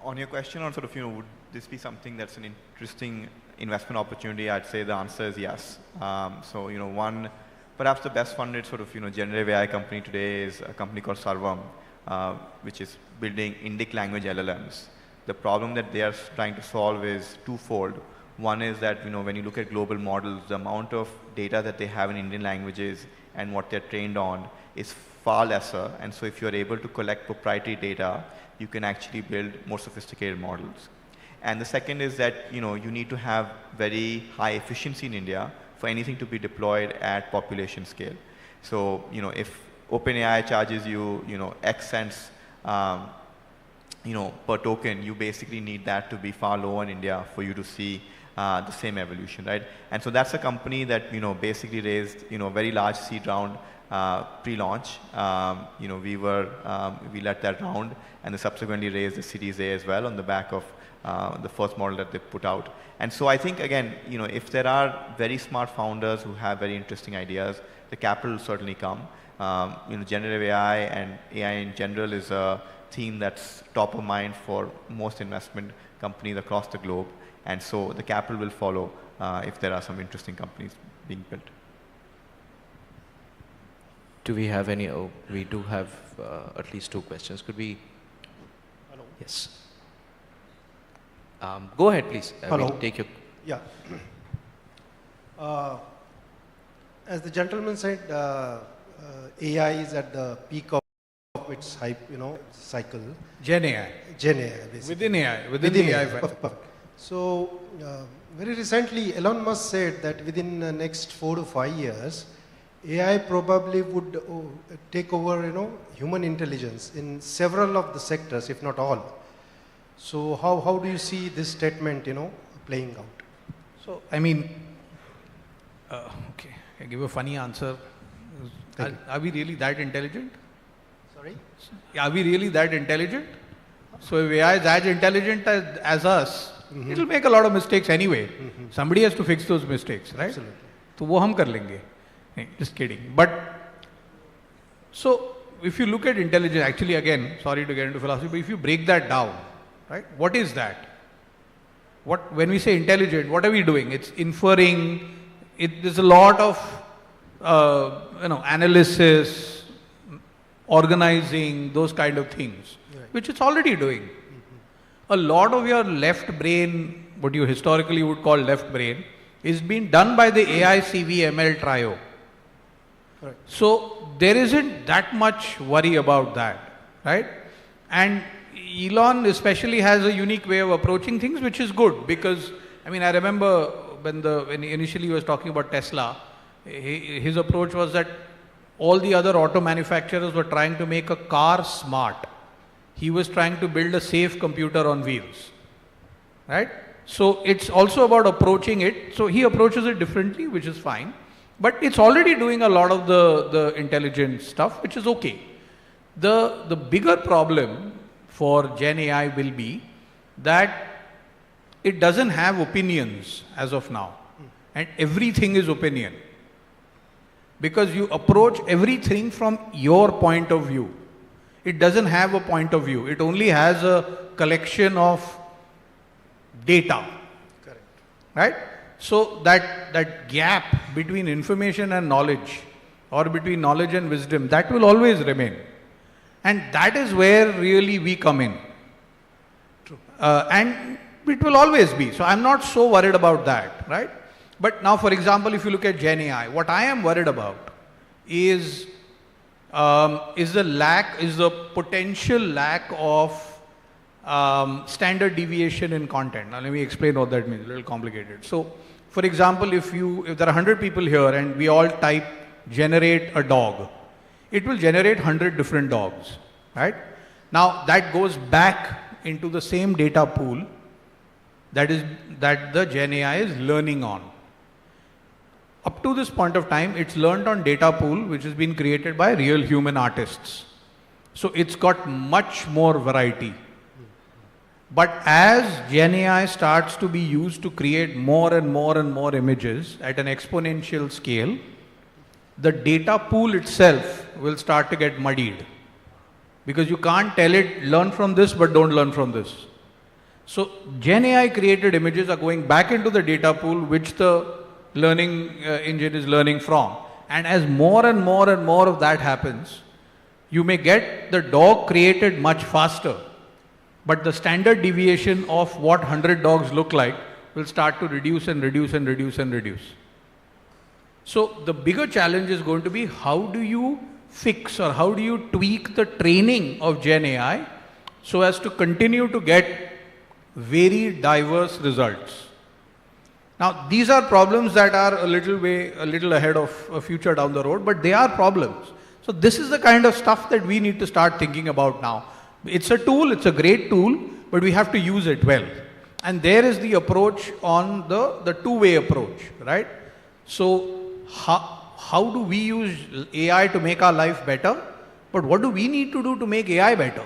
On your question on sort of, you know, would this be something that's an interesting investment opportunity? I'd say the answer is yes. So, you know, one, perhaps the best funded sort of, you know, generative AI company today is a company called Sarvam, which is building Indic language LLMs. The problem that they are trying to solve is twofold. One is that, you know, when you look at global models, the amount of data that they have in Indian languages and what they're trained on is far lesser. And so if you're able to collect proprietary data, you can actually build more sophisticated models. And the second is that, you know, you need to have very high efficiency in India for anything to be deployed at population scale. So, you know, if OpenAI charges you, you know, X cents, you know, per token, you basically need that to be far lower in India for you to see the same evolution, right? And so that's a company that, basically raised, a very large seed round pre-launch. We led that round, and they subsequently raised the Series A as well on the back of the first model that they put out. And so I think, again, if there are very smart founders who have very interesting ideas, the capital will certainly come. Generative AI and AI in general is a theme that's top of mind for most investment companies across the globe. And so the capital will follow if there are some interesting companies being built. Do we have any? Oh, we do have at least 2 questions. Could we? Hello. Yes. Go ahead, please. Hello. We'll take your. Yeah. As the gentleman said, AI is at the peak of its hype, cycle. Gen AI. Gen AI, basically. Within AI. Within the AI. So, very recently, Elon Musk said that within the next 4 to 5 years, AI probably would take over, human intelligence in several of the sectors, if not all. So, how do you see this statement, playing out? So, I mean, okay, I give a funny answer. Are we really that intelligent? Sorry? Are we really that intelligent? So if AI is as intelligent as us, it will make a lot of mistakes anyway. Somebody has to fix those mistakes, right? Absolutely. So वो हम कर लेंगे. Just kidding. But so if you look at intelligence, actually again, sorry to get into philosophy, but if you break that down, right? What is that? When we say intelligent, what are we doing? It's inferring. There's a lot of analysis, organizing, those kind of things, which it's already doing. A lot of your left brain, what you historically would call left brain, is being done by the AI CV ML trio. Correct. So there isn't that much worry about that, right? And Elon especially has a unique way of approaching things, which is good because, I mean, I remember when initially he was talking about Tesla, his approach was that all the other auto manufacturers were trying to make a car smart. He was trying to build a safe computer on wheels, right? So it's also about approaching it. So he approaches it differently, which is fine. But it's already doing a lot of the intelligent stuff, which is okay. The bigger problem for Gen AI will be that it doesn't have opinions as of now. And everything is opinion. Because you approach everything from your point of view. It doesn't have a point of view. It only has a collection of data. Correct. Right? So that gap between information and knowledge, or between knowledge and wisdom, that will always remain. And that is where really we come in. True. And it will always be. So I'm not so worried about that, right? But now, for example, if you look at Gen AI, what I am worried about is the potential lack of standard deviation in content. Now let me explain what that means. A little complicated. So, for example, if there are 100 people here and we all type generate a dog, it will generate 100 different dogs, right? Now that goes back into the same data pool that the Gen AI is learning on. Up to this point of time, it's learned on data pool which has been created by real human artists. So it's got much more variety. But as Gen AI starts to be used to create more and more and more images at an exponential scale, the data pool itself will start to get muddied. Because you can't tell it, learn from this, but don't learn from this. So Gen AI created images are going back into the data pool which the learning engine is learning from. And as more and more and more of that happens, you may get the dog created much faster. But the standard deviation of what 100 dogs look like will start to reduce and reduce and reduce and reduce. So the bigger challenge is going to be how do you fix or how do you tweak the training of Gen AI so as to continue to get very diverse results. Now these are problems that are a little ahead of a future down the road, but they are problems. So this is the kind of stuff that we need to start thinking about now. It's a tool, it's a great tool, but we have to use it well. And there is the approach on the two-way approach, right? So how do we use AI to make our life better? But what do we need to do to make AI better?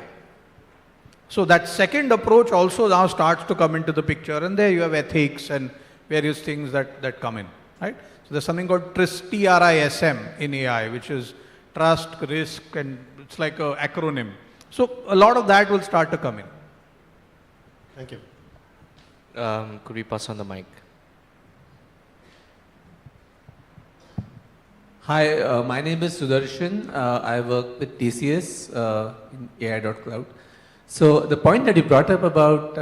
So that second approach also now starts to come into the picture, and there you have ethics and various things that come in, right? So there's something called TRISM in AI, which is trust, risk, and it's like an acronym. So a lot of that will start to come in. Thank you. Could we pass on the mic? Hi, my name is Sudarshan. I work with TCS in AI.cloud. So the point that you brought up about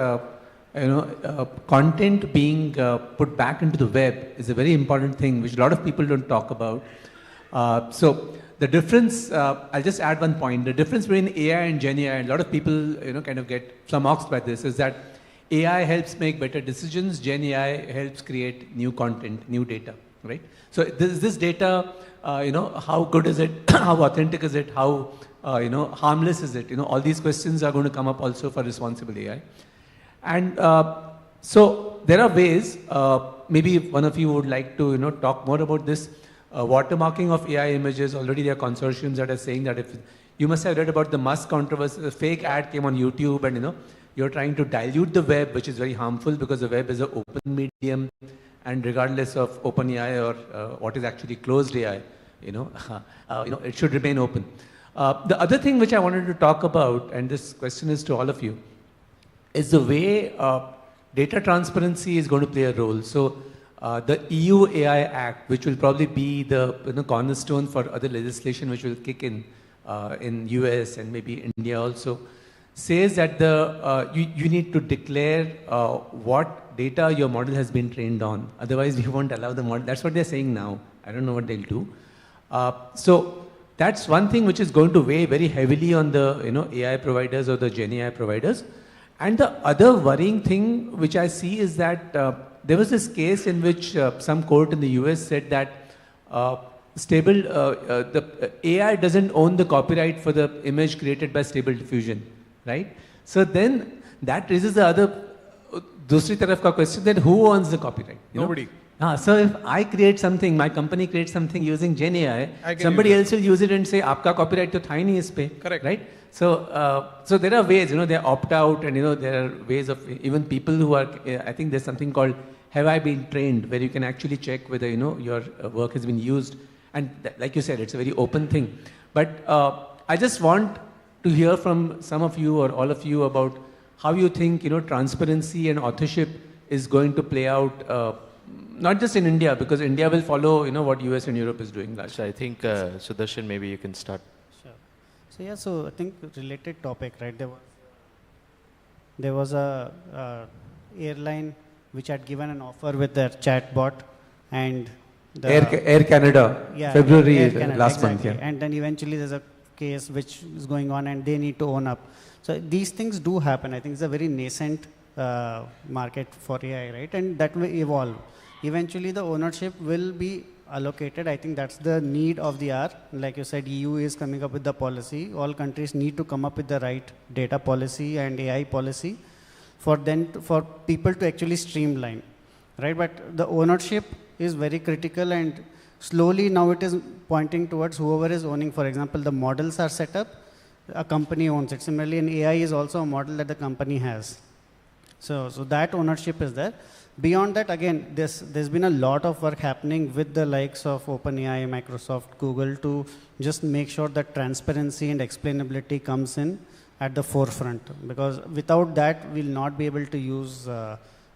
content being put back into the web is a very important thing, which a lot of people don't talk about. So the difference, I'll just add one point. The difference between AI and Gen AI, and a lot of people kind of get flummoxed by this, is that AI helps make better decisions. Gen AI helps create new content, new data, right? So this data, how good is it? How authentic is it? How harmless is it? All these questions are going to come up also for responsible AI. And so there are ways, maybe one of you would like to talk more about this. Watermarking of AI images, already there are consortiums that are saying that if you must have read about the Musk controversy, the fake ad came on YouTube, and you're trying to dilute the web, which is very harmful because the web is an open medium, and regardless of open AI or what is actually closed AI, it should remain open. The other thing which I wanted to talk about, and this question is to all of you, is the way data transparency is going to play a role. So the EU AI Act, which will probably be the cornerstone for other legislation which will kick in US and maybe India also, says that you need to declare what data your model has been trained on. Otherwise, we won't allow the model. That's what they're saying now. I don't know what they'll do. So that's one thing which is going to weigh very heavily on the AI providers or the Gen AI providers. And the other worrying thing which I see is that there was this case in which some court in the US said that the AI doesn't own the copyright for the image created by Stable Diffusion, right? So then that raises the other dusri taraf ka question, then who owns the copyright? Nobody. So if I create something, my company creates something using Gen AI, somebody else will use it and say, "Aapka copyright to tha hi nahi is pe." Correct. Right? So there are ways, they opt out, and there are ways of even people who are. I think there's something called "Have I Been Trained," where you can actually check whether your work has been used, and like you said, it's a very open thing. But I just want to hear from some of you or all of you about how you think transparency and authorship is going to play out. Not just in India, because India will follow, what US and Europe is doing. So I think, Sudarshan, maybe you can start. Sure. So I think related topic, right? There was a airline which had given an offer with their chatbot, and Air Canada, yeah, February Air Canada, last exactly. month. Yeah. And then eventually there's a case which is going on, and they need to own up. So these things do happen. I think it's a very nascent market for AI, right? And that will evolve. Eventually the ownership will be allocated. I think that's the need of the hour. Like you said, EU is coming up with the policy. All countries need to come up with the right data policy and AI policy for people to actually streamline, right? But the ownership is very critical, and slowly now it is pointing towards whoever is owning. For example, the models are set up, a company owns it. Similarly, an AI is also a model that the company has. So that ownership is there. Beyond that, again, there's been a lot of work happening with the likes of OpenAI, Microsoft, Google to just make sure that transparency and explainability comes in at the forefront. Because without that, we'll not be able to use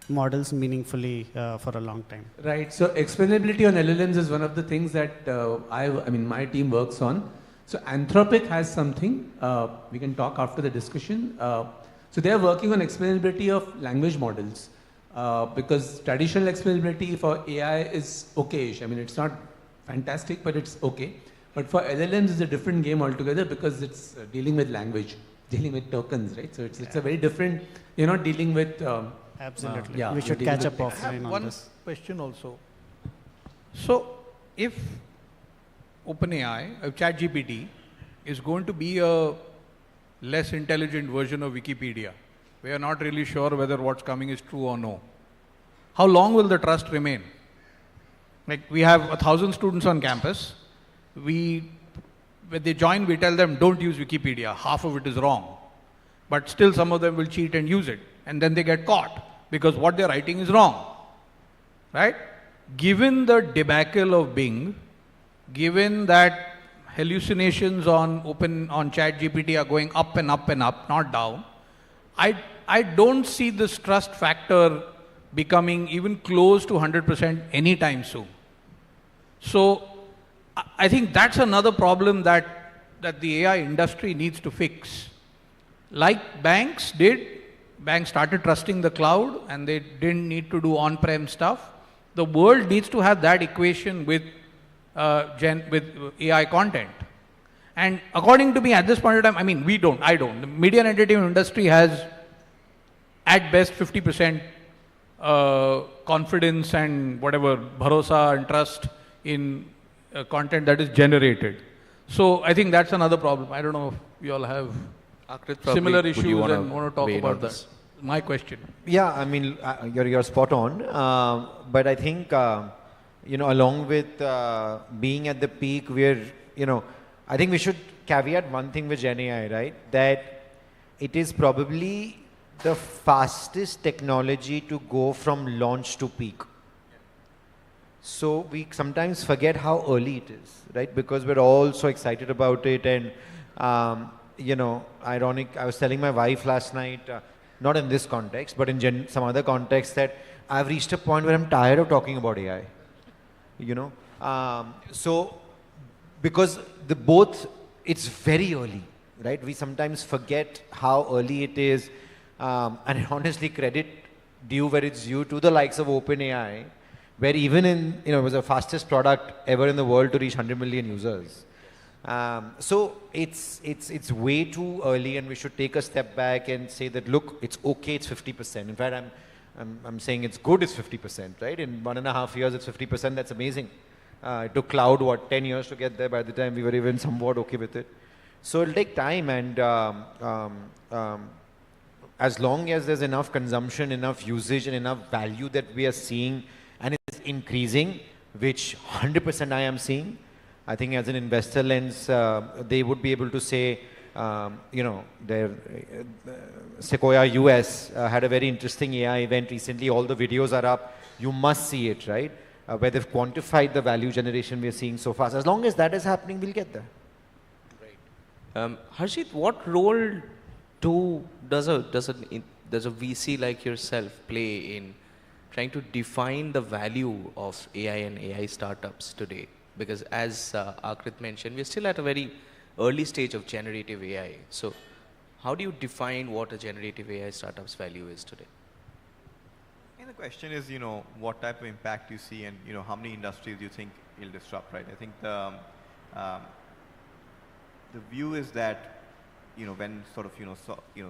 models meaningfully for a long time. Right. So explainability on LLMs is one of the things that my team works on. So Anthropic has something. We can talk after the discussion. So they are working on explainability of language models. Because traditional explainability for AI is okay-ish. I mean, it's not fantastic, but it's okay. But for LLMs, it's a different game altogether because it's dealing with language, dealing with tokens, right? So it's a very different, you're not dealing with... Absolutely. We should catch up offline on this. One question also. So if OpenAI, ChatGPT, is going to be a less intelligent version of Wikipedia, We are not really sure whether what's coming is true or no. How long will the trust remain? Like we have 1,000 students on campus. When they join, we tell them, don't use Wikipedia. Half of it is wrong. But still some of them will cheat and use it. And then they get caught because what they're writing is wrong. Right? Given the debacle of Bing, given that hallucinations on ChatGPT are going up and up and up, not down, I don't see this trust factor becoming even close to 100% anytime soon. So I think that's another problem that the AI industry needs to fix. Like banks did, banks started trusting the cloud and they didn't need to do on-prem stuff. The world needs to have that equation with AI content. And according to me, at this point in time, I mean, I don't. The media and entertainment industry has, at best, 50% confidence and whatever, bharosa and trust in content that is generated. So I think that's another problem. I don't know if you all have similar issues and want to talk about that. My question. Yeah, I mean, you're spot on. But I think, along with being at the peak, I think we should caveat one thing with Gen AI, right? That it is probably the fastest technology to go from launch to peak. So we sometimes forget how early it is, right? Because we're all so excited about it. And, ironic, I was telling my wife last night, not in this context, but in some other context, that I've reached a point where I'm tired of talking about AI. So because it's very early, right? We sometimes forget how early it is, and honestly, credit due where it's due to the likes of OpenAI, where even it was the fastest product ever in the world to reach 100 million users. So it's way too early, and we should take a step back and say that, look, it's okay, it's 50%. In fact, I'm saying it's good, it's 50%, right? In 1.5 years, it's 50%. That's amazing. It took cloud, 10 years to get there. By the time we were even somewhat okay with it. So it'll take time, and as long as there's enough consumption, enough usage, and enough value that we are seeing, and it's increasing, which 100% I am seeing, I think as an investor lens, they would be able to say, their Sequoia US had a very interesting AI event recently. All the videos are up. You must see it, right? Where they've quantified the value generation we are seeing so fast. As long as that is happening, we'll get there. Right. Harshit, what role does a VC like yourself play in trying to define the value of AI and AI startups today? Because as Akrit mentioned, we're still at a very early stage of generative AI. So how do you define what a generative AI startup's value is today? And the question is, what type of impact you see, and how many industries do you think it'll disrupt, right? I think the view is that when sort of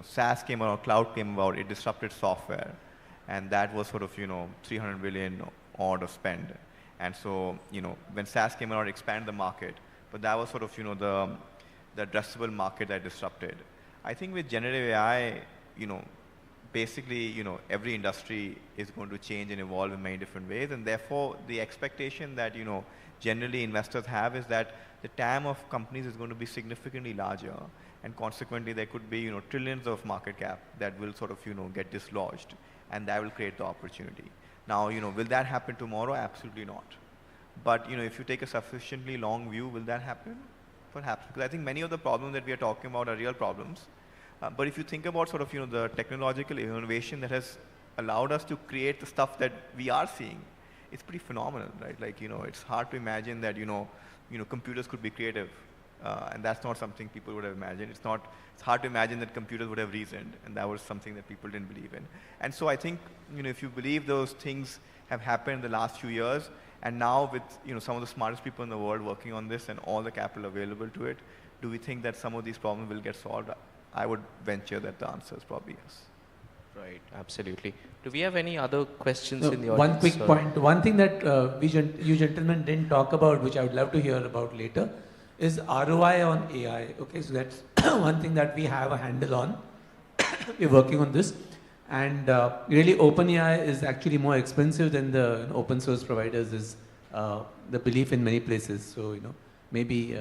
SaaS came out, cloud came about, it disrupted software, and that was sort of 300 billion odd of spend. And so when SaaS came out, it expanded the market, but that was sort of the addressable market that disrupted. I think with generative AI, basically every industry is going to change and evolve in many different ways, and therefore the expectation that generally investors have is that the TAM of companies is going to be significantly larger, and consequently there could be trillions of market cap that will sort of get dislodged, and that will create the opportunity. Now will that happen tomorrow? Absolutely not. But if you take a sufficiently long view, will that happen? Perhaps, because I think many of the problems that we are talking about are real problems. But if you think about sort of the technological innovation that has allowed us to create the stuff that we are seeing, it's pretty phenomenal, right? Like it's hard to imagine that computers could be creative, and that's not something people would have imagined. It's hard to imagine that computers would have reasoned, and that was something that people didn't believe in. And so I think if you believe those things have happened in the last few years, and now with some of the smartest people in the world working on this and all the capital available to it, do we think that some of these problems will get solved? I would venture that the answer is probably yes. Right, absolutely. Do we have any other questions in the audience? One quick point. One thing that you gentlemen didn't talk about, which I would love to hear about later, is ROI on AI. Okay, so that's one thing that we have a handle on. we're working on this. And really, OpenAI is actually more expensive than the open source providers is the belief in many places. So, maybe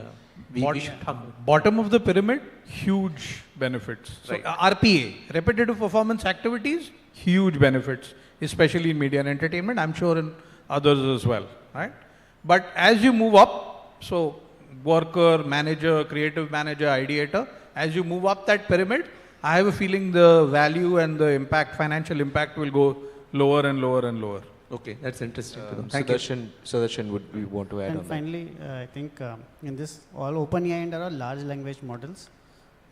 we should talk. Bottom of the pyramid, huge benefits. So Right. RPA, repetitive performance activities, huge benefits, especially in media and entertainment. I'm sure in others as well, right? But as you move up, so worker, manager, creative manager, ideator, as you move up that pyramid, I have a feeling the value and the impact, financial impact will go lower and lower and lower. Okay, that's interesting to know. Thank you. Sudarshan, would we want to add And on finally, I think in this, all OpenAI and are large language models.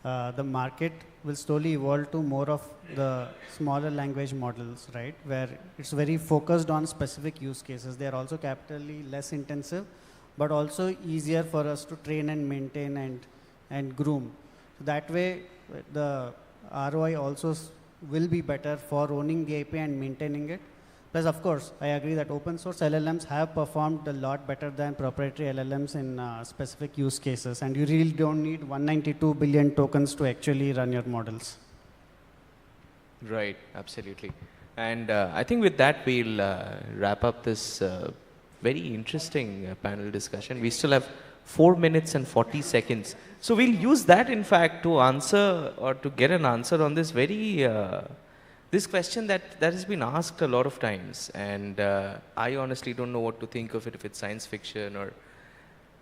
The market will slowly evolve to more of the smaller language models, right? Where it's very focused on specific use cases. They are also capitally less intensive, but also easier for us to train and maintain and groom. That way, the ROI also will be better for owning the API and maintaining it. Plus, of course, I agree that open source LLMs have performed a lot better than proprietary LLMs in specific use cases, and you really don't need 192 billion tokens to actually run your models. Right, absolutely. And I think with that, we'll wrap up this very interesting panel discussion. We still have 4 minutes and 40 seconds. So we'll use that, in fact, to answer or to get an answer on this very this question that has been asked a lot of times, and I honestly don't know what to think of it, if it's science fiction or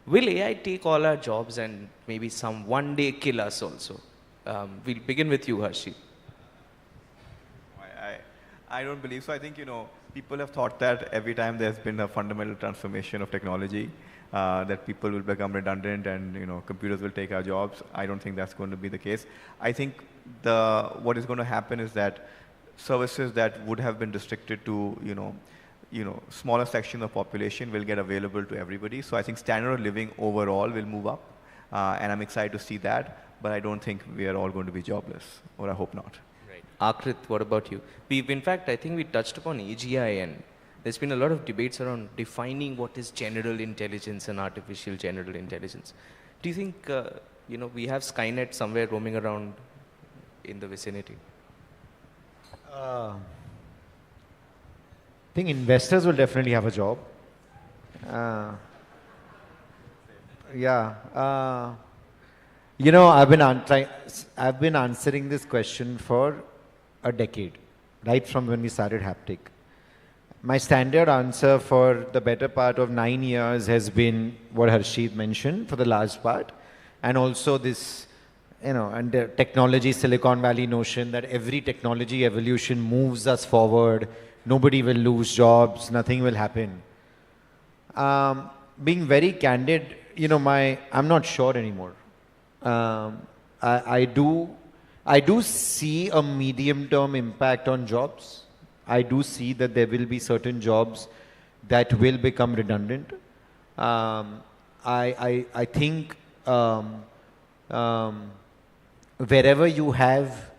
will AI take all our jobs and maybe some one day kill us also? We'll begin with you, Harshit. I don't believe so. I think, people have thought that every time there's been a fundamental transformation of technology, that people will become redundant and, computers will take our jobs. I don't think that's going to be the case. I think what is going to happen is that services that would have been restricted to, smaller section of population will get available to everybody. So I think standard of living overall will move up, and I'm excited to see that. But I don't think we are all going to be jobless, or I hope not. Right. Akrit, what about you? In fact, I think we touched upon AGI, and there's been a lot of debates around defining what is general intelligence and artificial general intelligence. Do you think, we have Skynet somewhere roaming around in the vicinity? I think investors will definitely have a job. I've been answering this question for a decade, right from when we started Haptic. My standard answer for the better part of 9 years has been what Harshit mentioned for the last part, and also this, and the technology Silicon Valley notion that every technology evolution moves us forward, nobody will lose jobs, nothing will happen. Being very candid, I'm not sure anymore. I do see a medium-term impact on jobs. I do see that there will be certain jobs that will become redundant. I think wherever you have,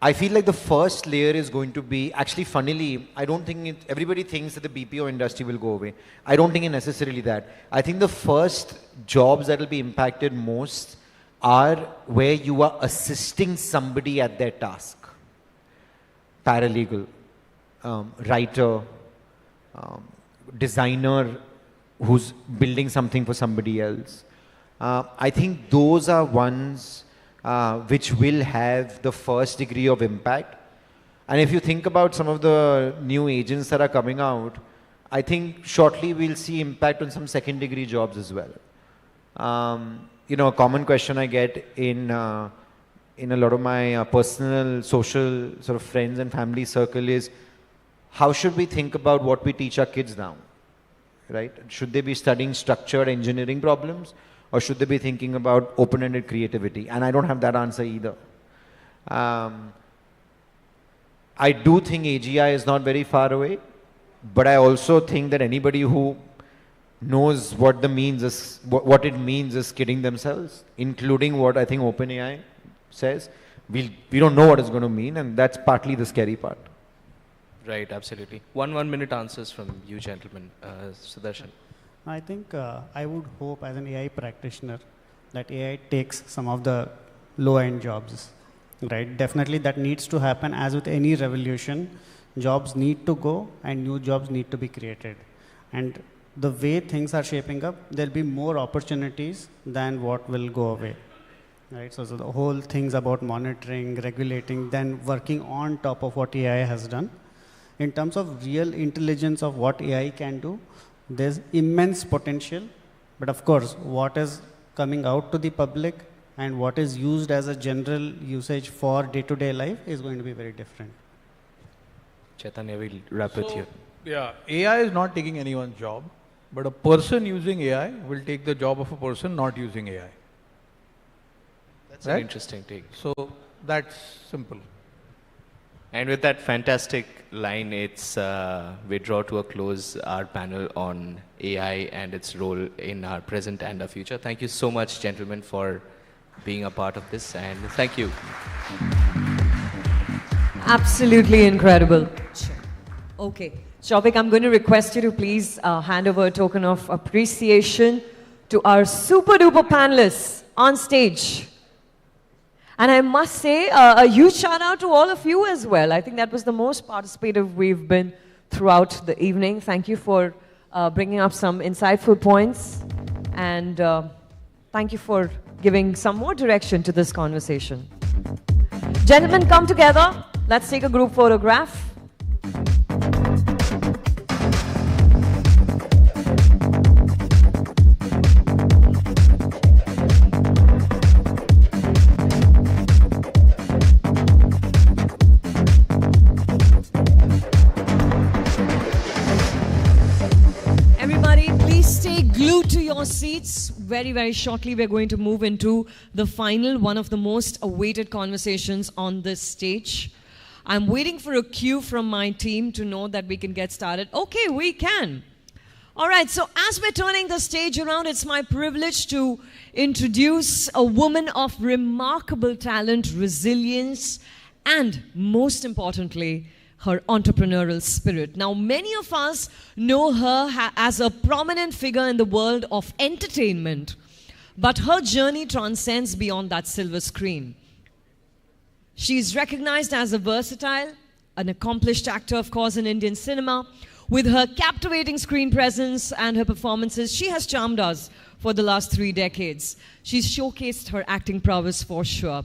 I feel like the first layer is going to be, actually funnily, I don't think everybody thinks that the BPO industry will go away. I don't think it's necessarily that. I think the first jobs that will be impacted most are where you are assisting somebody at their task. Paralegal, writer, designer who's building something for somebody else. I think those are ones which will have the first degree of impact. And if you think about some of the new agents that are coming out, I think shortly we'll see impact on some second degree jobs as well. A common question I get in a lot of my personal, social sort of friends and family circle is, how should we think about what we teach our kids now, right? Should they be studying structured engineering problems, or should they be thinking about open-ended creativity? And I don't have that answer either. I do think AGI is not very far away, but I also think that anybody who knows what it means is kidding themselves, including what I think OpenAI says. We don't know what it's going to mean, and that's partly the scary part. Right, absolutely. 1 minute answers from you gentlemen. Sudarshan. I think I would hope as an AI practitioner that AI takes some of the low-end jobs. right? Definitely that needs to happen. As with any revolution, jobs need to go and new jobs need to be created. And the way things are shaping up, there'll be more opportunities than what will go away, right? So the whole things about monitoring, regulating, then working on top of what AI has done. In terms of real intelligence of what AI can do, there's immense potential. But of course, what is coming out to the public and what is used as a general usage for day-to-day life is going to be very different. Chaitanya, we'll wrap with you. Yeah, AI is not taking anyone's job, but a person using AI will take the job of a person not using AI. That's an interesting take. So that's simple. And with that fantastic line, we draw to a close our panel on AI and its role in our present and our future. Thank you so much, gentlemen, for being a part of this, and thank you. Absolutely incredible. Okay, Shobik, I'm going to request you to please hand over a token of appreciation to our super duper panelists on stage. And I must say, a huge shout out to all of you as well. I think that was the most participative we've been throughout the evening. Thank you for bringing up some insightful points. And thank you for giving some more direction to this conversation. Gentlemen, come together. Let's take a group photograph. Seats. Very, very shortly, we're going to move into the final, one of the most awaited conversations on this stage. I'm waiting for a cue from my team to know that we can get started. Okay, we can. All right, so as we're turning the stage around, it's my privilege to introduce a woman of remarkable talent, resilience, and most importantly, her entrepreneurial spirit. Now, many of us know her as a prominent figure in the world of entertainment, but her journey transcends beyond that silver screen. She's recognized as a versatile, an accomplished actor, of course, in Indian cinema. With her captivating screen presence and her performances, she has charmed us for the last 3 decades. She's showcased her acting prowess for sure.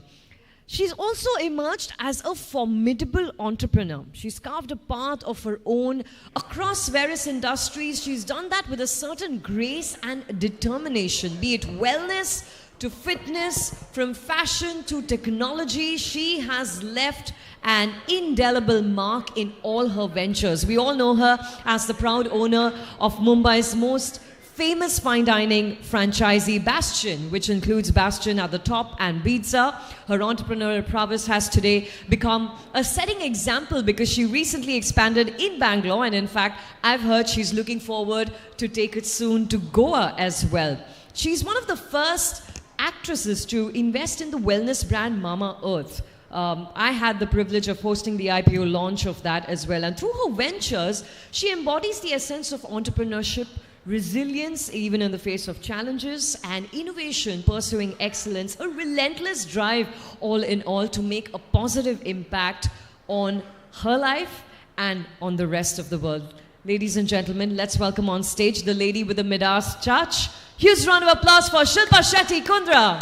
She's also emerged as a formidable entrepreneur. She's carved a path of her own across various industries. She's done that with a certain grace and determination, be it wellness to fitness, from fashion to technology. She has left an indelible mark in all her ventures. We all know her as the proud owner of Mumbai's most famous fine dining franchisee Bastion, which includes Bastion at the top and Pizza. Her entrepreneurial prowess has today become a setting example because she recently expanded in Bangalore, and in fact, I've heard she's looking forward to take it soon to Goa as well. She's one of the first actresses to invest in the wellness brand Mama Earth. I had the privilege of hosting the IPO launch of that as well, and through her ventures, she embodies the essence of entrepreneurship, resilience even in the face of challenges, and innovation, pursuing excellence, a relentless drive all in all to make a positive impact on her life and on the rest of the world. Ladies and gentlemen, let's welcome on stage the lady with the Midas touch. Huge round of applause for Shilpa Shetty Kundra.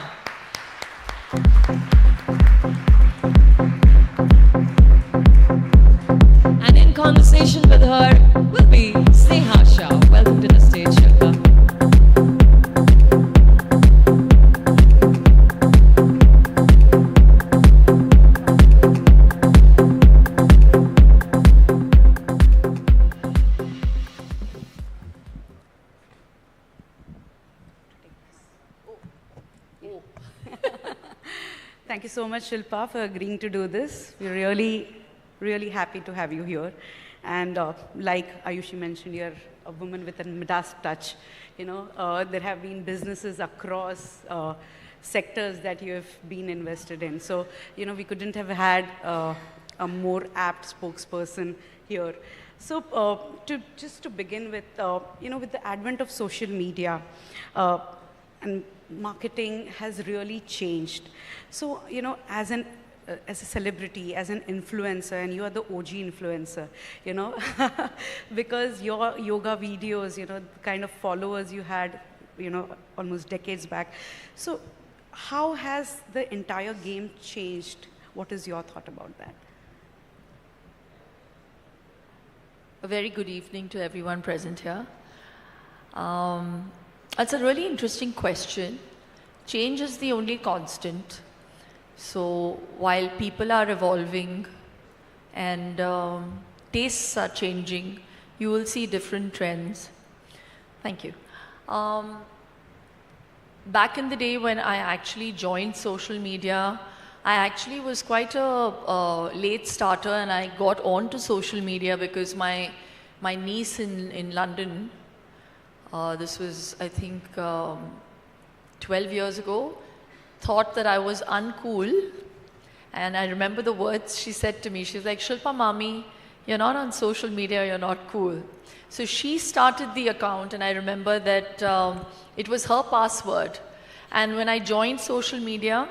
And in conversation with her will be Sneha Shah. Welcome to the stage, Shilpa. Thank you so much, Shilpa, for agreeing to do this. We're really happy to have you here. And like Ayushi mentioned, you're a woman with a Midas touch. You know, there have been businesses across sectors that you have been invested in. So, you know, we couldn't have had a more apt spokesperson here. So, just to begin with, you know, with the advent of social media and marketing has really changed. So, you know, as an as a celebrity, as an influencer, and you are the OG influencer, you know, because your yoga videos, you know, the kind of followers you had, you know, almost decades back. So how has the entire game changed? What is your thought about that? A very good evening to everyone present here. That's a really interesting question. Change is the only constant. So while people are evolving and tastes are changing, you will see different trends. Thank you. Back in the day when I actually joined social media, I actually was quite a late starter, and I got onto social media because my niece in London, this was I think 12 years ago, thought that I was uncool. And I remember the words she said to me. She was like, Shilpa Mami, you're not on social media, you're not cool. So she started the account, and I remember that it was her password. And when I joined social media,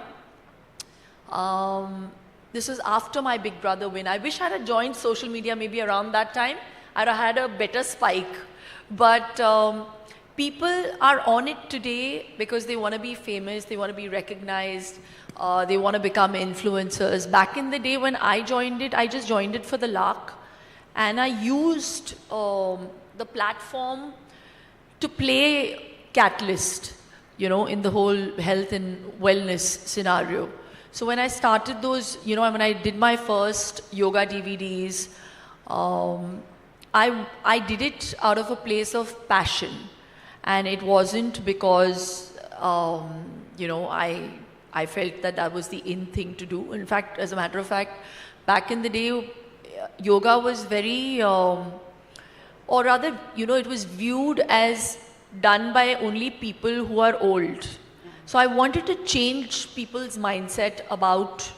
this was after my Big Brother win. I wish I had joined social media maybe around that time. I'd have had a better spike. But people are on it today because they want to be famous, they want to be recognized, they want to become influencers. Back in the day when I joined it, I just joined it for the lark. And I used the platform to play catalyst, you know, in the whole health and wellness scenario. So when I started those, you know, when I did my first yoga DVDs, I did it out of a place of passion. And it wasn't because, you know, I felt that that was the in thing to do. In fact, as a matter of fact, back in the day, yoga was very, or rather, you know, it was viewed as done by only people who are old. So I wanted to change people's mindset about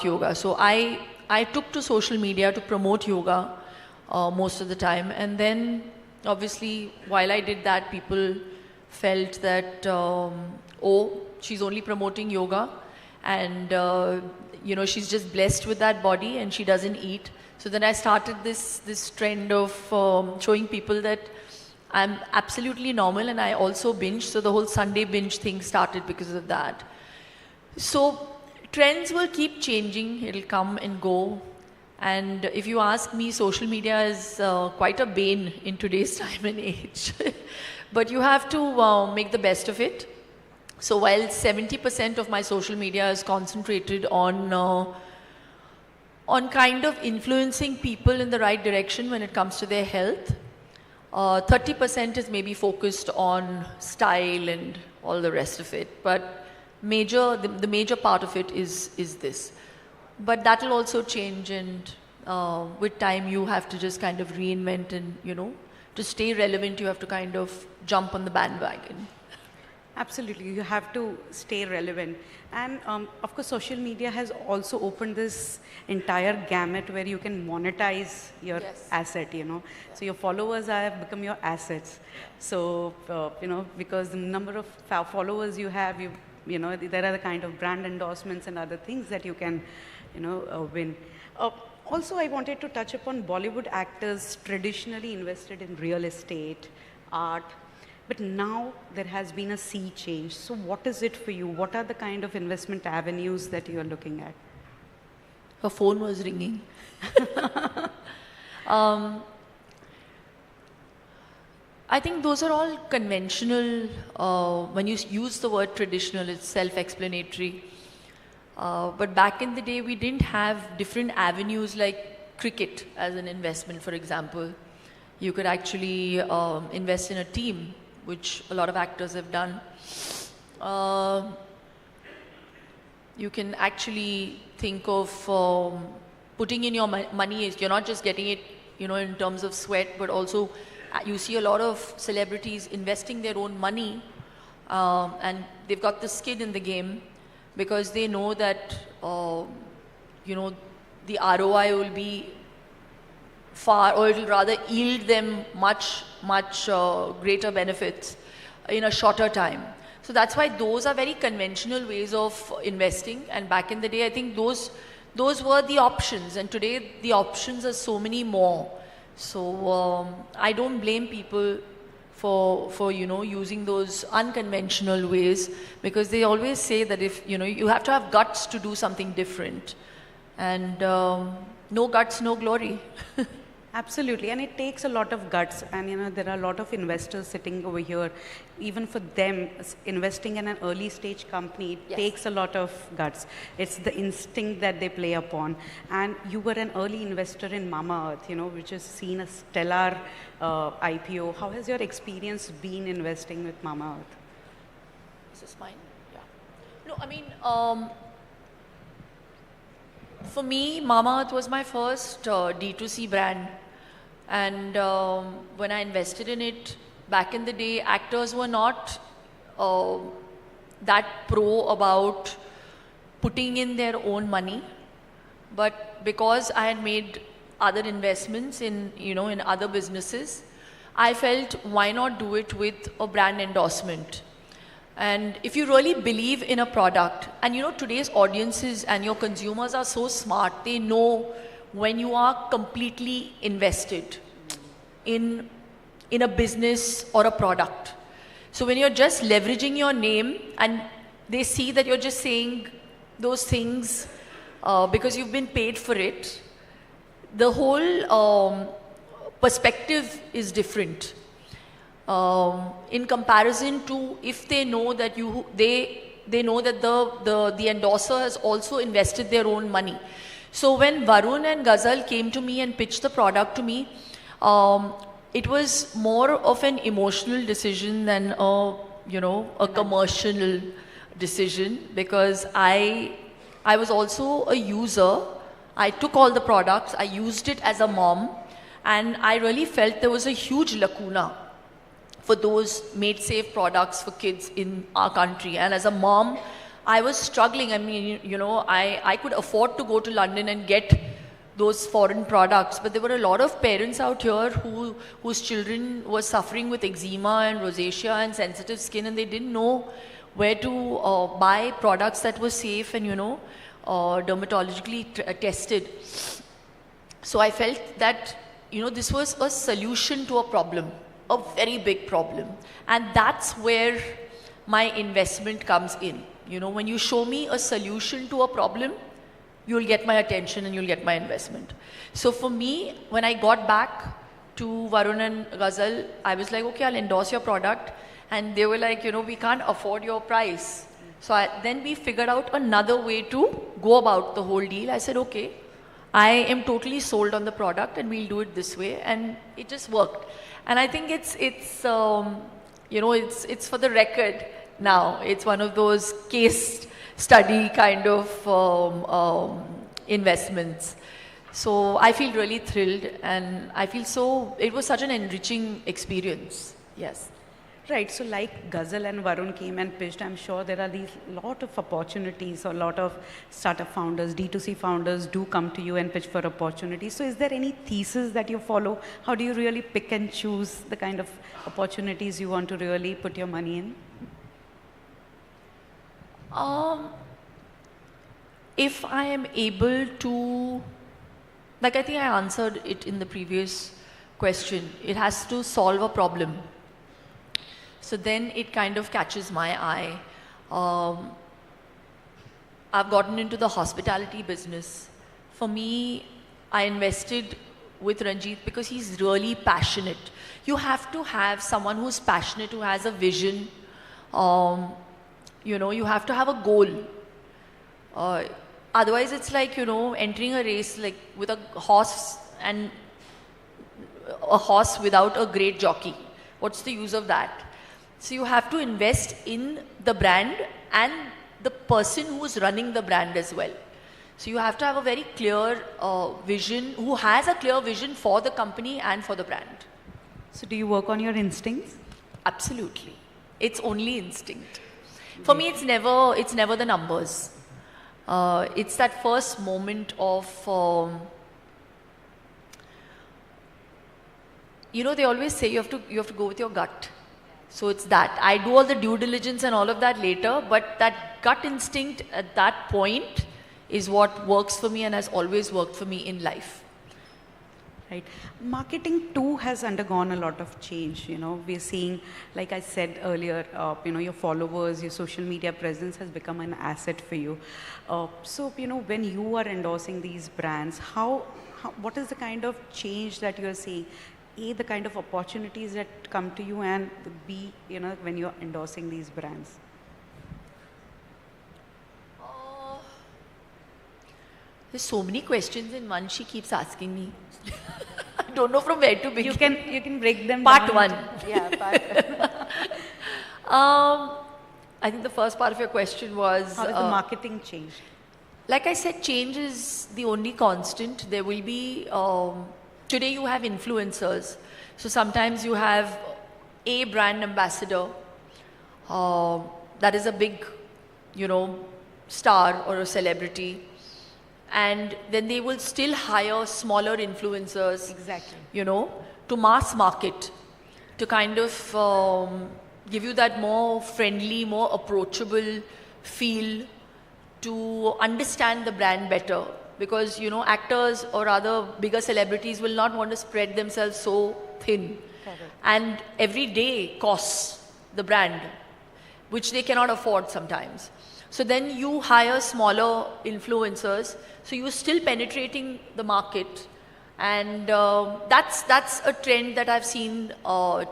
yoga. So I took to social media to promote yoga most of the time. And then, obviously, while I did that, people felt that, oh, she's only promoting yoga, and you know, she's just blessed with that body and she doesn't eat. So then I started this trend of showing people that I'm absolutely normal, and I also binge. So the whole Sunday binge thing started because of that. So trends will keep changing. It'll come and go. And if you ask me, social media is quite a bane in today's time and age. But you have to make the best of it. So while 70% of my social media is concentrated on kind of influencing people in the right direction when it comes to their health, 30% is maybe focused on style and all the rest of it. But the major part of it is this. But that will also change, and with time you have to just kind of reinvent, and, you know, to stay relevant you have to kind of jump on the bandwagon. Absolutely, you have to stay relevant. And of course, social media has also opened this entire gamut where you can monetize your asset, you know. So your followers have become your assets. So, you know, because the number of followers you have, you know, there are the kind of brand endorsements and other things that you can, you know, win. Also, I wanted to touch upon Bollywood actors traditionally invested in real estate, art, but now there has been a sea change. So what is it for you? What are the kind of investment avenues that you are looking at? Her phone was ringing. I think those are all conventional. When you use the word traditional, it's self-explanatory. But back in the day, we didn't have different avenues like cricket as an investment, for example. You could actually invest in a team, which a lot of actors have done. You can actually think of putting in your money. You're not just getting it, you know, in terms of sweat, but also you see a lot of celebrities investing their own money, and they've got the skin in the game because they know that, you know, the ROI will be far, or it will rather yield them much greater benefits in a shorter time. So that's why those are very conventional ways of investing. And back in the day, I think those were the options. And today, the options are so many more. So I don't blame people for using those unconventional ways, because they always say that if you have to have guts to do something different, and no guts, no glory. Absolutely, and it takes a lot of guts, and there are a lot of investors sitting over here. Even for them, investing in an early stage company takes a lot of guts. It's the instinct that they play upon. And you were an early investor in Mamaearth, which has seen a stellar IPO. How has your experience been investing with Mamaearth? Is this mine? Yeah. No, I mean, for me, Mamaearth was my first D2C brand. And when I invested in it, back in the day, actors were not that pro about putting in their own money. But because I had made other investments in other businesses, I felt, why not do it with a brand endorsement? And if you really believe in a product, and today's audiences and your consumers are so smart, they know when you are completely invested in a business or a product. So when you're just leveraging your name and they see that you're just saying those things because you've been paid for it, the whole perspective is different. In comparison to if they know that they know that the endorser has also invested their own money. So when Varun and Ghazal came to me and pitched the product to me, it was more of an emotional decision than a commercial decision, because I was also a user. I took all the products, I used it as a mom, and I really felt there was a huge lacuna for those made-safe products for kids in our country. And as a mom, I was struggling. I mean, I could afford to go to London and get those foreign products, but there were a lot of parents out here whose children were suffering with eczema and rosacea and sensitive skin, and they didn't know where to buy products that were safe and, dermatologically tested. So I felt that, this was a solution to a problem, a very big problem. And that's where my investment comes in. When you show me a solution to a problem, you'll get my attention and you'll get my investment. So for me, when I got back to Varun and Ghazal, I was like, okay, I'll endorse your product. And they were like, we can't afford your price. So then we figured out another way to go about the whole deal. I said, okay, I am totally sold on the product and we'll do it this way. And it just worked. And I think it's for the record now. It's one of those case study kind of investments. So I feel really thrilled, and I feel it was such an enriching experience. Yes. Right, so like Ghazal and Varun came and pitched, I'm sure there are these lot of opportunities, or a lot of startup founders, D2C founders do come to you and pitch for opportunities. So is there any thesis that you follow? How do you really pick and choose the kind of opportunities you want to really put your money in? If I am able to, like I think I answered it in the previous question, it has to solve a problem. So then it kind of catches my eye. I've gotten into the hospitality business. For me, I invested with Ranjit because he's really passionate. You have to have someone who's passionate, who has a vision. You have to have a goal. Otherwise, it's like, entering a race like with a horse and a horse without a great jockey. What's the use of that? So you have to invest in the brand and the person who is running the brand as well. So you have to have a very clear vision, who has a clear vision for the company and for the brand. So do you work on your instincts? Absolutely. It's only instinct. For me, it's never the numbers. It's that first moment of, they always say you have to go with your gut. So it's that. I do all the due diligence and all of that later, but that gut instinct at that point is what works for me and has always worked for me in life. Right. Marketing too has undergone a lot of change. You know, we're seeing, like I said earlier, you know, your followers, your social media presence has become an asset for you. So, you know, when you are endorsing these brands, what is the kind of change that you're seeing? A, the kind of opportunities that come to you, and B, you know, when you're endorsing these brands. There's so many questions in one she keeps asking me. I don't know from where to begin. You can break them part down. One. Yeah, part I think the first part of your question was... How has the marketing changed? Like I said, change is the only constant. There will be... today you have influencers. So sometimes you have a brand ambassador. That is a big, you know, star or a celebrity. And then they will still hire smaller influencers, exactly, you know, to mass market, to kind of give you that more friendly, more approachable feel, to understand the brand better. Because, you know, actors or other bigger celebrities will not want to spread themselves so thin. Correct. And every day costs the brand, which they cannot afford sometimes. So then you hire smaller influencers, so you're still penetrating the market. And that's a trend that I've seen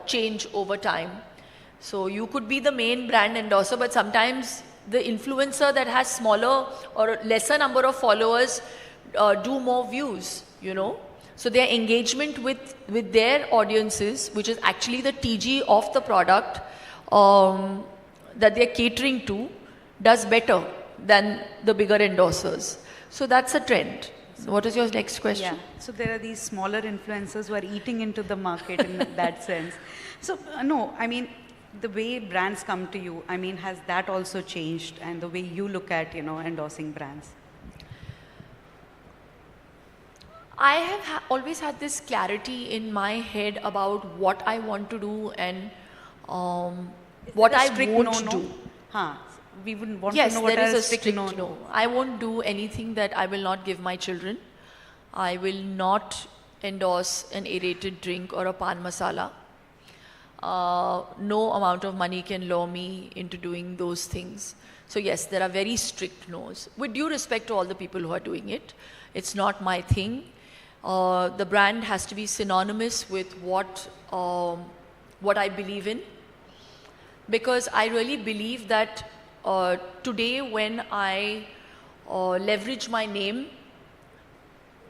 change over time. So you could be the main brand endorser, but sometimes the influencer that has smaller or lesser number of followers do more views, you know. So their engagement with their audiences, which is actually the TG of the product that they're catering to, does better than the bigger endorsers. So that's a trend. So what is your next question? Yeah. So there are these smaller influencers who are eating into the market in that sense. So no, I mean, the way brands come to you, I mean, has that also changed, and the way you look at, you know, endorsing brands? I have always had this clarity in my head about what I want to do and what I won't do. We wouldn't want yes, to know what there is a strict no. I won't do anything that I will not give my children. I will not endorse an aerated drink or a pan masala. No amount of money can lure me into doing those things. So yes, there are very strict no's. With due respect to all the people who are doing it, it's not my thing. The brand has to be synonymous with what I believe in. Because I really believe that today when I leverage my name,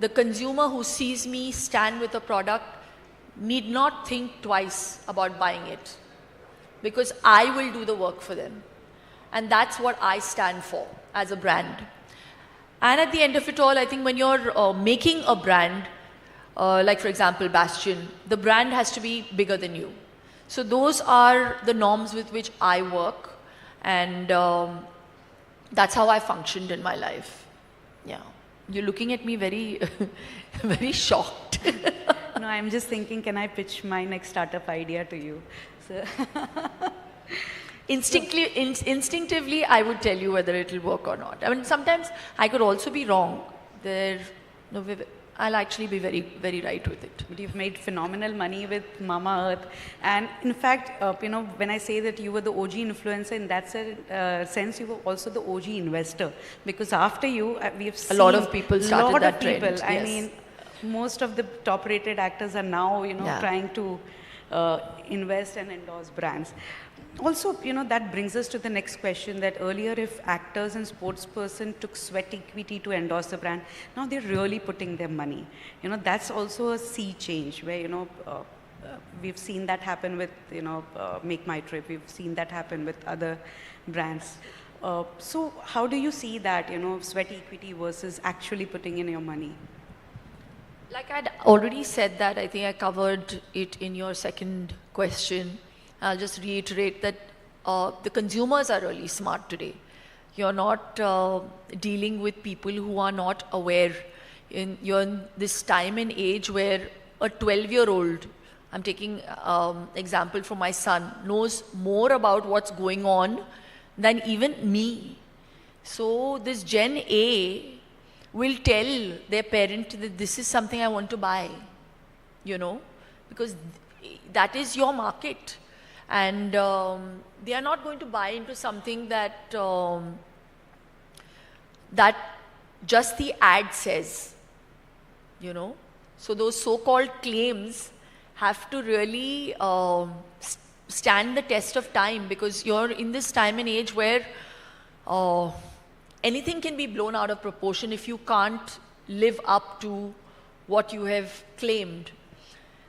the consumer who sees me stand with a product need not think twice about buying it, because I will do the work for them. And that's what I stand for as a brand. And at the end of it all, I think when you're making a brand, like for example Bastion, the brand has to be bigger than you. So those are the norms with which I work, and that's how I functioned in my life. Yeah. You're looking at me very, very shocked. No, I'm just thinking, can I pitch my next startup idea to you? So Instinctively, I would tell you whether it will work or not. I mean, sometimes I could also be wrong. I'll actually be very, very right with it. But you've made phenomenal money with Mama Earth. And in fact, you know, when I say that you were the OG influencer, in that sense, you were also the OG investor. Because after you, we've seen a lot of people started that trend. Yes. I mean, most of the top-rated actors are now, you know, trying to invest and endorse brands. Also, you know, that brings us to the next question, that earlier if actors and sportsperson took sweat equity to endorse the brand, now they're really putting their money. You know, that's also a sea change where, you know, we've seen that happen with, you know, Make My Trip. We've seen that happen with other brands. So how do you see that, you know, sweat equity versus actually putting in your money? Like I'd already said that, I think I covered it in your second question. I'll just reiterate that the consumers are really smart today. You're not dealing with people who are not aware. You're in this time and age where a 12-year-old I'm taking example from my son, knows more about what's going on than even me. So this Gen A will tell their parent that this is something I want to buy, you know, because that is your market. And they are not going to buy into something that that just the ad says, you know. So those so-called claims have to really stand the test of time, because you're in this time and age where anything can be blown out of proportion if you can't live up to what you have claimed.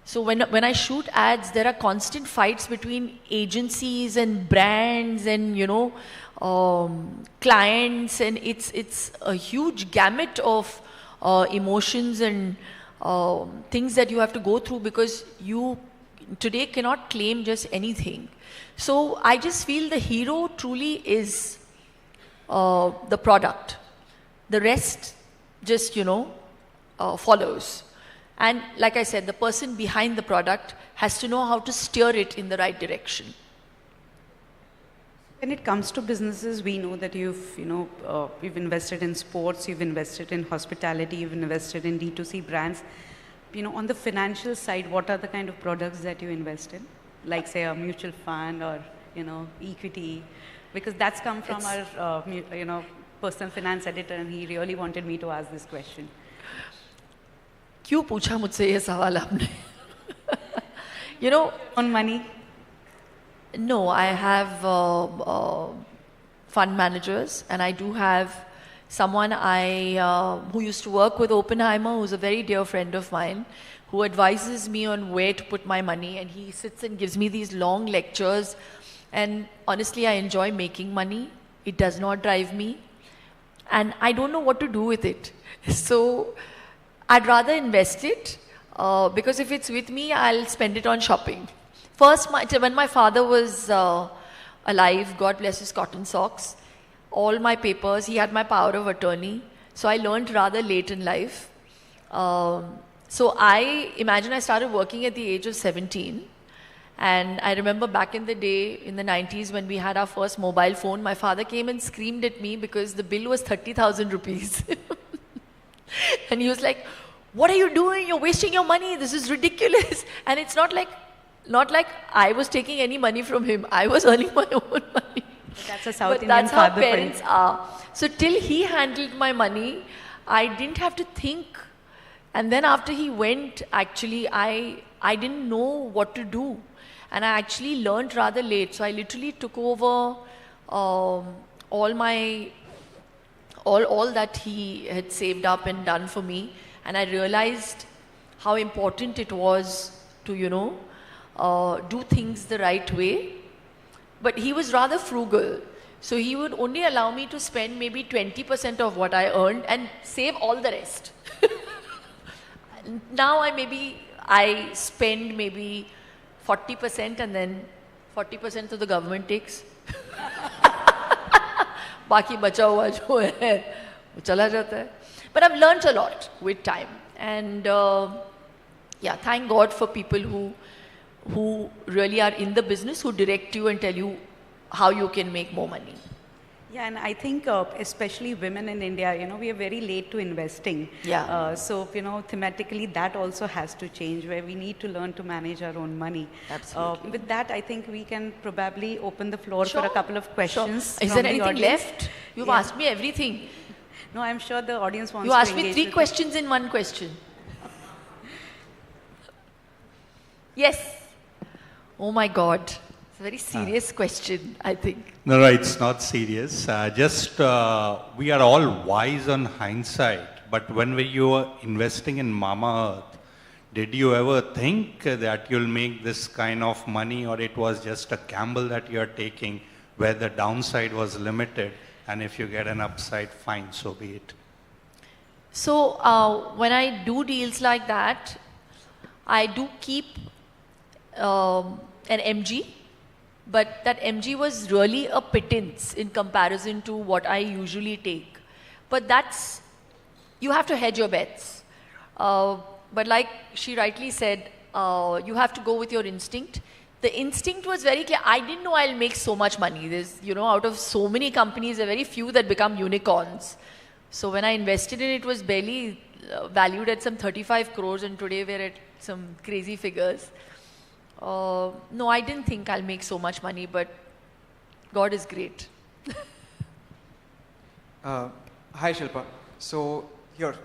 So when I shoot ads, there are constant fights between agencies and brands and, you know, clients, and it's a huge gamut of emotions and things that you have to go through, because you today cannot claim just anything. So I just feel the hero truly is the product. The rest just, you know, follows. And like I said, the person behind the product has to know how to steer it in the right direction. When it comes to businesses, we know that you've invested in sports, you've invested in hospitality, you've invested in D2C brands. You know, on the financial side, what are the kind of products that you invest in? Like, say, a mutual fund or, you know, equity? Because that's come from our, personal finance editor, and he really wanted me to ask this question. क्यों पूछा मुझसे ये सवाल आपने? You know, on money. No, I have fund managers, and I do have someone who used to work with Oppenheimer, who's a very dear friend of mine, who advises me on where to put my money, and he sits and gives me these long lectures. And honestly, I enjoy making money. It does not drive me, and I don't know what to do with it. So I'd rather invest it, because if it's with me, I'll spend it on shopping. First, when my father was alive, God bless his cotton socks, all my papers, he had my power of attorney. So I learned rather late in life. So I imagine I started working at the age of 17. And I remember back in the day, in the 90s, when we had our first mobile phone, my father came and screamed at me because the bill was 30,000 rupees. And he was like, "What are you doing? You're wasting your money. This is ridiculous." And it's not like I was taking any money from him. I was earning my own money. That's a South But Indian that's how father parents are. So till he handled my money, I didn't have to think. And then after he went, actually, I didn't know what to do. And I actually learned rather late. So I literally took over all that he had saved up and done for me. And I realized how important it was to, do things the right way. But he was rather frugal. So he would only allow me to spend maybe 20% of what I earned and save all the rest. Now I spend maybe 40% and then 40% to the government takes. बाकी बचा हुआ जो है वो चला जाता है. But I've learned a lot with time. And thank God for people who really are in the business, who direct you and tell you how you can make more money. Yeah, and I think especially women in India, we are very late to investing. Yeah. So, thematically that also has to change, where we need to learn to manage our own money. Absolutely. With that, I think we can probably open the floor for a couple of questions. Sure. Is there anything left? You've asked me everything. No, I'm sure the audience wants you to asked me engage 3 with questions in 1 question. Yes. Oh my God. It's a very serious question, I think. No, it's not serious. We are all wise on hindsight. But when you were investing in Mama Earth, did you ever think that you'll make this kind of money, or it was just a gamble that you're taking where the downside was limited, and if you get an upside, fine, so be it? So when I do deals like that, I do keep an MG, but that MG was really a pittance in comparison to what I usually take. But you have to hedge your bets. But like she rightly said, you have to go with your instinct. The instinct was very clear. I didn't know I'll make so much money. There's, out of so many companies, there are very few that become unicorns. So when I invested in it, it was barely valued at some 35 crores, and today we're at some crazy figures. No, I didn't think I'll make so much money, but God is great. Hi, Shilpa. So, here.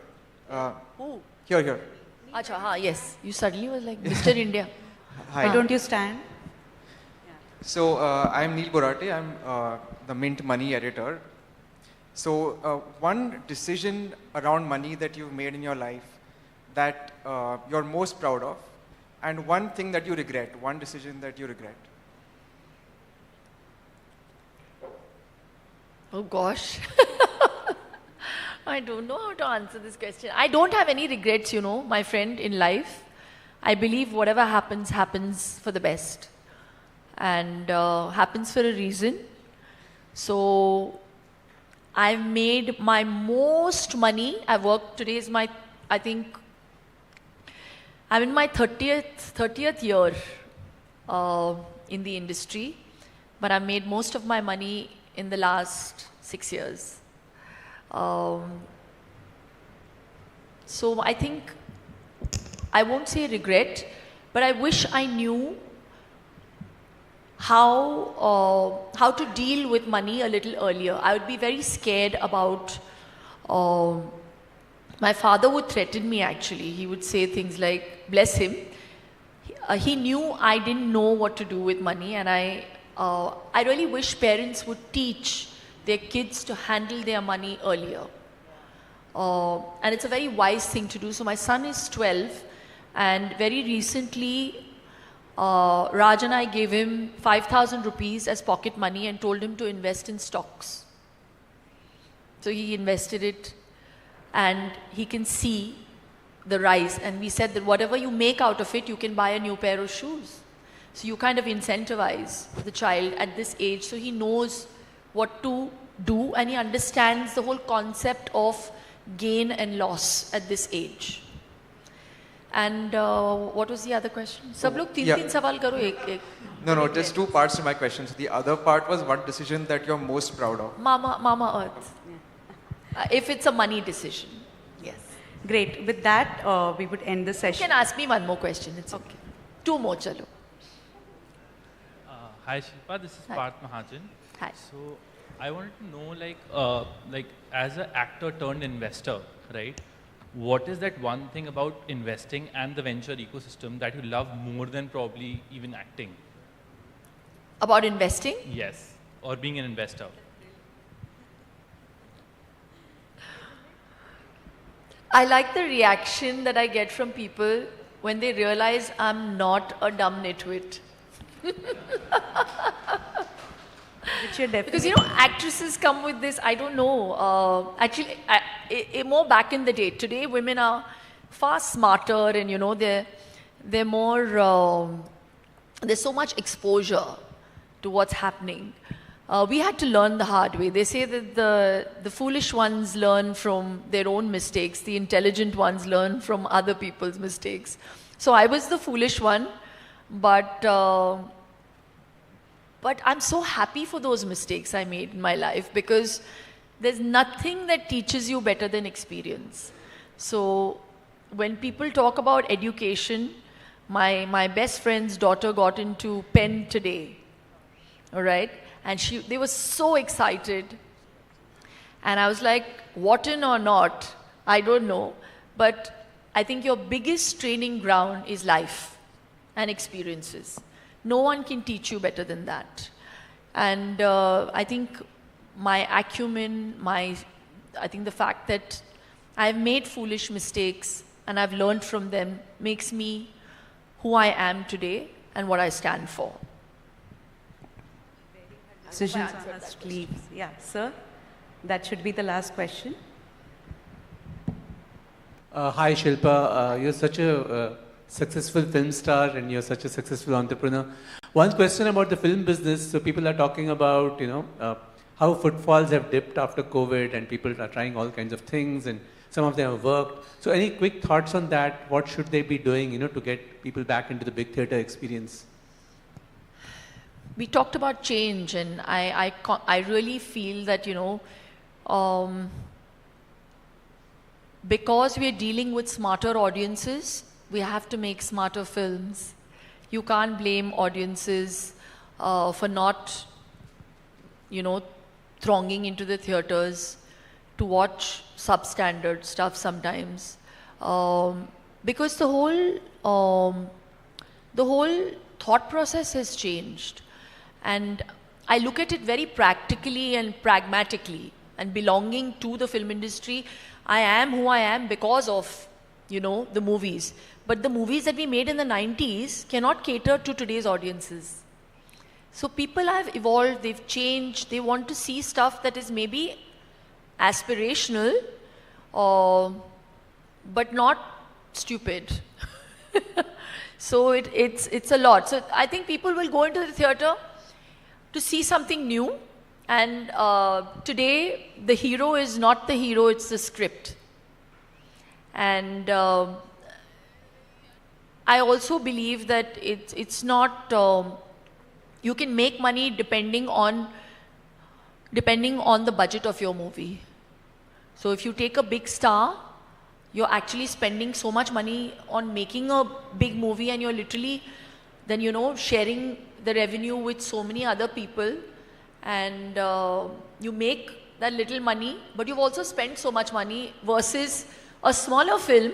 Who? Here. Acha, yes. You suddenly was like Mr. India. Hi. Why don't you stand? So, I'm Neil Borate. I'm the Mint Money editor. So, one decision around money that you've made in your life that you're most proud of, and one thing that you regret, one decision that you regret. Oh gosh. I don't know how to answer this question. I don't have any regrets, my friend, in life. I believe whatever happens, happens for the best. And happens for a reason. So, I've made my most money. I've worked, today is my, I think, I'm in my 30th year in the industry. But I've made most of my money in the last 6 years. So I think, I won't say regret, but I wish I knew how to deal with money a little earlier. I would be very scared about, my father would threaten me actually. He would say things like, bless him. He knew I didn't know what to do with money, and I really wish parents would teach their kids to handle their money earlier. And it's a very wise thing to do. So my son is 12, and very recently, Raj and I gave him 5,000 rupees as pocket money and told him to invest in stocks. So he invested it, and he can see the rise. And we said that whatever you make out of it, you can buy a new pair of shoes. So you kind of incentivize the child at this age, so he knows what to do, and he understands the whole concept of gain and loss at this age. And what was the other question? Sab log teen sawal karo, ek. No, just two parts to my question. So the other part was one decision that you're most proud of. Mama Earth. If it's a money decision. Yes. Great. With that, we would end the session. You can ask me one more question. It's okay. Two more, chalo. Hi Shilpa, this is Parth Mahajan. Hi. So I wanted to know, like as an actor turned investor, right? What is that one thing about investing and the venture ecosystem that you love more than probably even acting? About investing? Yes, or being an investor. I like the reaction that I get from people when they realize I'm not a dumb nitwit. Because actresses come with this, I don't know, actually more back in the day. Today women are far smarter, and they're more, there's so much exposure to what's happening. We had to learn the hard way. They say that the foolish ones learn from their own mistakes, the intelligent ones learn from other people's mistakes. So I was the foolish one, but I'm so happy for those mistakes I made in my life, because there's nothing that teaches you better than experience. So when people talk about education, my best friend's daughter got into Penn today, all right? And they were so excited. And I was like, what in or not, I don't know. But I think your biggest training ground is life and experiences. No one can teach you better than that. And I think my acumen, I think the fact that I've made foolish mistakes and I've learned from them makes me who I am today and what I stand for. Decisions on our sleeves. Yeah, sir, that should be the last question. Hi Shilpa, you're such a successful film star and you're such a successful entrepreneur. One question about the film business. So people are talking about, how footfalls have dipped after COVID and people are trying all kinds of things and Some of them have worked. So any quick thoughts on that? What should they be doing, to get people back into the big theatre experience? We talked about change, and I really feel that, because we are dealing with smarter audiences, we have to make smarter films. You can't blame audiences for not, thronging into the theatres to watch substandard stuff sometimes, because the whole thought process has changed. And I look at it very practically and pragmatically, and belonging to the film industry, I am who I am because of, the movies. But the movies that we made in the 90s cannot cater to today's audiences. So people have evolved, they've changed, they want to see stuff that is maybe aspirational, but not stupid. So it's a lot. So I think people will go into the theatre to see something new. And today, the hero is not the hero, it's the script. And I also believe that it's not, you can make money depending on the budget of your movie. So if you take a big star, you're actually spending so much money on making a big movie, and you're literally then, sharing the revenue with so many other people, and you make that little money, but you've also spent so much money, versus a smaller film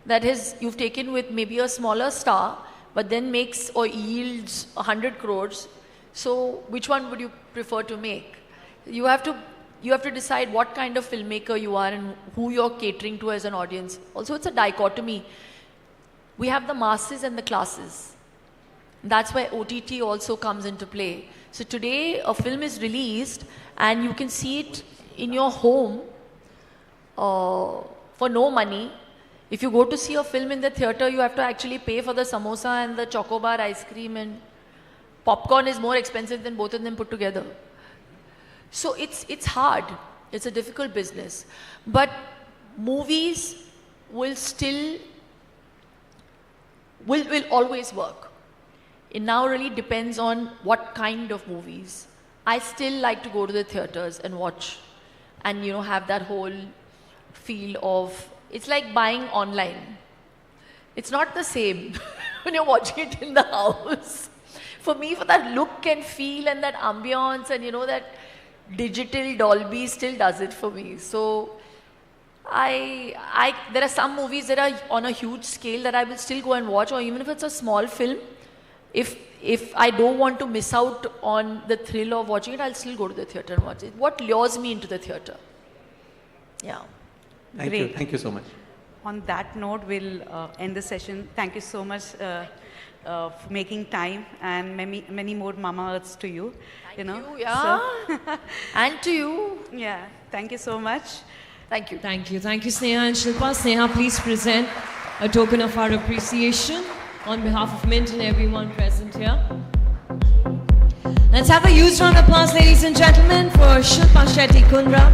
that you've taken with maybe a smaller star, but then makes or yields 100 crores. So which one would you prefer to make? You have to decide what kind of filmmaker you are and who you're catering to as an audience. Also, it's a dichotomy. We have the masses and the classes. That's why OTT also comes into play. So today, a film is released and you can see it in your home for no money. If you go to see a film in the theatre, you have to actually pay for the samosa and the chocobar ice cream, and popcorn is more expensive than both of them put together. So it's hard. It's a difficult business. But movies will always work. It now really depends on what kind of movies. I still like to go to the theatres and watch, and have that whole feel of, it's like buying online. It's not the same when you're watching it in the house. For me, for that look and feel and that ambience and that digital Dolby still does it for me. So there are some movies that are on a huge scale that I will still go and watch, or even if it's a small film, if I don't want to miss out on the thrill of watching it, I'll still go to the theatre and watch it. What lures me into the theatre? Yeah. Thank you. Thank you so much. On that note, we'll end the session. Thank you so much for making time, and many more Mama Earths to you. Thank you, yeah. So and to you. Yeah. Thank you so much. Thank you. Thank you. Thank you, Sneha and Shilpa. Sneha, please present a token of our appreciation on behalf of Mint and everyone present here. Let's have a huge round of applause, ladies and gentlemen, for Shilpa Shetty Kundra.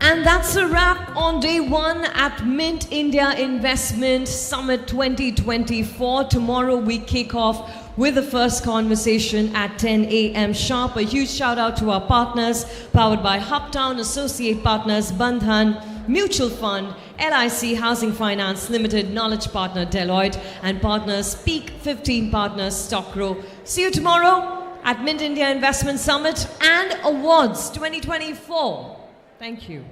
And that's a wrap on day one at Mint India Investment Summit 2024. Tomorrow we kick off with the first conversation at 10 a.m. sharp. A huge shout out to our partners, powered by Hubtown, associate partners Bandhan Mutual Fund, LIC Housing Finance Limited, knowledge partner Deloitte, and partners Peak 15 Partners Stockrow. See you tomorrow at Mint India Investment Summit and Awards 2024. Thank you.